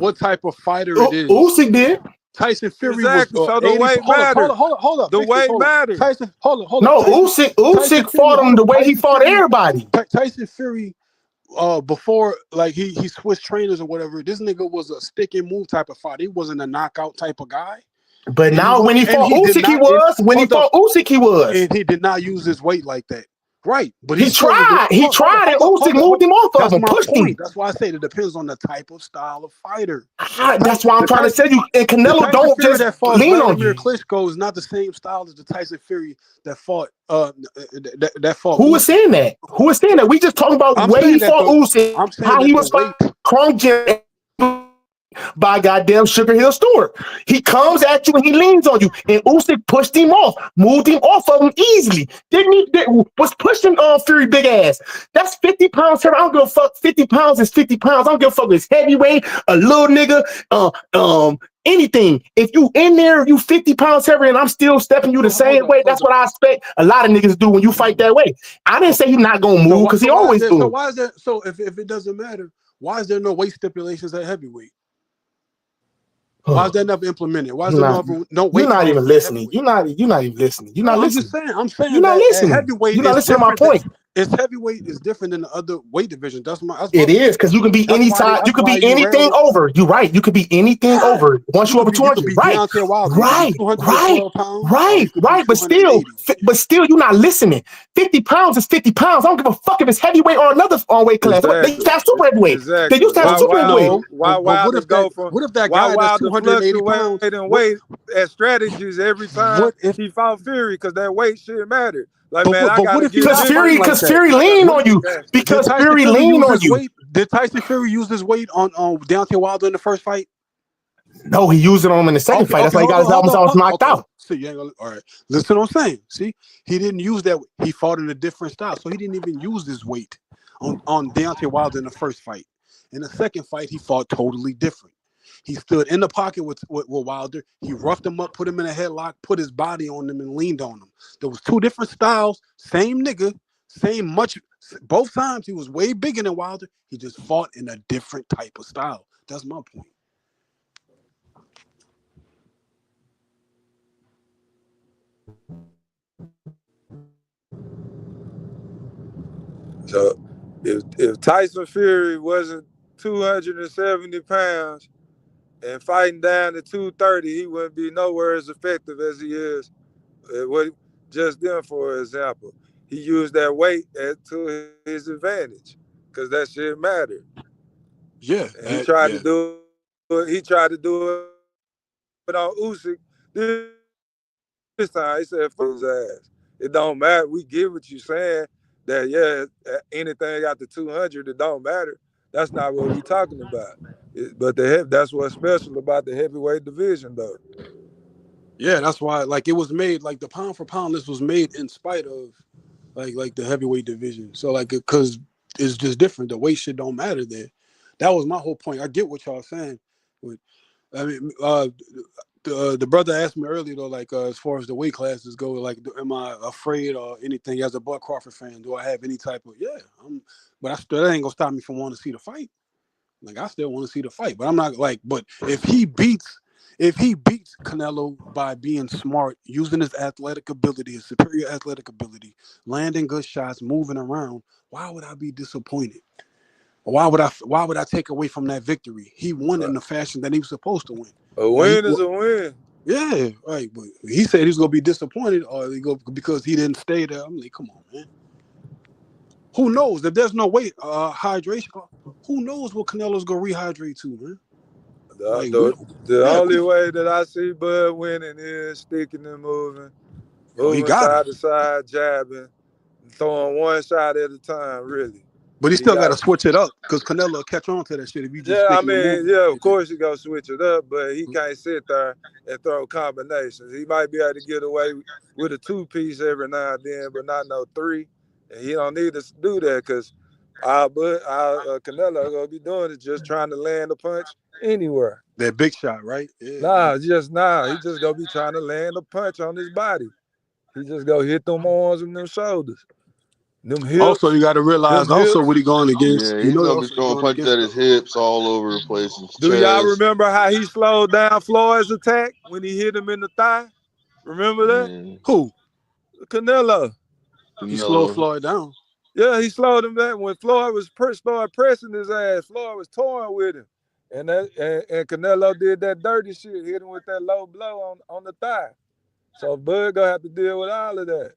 What type of fighter it is? Usyk did. Tyson Fury exactly. was so the weight matters. Hold up. The weight matters. Tyson, hold up. No, Usyk fought him the way he fought everybody. Tyson Fury, before like he switched trainers or whatever, this nigga was a stick and move type of fighter. He wasn't a knockout type of guy. But now when he fought Usyk, he was. When he fought Usyk, he was. And he did not use his weight like that. Right, but he tried. He tried, and Usyk moved him off of him, pushed him. That's why I say it depends on the type of style of fighter. That's why I'm trying to tell you. And Canelo don't just lean on you. Klitschko is not the same style as the Tyson Fury that fought. That fought. Who was saying that? Who was saying that? We just talking about the way he fought Usyk, how he was fighting Kron Jim by goddamn Sugar Hill Stewart. He comes at you and he leans on you, and Usyk pushed him off, moved him off of him easily. Was pushing Fury big ass. That's 50 pounds. I don't give a fuck. 50 pounds is 50 pounds. I don't give a fuck if it's heavyweight, a little nigga, anything. If you in there, you 50 pounds heavier, and I'm still stepping you the same way. That's what I expect a lot of niggas do when you fight that way. I didn't say you're not gonna move because he always do. So why is that? So if it doesn't matter, why is there no weight stipulations at heavyweight? Why is that never implemented? Why is there no weight? You're not even listening. You're not even listening. You're not listening. I'm saying you're not listening. Heavyweight you're not listening to my point. Heavyweight is different than the other weight divisions. It is because you can be any size. You could be anything over. You're right. You could be anything over. Once you over 200, right? Right. But still, you're not listening. 50 pounds is 50 pounds. I don't give a fuck if it's heavyweight or another weight class. They used to have super heavyweight. They used to have super heavyweight. What if that guy that's 280 pounds and weight at strategies every time he fought Fury because that weight shit mattered. Like, man, because Fury leaned on you. Because Fury leaned on you. Did Tyson Fury use his weight on Deontay Wilder in the first fight? No, he used it on him in the second fight. That's why he got his albums knocked out. So you ain't gonna, all right. Listen to what I'm saying. See, he didn't use that. He fought in a different style, so he didn't even use his weight on Deontay Wilder in the first fight. In the second fight, he fought totally different. He stood in the pocket with Wilder. He roughed him up, put him in a headlock, put his body on him, and leaned on him. There was two different styles. Same nigga, same much. Both times he was way bigger than Wilder. He just fought in a different type of style. That's my point. So if Tyson Fury wasn't 270 pounds and fighting down to 230, he wouldn't be nowhere as effective as he is. Just then, for example, he used that weight to his advantage because that shit mattered. Yeah, and he tried to do it. He tried to do on Usyk this time. He said, "Fuck his ass. It don't matter. We get what you saying. That anything after 200, it don't matter. That's not what we talking about. But that's what's special about the heavyweight division, though. Yeah, that's why. Like, it was made like the pound for pound list was made in spite of like the heavyweight division. So like, because it's just different. The weight shit don't matter there. That was my whole point. I get what y'all saying. But I mean, the brother asked me earlier though, like as far as the weight classes go, like, am I afraid or anything? As a Bud Crawford fan, do I have any type of but that ain't gonna stop me from wanting to see the fight. Like, I still want to see the fight, but I'm not like. But if he beats Canelo by being smart, using his athletic ability, his superior athletic ability, landing good shots, moving around, why would I be disappointed? Why would I take away from that victory? He won in the fashion that he was supposed to win. A win is a win. Yeah, right. But he said he's gonna be disappointed, or because he didn't stay there. I'm like, come on, man. Who knows? If there's no weight hydration, who knows what Canelo's gonna rehydrate to, man? The only way that I see Bud winning is sticking and moving side to side, jabbing, throwing one shot at a time, really. But he still got to switch it up because Canelo will catch on to that shit if you just of course he gonna switch it up, but he can't sit there and throw combinations. He might be able to get away with a 2-piece every now and then, but not no 3. And he don't need to do that because Canelo gonna be doing it just trying to land a punch anywhere. That big shot, right? Yeah. He just gonna be trying to land a punch on his body. He just go hit them arms and them shoulders. Them hips. Also, you got to realize what he going against. Yeah, he's gonna be throwing punches at his hips all over the place. Do y'all remember how he slowed down Floyd's attack when he hit him in the thigh? Remember that? Yeah. Who? Canelo. He slowed Floyd down. Yeah, he slowed him down when Floyd was started pressing his ass. Floyd was toying with him, and Canelo did that dirty shit, hit him with that low blow on the thigh. So Bud gonna have to deal with all of that.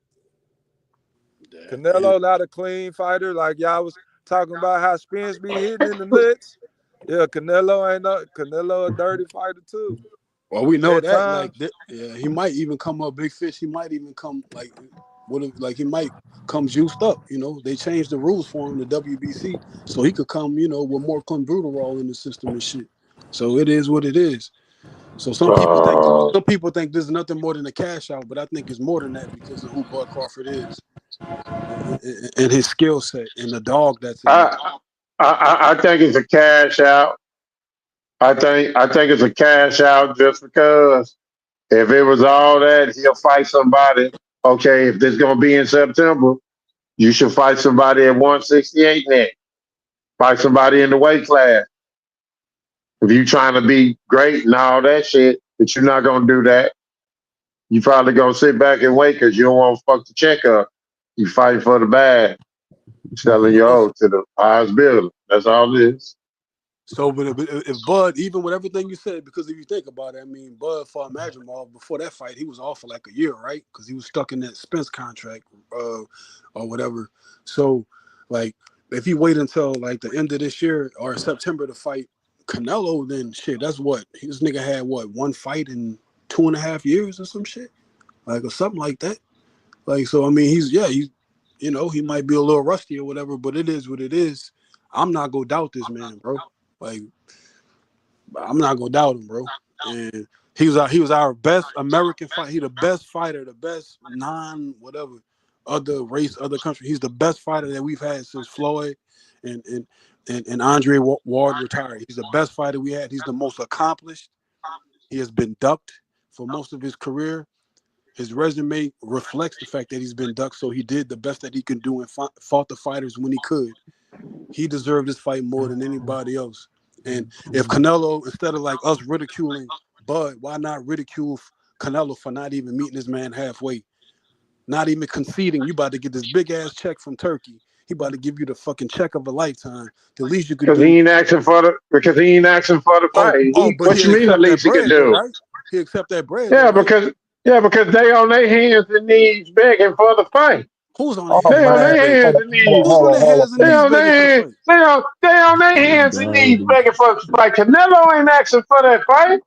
Canelo not a clean fighter, like y'all was talking about how Spence be hitting in the nuts. Yeah, Canelo a dirty fighter too. Well, we know that. He might even come up big fish. He might even come he might come juiced up. You know, they changed the rules for him, the WBC, so he could come, with more clenbuterol in the system and shit. So it is what it is. So some people think this is nothing more than a cash out, but I think it's more than that because of who Bud Crawford is and his skill set and the dog that's in I think it's a cash out. I think it's a cash out just because if it was all that, he'll fight somebody. Okay, if this is gonna be in September, you should fight somebody at 168 next. Fight somebody in the weight class. If you trying to be great and all that shit, but you're not gonna do that, you probably gonna sit back and wait because you don't want to fuck the check up. You fight for the bag, selling your own to the highest bidder. That's all it is. So, but if Bud, even with everything you said, because if you think about it, I mean, Bud fought Madrimov before that fight. He was off for like a year, right? Because he was stuck in that Spence contract or whatever. So, like, if he wait until like the end of this year or September to fight Canelo, then shit, that's what this nigga had. What, one fight in 2.5 years or some shit, like, or something like that. Like, so I mean, he might be a little rusty or whatever, but it is what it is. I'm not gonna doubt this man, bro. Like, I'm not gonna doubt him, bro. And he was our best American fighter. He the best fighter, the best non-whatever other race, other country. He's the best fighter that we've had since Floyd and Andre Ward retired. He's the best fighter we had. He's the most accomplished. He has been ducked for most of his career. His resume reflects the fact that he's been ducked, so he did the best that he could do and fought the fighters when he could. He deserved this fight more than anybody else. And if Canelo, instead of like us ridiculing Bud, why not ridicule Canelo for not even meeting this man halfway? Not even conceding. You about to get this big ass check from Turkey. He about to give you the fucking check of a lifetime. The least you could do. Because he ain't asking for the fight. What you mean the least he could do? Right? He accept that bread. Yeah, right? because they on their hands and knees begging for the fight. Who's on their hands and knees? Who's on their hands and knees begging for the fight? They on their hands and knees begging for the fight. Canelo ain't asking for that fight.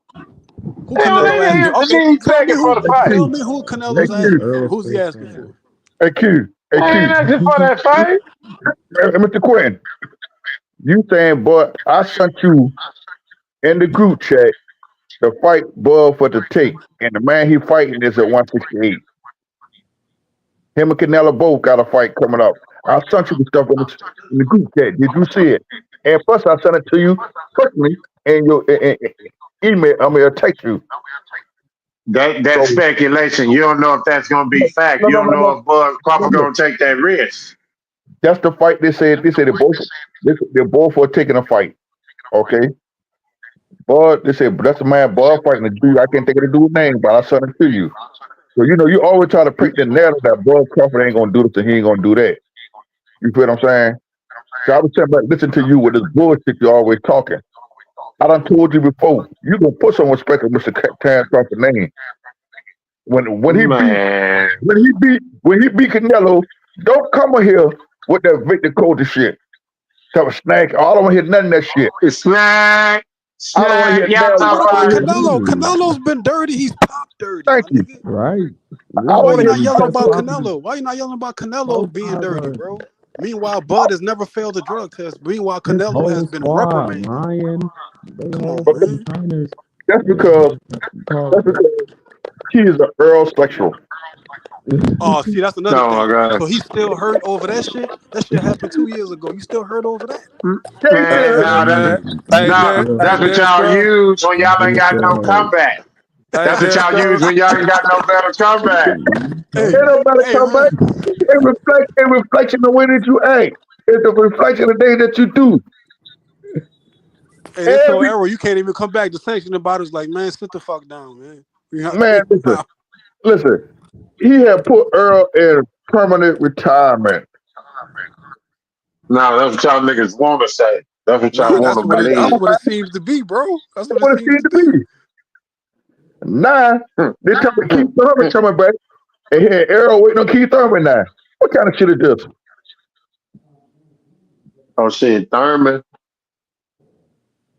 Who Hell, Canelo they asking? ain't Okay, need tell me second for who. the fight. Tell me who Canelo's Hey, asking Q. for. Who's he asking for? Hey, Q. Hey, I ain't Q. asking for that fight. Mr. Quinn, you saying, but I sent you in the group chat the fight Bud for the take, and the man he fighting is at 168. Him and Canelo both got a fight coming up. I sent you the stuff in the group chat. Did you see it? And plus, I sent it to you personally in your email. I mean, I'll text you. That's So, speculation. You don't know if that's gonna be fact. no, You no, don't no, know no, if Bud no, Crawford no. gonna take that risk. That's the fight they said. They said they're both for taking a fight. Okay. Bud, they said that's the man Bud fighting the dude. I can't think of the dude's name, but I sent it to you. So you always try to pick the narrative that Bud Crawford ain't gonna do this and he ain't gonna do that. You feel what I'm saying? So I was saying, but listen to you with this bullshit you always talking. I done told you before. You gonna put some respect on Mr. Terrence Crawford's name. When he beat Canelo, don't come in here with that Victor Colter shit. Have a snack. I don't want to hear none of that shit. It's snack. I don't want to hear Y'all none. What talk about about Canelo? Canelo's been dirty. He's pop dirty. Thank you. Right. I Why don't you want to not hear yelling none. about Canelo? Why you not yelling about Canelo being dirty, bro? Meanwhile, Bud has never failed a drug test. Meanwhile, His Canelo has whole been squad, reprimanded. Ryan, they Come whole on, But man. trainers. that's Yeah, because talk. he is an Earl sexual. Oh, see, that's another Oh thing. my God. So he's still hurt over that shit? That shit happened 2 years ago. You still hurt over that? Yeah, No, that's what y'all use when y'all ain't got no comeback. That's what y'all use when y'all ain't got no better comeback. Ain't nobody come back. It reflects in the way that you act. It's a reflection of the day that you do. Hey, they told Arrow you can't even come back. The sanction about it's like, man, sit the fuck down, man. Man, listen. He had put Earl in permanent retirement. No, that's what y'all niggas want to say. That's what y'all Nah, want to that's believe. what it seems to be, bro. That's what What it it seems seemed to to be. be. Now, they tell me Keith Thurman coming back, and here Earl waiting on Keith Thurman now. What kind of shit is this? Oh shit, Thurman.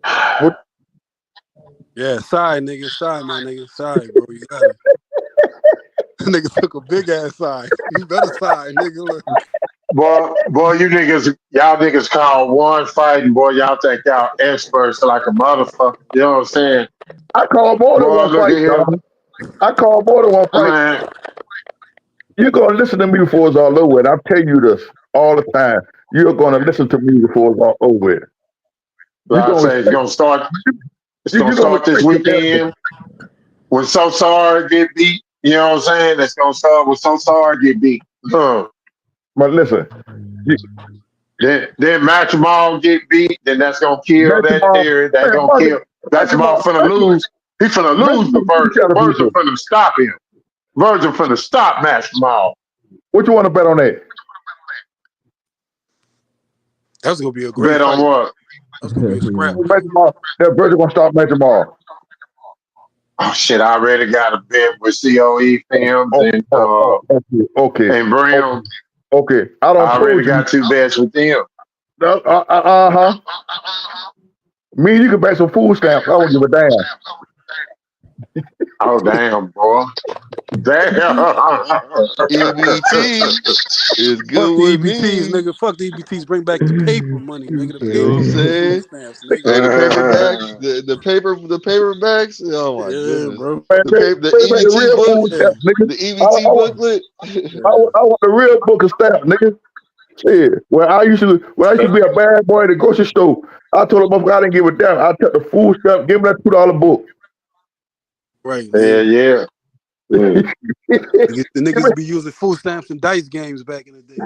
What? Yeah, sorry, nigga. Sorry, my nigga. Sorry, bro. You got it. Nigga took a big ass sigh. You better sigh, nigga. Look. Boy, y'all niggas call one fight, and boy, y'all think y'all experts like a motherfucker. You know what I'm saying? I call more than Boy, one look fight, at him, dog. I call more than one fight. man. You're gonna listen to me before it's all over with. I tell you this all the time. You're gonna listen to me before it's all over with. You're I gonna say it's respect. gonna start. It's You're gonna gonna start this respect your elder. weekend when So Sorry get beat. You know what I'm saying? It's gonna start with So Sorry get beat. Huh. But listen, Then Match Ball get beat. Then that's gonna kill that Jamal, theory. That man, gonna kill. Match Ball finna lose. He finna lose to Virgil. Virgil finna stop him. Virgil finna stop Match Ball. What you want to bet on that? That's gonna be a great Bet on fight. what? That's gonna be a scrap. That Virgil gonna stop Major Ball. Oh shit! I already got a bet with COE Films and Okay. and Brown. Okay. I don't I told already you. got 2 bets with them. Uh-huh. Me and you can bet some food stamps. I won't give a damn. Oh damn, boy! Damn. EBT is Fuck good the with EBTs, me. nigga. Fuck the EBTs. Bring back the paper money, nigga. The You know what I'm paper saying? food stamps, nigga. Hey, the paperbacks, the paperbacks. Oh my Yeah, goodness. bro. Man, The bring back the EBT real book, food stamps, nigga. the I EBT booklet. want the real book of stamps, nigga. Shit. When I used to be a bad boy at the grocery store, I told them I didn't give a damn. I took the food stamp, give them that $2 book. Right, Yeah, yeah. The niggas be using food stamps and dice games back in the day.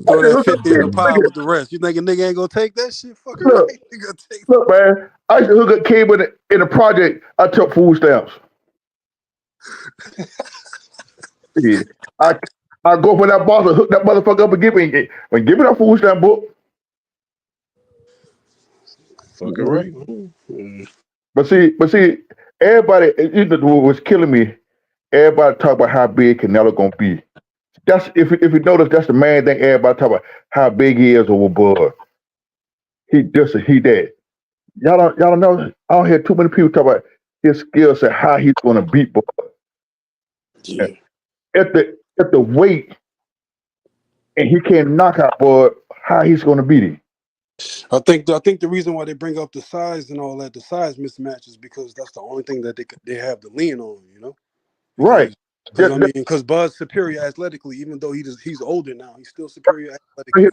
Throw that 50 in the pile with the rest. You think a nigga ain't gonna take that shit? Fucking right. Nigga take Look, man, I used to hook up cable in the project. I took food stamps. Yeah. I go for that boss and hook that motherfucker up and give me that food stamp book. fucking right. But see, everybody, you know what was killing me. Everybody talk about how big Canelo gonna be. That's if you notice, that's the main thing. Everybody talk about how big he is over Bud. he dead. Y'all don't know. I don't hear too many people talk about his skills and how he's gonna beat Bud. Yeah. At the weight, and he can't knock out Bud, how he's gonna beat him? I think the reason why they bring up the size and all that, the size mismatch, is because that's the only thing that they have to lean on, you know. Right. Because Bud's superior athletically, even though he's older now, he's still superior athletically. Hey,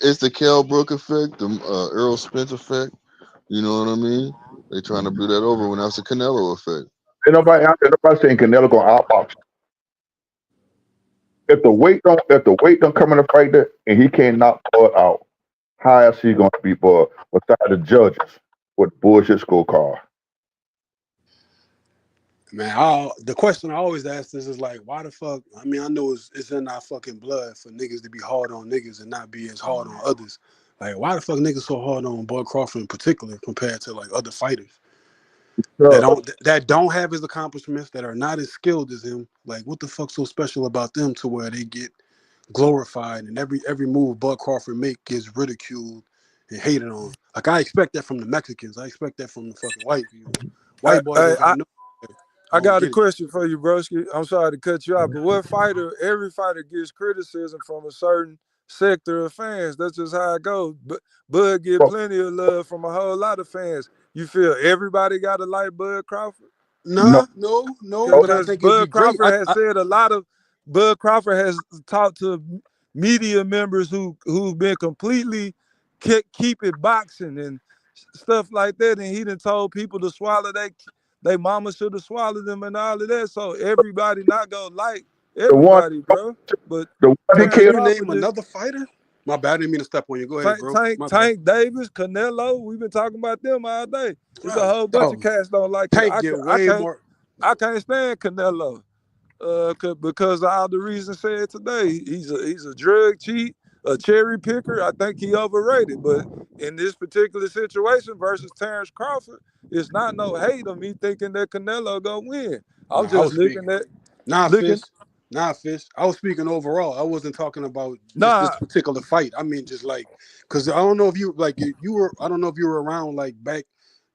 it's the Kell Brook effect, the Earl Spence effect. You know what I mean? They trying to do that over when that's the Canelo effect. Ain't nobody out there, nobody saying Canelo gonna outbox. If the weight don't come in the fight there, and he can't knock Bud out, how else he gonna beat Bud without the judges with bullshit scorecard? Man, the question I always ask this is like, why the fuck? I mean, I know it's in our fucking blood for niggas to be hard on niggas and not be as hard on others. Like, why the fuck niggas so hard on Bud Crawford in particular compared to like other fighters that don't have his accomplishments, that are not as skilled as him? Like, what the fuck so special about them to where they get glorified and every move Bud Crawford make gets ridiculed and hated on? Like, I expect that from the Mexicans. I expect that from the fucking white people. White boys ain't got no. I got a question for you, broski. I'm sorry to cut you out, but every fighter gets criticism from a certain sector of fans. That's just how it goes. But Bud get plenty of love from a whole lot of fans. You feel everybody got to like Bud Crawford? No. But I Because think Bud Crawford has said a lot of. Bud Crawford has talked to media members who've been completely keep it boxing and stuff like that, and he done told people to swallow they mama should have swallowed them and all of that. So everybody not gonna like everybody, bro. But Can you name another fighter? My bad, I didn't mean to step on you. Go ahead, bro. Tank Davis, Canelo, we've been talking about them all day. There's a whole bunch of cats don't like Tank it. get way more. I can't stand Canelo. Because of all the reasons said today. He's a drug cheat, a cherry picker. I think he overrated. But in this particular situation versus Terrence Crawford, it's not no hate of me thinking that Canelo gonna win. I'm just looking at Fish. I was speaking overall. I wasn't talking about just this particular fight. I mean, just like, because I don't know if you were. I don't know if you were around like back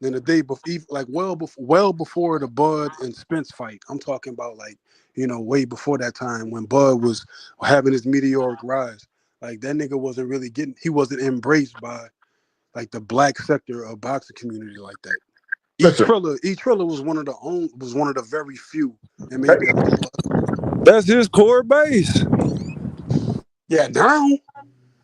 in the day before, like well before the Bud and Spence fight. I'm talking about like, you know, way before that time when Bud was having his meteoric rise. Like, that nigga wasn't really he wasn't embraced by like the black sector of boxing community like that. E. Triller was one of the very few, and maybe that's his core base. Yeah, now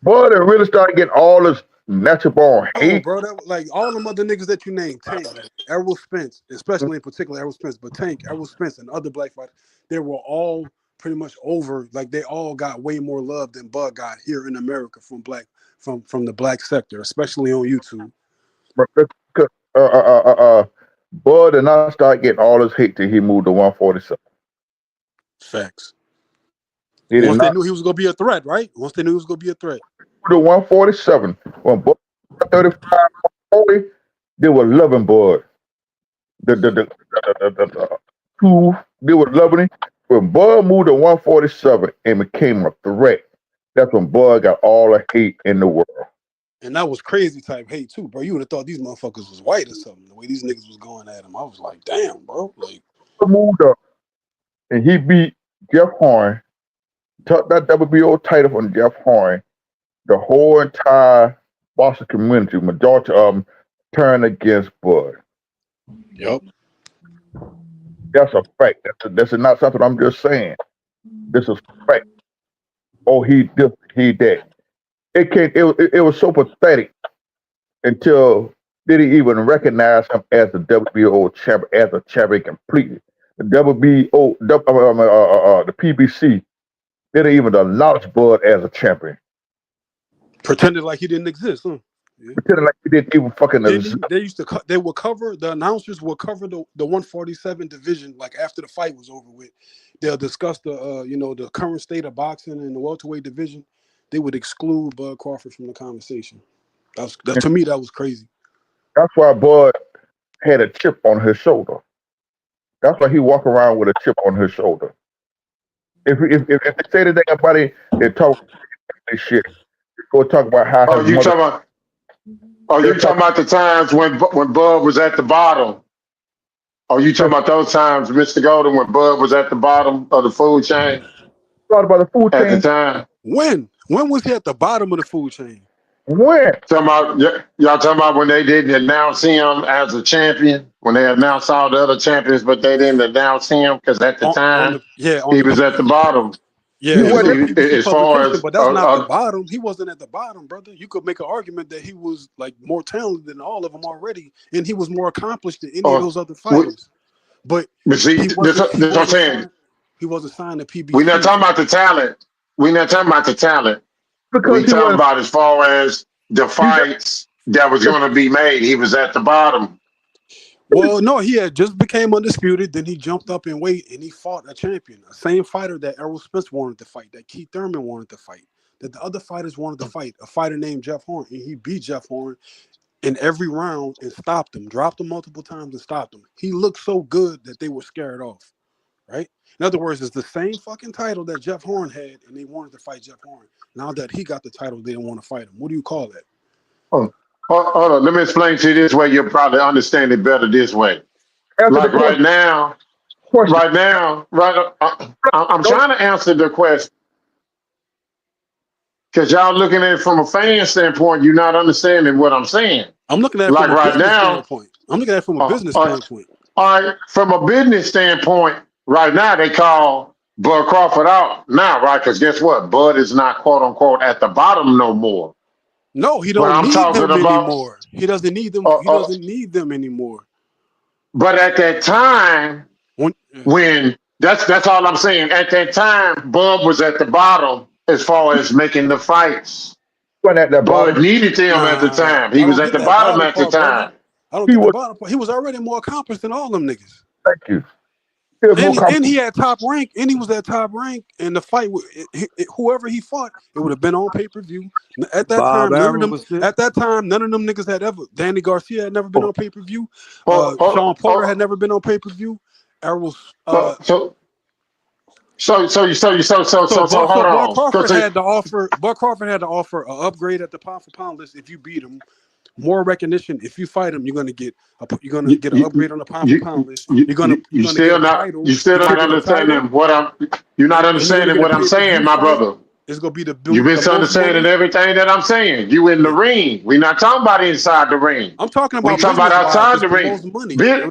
Bud really started getting all this natural born hate. Bro, that, like all them other niggas that you named, Tank, Errol Spence, especially in particular Errol Spence, but Tank, Errol Spence, and other black fighters, they were all pretty much over. Like, they all got way more love than Bud got here in America from the black sector, especially on YouTube. Bud did not start getting all this hate till he moved to 147. Facts. Once they knew he was gonna be a threat, right? Once they knew he was gonna be a threat. To 147, when Bud 35, 40, they were loving Bud. The two, they were loving him. When Bud moved to 147 and became a threat, that's when Bud got all the hate in the world. And that was crazy type hate too, bro. You would have thought these motherfuckers was white or something. The way these niggas was going at him, I was like, damn, bro. Like, he moved up and he beat Jeff Horn, took that WBO title from Jeff Horn. The whole entire boxing community, majority of them, turned against Bud. Yep. That's a fact. That's not something I'm just saying. This is a fact. Oh, he this, he that. It was so pathetic until they didn't even recognize him as the WBO champion, as a champion completely. The WBO, the PBC, they didn't even acknowledge Bud as a champion. Pretended like he didn't exist, huh? Yeah. Pretended like he didn't even fucking exist. The announcers will cover the 147 division, like after the fight was over with. They'll discuss the current state of boxing and the welterweight division. They would exclude Bud Crawford from the conversation. To me, that was crazy. That's why Bud had a chip on his shoulder. That's why he walk around with a chip on his shoulder. If they say that anybody, they talk this shit. Go talk about how. Oh, you talking about? Oh, you talking about the times when Bud was at the bottom? Oh, you talking about those times, Mr. Golden, when Bud was at the bottom of the food chain Thought about the food at the chain. time? When was he at the bottom of the food chain? When? Y'all talking about when they didn't announce him as a champion? When they announced all the other champions, but they didn't announce him because at the time he was at the bottom. Yeah, it was on a PBC As far publication, as but that's not the bottom. He wasn't at the bottom, brother. You could make an argument that he was like more talented than all of them already, and he was more accomplished than any of those other fighters. But see, he this what I'm saying. signed, he wasn't signed to PBC. We're not talking about the talent. We're not talking about the talent. Because We talking about as far as the fights that was going to be made. He was at the bottom. Well, no, he had just became undisputed. Then he jumped up in weight and he fought a champion, the same fighter that Errol Spence wanted to fight, that Keith Thurman wanted to fight, that the other fighters wanted to fight, a fighter named Jeff Horn. And he beat Jeff Horn in every round and stopped him, dropped him multiple times and stopped him. He looked so good that they were scared off, right? In other words, it's the same fucking title that Jeff Horn had, and they wanted to fight Jeff Horn. Now that he got the title, they didn't want to fight him. What do you call that? Hold on. Let me explain to you this way. You'll probably understand it better this way. Like right now, I'm trying to answer the question. Because y'all looking at it from a fan standpoint, you're not understanding what I'm saying. I'm looking at it like from a right business now. standpoint. I'm looking at it from a business standpoint. All right, from a business standpoint, right now they call Bud Crawford out now, right? Because guess what? Bud is not quote unquote at the bottom no more. No, he But don't I'm need talking them about- anymore. He doesn't need them. He doesn't need them anymore. But at that time, when that's all I'm saying. At that time, Bud was at the bottom as far as making the fights. Bud needed them at the time. He was at the bottom at the time. I don't get the bottom part. He was already more accomplished than all them niggas. Thank you. And he had top rank, and he was at top rank. And the fight, whoever he fought, it would have been on pay per view. At that Bob time, none Arum of was them. there. At that time, none of them niggas had ever. Danny Garcia had never been on pay per view. Sean Porter had never been on pay per view. Errol's. So hold on. Bud Crawford had to offer. Bud Crawford had to offer an upgrade at the pound for pound list. If you beat him, more recognition. If you fight him, you're gonna get an upgrade on the pound for pound list. You're gonna still not understanding what you're not understanding what I'm saying, my brother. It's gonna be the You misunderstanding everything that I'm saying. You in the ring. We're not talking about inside the ring. I'm talking about. We talking about outside the ring.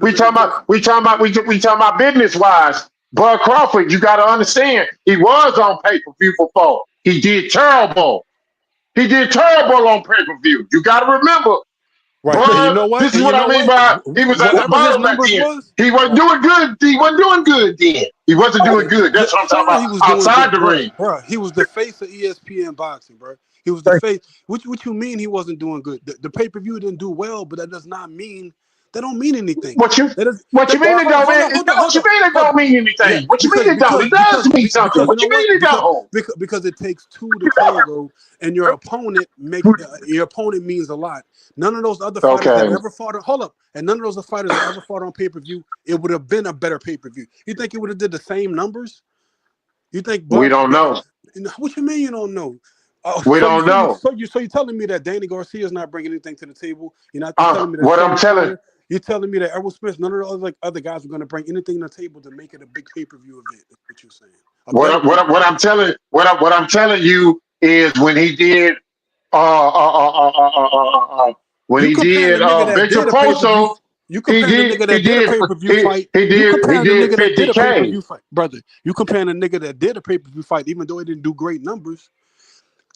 We talking about business wise. Bud Crawford, you got to understand, he was on pay-per-view before. He did terrible. He did terrible on pay-per-view. You got to remember. Right. Bud, You know what? this is what I mean by he was at the bottom back then. He wasn't doing good. He wasn't doing good then. He wasn't doing good. That's what I'm talking about. Outside the ring. Bro, he was the face of ESPN boxing, bro. He was the face. What you mean he wasn't doing good? The pay-per-view didn't do well, but that does not mean that don't mean anything. What you mean it don't mean? What you mean it don't mean anything? What you mean it don't? It does mean something. What you mean it don't? Because it takes two to tango, and your opponent means a lot. None of those other fighters that ever fought. Hold up, and none of those fighters that ever fought on pay-per-view, it would have been a better pay-per-view. You think it would have did the same numbers? You think? We don't know. What you mean you don't know? We don't know. So you're telling me that Danny Garcia is not bringing anything to the table? You're not telling me that. What I'm telling. You're telling me that Errol Spence, none of those other guys are going to bring anything to the table to make it a big pay-per-view event. That's what you're saying. What I'm telling you is when he did Victor Poso, you comparing the nigga that did a pay-per-view fight. He did 50K. Brother, you comparing a nigga that did a pay-per-view fight, even though he didn't do great numbers,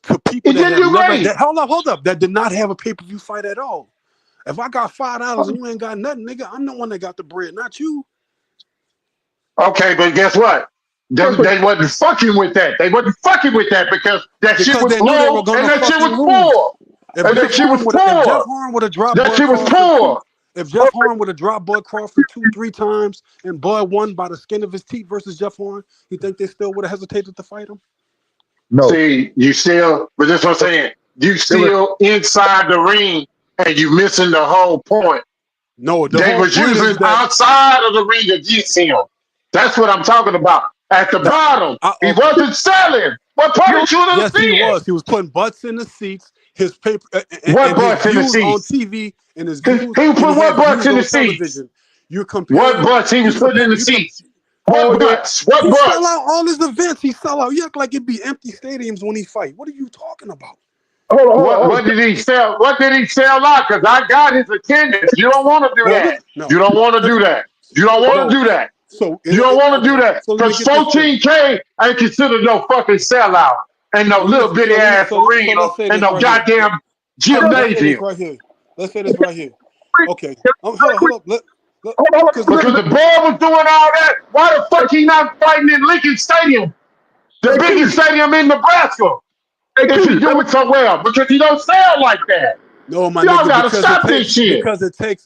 to people hold up, that did not have a pay-per-view fight at all. If I got $5 and you ain't got nothing, nigga, I'm the one that got the bread, not you. Okay, but guess what? They wasn't fucking with that. They wasn't fucking with that because that shit was low and that shit was poor. And that shit was poor. If Jeff Horn would have dropped that shit was poor. If Jeff Horn would have dropped Bud Crawford 2-3 times and Bud won by the skin of his teeth versus Jeff Horn, you think they still would have hesitated to fight him? No. See, but that's what I'm saying. You still inside the ring. And you missing the whole point. No, they was using outside of the ring against him. That's what I'm talking about. At the bottom, he wasn't selling. What part of you Yes, he was. He was putting butts in the seats. his paper What and butts his in the views on seats? TV and his He views put and what his butts views in the on seats? television. You're What comparing. butts he was putting in the seats? What butts? What He sell butts? out all his events. He sell out. You act like it be empty stadiums when he fight. What are you talking about? What did he sell? What did he sell out? Because I got his attendance. You don't want to do Well, that. no. You don't want to do that. You don't want to do that. So You don't want to do that. So let me Because get this straight. 14K ain't considered no fucking sellout. And no little bitty ass arena let's say and this no right goddamn here. Let's say this gymnasium. right here. Let's say this right here. Okay. Hold up. Because the boy was doing all that. Why the fuck he not fighting in Lincoln Stadium? The biggest stadium in Nebraska. If he doing so well. Because he don't sell like that. No, my Y'all nigga, gotta stop this shit. because it takes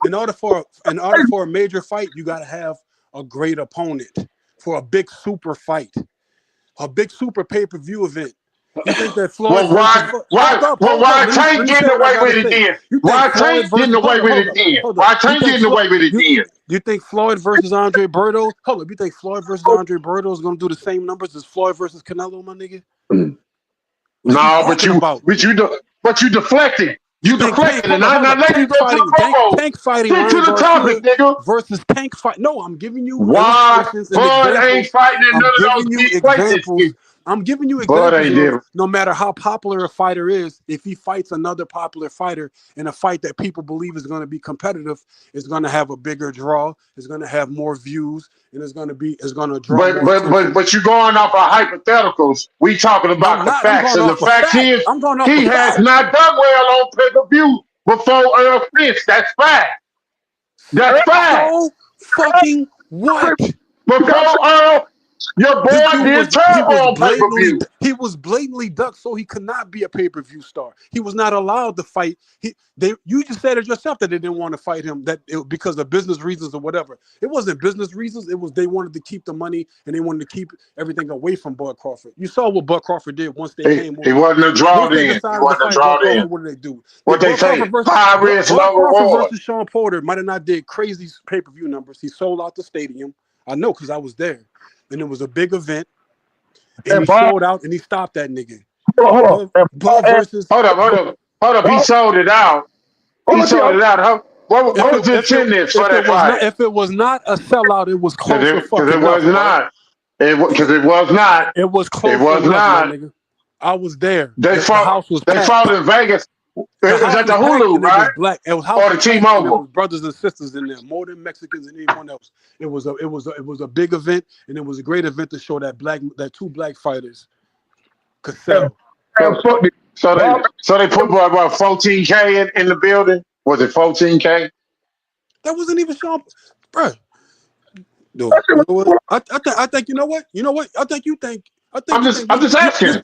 in order for a major fight, you gotta have a great opponent for a big super fight, a big super pay-per-view event. You think that Floyd why Tank getting away with it then? Why Tank getting away with it then? Why Tank getting away with it then? You think Floyd versus Andre Berto? Hold up, you think Floyd versus Andre Berto is gonna do the same numbers as Floyd versus Canelo, my nigga? No, but you deflecting. You deflecting, and I'm not letting you go to the promo. Tank fighting Stick to the topic, nigga. Versus Tank fight. No, I'm giving you Why illustrations and Bud examples. ain't fighting in none of those big places? I'm giving you Bud ain't examples of different. no matter how popular a fighter is, if he fights another popular fighter in a fight that people believe is going to be competitive, it's going to have a bigger draw, it's going to have more views, and it's going to draw more attention. But you going off of hypotheticals. We talking about the facts, and the fact is he has not done well on pay-per-view before Earl Spence. That's fact. That's fact. So fucking what? Before Earl, your boy did terrible on pay-per-view. He was blatantly ducked, so he could not be a pay-per-view star. He was not allowed to fight. You just said it yourself that they didn't want to fight him because of business reasons or whatever. It wasn't business reasons. It was they wanted to keep the money and they wanted to keep everything away from Bud Crawford. You saw what Bud Crawford did once they came over. He wasn't a draw then. What did they do? What they say? High risk, low reward. Versus Sean Porter might have not did crazy pay-per-view numbers. He sold out the stadium. I know because I was there. And it was a big event. And he showed out and he stopped that nigga. Hold up. He sold it out. He sold it out. What was the attendance for that fight? If it was not a sellout, it was close to fucking Because it was not. Because it was not. It was close. It was not. Nigga. I was there. They fought in Vegas. It was at the Hulu, right? It was or the T-Mobile. Brothers and sisters in there, more than Mexicans and anyone else. It was a big event, and it was a great event to show that two black fighters could sell. So they put what 14K in the building? Was it 14K? That wasn't even Sean, bro. No, you know what? I think you know what? You know what? I think you think. I'm just asking.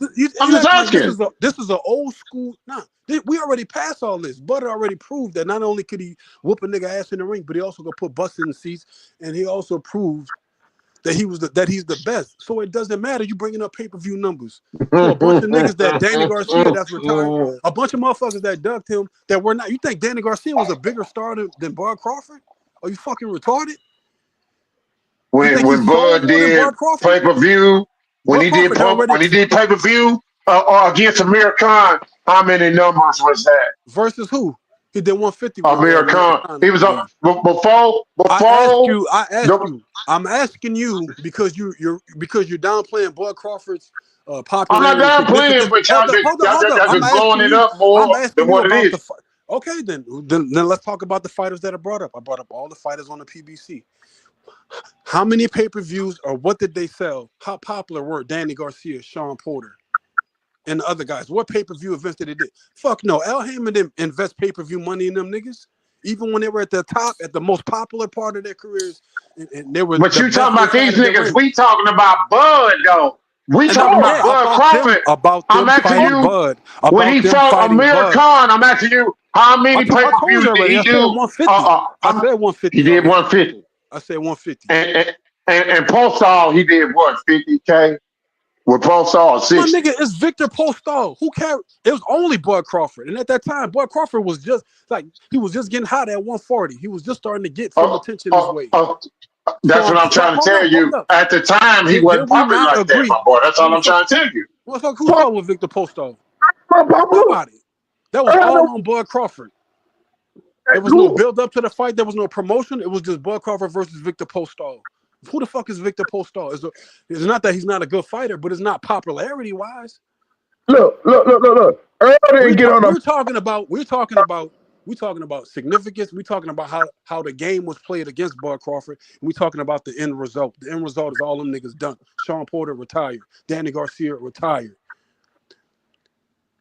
This is an old school. Nah, we already passed all this. Butter already proved that not only could he whoop a nigga ass in the ring, but he also could put butts in the seats, and he also proved that he's the best. So it doesn't matter. You bringing up pay-per-view numbers. So a bunch of niggas that Danny Garcia that's retired, a bunch of motherfuckers that ducked him that were not. You think Danny Garcia was a bigger star than Bud Crawford? Are you fucking retarded? When Bud did pay-per-view. When he did pay-per-view or against Amir Khan, how many numbers was that? Versus who? He did 150. Amir Khan. He was up before. I'm asking you because you're downplaying Bud Crawford's popularity. I'm not downplaying, but y'all just blowing it up more than what it is. Okay, then let's talk about the fighters that are brought up. I brought up all the fighters on the PBC. How many pay-per-views or what did they sell? How popular were Danny Garcia, Sean Porter, and the other guys? What pay-per-view events did they do? Fuck no. Al Hammond didn't invest pay-per-view money in them niggas. Even when they were at the top, at the most popular part of their careers. And they were. But you talking about these niggas. We talking about Bud, though. We talking about Bud Crawford. I'm asking you, Bud, when he fought Amir Khan, I'm asking you, how many pay-per-views did he do? I said 150. He did 150. I said 150. And Postal, he did what, 50K? With Postal, 60. My nigga, it's Victor Postal. Who cares? It was only Bud Crawford. And at that time, Bud Crawford was just getting hot at 140. He was just starting to get some attention his way. That's what I'm trying to tell you. At the time, he wasn't popular like that, my boy. That's all I'm trying to tell you. Who's wrong with Victor Postal? Nobody. That was all on Bud Crawford. There was no build up to the fight. There was no promotion. It was just Bud Crawford versus Victor Postol. Who the fuck is Victor Postol? It's not that he's not a good fighter, but it's not popularity wise. Look. Earl didn't get on We're talking about significance. We're talking about how the game was played against Bud Crawford. And we're talking about the end result. The end result is all them niggas done. Sean Porter retired. Danny Garcia retired.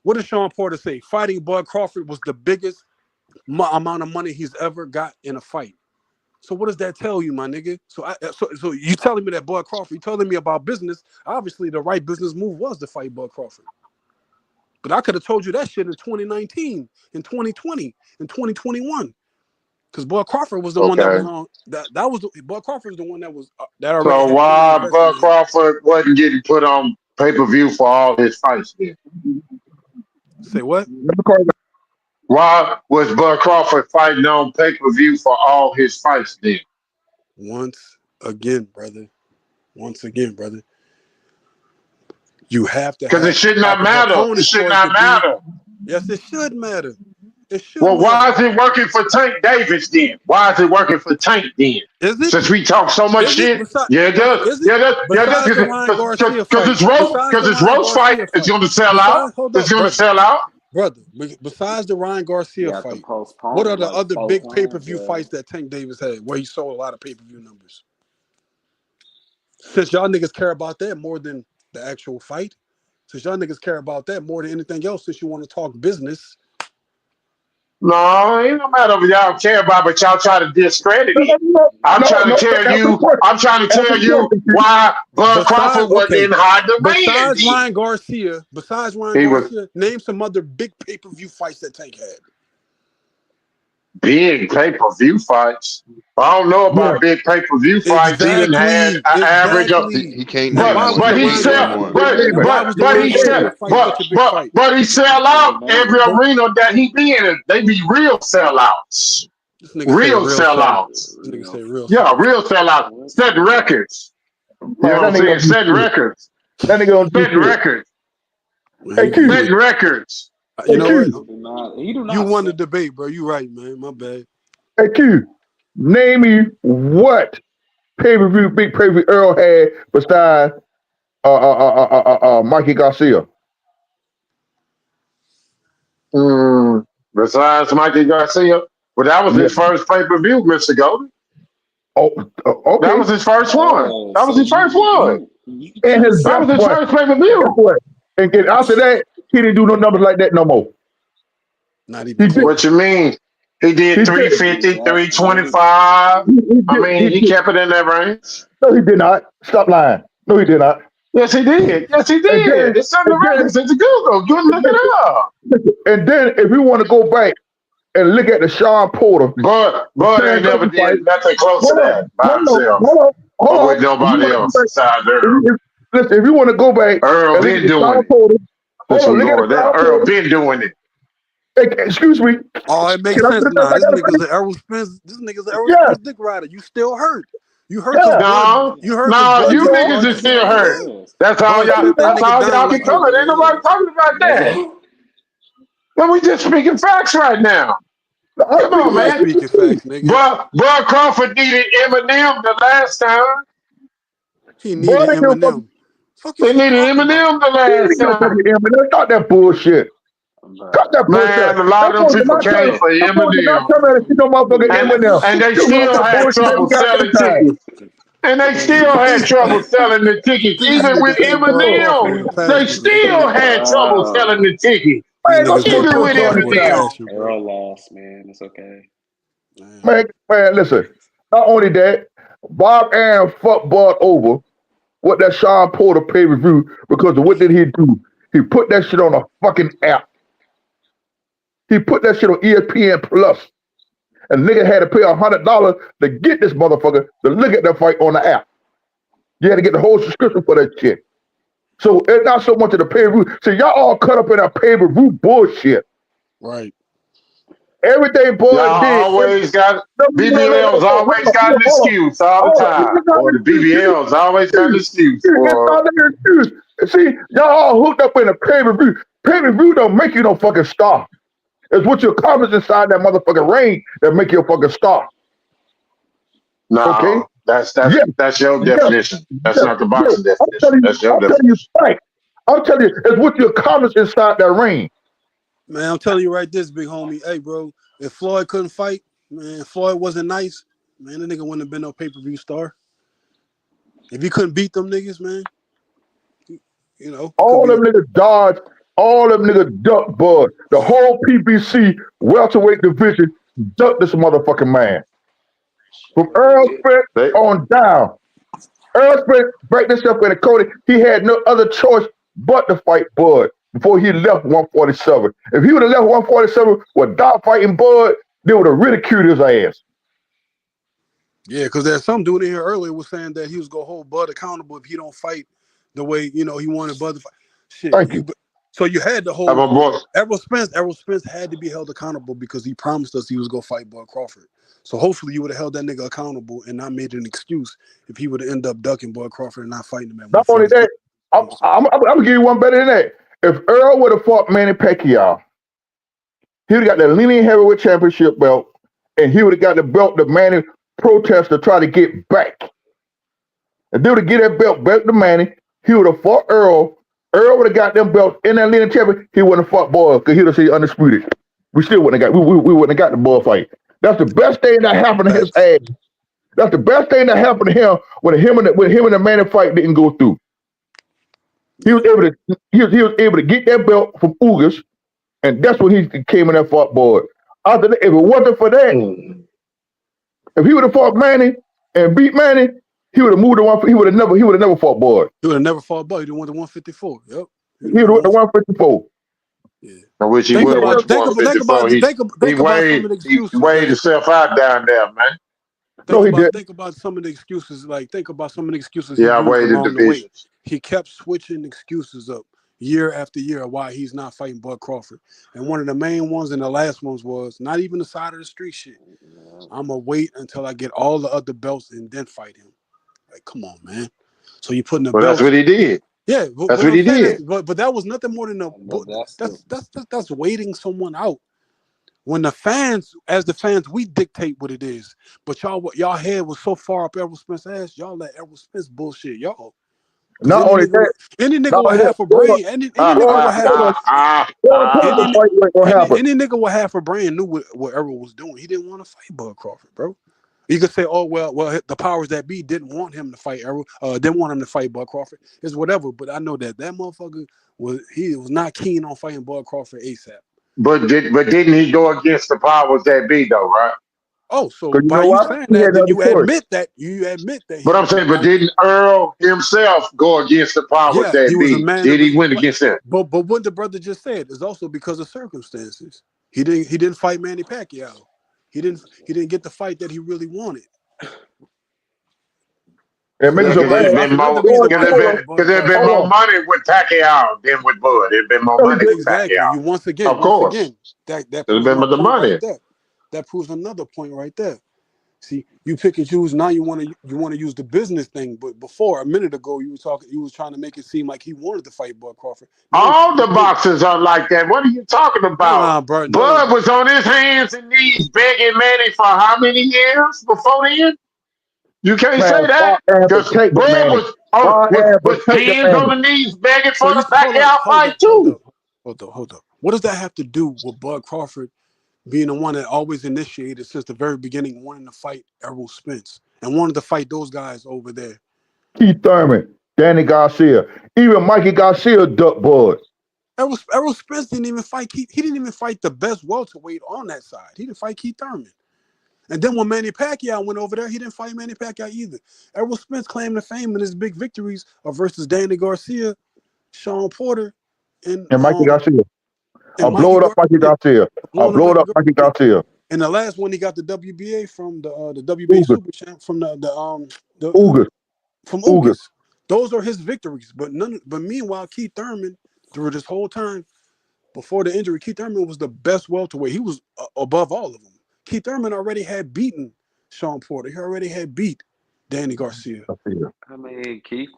What did Sean Porter say? Fighting Bud Crawford was the biggest amount of money he's ever got in a fight. So what does that tell you, my nigga? So you telling me that Bud Crawford, you telling me about business. Obviously, the right business move was to fight Bud Crawford. But I could have told you that shit in 2019, in 2020, in 2021. Because Bud Crawford was the one that was on Bud Crawford was the one that was that already. So why Bud Crawford wasn't getting put on pay-per-view for all his fights then? Say what? Why was Bud Crawford fighting on pay-per-view for all his fights then? Once again, brother. You have to. Because it should not matter. It should not matter. Yes, it should matter. Why is it working for Tank Davis then? Why is it working for Tank then? Is it? Since we talk so much shit. Yeah, it does. Because his roast fight is going to sell out. It's going to sell out. Brother, besides the Ryan Garcia fight, what are the other big pay-per-view fights that Tank Davis had where he sold a lot of pay-per-view numbers? Since y'all niggas care about that more than the actual fight, since y'all niggas care about that more than anything else, since you want to talk business. No, it ain't no matter what y'all care about, but y'all try to discredit it. I'm trying to tell you why Bud Crawford wasn't in high demand. Besides Ryan Garcia, name some other big pay-per-view fights that Tank had. Big pay-per-view fights. I don't know about big pay-per-view fights. He didn't have an average of. He can't. But he sell out every arena that he be in. They be real sellouts. Real sellouts. Yeah, real sellouts. Set records. You know what I'm saying? Set records. That nigga on set records. Set records. You know what? You won the debate, bro. You right, man. My bad. Hey, Q, name me what pay-per-view, big pay-per-view Earl had besides Mikey Garcia. Besides Mikey Garcia? Well, that was his first pay-per-view, Mr. Golden. Oh, okay. That was his first one. That was his first one. And that was his first pay-per-view. And after that, he didn't do no numbers like that no more. Not even. What you mean? He did 350, 325. I mean, he kept it in that range. No, he did not. Stop lying. No, he did not. Yes, he did. Yes, he did. It's on the records. It's Google. Go look it up. And then, if we want to go back and look at the Sean Porter, but ain't never did nothing close to that by himself. Hold on. With nobody else besides Earl. Listen, if you want to go back, Earl been doing it. Earl been doing it. Excuse me. Oh, it makes sense now. This nigga's an Errol Spence. This nigga's an Errol Spence dick rider. You still hurt. You hurt. No, you niggas is still hurt. That's all y'all. That's all y'all be coming. Ain't nobody talking about that. But we just speaking facts right now. Come on, man. Speaking facts, nigga. Bud Crawford needed Eminem the last time. He needed Eminem. They needed Eminem the last time. Eminem, stop that bullshit. Cut that bullshit. Man, a lot of them people came for Eminem. And they still had trouble selling tickets. And they still had trouble selling the tickets. Even with Eminem, they still had trouble selling the tickets. Even with Eminem. Earl lost, man. It's okay. Man, listen. Not only that, Bob Aaron fucked Bud over with that Sean Porter pay-per-view because of what did he do? He put that shit on a fucking app. He put that shit on ESPN Plus. And nigga had to pay $100 to get this motherfucker to look at that fight on the app. You had to get the whole subscription for that shit. So it's not so much of the pay-per-view. So y'all all cut up in that pay-per-view bullshit. Right. Everything Bud did. Always got BBL's always got an excuse all the time. Or the BBL's always got an excuse. See, y'all all hooked up in a pay-per-view. Pay-per-view don't make you no fucking star. It's what your comments inside that motherfucking ring that make you a fucking star. No, Okay? that's your Yes. definition. That's Yes. not the boxing I'm definition. telling you, That's your I'm telling definition. you, Spike. I'm telling you, it's what your comments inside that ring. Man, I'm telling you right this, big homie. Hey, bro, if Floyd couldn't fight, man, Floyd wasn't nice, man, the nigga wouldn't have been no pay-per-view star. If he couldn't beat them niggas, man, you know. All them niggas dodged, all them niggas ducked, bud. The whole PBC welterweight division ducked this motherfucking man. From Earl Spence on down. Earl Spence backed himself in the Cody. He had no other choice but to fight Bud before he left 147. If he would have left 147 without fighting Bud, they would have ridiculed his ass. Yeah, because there's some dude in here earlier was saying that he was gonna hold Bud accountable if he don't fight the way he wanted Bud to fight. Shit. Thank you. So you had to hold Errol Spence. Errol Spence had to be held accountable because he promised us he was gonna fight Bud Crawford. So hopefully you would have held that nigga accountable and not made an excuse if he would have ended up ducking Bud Crawford and not fighting him at Not only that, I'm gonna give you one better than that. If Earl would have fought Manny Pacquiao, he would have got the linear heavyweight championship belt, and he would have got the belt that Manny protested to try to get back. If they would have get that belt back to Manny, he would have fought Earl. Earl would have got them belts in that linear championship. He wouldn't have fought Bud because he would have said undisputed. We still wouldn't have got. We wouldn't have got the Bud fight. That's the best thing that happened to his ass. That's the best thing that happened to him when him and the Manny fight didn't go through. He was able to get that belt from Ugas, and that's when he came in that fought Bud. After that, if it wasn't for that, if he would have fought Manny and beat Manny, he would have moved to one. He would have never fought Bud. He would have never fought Bud. He went to 154. Yep. He would have went to 154. I wish he would have went to 154. He weighed himself out down there, man. Think about some of the excuses. Think about some of the excuses. Yeah, I he weighed used the along the way. divisions. He kept switching excuses up year after year why he's not fighting Bud Crawford. And one of the main ones and the last ones was not even the side of the street shit. I'm gonna wait until I get all the other belts and then fight him. Like, come on, man. So you putting the Well, belts. that's what he did. Yeah, That's what he did. But that was nothing more than that's waiting someone out. When the fans, we dictate what it is. But y'all head was so far up Errol Spence's ass, y'all let Errol Spence bullshit y'all. Not only that, any nigga with half a brain, any nigga with half a brain knew what Errol was doing. He didn't want to fight Bud Crawford, bro. You could say, oh well, the powers that be didn't want him to fight Errol, didn't want him to fight Bud Crawford. It's whatever, but I know that motherfucker was not keen on fighting Bud Crawford ASAP. But didn't he go against the powers that be though, right? Oh, so by you saying that, then you admit that. But I'm saying, but didn't Earl himself go against the powers that be? Did he win against them? But what the brother just said is also because of circumstances. He didn't fight Manny Pacquiao. He didn't get the fight that he really wanted. It makes there's been more money with Pacquiao than with Bud. There's been more money with Pacquiao. You once again, that there's been the money. Right, that proves another point right there. See, you pick and choose. Now you want to use the business thing, but before a minute ago you was trying to make it seem like he wanted to fight Bud Crawford. All the boxers are like that. What are you talking about? Bud was on his hands and knees begging Manny for how many years before then? You can't say that because Bud was hands on the knees begging for the Pacquiao fight too. Hold up. What does that have to do with Bud Crawford being the one that always initiated since the very beginning, wanting to fight Errol Spence and wanted to fight those guys over there? Keith Thurman, Danny Garcia, even Mikey Garcia ducked Bud. Errol Spence didn't even fight Keith. He didn't even fight the best welterweight on that side. He didn't fight Keith Thurman. And then when Manny Pacquiao went over there, he didn't fight Manny Pacquiao either. Errol Spence claimed the fame in his big victories versus Danny Garcia, Sean Porter, and Mikey Garcia. I blow it up Mikey Garcia. And the last one, he got the WBA from the WBA Super Champ from the Ugas. From Ugas. Those are his victories. But meanwhile, Keith Thurman, through this whole time, before the injury, Keith Thurman was the best welterweight. He was above all of them. Keith Thurman already had beaten Sean Porter. He already had beat Danny Garcia. I mean, Keith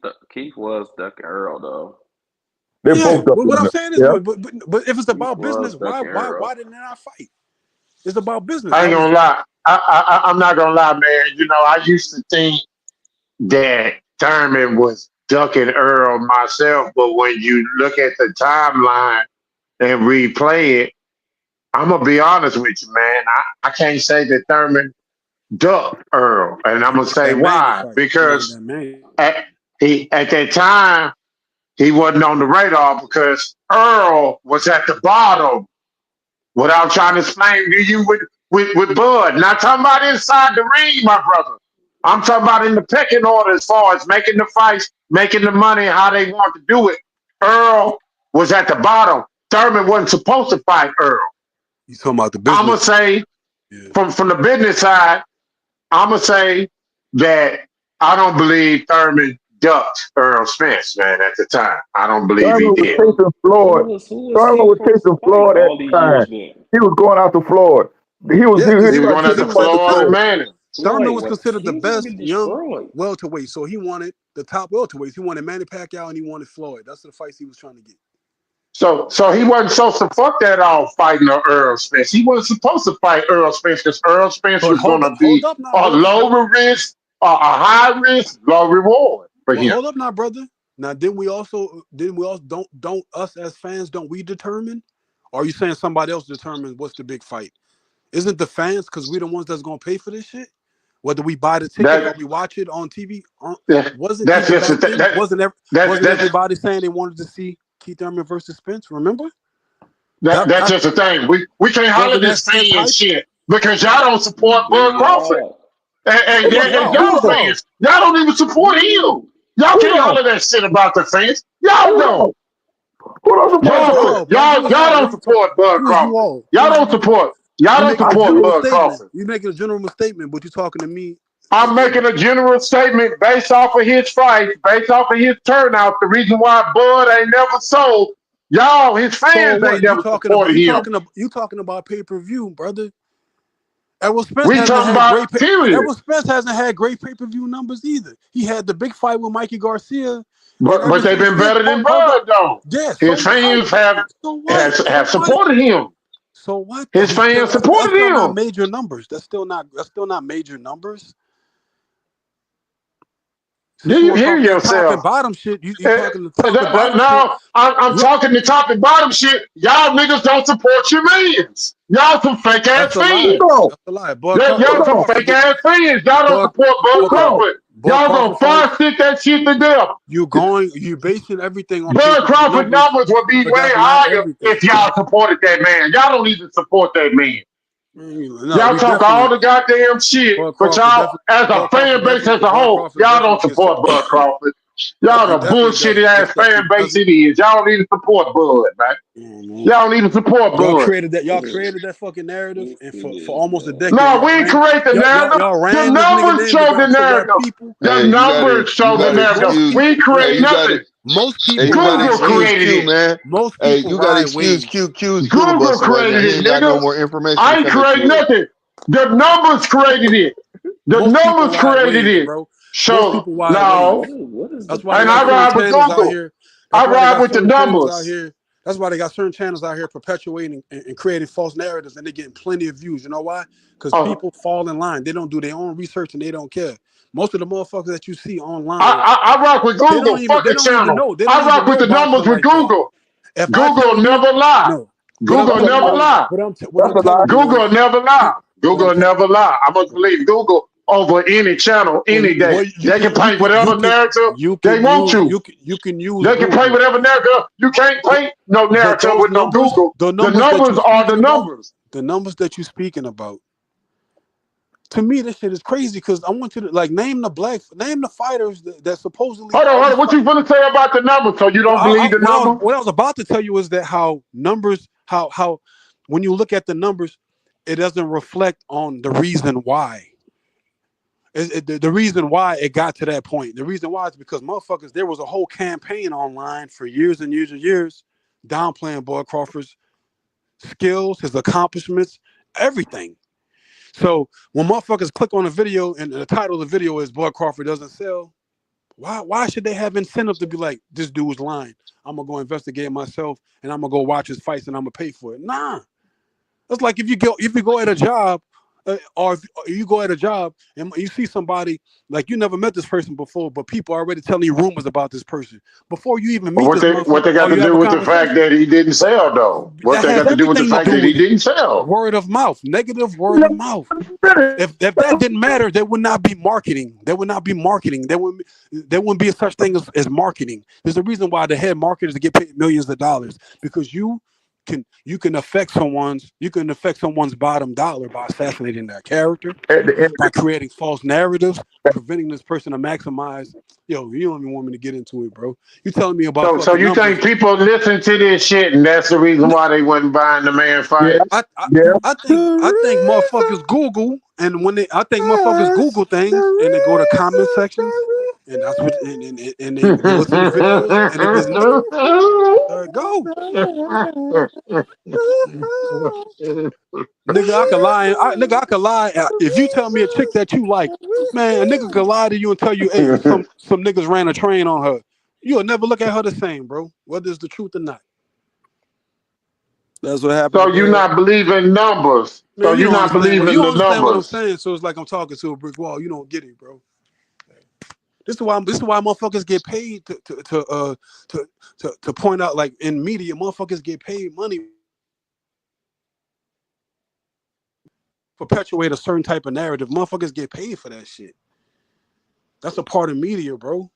was ducking Earl though. They Yeah, both up but what in I'm there. saying is, Yeah. but if it's He about business, was ducking Earl. why didn't they not fight? It's about business. I ain't gonna lie. I'm not gonna lie, man. You know, I used to think that Thurman was ducking Earl myself, but when you look at the timeline and replay it, I'm gonna be honest with you, man. I can't say that Thurman ducked Earl, and I'm gonna say That Manning why. fight. It wasn't Because that Manning. at that time he wasn't on the radar because Earl was at the bottom. What I'm trying to explain to you with Bud, not talking about inside the ring, my brother. I'm talking about in the pecking order as far as making the fights, making the money, how they want to do it. Earl was at the bottom. Thurman wasn't supposed to fight Earl. You talking about the I'm gonna business? say Yeah. from the business side, I'm gonna say that I don't believe Thurman ducked Earl Spence, man, at the time. I don't believe he Thurman was did. chasing Floyd. Who was Thurman he was supposed to chasing fight Floyd at all these the time. years then? He was going after Floyd. He was Yeah, he, because he He was tried going to chase after the fight with Floyd and Floyd. Manning. Thurman Floyd was was considered the he's gonna best get young destroyed. welterweight, so he wanted the top welterweights. He wanted Manny Pacquiao and he wanted Floyd. That's the fights he was trying to get. So he wasn't supposed to fuck that off fighting Earl Spence. He wasn't supposed to fight Earl Spence because Earl Spence But was going to hold be up now, a bro. low risk, a high risk, low reward for Well, him. hold up now, brother. Now, didn't we also don't us as fans don't we determine? Or are you saying somebody else determines what's the big fight? Isn't the fans because we're the ones that's gonna pay for this shit? Whether we buy the ticket or That we watch it on TV, that- wasn't that's even just back the then? Wasn't that's everybody saying they wanted to see Keith Thurman versus Spence? Remember that's just the thing. We can't holler wasn't that this Spence fan hype? shit because y'all don't support Bud Crawford. Who does And y'all? Who y'all does y'all? fans, y'all don't even support him. Y'all Who can't don't? holler that shit about the fans. Y'all Who don't. don't? Who don't Who support is Bud? y'all, bro? Who is Y'all y'all? What don't are you talking? support Bud Who is you Crawford. all? Y'all don't support. Y'all You don't making a I support general do. Bud statement. Crawford. You making a general statement, but you talking to me. I'm making a general statement based off of his fight, based off of his turnout. The reason why Bud ain't never sold, y'all, his So fans ain't what? never supported him. You talking about pay per view, brother? Errol Spence We hasn't talking had about period. Errol Spence hasn't had great pay per view numbers either. He had the big fight with Mikey Garcia, and But ever they've since been then, better than hold up. Bud though. Yeah. So His what? fans have So what? So have what? supported him. So what though? His fans That's supported still not him. major numbers. That's still not major numbers. Do Since you you want to hear talk that top and yourself? bottom shit, you talking the top and bottom shit. No, I'm Look, talking the top and bottom shit. Y'all niggas don't support your millions. Y'all some fake ass that's a lie. Who fans. don't? That's a lie. Who Y'all some don't? fake Crawford. ass fans. Y'all don't Bud, support Bud Who okay. don't? Crawford. Bud Y'all gonna Crawford fight. fire stick that shit to death. You basing everything on Bud pay-per-view Crawford numbers, numbers would be but way that's not higher everything. if y'all supported that man. Y'all don't even support that man. No, Y'all we talk all definitely the goddamn shit, Bud but Crawford y'all, definitely as a fan base as a whole, y'all don't can support Bud Crawford. Y'all he the definitely bullshitty does ass fan base does it is. Y'all don't even support Bud, man. Y'all don't even support Bud. y'all created that fucking narrative, and for almost a decade No, we ain't create the narrative. y'all The ran this nigga numbers name to show the rap narrative. people. The Hey, numbers you show the gotta narrative. Most excuse. We people Hey, create you listen. nothing. gotta. Most Hey, people you gotta ride Google excuse created Q, it. man. Most Hey, people you gotta ride excuse waves. Q. Q's Google filibuster right now. created He it, ain't got no nigga. more information to I ain't come at create you with. nothing. The numbers created it. The Most people numbers ride created waves, it. bro. Most So people ride waves. no, What is the That's why they and got I certain ride with channels out Google. here. That's I why they ride got with the certain channels out numbers. here. That's why they got certain channels out here perpetuating and creating false narratives, and they're getting plenty of views. You know why? Because Oh, people fall in line. They don't do their own research and they don't care. Most of the motherfuckers that you see online, I rock with Google. Fuck they the don't even channel. know. They don't I even rock with know the numbers boxing with like that. Google. If I tell Google you, never lie. no, what I'm Google That's a telling never you lie. is, lie. what That's I'm a lie. telling you Google is, never lie. what I'm Google telling. never lie. I must believe Google over any channel any day. Well, They can paint whatever narrative they want to. you can use They can paint Google. whatever narrative. You can't paint no But narrative those with no numbers, Google. the The numbers that numbers you're are the speaking about, numbers. the numbers that you're speaking about, to me, this shit is crazy because I want you to name the fighters that supposedly Hold always on. What fight. you gonna say about the numbers? So you don't believe the number? What I was about to tell you is that how numbers, how when you look at the numbers, it doesn't reflect on the reason why. The reason why it got to that point. The reason why is because motherfuckers, there was a whole campaign online for years and years and years downplaying Bud Crawford's skills, his accomplishments, everything. So when motherfuckers click on a video and the title of the video is Bud Crawford doesn't sell, Why should they have incentive to be like, this dude's lying? I'm gonna go investigate myself and I'm gonna go watch his fights and I'm gonna pay for it. Nah. That's like if you go at a job, or if you go at a job and you see somebody like you never met this person before, but people are already telling you rumors about this person before you even meet What this they got to do with the fact that he didn't sell though? What That they has got to do with the everything to fact do that he with didn't sell? word of mouth, negative word of mouth. If that didn't matter, there would not be marketing. There would not be marketing. There wouldn't be a such thing as marketing. There's a reason why the head marketers get paid millions of dollars, because you can affect someone's bottom dollar by assassinating their character, by creating false narratives, preventing this person to maximize. Yo, you don't even want me to get into it, bro. You telling me about So fucking you numbers. think people listen to this shit, and that's the reason why they wasn't buying the man fight? I think motherfuckers Google, and when I think motherfuckers Google things and they go to comment sections, and that's what and they listen to videos, and if it's negative, there it goes. Nigga, I could lie. I could lie. If you tell me a chick that you like, man, a nigga could lie to you and tell you, hey, some niggas ran a train on her. You'll never look at her the same, bro. Whether it's the truth or not. That's what happened. So you not believing numbers. Man, So you not believing you the understand what I'm numbers. saying? So it's like I'm talking to a brick wall. You don't get it, bro. This is why motherfuckers get paid to point out, like in media, motherfuckers get paid money perpetuate a certain type of narrative. Motherfuckers get paid for that shit. That's a part of media, bro.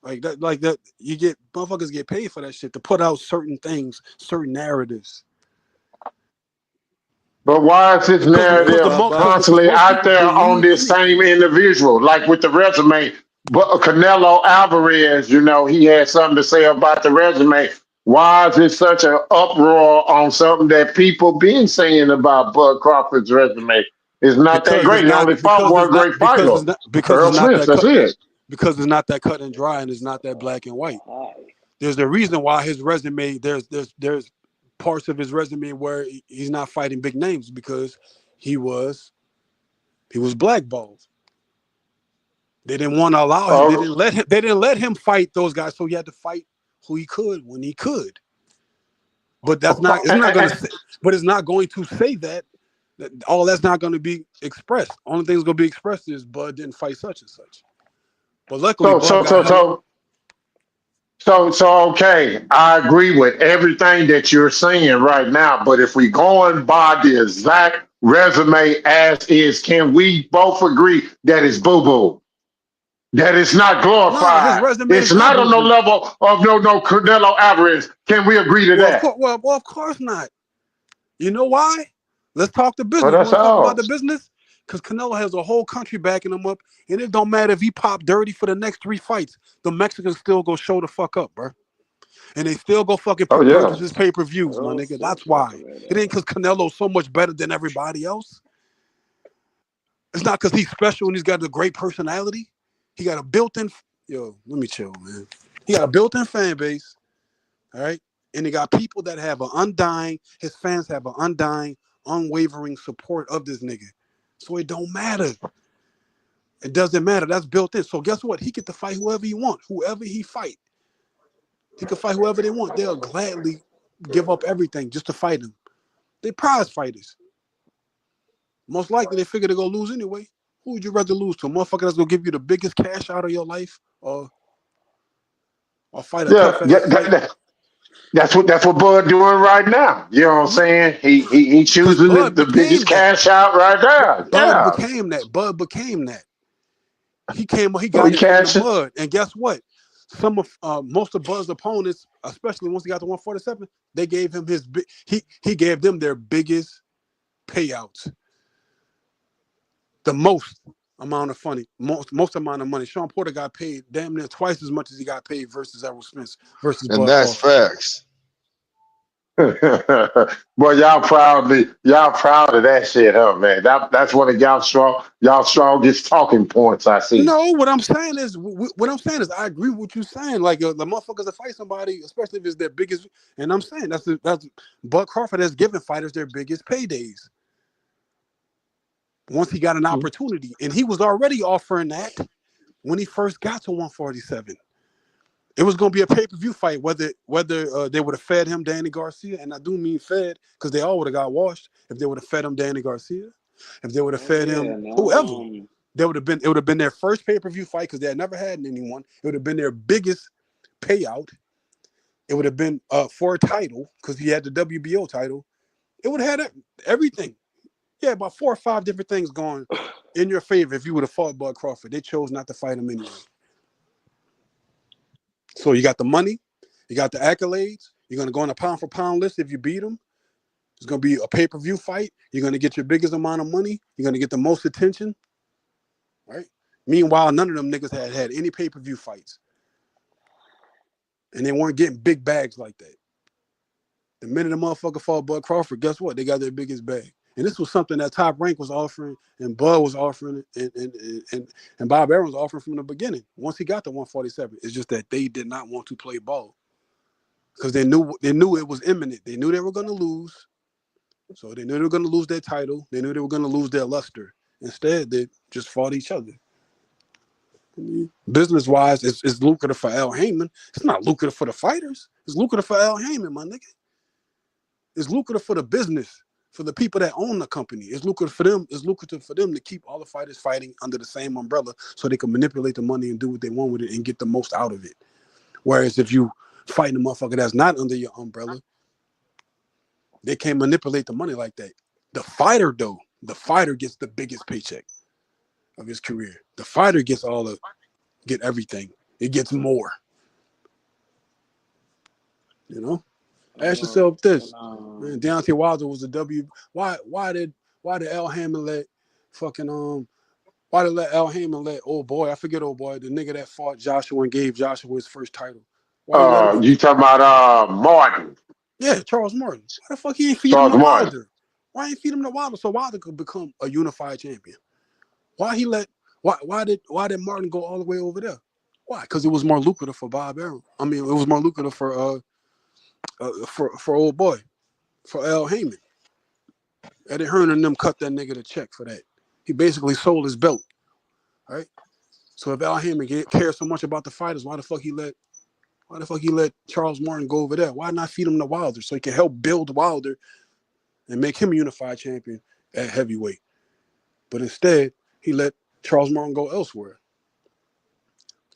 Like that you motherfuckers get paid for that shit to put out certain things, certain narratives. But why is this narrative constantly out there on this same individual? Like with the resume, but Canelo Alvarez, he had something to say about the resume. Why is it such an uproar on something that people been saying about Bud Crawford's resume? It's not that great. He only fought one great fighter. Earl Smith, that's it. Because it's not that cut and dry, and it's not that black and white. There's a reason why his resume, there's parts of his resume where he's not fighting big names, because he was blackballed. They didn't want to allow him. They didn't let him fight those guys, so he had to fight who he could when he could. But it's not going to say that all that's not going to be expressed. Only thing that's going to be expressed is Bud didn't fight such and such. But luckily, So okay, I agree with everything that you're saying right now. But if we going by the exact resume as is, can we both agree that it's boo-boo? That it's not glorified. It's not on the level of no Canelo Alvarez. Can we agree to that? Well, of course not. You know why? Let's talk the business. Well, that's Want to talk about the ours. business? Because Canelo has a whole country backing him up, and it don't matter if he popped dirty for the next 3 fights. The Mexicans still go show the fuck up, bro. And they still go fucking purchase his pay-per-views, my nigga. That's why. It ain't because Canelo's so much better than everybody else. It's not because he's special and he's got a great personality. He got a built-in... Yo, let me chill, man. He got a built-in fan base, all right? And he got people that have an undying... His fans have an undying, unwavering support of this nigga. So it don't matter. It doesn't matter. That's built in. So guess what? He get to fight whoever he want. Whoever he fight. He can fight whoever they want. They'll gladly give up everything just to fight him. They prize fighters. Most likely they figure they're going to lose anyway. Who would you rather lose to? A motherfucker that's going to give you the biggest cash out of your life? Or fight a tough ass fight? That's what Bud doing right now. You know what I'm saying? He choosing the biggest cash out right there. Bud became that. He got it in the mud. And guess what? Most of Bud's opponents, especially once he got to 147, they gave him he gave them their biggest payouts. The most amount of money. Sean Porter got paid damn near twice as much as he got paid versus Errol Smith versus Bud. And that's facts. Boy, y'all proud of that shit, huh, man? That's one of y'all strongest talking points I see. No, what I'm saying is I agree with what you're saying. Like the motherfuckers that fight somebody, especially if it's their biggest, and I'm saying that's Bud Crawford has given fighters their biggest paydays. Once he got an opportunity, and he was already offering that when he first got to 147. It was going to be a pay-per-view fight, whether they would have fed him Danny Garcia, and I do mean fed because they all would have got washed if they would have fed him Danny Garcia, if they would have fed him whoever. It would have been their first pay-per-view fight because they had never had anyone. It would have been their biggest payout. It would have been for a title because he had the WBO title. It would have had everything. Yeah, about 4 or 5 different things going in your favor if you would have fought Bud Crawford. They chose not to fight him anyway. So you got the money, you got the accolades. You're going to go on a pound-for-pound list if you beat him. It's going to be a pay-per-view fight. You're going to get your biggest amount of money. You're going to get the most attention. Right? Meanwhile, none of them niggas had any pay-per-view fights. And they weren't getting big bags like that. The minute the motherfucker fought Bud Crawford, guess what? They got their biggest bag. And this was something that Top Rank was offering, and Bud was offering, and Bob Arum was offering from the beginning. Once he got to 147, it's just that they did not want to play ball because they knew it was imminent. They knew they were going to lose, so they knew they were going to lose their title. They knew they were going to lose their luster. Instead, they just fought each other. Business-wise, it's lucrative for Al Heyman. It's not lucrative for the fighters. It's lucrative for Al Heyman, my nigga. It's lucrative for the business. For the people that own the company, it's lucrative for them. It's lucrative for them to keep all the fighters fighting under the same umbrella, so they can manipulate the money and do what they want with it and get the most out of it. Whereas if you fighting a motherfucker that's not under your umbrella, they can't manipulate the money like that. The fighter, though, the fighter gets the biggest paycheck of his career. The fighter gets get everything. It gets more. You know. Ask yourself this, man. Deontay Wilder was a W. Why did Al Heyman let Al Heyman let old boy, I forget old boy, the nigga that fought Joshua and gave Joshua his first title? You talking about Martin? Yeah, Charles Martin. Why the fuck he ain't feed him to Wilder? Why ain't feed him to Wilder so Wilder could become a unified champion? Why did Martin go all the way over there? Why? Because it was more lucrative for Bob Arum. I mean, it was more lucrative for old boy, for Al Heyman. Eddie Hearn and them cut that nigga the check for that. He basically sold his belt, right? So if Al Heyman cares so much about the fighters, why the fuck he let Charles Martin go over there? Why not feed him to Wilder so he can help build Wilder and make him a unified champion at heavyweight? But instead, he let Charles Martin go elsewhere.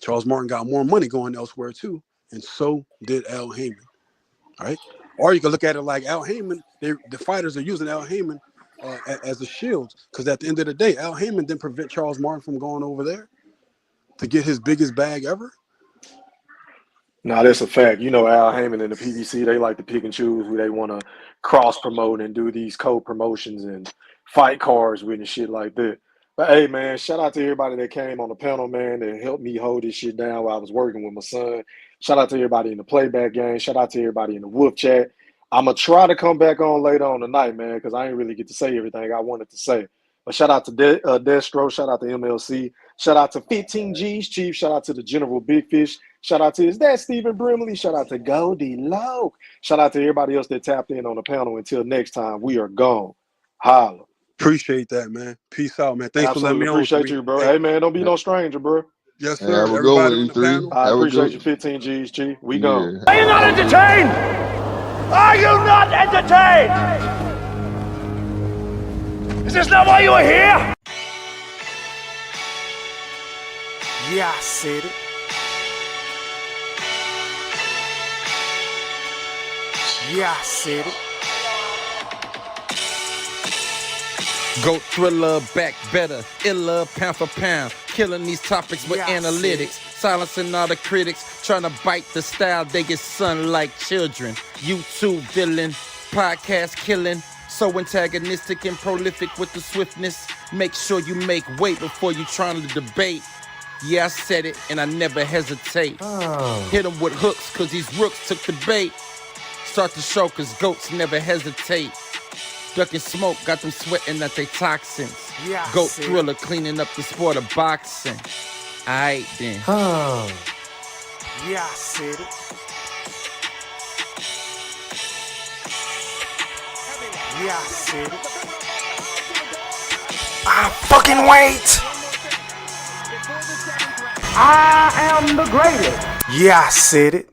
Charles Martin got more money going elsewhere too, and so did Al Heyman. All right? Or you can look at it like Al Heyman, the fighters are using Al Heyman as a shield, because at the end of the day, Al Heyman didn't prevent Charles Martin from going over there to get his biggest bag ever. Nah, that's a fact. You know, Al Heyman and the PBC, they like to pick and choose who they want to cross promote and do these co-promotions and fight cards with and shit like that. But hey, man, shout out to everybody that came on the panel, man, that helped me hold this shit down while I was working with my son. Shout out to everybody in the playback game. Shout out to everybody in the Wolf chat. I'm going to try to come back on later on tonight, man, because I ain't really get to say everything I wanted to say. But shout out to Destro. Shout out to MLC. Shout out to 15 G's Chief. Shout out to the General Big Fish. Shout out to his dad, Stephen Brimley. Shout out to Goldie Loke. Shout out to everybody else that tapped in on the panel. Until next time, we are gone. Holla. Appreciate that, man. Peace out, man. Thanks Absolutely for letting me on. Appreciate you, bro. Hey, man, don't be no stranger, bro. Yes, sir. Hey, have a Everybody good one, on the E3. panel. I Have a appreciate good you, 15 G's, Chief. We Yeah. gone. Are you not entertained? Are you not entertained? Is this not why you are here? Yeah, I said it. Yeah, I said it. Goat thriller, back better, iller, pound for pound. Killing these topics with analytics. Silencing all the critics, trying to bite the style. They get sun like children. YouTube villain, podcast killing. So antagonistic and prolific with the swiftness. Make sure you make weight before you trying to debate. Yeah, I said it, and I never hesitate. Hit them with hooks, cause these rooks took the bait. Start the show, cause goats never hesitate. Ducking smoke, got them sweating at they toxins. Yeah, I Goat see. thriller, cleaning up the sport of boxing. Aight then. Yeah, I said it. Yeah, I said it. I fucking wait. I am the greatest. Yeah, I said it.